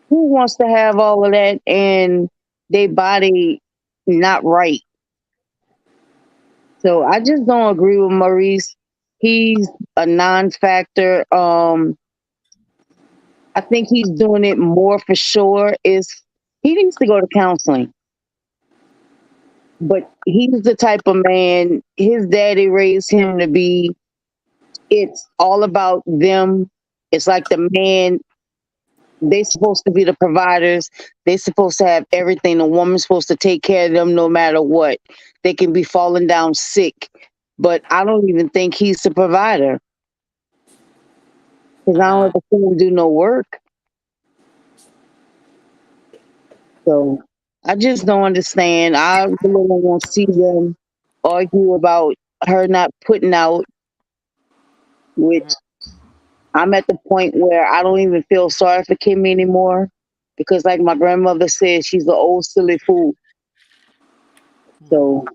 Who wants to have all of that and their body not right? So I just don't agree with Maurice. He's a non-factor. I think he's doing it more for sure. Is he needs to go to counseling. But he's the type of man his daddy raised him to be. It's all about them. It's like the man, they supposed to be the providers. They supposed to have everything. The woman's supposed to take care of them no matter what. They can be falling down sick. But I don't even think he's the provider. Because I don't have to see him do no work. So I just don't understand. I really don't want to see them argue about her not putting out, which I'm at the point where I don't even feel sorry for Kimmy anymore. Because like my grandmother said, she's an old silly fool. So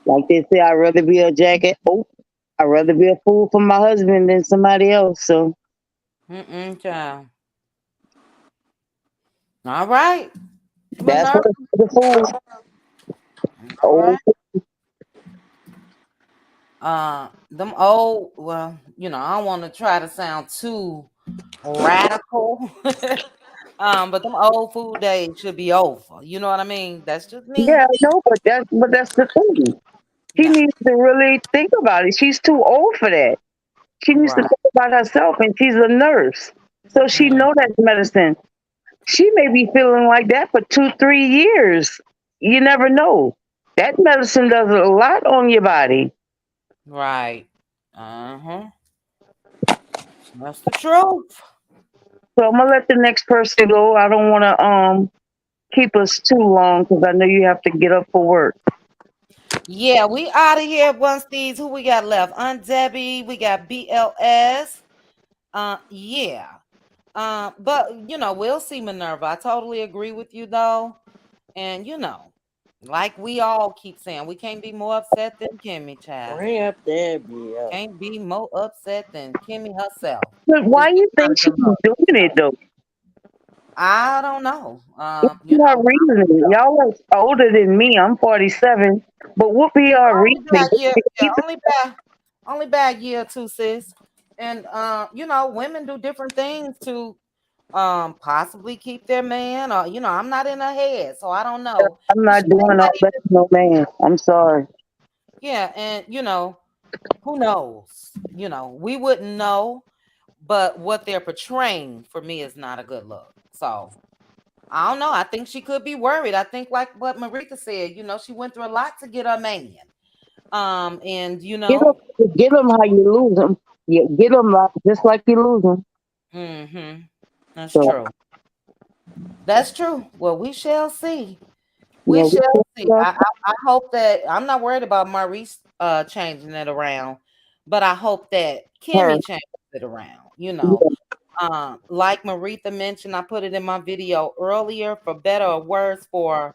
like they say, I'd rather be a jacket. Oh, I'd rather be a fool for my husband than somebody else. So Child. All right. that's what Minerva. the fool. All Oh, right. Them old, well, I don't want to try to sound too radical. But them old food days should be over. You know what I mean? That's just me. yeah, no, but that's the thing. She Yeah. needs to really think about it. She's too old for that. She needs to Right. think about herself, and she's a nurse, so she Mm, know that medicine. She may be feeling like that for 2, 3 years. You never know. That medicine does a lot on your body. right. Uh-huh. That's the truth. So I'm gonna let the next person go. I don't want to keep us too long because I know you have to get up for work. Yeah, we out of here, Bunstees. Who we got left? Aunt Debbie. We got BLS. Yeah. But we'll see, Minerva. I totally agree with you though. And like we all keep saying, we can't be more upset than Kimmy, child. Bring up Debbie up. Can't be more upset than Kimmy herself. But Cause why she's you not think a she's good look. doing it So though? I don't know. What's her reasoning? Y'all are older than me. I'm 47. But what be our only reasoning? bad year, yeah, only bad year or two, sis. And women do different things to possibly keep their man, or I'm not in her head, so I don't know. I'm And she not may doing not all that even, to no man. I'm sorry. yeah, and who knows? We wouldn't know, but what they're portraying for me is not a good look. So I don't know. I think she could be worried. I think like what Marika said, she went through a lot to get her man. And Get them how you lose them. Yeah, get them just like you lose them. mm-hmm, that's So true. That's true. Well, we shall see. yeah, We we shall just see. I hope that I'm not worried about Maurice changing it around, but I hope that her. Kimmy changes it around. Yeah, Like Maritha mentioned, I put it in my video earlier, for better or worse, for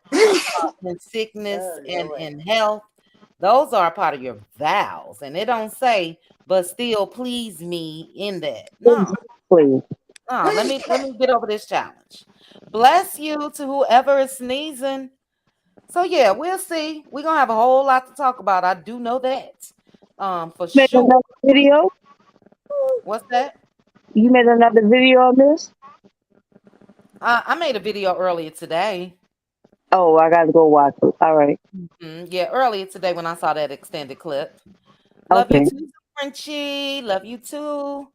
in sickness and in health. Those are a part of your vows, and it don't say, but still please me in that. No, please. no. Let me get over this challenge. Bless you to whoever is sneezing. So yeah, we'll see. We're gonna have a whole lot to talk about. I do know that. For Made sure. another video. What's that? You made another video on this. I made a video earlier today. Oh, I got to go watch it. All right. Yeah, earlier today when I saw that extended clip. Love you Okay. too, Frenchie. Love you too.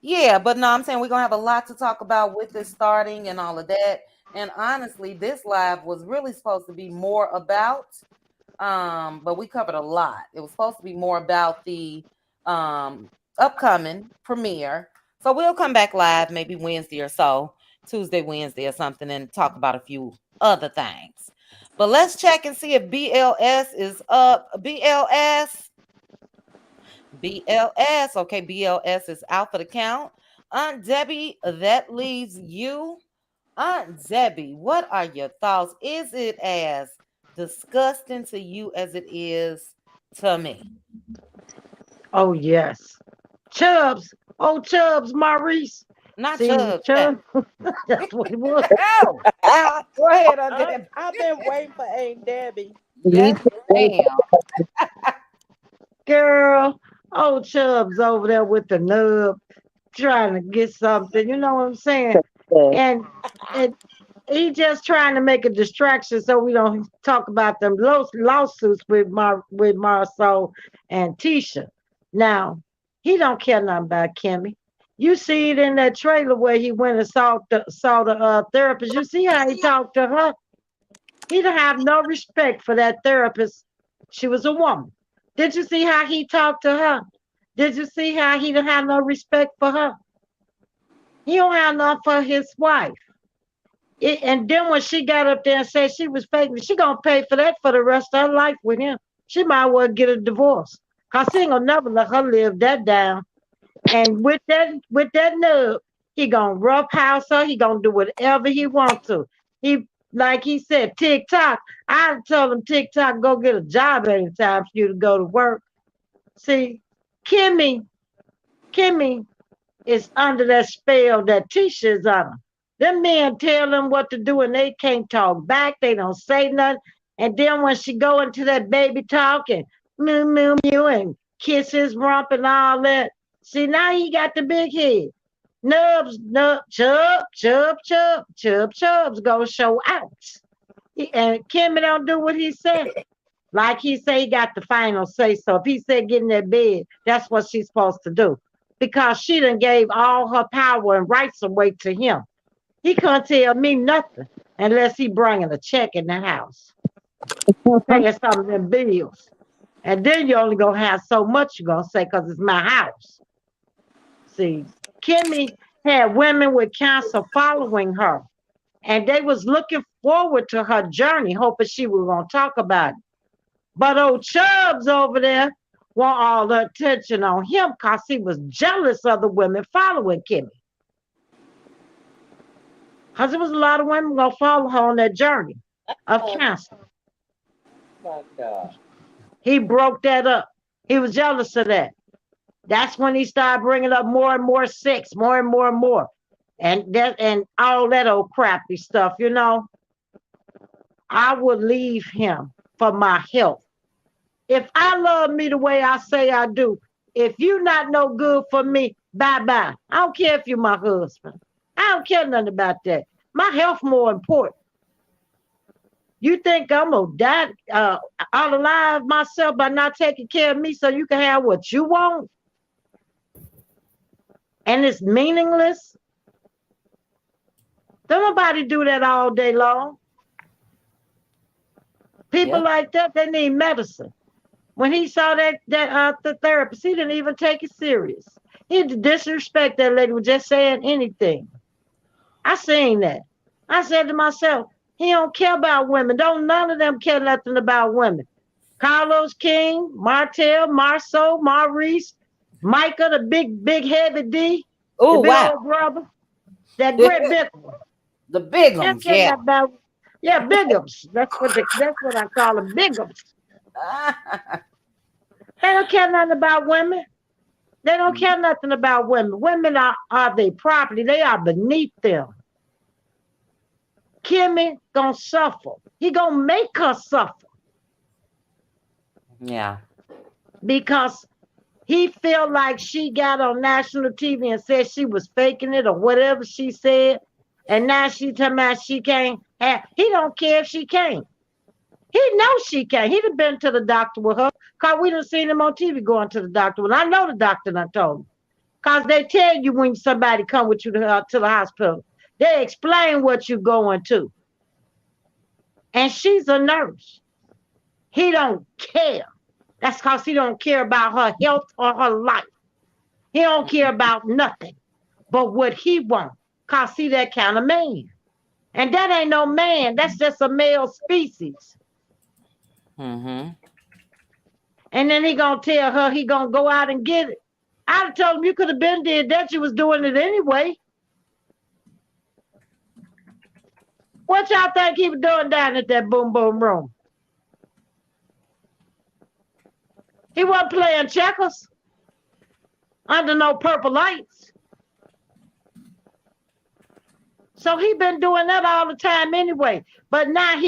Yeah, but no, I'm saying we're gonna have a lot to talk about with this starting and all of that. And honestly, this live was really supposed to be more about, but we covered a lot. It was supposed to be more about the upcoming premiere. So we'll come back live maybe Wednesday or so, Tuesday, Wednesday or something, and talk about a few other things. But let's check and see if BLS is up. BLS. Okay, BLS is out for the count. Aunt Debbie, that leaves you. Aunt Debbie, what are your thoughts? Is it as disgusting to you as it is to me? Oh yes. Chubbs. Oh Chubbs, Maurice. Not See Chubb. Chubb? That's what it was. Oh, go ahead, Aunt I, Debbie. I've been waiting for Aunt Debbie. Me Yes, ma'am. Girl, oh Chubbs over there with the nub trying to get something. You know what I'm saying? too. And and he just trying to make a distraction so we don't talk about them lawsuits with Marceau and Tisha. Now he don't care nothing about Kimmy. You see it in that trailer where he went and saw the therapist. You see how he talked to her. He didn't have no respect for that therapist. She was a woman. Did you see how he talked to her? Did you see how he didn't have no respect for her? He don't have none for his wife. And then when she got up there and said she was faking, she gonna pay for that for the rest of her life with him. She might well get a divorce. Cause he ain't gonna never let her live that down. And with that nub, he gonna roughhouse her. He gonna do whatever he wants to. He like he said, TikTok. I told him TikTok go get a job anytime for you to go to work. See, Kimmy, Kimmy is under that spell that Tisha is under. Them men tell them what to do and they can't talk back. They don't say nothing. And then when she go into that baby talk and mew mew mew and kiss his rump and all that, see now he got the big head. Nubs, nub, chub, chub, chub, chub, chub's gonna show out. And Kimmy don't do what he said. Like he say, he got the final say so. If he said get in that bed, that's what she's supposed to do. Because she done gave all her power and rights away to him. He couldn't tell me nothing unless he bringing a check in the house. Paying some of them bills. And then you only gonna have so much you're gonna say because it's my house. See, Kimmy had women with cancer following her. And they was looking forward to her journey, hoping she was gonna talk about it. But old Chubbs over there want all the attention on him because he was jealous of the women following Kimmy. Because there was a lot of women going to follow her on that journey of cancer. My God. He broke that up. He was jealous of that. That's when he started bringing up more and more sex, more and more and more. And all that old crappy stuff, you know. I would leave him for my health. If I love me the way I say I do, if you not no good for me, bye-bye. I don't care if you're my husband. I don't care nothing about that. My health more important. You think I'm going to die out alive myself by not taking care of me so you can have what you want? And it's meaningless? Don't nobody do that all day long. People like that, they need medicine. When he saw the therapist, he didn't even take it serious. He disrespect that lady with just saying anything. I seen that. I said to myself, he don't care about women. Don't none of them care nothing about women. Carlos King, Martell, Marceau, Maurice, Micah, the big heavy D, Oh, the big wow. old brother, that great big one. The big ones, yeah. Bigums. That's what I call them, bigums. They don't care nothing about women. They don't care nothing about women. Women are their property. They are beneath them. Kimmy gonna suffer. He gonna make her suffer. Yeah. Because he felt like she got on national TV and said she was faking it or whatever she said. And now she talking about she can't have. He don't care if she can't. He knows she can't. He'd have been to the doctor with her because we done seen him on TV going to the doctor. And I know the doctor done told him. Because they tell you when somebody come with you to the hospital. They explain what you're going to. And she's a nurse. He don't care. That's because he don't care about her health or her life. He don't care about nothing but what he wants. Because he that kind of man. And that ain't no man. That's just a male species. Mm-hmm. And then he gonna tell her he gonna go out and get it. I'd have told him you could have been did that. You was doing it anyway. What y'all think he was doing down at that boom boom room? He wasn't playing checkers under no purple lights. So he been doing that all the time anyway. But now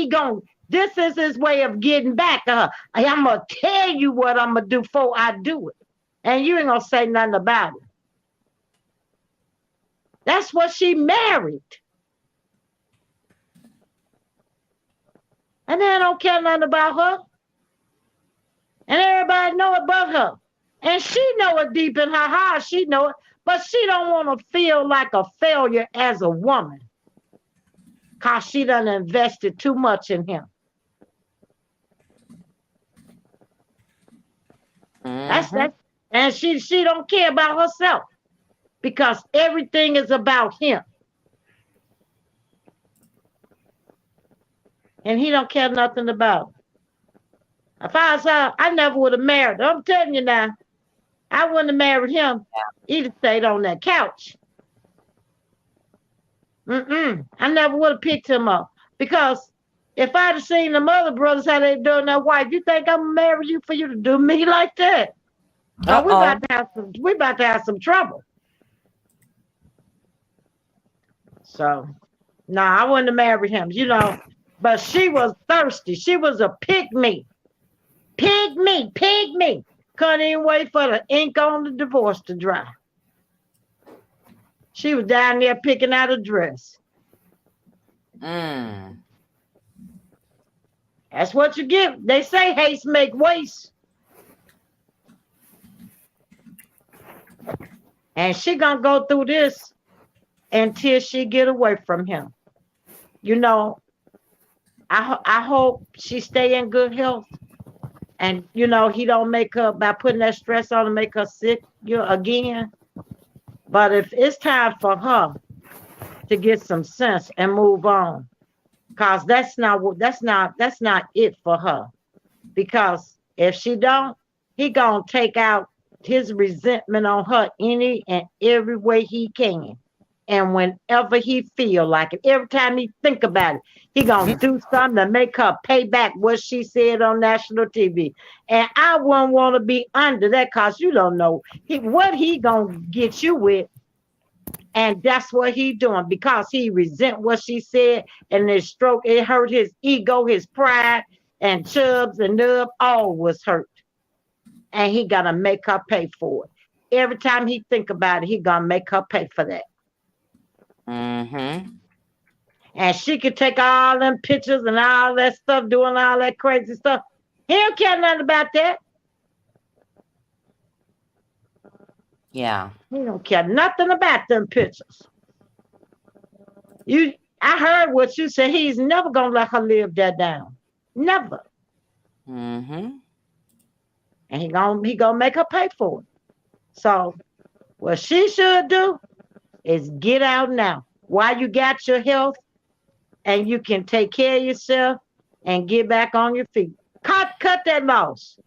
this is his way of getting back at her. I'm going to tell you what I'm going to do before I do it. And you ain't going to say nothing about it. That's what she married. And they don't care nothing about her. And everybody know it but her. And she know it deep in her heart. She know it. But she don't want to feel like a failure as a woman. Because she done invested too much in him. Mm-hmm. And she don't care about herself. Because everything is about him. And he don't care nothing about it. If I was her, I never would have married her. I'm telling you now. I wouldn't have married him. He'd have stayed on that couch. I never would have picked him up. Because if I'd have seen the other brothers how they doing their wife, you think I'm gonna marry you for you to do me like that? Oh, we about to have some trouble. So, I wouldn't have married him. You know, But she was thirsty. She was a pygmy. Pygmy. Couldn't even wait for the ink on the divorce to dry. She was down there picking out a dress. Mm. That's what you get. They say haste make waste. And she gonna go through this until she get away from him. You know, I hope she stay in good health. And you know, he don't make her by putting that stress on to make her sick again. But if it's time for her to get some sense and move on, cause that's not it for her. Because if she don't, he gonna take out his resentment on her any and every way he can. And whenever he feel like it, every time he think about it, he gonna do something to make her pay back what she said on national TV. And I wouldn't want to be under that, cause you don't know what he gonna get you with. And that's what he doing, because he resent what she said, and it hurt his ego, his pride, and Chubbs and Nub all was hurt. And he gonna make her pay for it. Every time he think about it, he gonna make her pay for that. Mm-hmm. And she could take all them pictures and all that stuff, doing all that crazy stuff. He don't care nothing about that. Yeah. He don't care nothing about them pictures. I heard what you said. He's never gonna let her live that down. Never. Mm-hmm. And he gonna make her pay for it. So what she should do is get out now while you got your health and you can take care of yourself and get back on your feet. Cut that loss.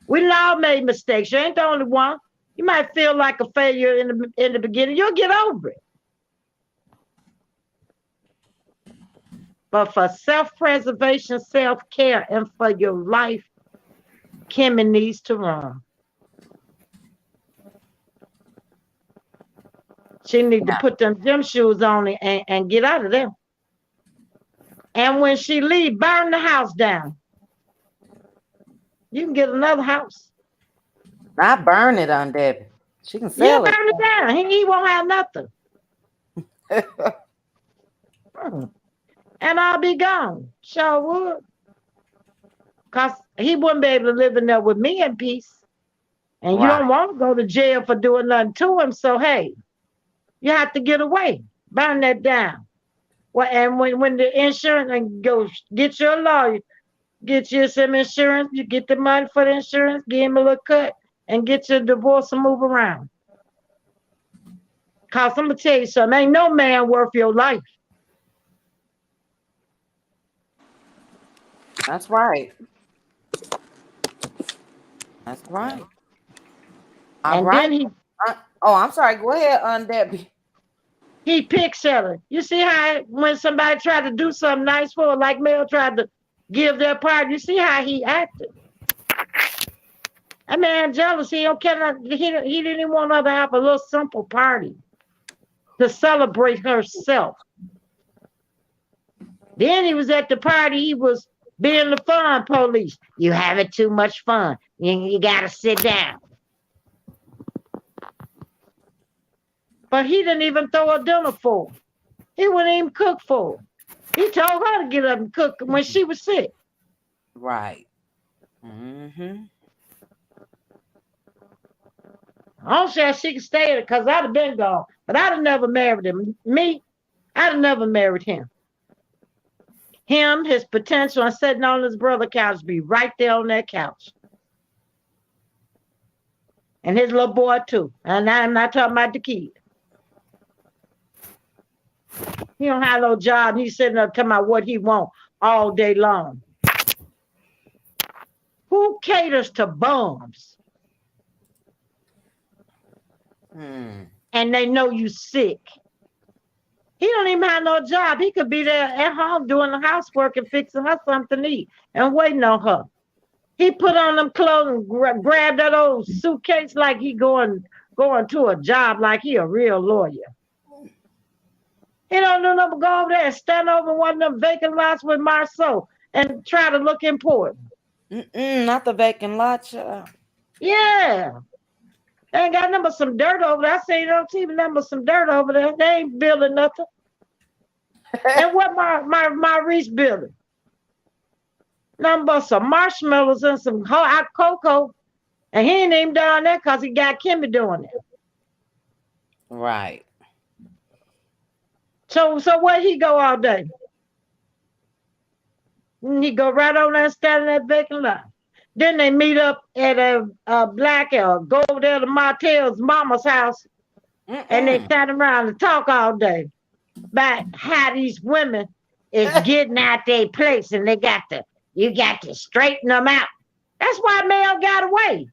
We all made mistakes. You ain't the only one. You might feel like a failure in the beginning. You'll get over it. But for self-preservation, self-care, and for your life, Kimmy needs to run. She need to put them gym shoes on and get out of there. And when she leave, burn the house down. You can get another house. Not burn it on Debbie. She can sell it. Yeah, burn it down. He won't have nothing. And I'll be gone. Sure would. Because he wouldn't be able to live in there with me in peace. And you don't want to go to jail for doing nothing to him. So, hey, you have to get away. Burn that down. Well, and when the insurance, and go get your lawyer, get you some insurance, you get the money for the insurance, give him a little cut, and get your divorce and move around. Because I'm going to tell you something, ain't no man worth your life. That's right. That's right. All and right. then I'm sorry. Go ahead, Debbie. He picture. You see how when somebody tried to do something nice for her, like Mel tried to give their part, you see how he acted. That man jealous. He don't care. He didn't even want her to have a little simple party to celebrate herself. Then he was at the party. He was being the fun police. You having too much fun. You got to sit down. But he didn't even throw a dinner for her. He wouldn't even cook for her. He told her to get up and cook when she was sick. Right. Mm-hmm. I don't say she could stay there because I'd have been gone. But I'd have never married him. I'd have never married him. Him, his potential, and sitting on his brother's couch, be right there on that couch. And his little boy, too. And I'm not talking about the kid. He don't have no job. He's sitting up talking about what he want all day long. Who caters to bums? And they know you sick. He don't even have no job. He could be there at home doing the housework and fixing her something to eat and waiting on her. He put on them clothes and grabbed that old suitcase like he going to a job like he a real lawyer. He don't do nothing but go over there and stand over one of them vacant lots with Marceau and try to look important. Not the vacant lot, child. Yeah. They ain't got nothing but some dirt over there. I say you don't see nothing but some dirt over there. They ain't building nothing. And what my Reese building? Nothing but some marshmallows and some hot cocoa. And he ain't even doing that because he got Kimmy doing it. Right. So where he go all day? He go right on there and stand in that vacant lot. Then they meet up at a black or go over there to Martell's mama's house and they stand around and talk all day about how these women is getting out their place and you got to straighten them out. That's why Mel got away.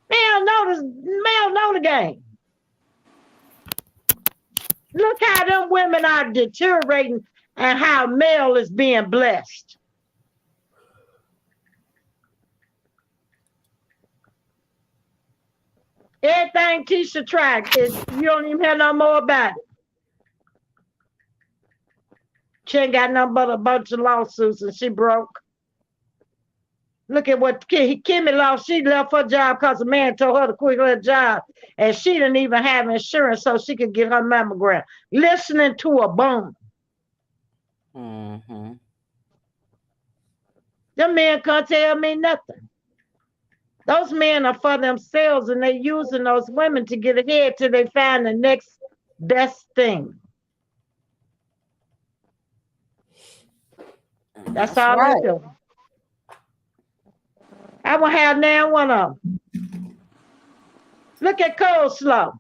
Mel know the game. Look how them women are deteriorating and how Mel is being blessed. Everything Tisha tried, you don't even have no more about it. She ain't got nothing but a bunch of lawsuits and she broke. Look at what Kimmy lost. She left her job because a man told her to quit her job. And she didn't even have insurance so she could get her mammogram. Listening to a bum. Mm-hmm. Them men can't tell me nothing. Those men are for themselves and they're using those women to get ahead till they find the next best thing. That's all right. they do. I will have now one of them. Look at Coleslaw.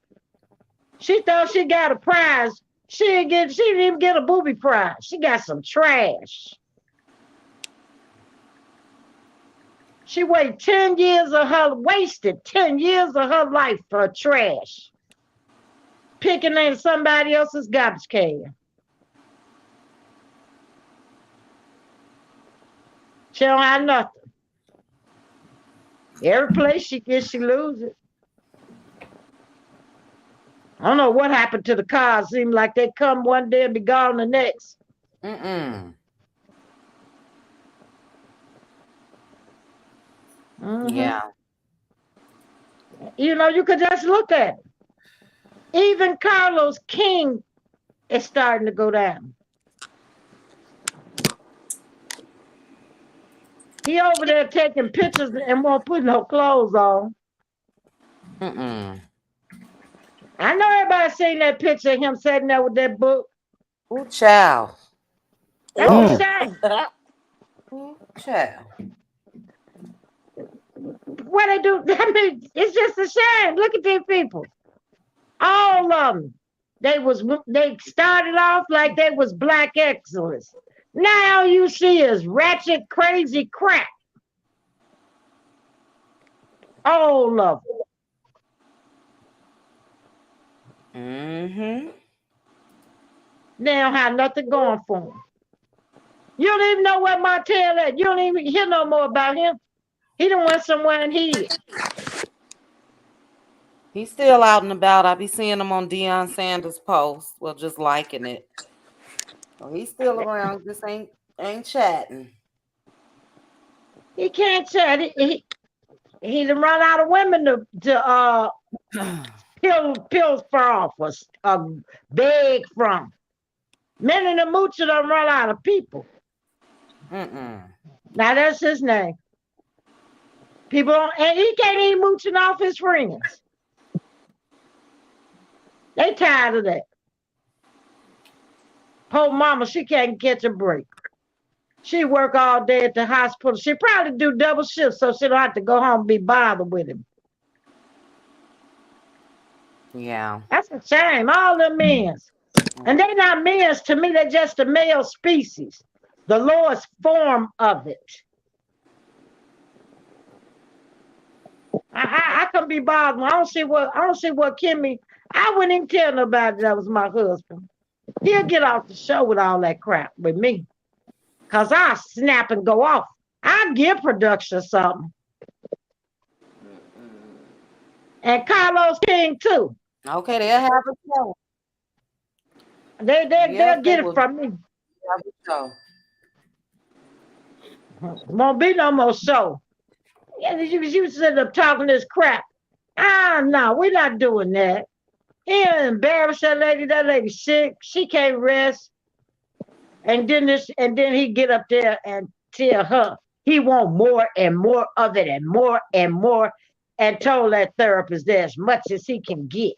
She thought she got a prize. She didn't even get a booby prize. She got some trash. She wasted 10 years of her life for trash. Picking in somebody else's garbage can. She don't have nothing. Every place she gets, she loses. I don't know what happened to the cars. Seemed like they come one day and be gone the next. Mm-hmm. Yeah. You know, you could just look at it. Even Carlos King is starting to go down. He over there taking pictures and won't put no clothes on. I know everybody seen that picture of him sitting there with that book. Ooh, child. That's a shame. Ooh, child. What they do, I mean, it's just a shame. Look at these people. All of them. They started off like they was black excellence. Now all you see is ratchet, crazy crap. All of them. Mm-hmm. They don't have nothing going for them. You don't even know where Martell at. You don't even hear no more about him. He done went somewhere and hid. He's still out and about. I be seeing him on Deion Sanders' post. Well, just liking it. So he's still around. Just ain't chatting. He can't chat. He done run out of women to pills for or beg from. Men in the moocher done run out of people. Now that's his name. People and he can't even mooching off his friends. They tired of that. Poor mama, she can't catch a break. She work all day at the hospital. She probably do double shifts so she don't have to go home and be bothered with him. Yeah. That's a shame. All them men. And they're not men to me, they're just a male species. The lowest form of it. I couldn't be bothered. I don't see what Kimmy. I wouldn't even tell nobody that was my husband. He'll get off the show with all that crap with me. Cause I'll snap and go off. I'll give production something. And Carlos King too. Okay, they'll have a show. They'll They get it will from me. have a show. Won't be no more show. Yeah, you sitting up talking this crap. No, we're not doing that. He embarrass that lady. That lady sick. She can't rest. And then he get up there and tell her he want more and more of it and more and more, and told that therapist there as much as he can get.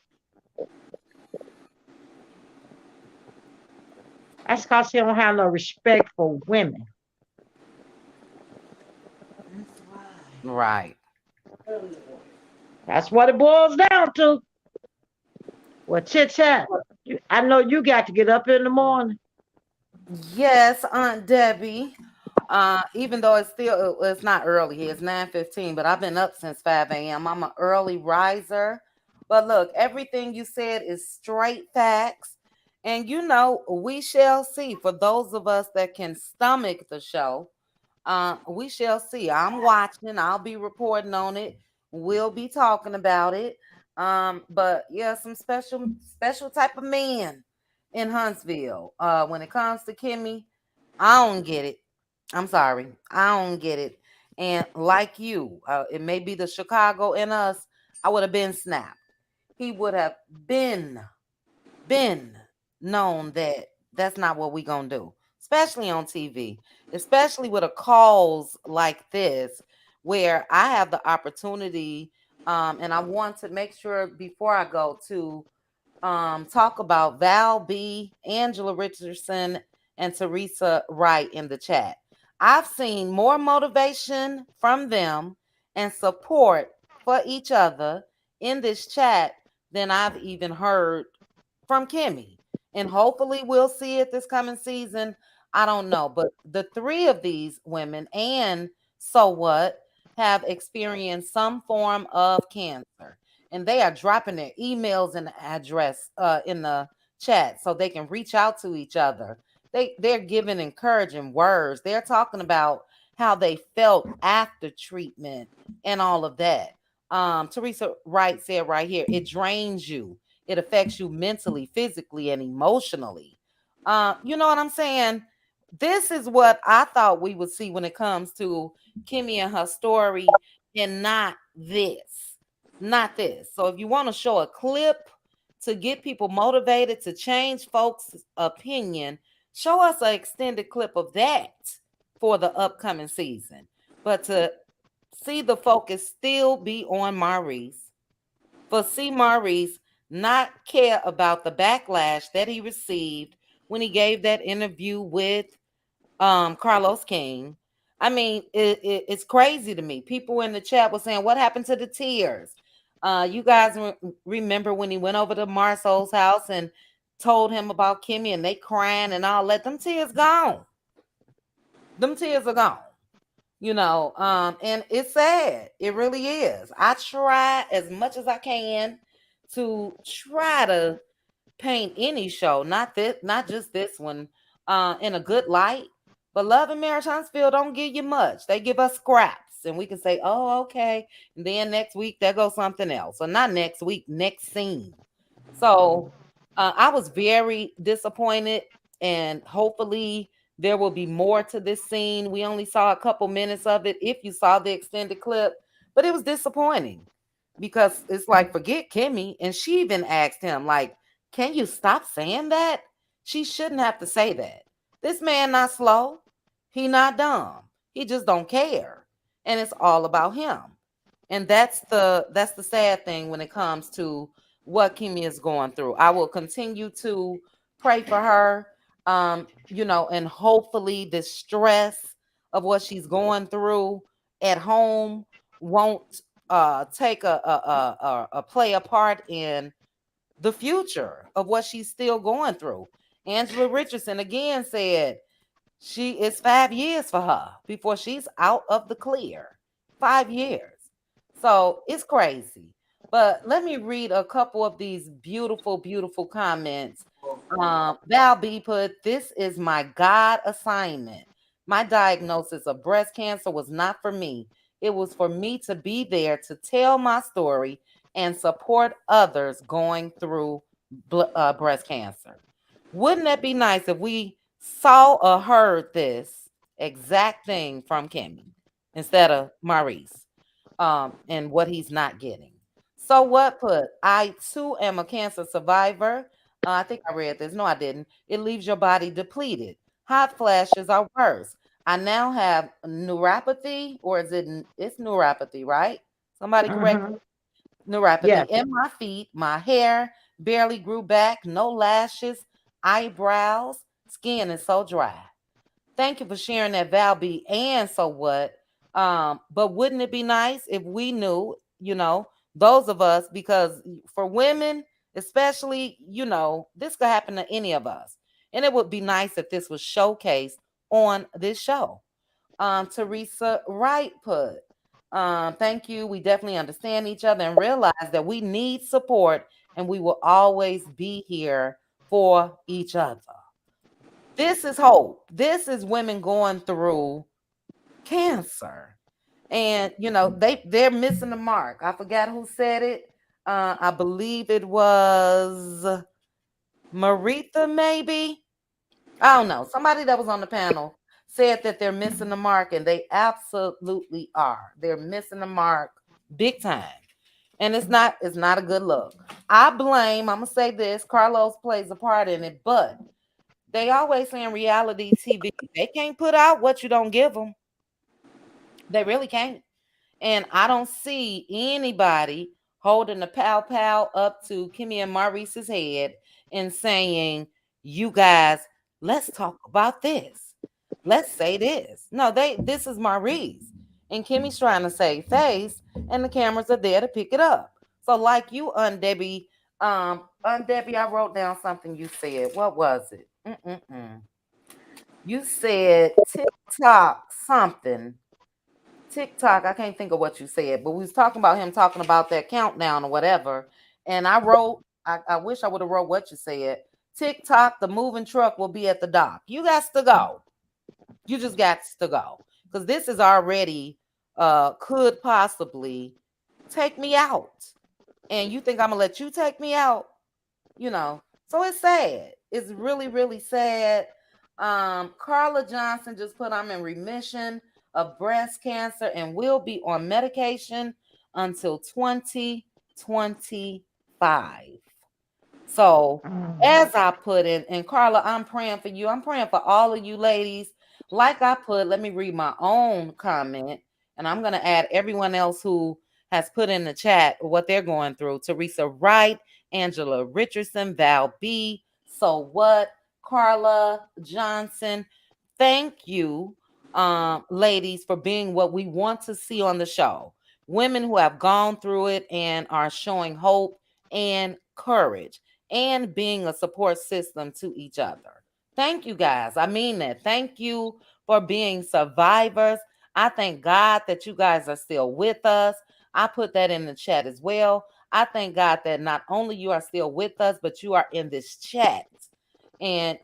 That's because he don't have no respect for women. Right. That's what it boils down to. Well, chit chat. I know you got to get up in the morning. Yes, Aunt Debbie. Even though it's not early here, it's 9:15, but I've been up since 5 a.m. I'm an early riser. But look, everything you said is straight facts. And we shall see. For those of us that can stomach the show, we shall see. I'm watching, I'll be reporting on it. We'll be talking about it. But yeah, some special type of men in Huntsville. When it comes to Kimmy, I don't get it. I'm sorry. I don't get it. And like you, it may be the Chicago in us. I would have been snapped. He would have been known that that's not what we gonna do, especially on TV, especially with a cause like this, where I have the opportunity, and I want to make sure before I go to talk about Val B, Angela Richardson, and Teresa Wright in the chat. I've seen more motivation from them and support for each other in this chat than I've even heard from Kimmy. And hopefully we'll see it this coming season. I don't know. But the three of these women and So What have experienced some form of cancer. And they are dropping their emails and address in the chat so they can reach out to each other. They're giving encouraging words. They're talking about how they felt after treatment and all of that. Teresa Wright said right here, it drains you. It affects you mentally, physically, and emotionally. You know what I'm saying? This is what I thought we would see when it comes to Kimmy and her story, and not this. Not this. So if you want to show a clip to get people motivated to change folks' opinion, show us an extended clip of that for the upcoming season. But to see the focus still be on Maurice, for C. Maurice not care about the backlash that he received when he gave that interview with Carlos King. I mean, it's crazy to me. People in the chat were saying, what happened to the tears? You guys remember when he went over to Marcel's house and told him about Kimmy and they crying and all that? Them tears gone. Them tears are gone. And it's sad. It really is. I try as much as I can to try to paint any show, not just this one, in a good light. But Love and Marriage Huntsville don't give you much. They give us scraps, and we can say, "Oh, okay." And then next week there goes something else, or not next week, next scene. So I was very disappointed, and hopefully there will be more to this scene. We only saw a couple minutes of it. If you saw the extended clip, but it was disappointing because it's like, forget Kimmy, and she even asked him, like, can you stop saying that? She shouldn't have to say that. This man not slow. He not dumb. He just don't care. And it's all about him. And that's the sad thing when it comes to what Kimmy is going through. I will continue to pray for her. And hopefully the stress of what she's going through at home won't take a play a part in the future of what she's still going through. Angela Richardson again said it's 5 years for her before she's out of the clear. 5 years. So it's crazy. But let me read a couple of these beautiful, beautiful comments. Val B put, this is my God assignment. My diagnosis of breast cancer was not for me. It was for me to be there to tell my story and support others going through breast cancer. Wouldn't that be nice if we saw or heard this exact thing from Kimmy instead of Maurice, and what he's not getting? So what put, I too am a cancer survivor. I think I read this. No, I didn't. It leaves your body depleted. Hot flashes are worse. I now have neuropathy, or is it's neuropathy, right? Somebody correct. Mm-hmm. Neuropathy Yes. in my feet. My hair barely grew back. No lashes, eyebrows. Skin is so dry. Thank you for sharing that, Val B. And so what? But wouldn't it be nice if we knew, those of us, because for women, especially, this could happen to any of us. And it would be nice if this was showcased on this show. Teresa Wright put, thank you. We definitely understand each other and realize that we need support and we will always be here for each other. This is hope. This is women going through cancer. And they're missing the mark. I forgot who said it. I believe it was Maritha, maybe. I don't know. Somebody that was on the panel said that they're missing the mark, and they absolutely are. They're missing the mark big time. And it's not a good look. I'm gonna say this, Carlos plays a part in it, but they always say in reality TV, they can't put out what you don't give them. They really can't. And I don't see anybody holding a pow pow up to Kimmy and Maurice's head and saying, "You guys, let's talk about this. Let's say this." No, this is Maurice. And Kimmy's trying to save face, and the cameras are there to pick it up. So, like you, Debbie, Debbie, I wrote down something you said. What was it? You said TikTok something. TikTok, I can't think of what you said, but we was talking about him talking about that countdown or whatever. And I wish I would have wrote what you said. TikTok, the moving truck will be at the dock. You got to go. You just got to go. Because this is already could possibly take me out. And you think I'm gonna let you take me out? So it's sad. It's really, really sad. Carla Johnson just put, I'm in remission of breast cancer and will be on medication until 2025. So, as I put in, and Carla, I'm praying for you. I'm praying for all of you ladies. Like I put, let me read my own comment, and I'm going to add everyone else who has put in the chat what they're going through. Teresa Wright, Angela Richardson, Val B. So what? Carla Johnson. Thank you, ladies, for being what we want to see on the show. Women who have gone through it and are showing hope and courage and being a support system to each other. Thank you guys. I mean that. Thank you for being survivors. I thank God that you guys are still with us. I put that in the chat as well. I thank God that not only you are still with us, but you are in this chat. And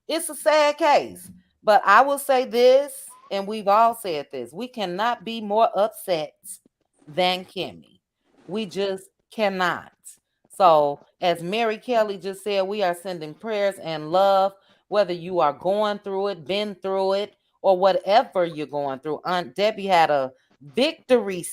it's a sad case. But I will say this, and we've all said this, we cannot be more upset than Kimmy. We just cannot. So, as Mary Kelly just said, we are sending prayers and love, whether you are going through it, been through it, or whatever you're going through. Aunt Debbie had a victory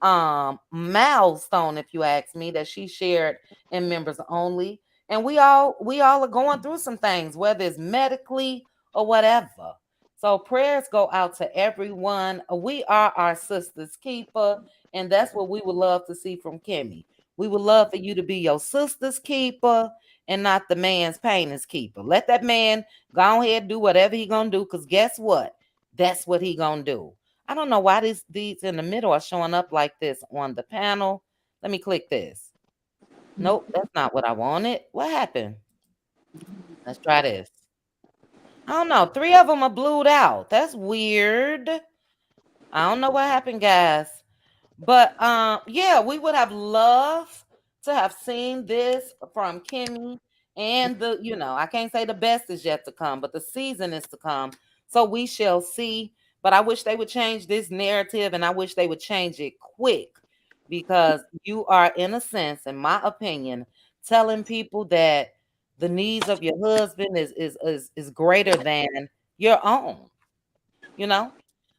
milestone, if you ask me, that she shared in members only. And we all are going through some things, whether it's medically or whatever. So prayers go out to everyone. We are our sister's keeper, and that's what we would love to see from Kimmy. We would love for you to be your sister's keeper and not the man's painter's keeper. Let that man go ahead and do whatever he gonna do, because guess what? That's what he gonna do. I don't know why these in the middle are showing up like this on the panel. Let me click this. Nope, that's not what I wanted. What happened? Let's try this. I don't know. 3 of them are blued out. That's weird. I don't know what happened, guys. But yeah, we would have loved to have seen this from Kimmy, and I can't say the best is yet to come, but the season is to come. So we shall see. But I wish they would change this narrative, and I wish they would change it quick, because you are, in a sense, in my opinion, telling people that the needs of your husband is greater than your own, you know?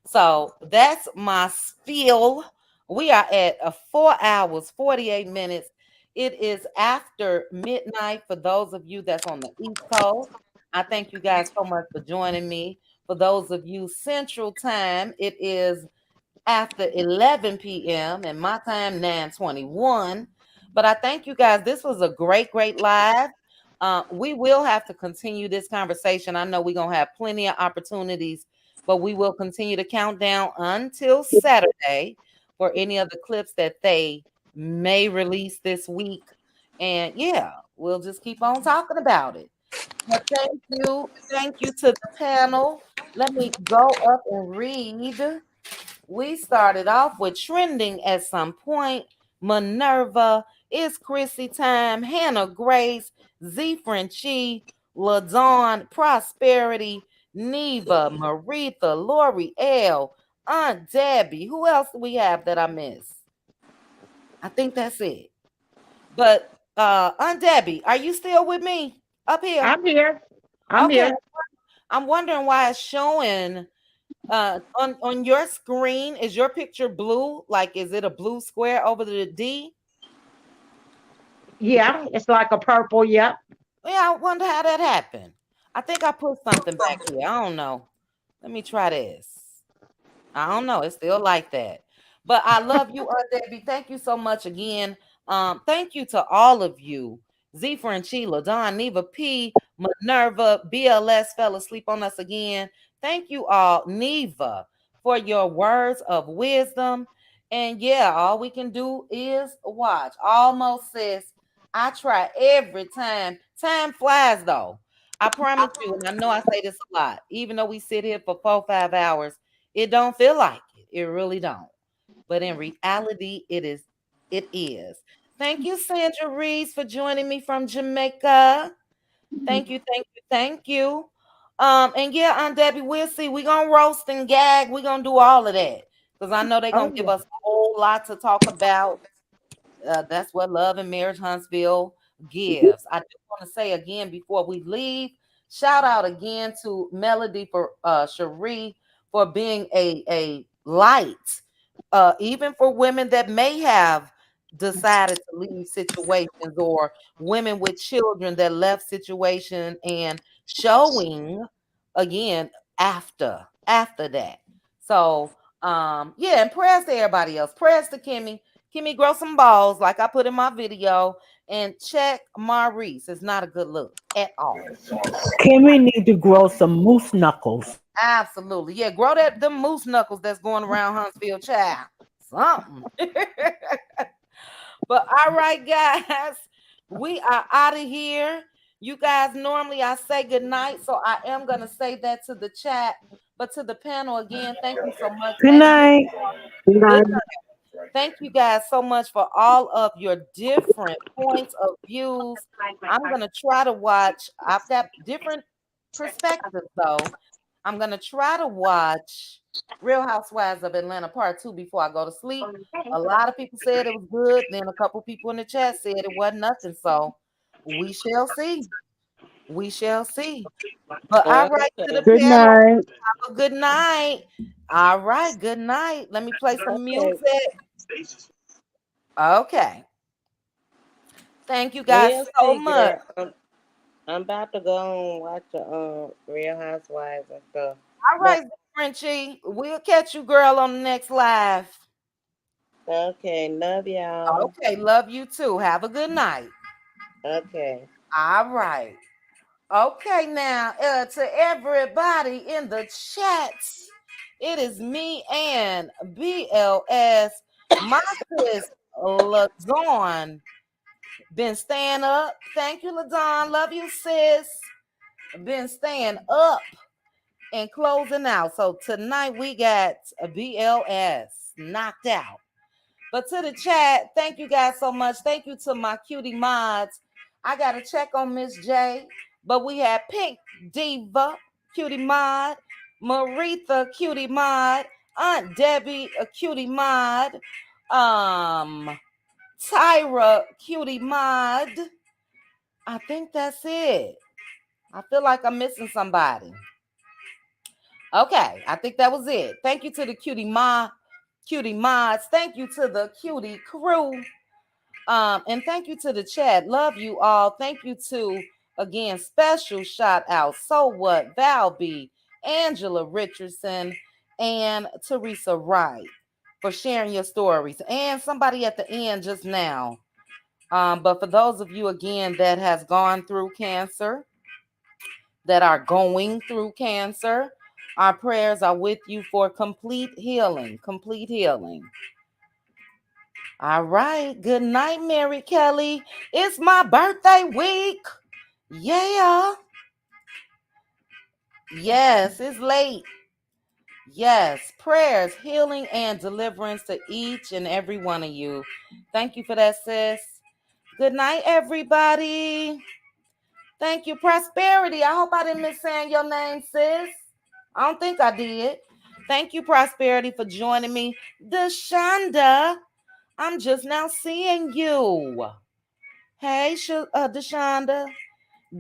So that's my spiel. We are at 4 hours, 48 minutes. It is after midnight for those of you that's on the East Coast. I thank you guys so much for joining me. For those of you Central Time, it is after 11 p.m. and my time 9:21. But I thank you guys. This was a great live. We will have to continue this conversation. I know we're gonna have plenty of opportunities, but we will continue to count down until Saturday for any of the clips that they may release this week. And yeah, we'll just keep on talking about it. But thank you to the panel. Let me go up and read. We started off with trending at some point. Minerva, Is Chrissy Time, Hannah Grace, Z Frenchie, LaDawn, Prosperity, Neva, Maritha, Lori L, Aunt Debbie. Who else do we have that I missed? I think that's it. But Aunt Debbie, are you still with me up here? I'm here. I'm Okay. here. I'm wondering why it's showing on your screen. Is your picture blue? Like, is it a blue square over the D? Yeah, it's like a purple. Yep. Yeah, I wonder how that happened. I think I put something back here. I don't know. Let me try this. I don't know. It's still like that. But I love you, Debbie. Thank you so much again. Thank you to all of you. Z Franchila, Don, Neva P, Minerva, BLS fell asleep on us again. Thank you all, Neva, for your words of wisdom. And yeah, all we can do is watch. Almost says, I try every time. Time flies though. I promise you, and I know I say this a lot, even though we sit here for 4-5 hours, it don't feel like it. It really don't. But in reality, it is. It is. Thank you, Sandra Reese, for joining me from Jamaica. Thank you, thank you, thank you. And yeah, Aunt Debbie, we'll see. We're gonna roast and gag. We're gonna do all of that. Because I know they're Oh gonna give yeah. us a whole lot to talk about. That's what Love and Marriage Huntsville gives. I do want to say again before we leave, shout out again to Melody for Cherie for being a light, even for women that may have decided to leave situations, or women with children that left situation, and showing again after that. So yeah, and prayers to everybody else. Prayers to Kimmy. Kimmy, grow some balls like I put in my video, and check Maurice. It's not a good look at all. Kimmy need to grow some moose knuckles. Absolutely. Yeah, grow them moose knuckles that's going around Huntsville, child. Something. But all right, guys, we are out of here. You guys, normally I say good night, so I am gonna say that to the chat, but to the panel again, thank you so much. Good night. Good night. Thank you guys so much for all of your different points of views. I'm gonna try to watch. I've got different perspectives though. I'm gonna try to watch Real Housewives of Atlanta Part 2 before I go to sleep. A lot of people said it was good. Then a couple people in the chat said it wasn't nothing. So we shall see. We shall see. But all right, to the Okay. Good panel, night. have a good night. All right, good night. Let me play some Okay. music. Okay. Thank you guys We'll so see, much. girl. I'm about to go and watch the Real Housewives and stuff. All But right, Frenchie. We'll catch you, girl, on the next live. okay, love y'all. Okay, love you too. Have a good night. Okay. All right. Okay, now to everybody in the chat, it is me and BLS. My sis LaDawn been staying up. Thank you, LaDawn. Love you, sis. Been staying up and closing out. So tonight we got a BLS knocked out. But to the chat, thank you guys so much. Thank you to my cutie mods. I got to check on Miss J, but we had Pink Diva, cutie mod, Maritha, cutie mod, Aunt Debbie, a cutie mod, Tyra, cutie mod, I think that's it. I feel like I'm missing somebody. Okay, I think that was it. Thank you to the cutie mods. Thank you to the cutie crew. And thank you to the chat. Love you all. Thank you to, again, special shout out. So what? Val B, Angela Richardson, and Teresa Wright for sharing your stories. And somebody at the end just now. But for those of you again that has gone through cancer, that are going through cancer, our prayers are with you for complete healing. Complete healing. All right. Good night, Mary Kelly. It's my birthday week. Yeah. Yes, it's late. Yes. Prayers, healing, and deliverance to each and every one of you. Thank you for that, sis. Good night, everybody. Thank you, Prosperity. I hope I didn't miss saying your name, sis. I don't think I did. Thank you, Prosperity, for joining me. Deshonda, I'm just now seeing you. Hey, Deshonda.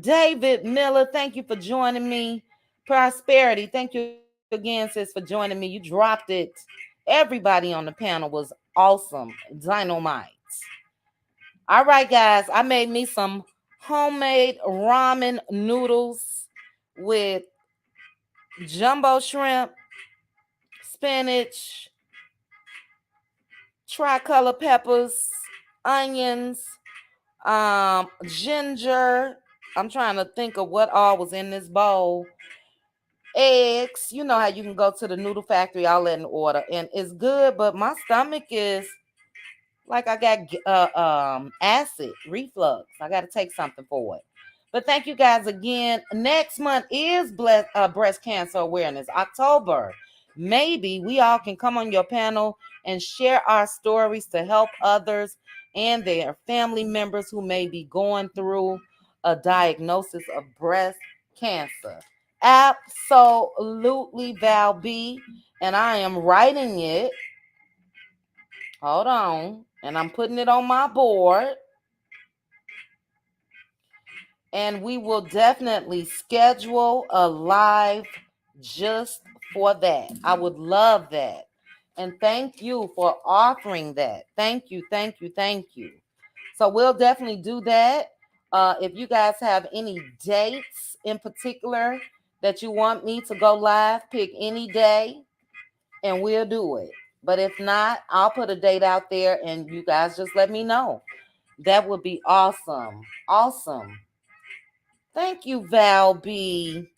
David Miller, thank you for joining me. Prosperity, thank you again, sis, for joining me. You dropped it. Everybody on the panel was awesome. Dynamite. All right, guys, I made me some homemade ramen noodles with jumbo shrimp, spinach, tricolor peppers, onions, ginger. I'm trying to think of what all was in this bowl. Eggs. You know how you can go to the noodle factory, all that in order, and it's good. But my stomach is like I got acid reflux. I got to take something for it. But thank you guys again. Next month is breast cancer awareness, October. Maybe we all can come on your panel and share our stories to help others and their family members who may be going through a diagnosis of breast cancer. Absolutely, Val B. And I am writing it. Hold on. And I'm putting it on my board. And we will definitely schedule a live just for that. I would love that. And thank you for offering that. Thank you, thank you, thank you. So we'll definitely do that. If you guys have any dates in particular that you want me to go live, pick any day and we'll do it. But if not, I'll put a date out there and you guys just let me know. That would be awesome. Awesome. Thank you, Val B.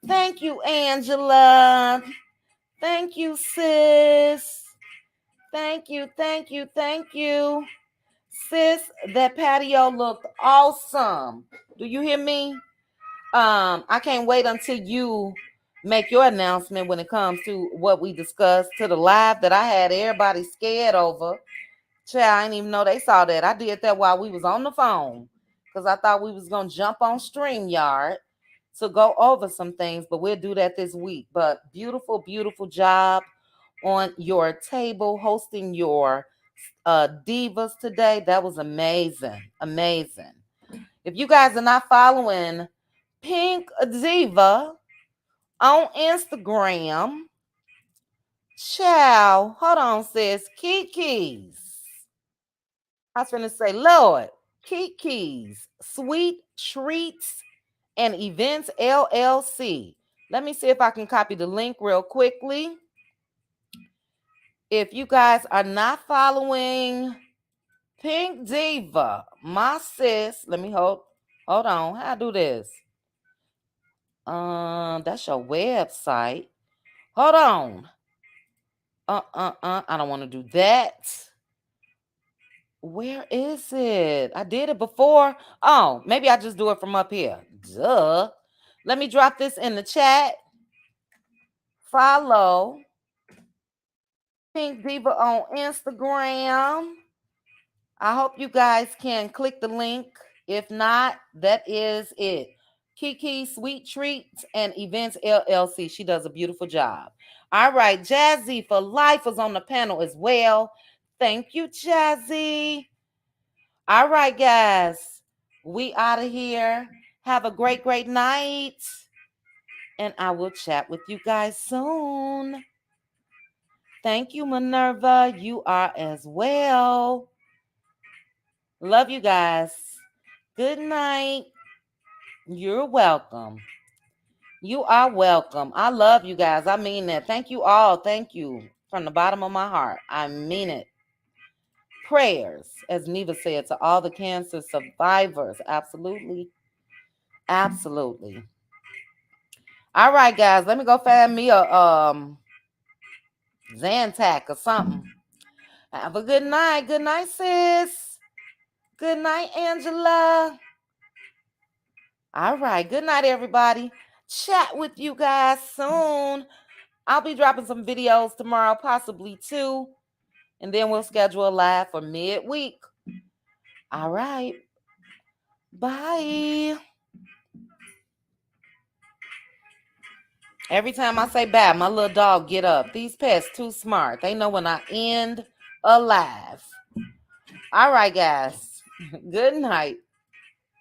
Thank you, Angela. Thank you, sis. Thank you, thank you, thank you. Sis, that patio looked awesome. Do you hear me? I can't wait until you make your announcement when it comes to what we discussed to the live that I had everybody scared over. Child, I didn't even know they saw that. I did that while we was on the phone because I thought we was going to jump on StreamYard to go over some things, but we'll do that this week. But beautiful, beautiful job on your table hosting your divas today. That was amazing. Amazing. If you guys are not following Pink Diva on Instagram, ciao. Hold on, sis. Kiki's. I was going to say, Lord, Kiki's Sweet Treats and Events LLC. Let me see if I can copy the link real quickly. If you guys are not following Pink Diva, my sis, let me hold on. How I do this? That's your website. Hold on. I don't want to do that. Where is it? I did it before. Oh, maybe I just do it from up here. Duh. Let me drop this in the chat. Follow Pink Diva on Instagram. I hope you guys can click the link. If not, that is it. Kiki Sweet Treats and Events LLC. She does a beautiful job. All right, Jazzy for Life is on the panel as well. Thank you, Jazzy. All right, guys. We out of here. Have a great, great night. And I will chat with you guys soon. Thank you, Minerva. You are as well. Love you guys. Good night. You're welcome. You are welcome. I love you guys. I mean that. Thank you all. Thank you from the bottom of my heart. I mean it. Prayers, as Neva said, to all the cancer survivors. Absolutely. Absolutely. All right, guys. Let me go find me a Zantac or something. Have a good night. Good night, sis. Good night, Angela. All right. Good night, everybody. Chat with you guys soon. I'll be dropping some videos tomorrow, possibly 2. And then we'll schedule a live for midweek. All right. Bye. Every time I say bye, my little dog get up. These pets too smart. They know when I end a live. All right, guys. Good night.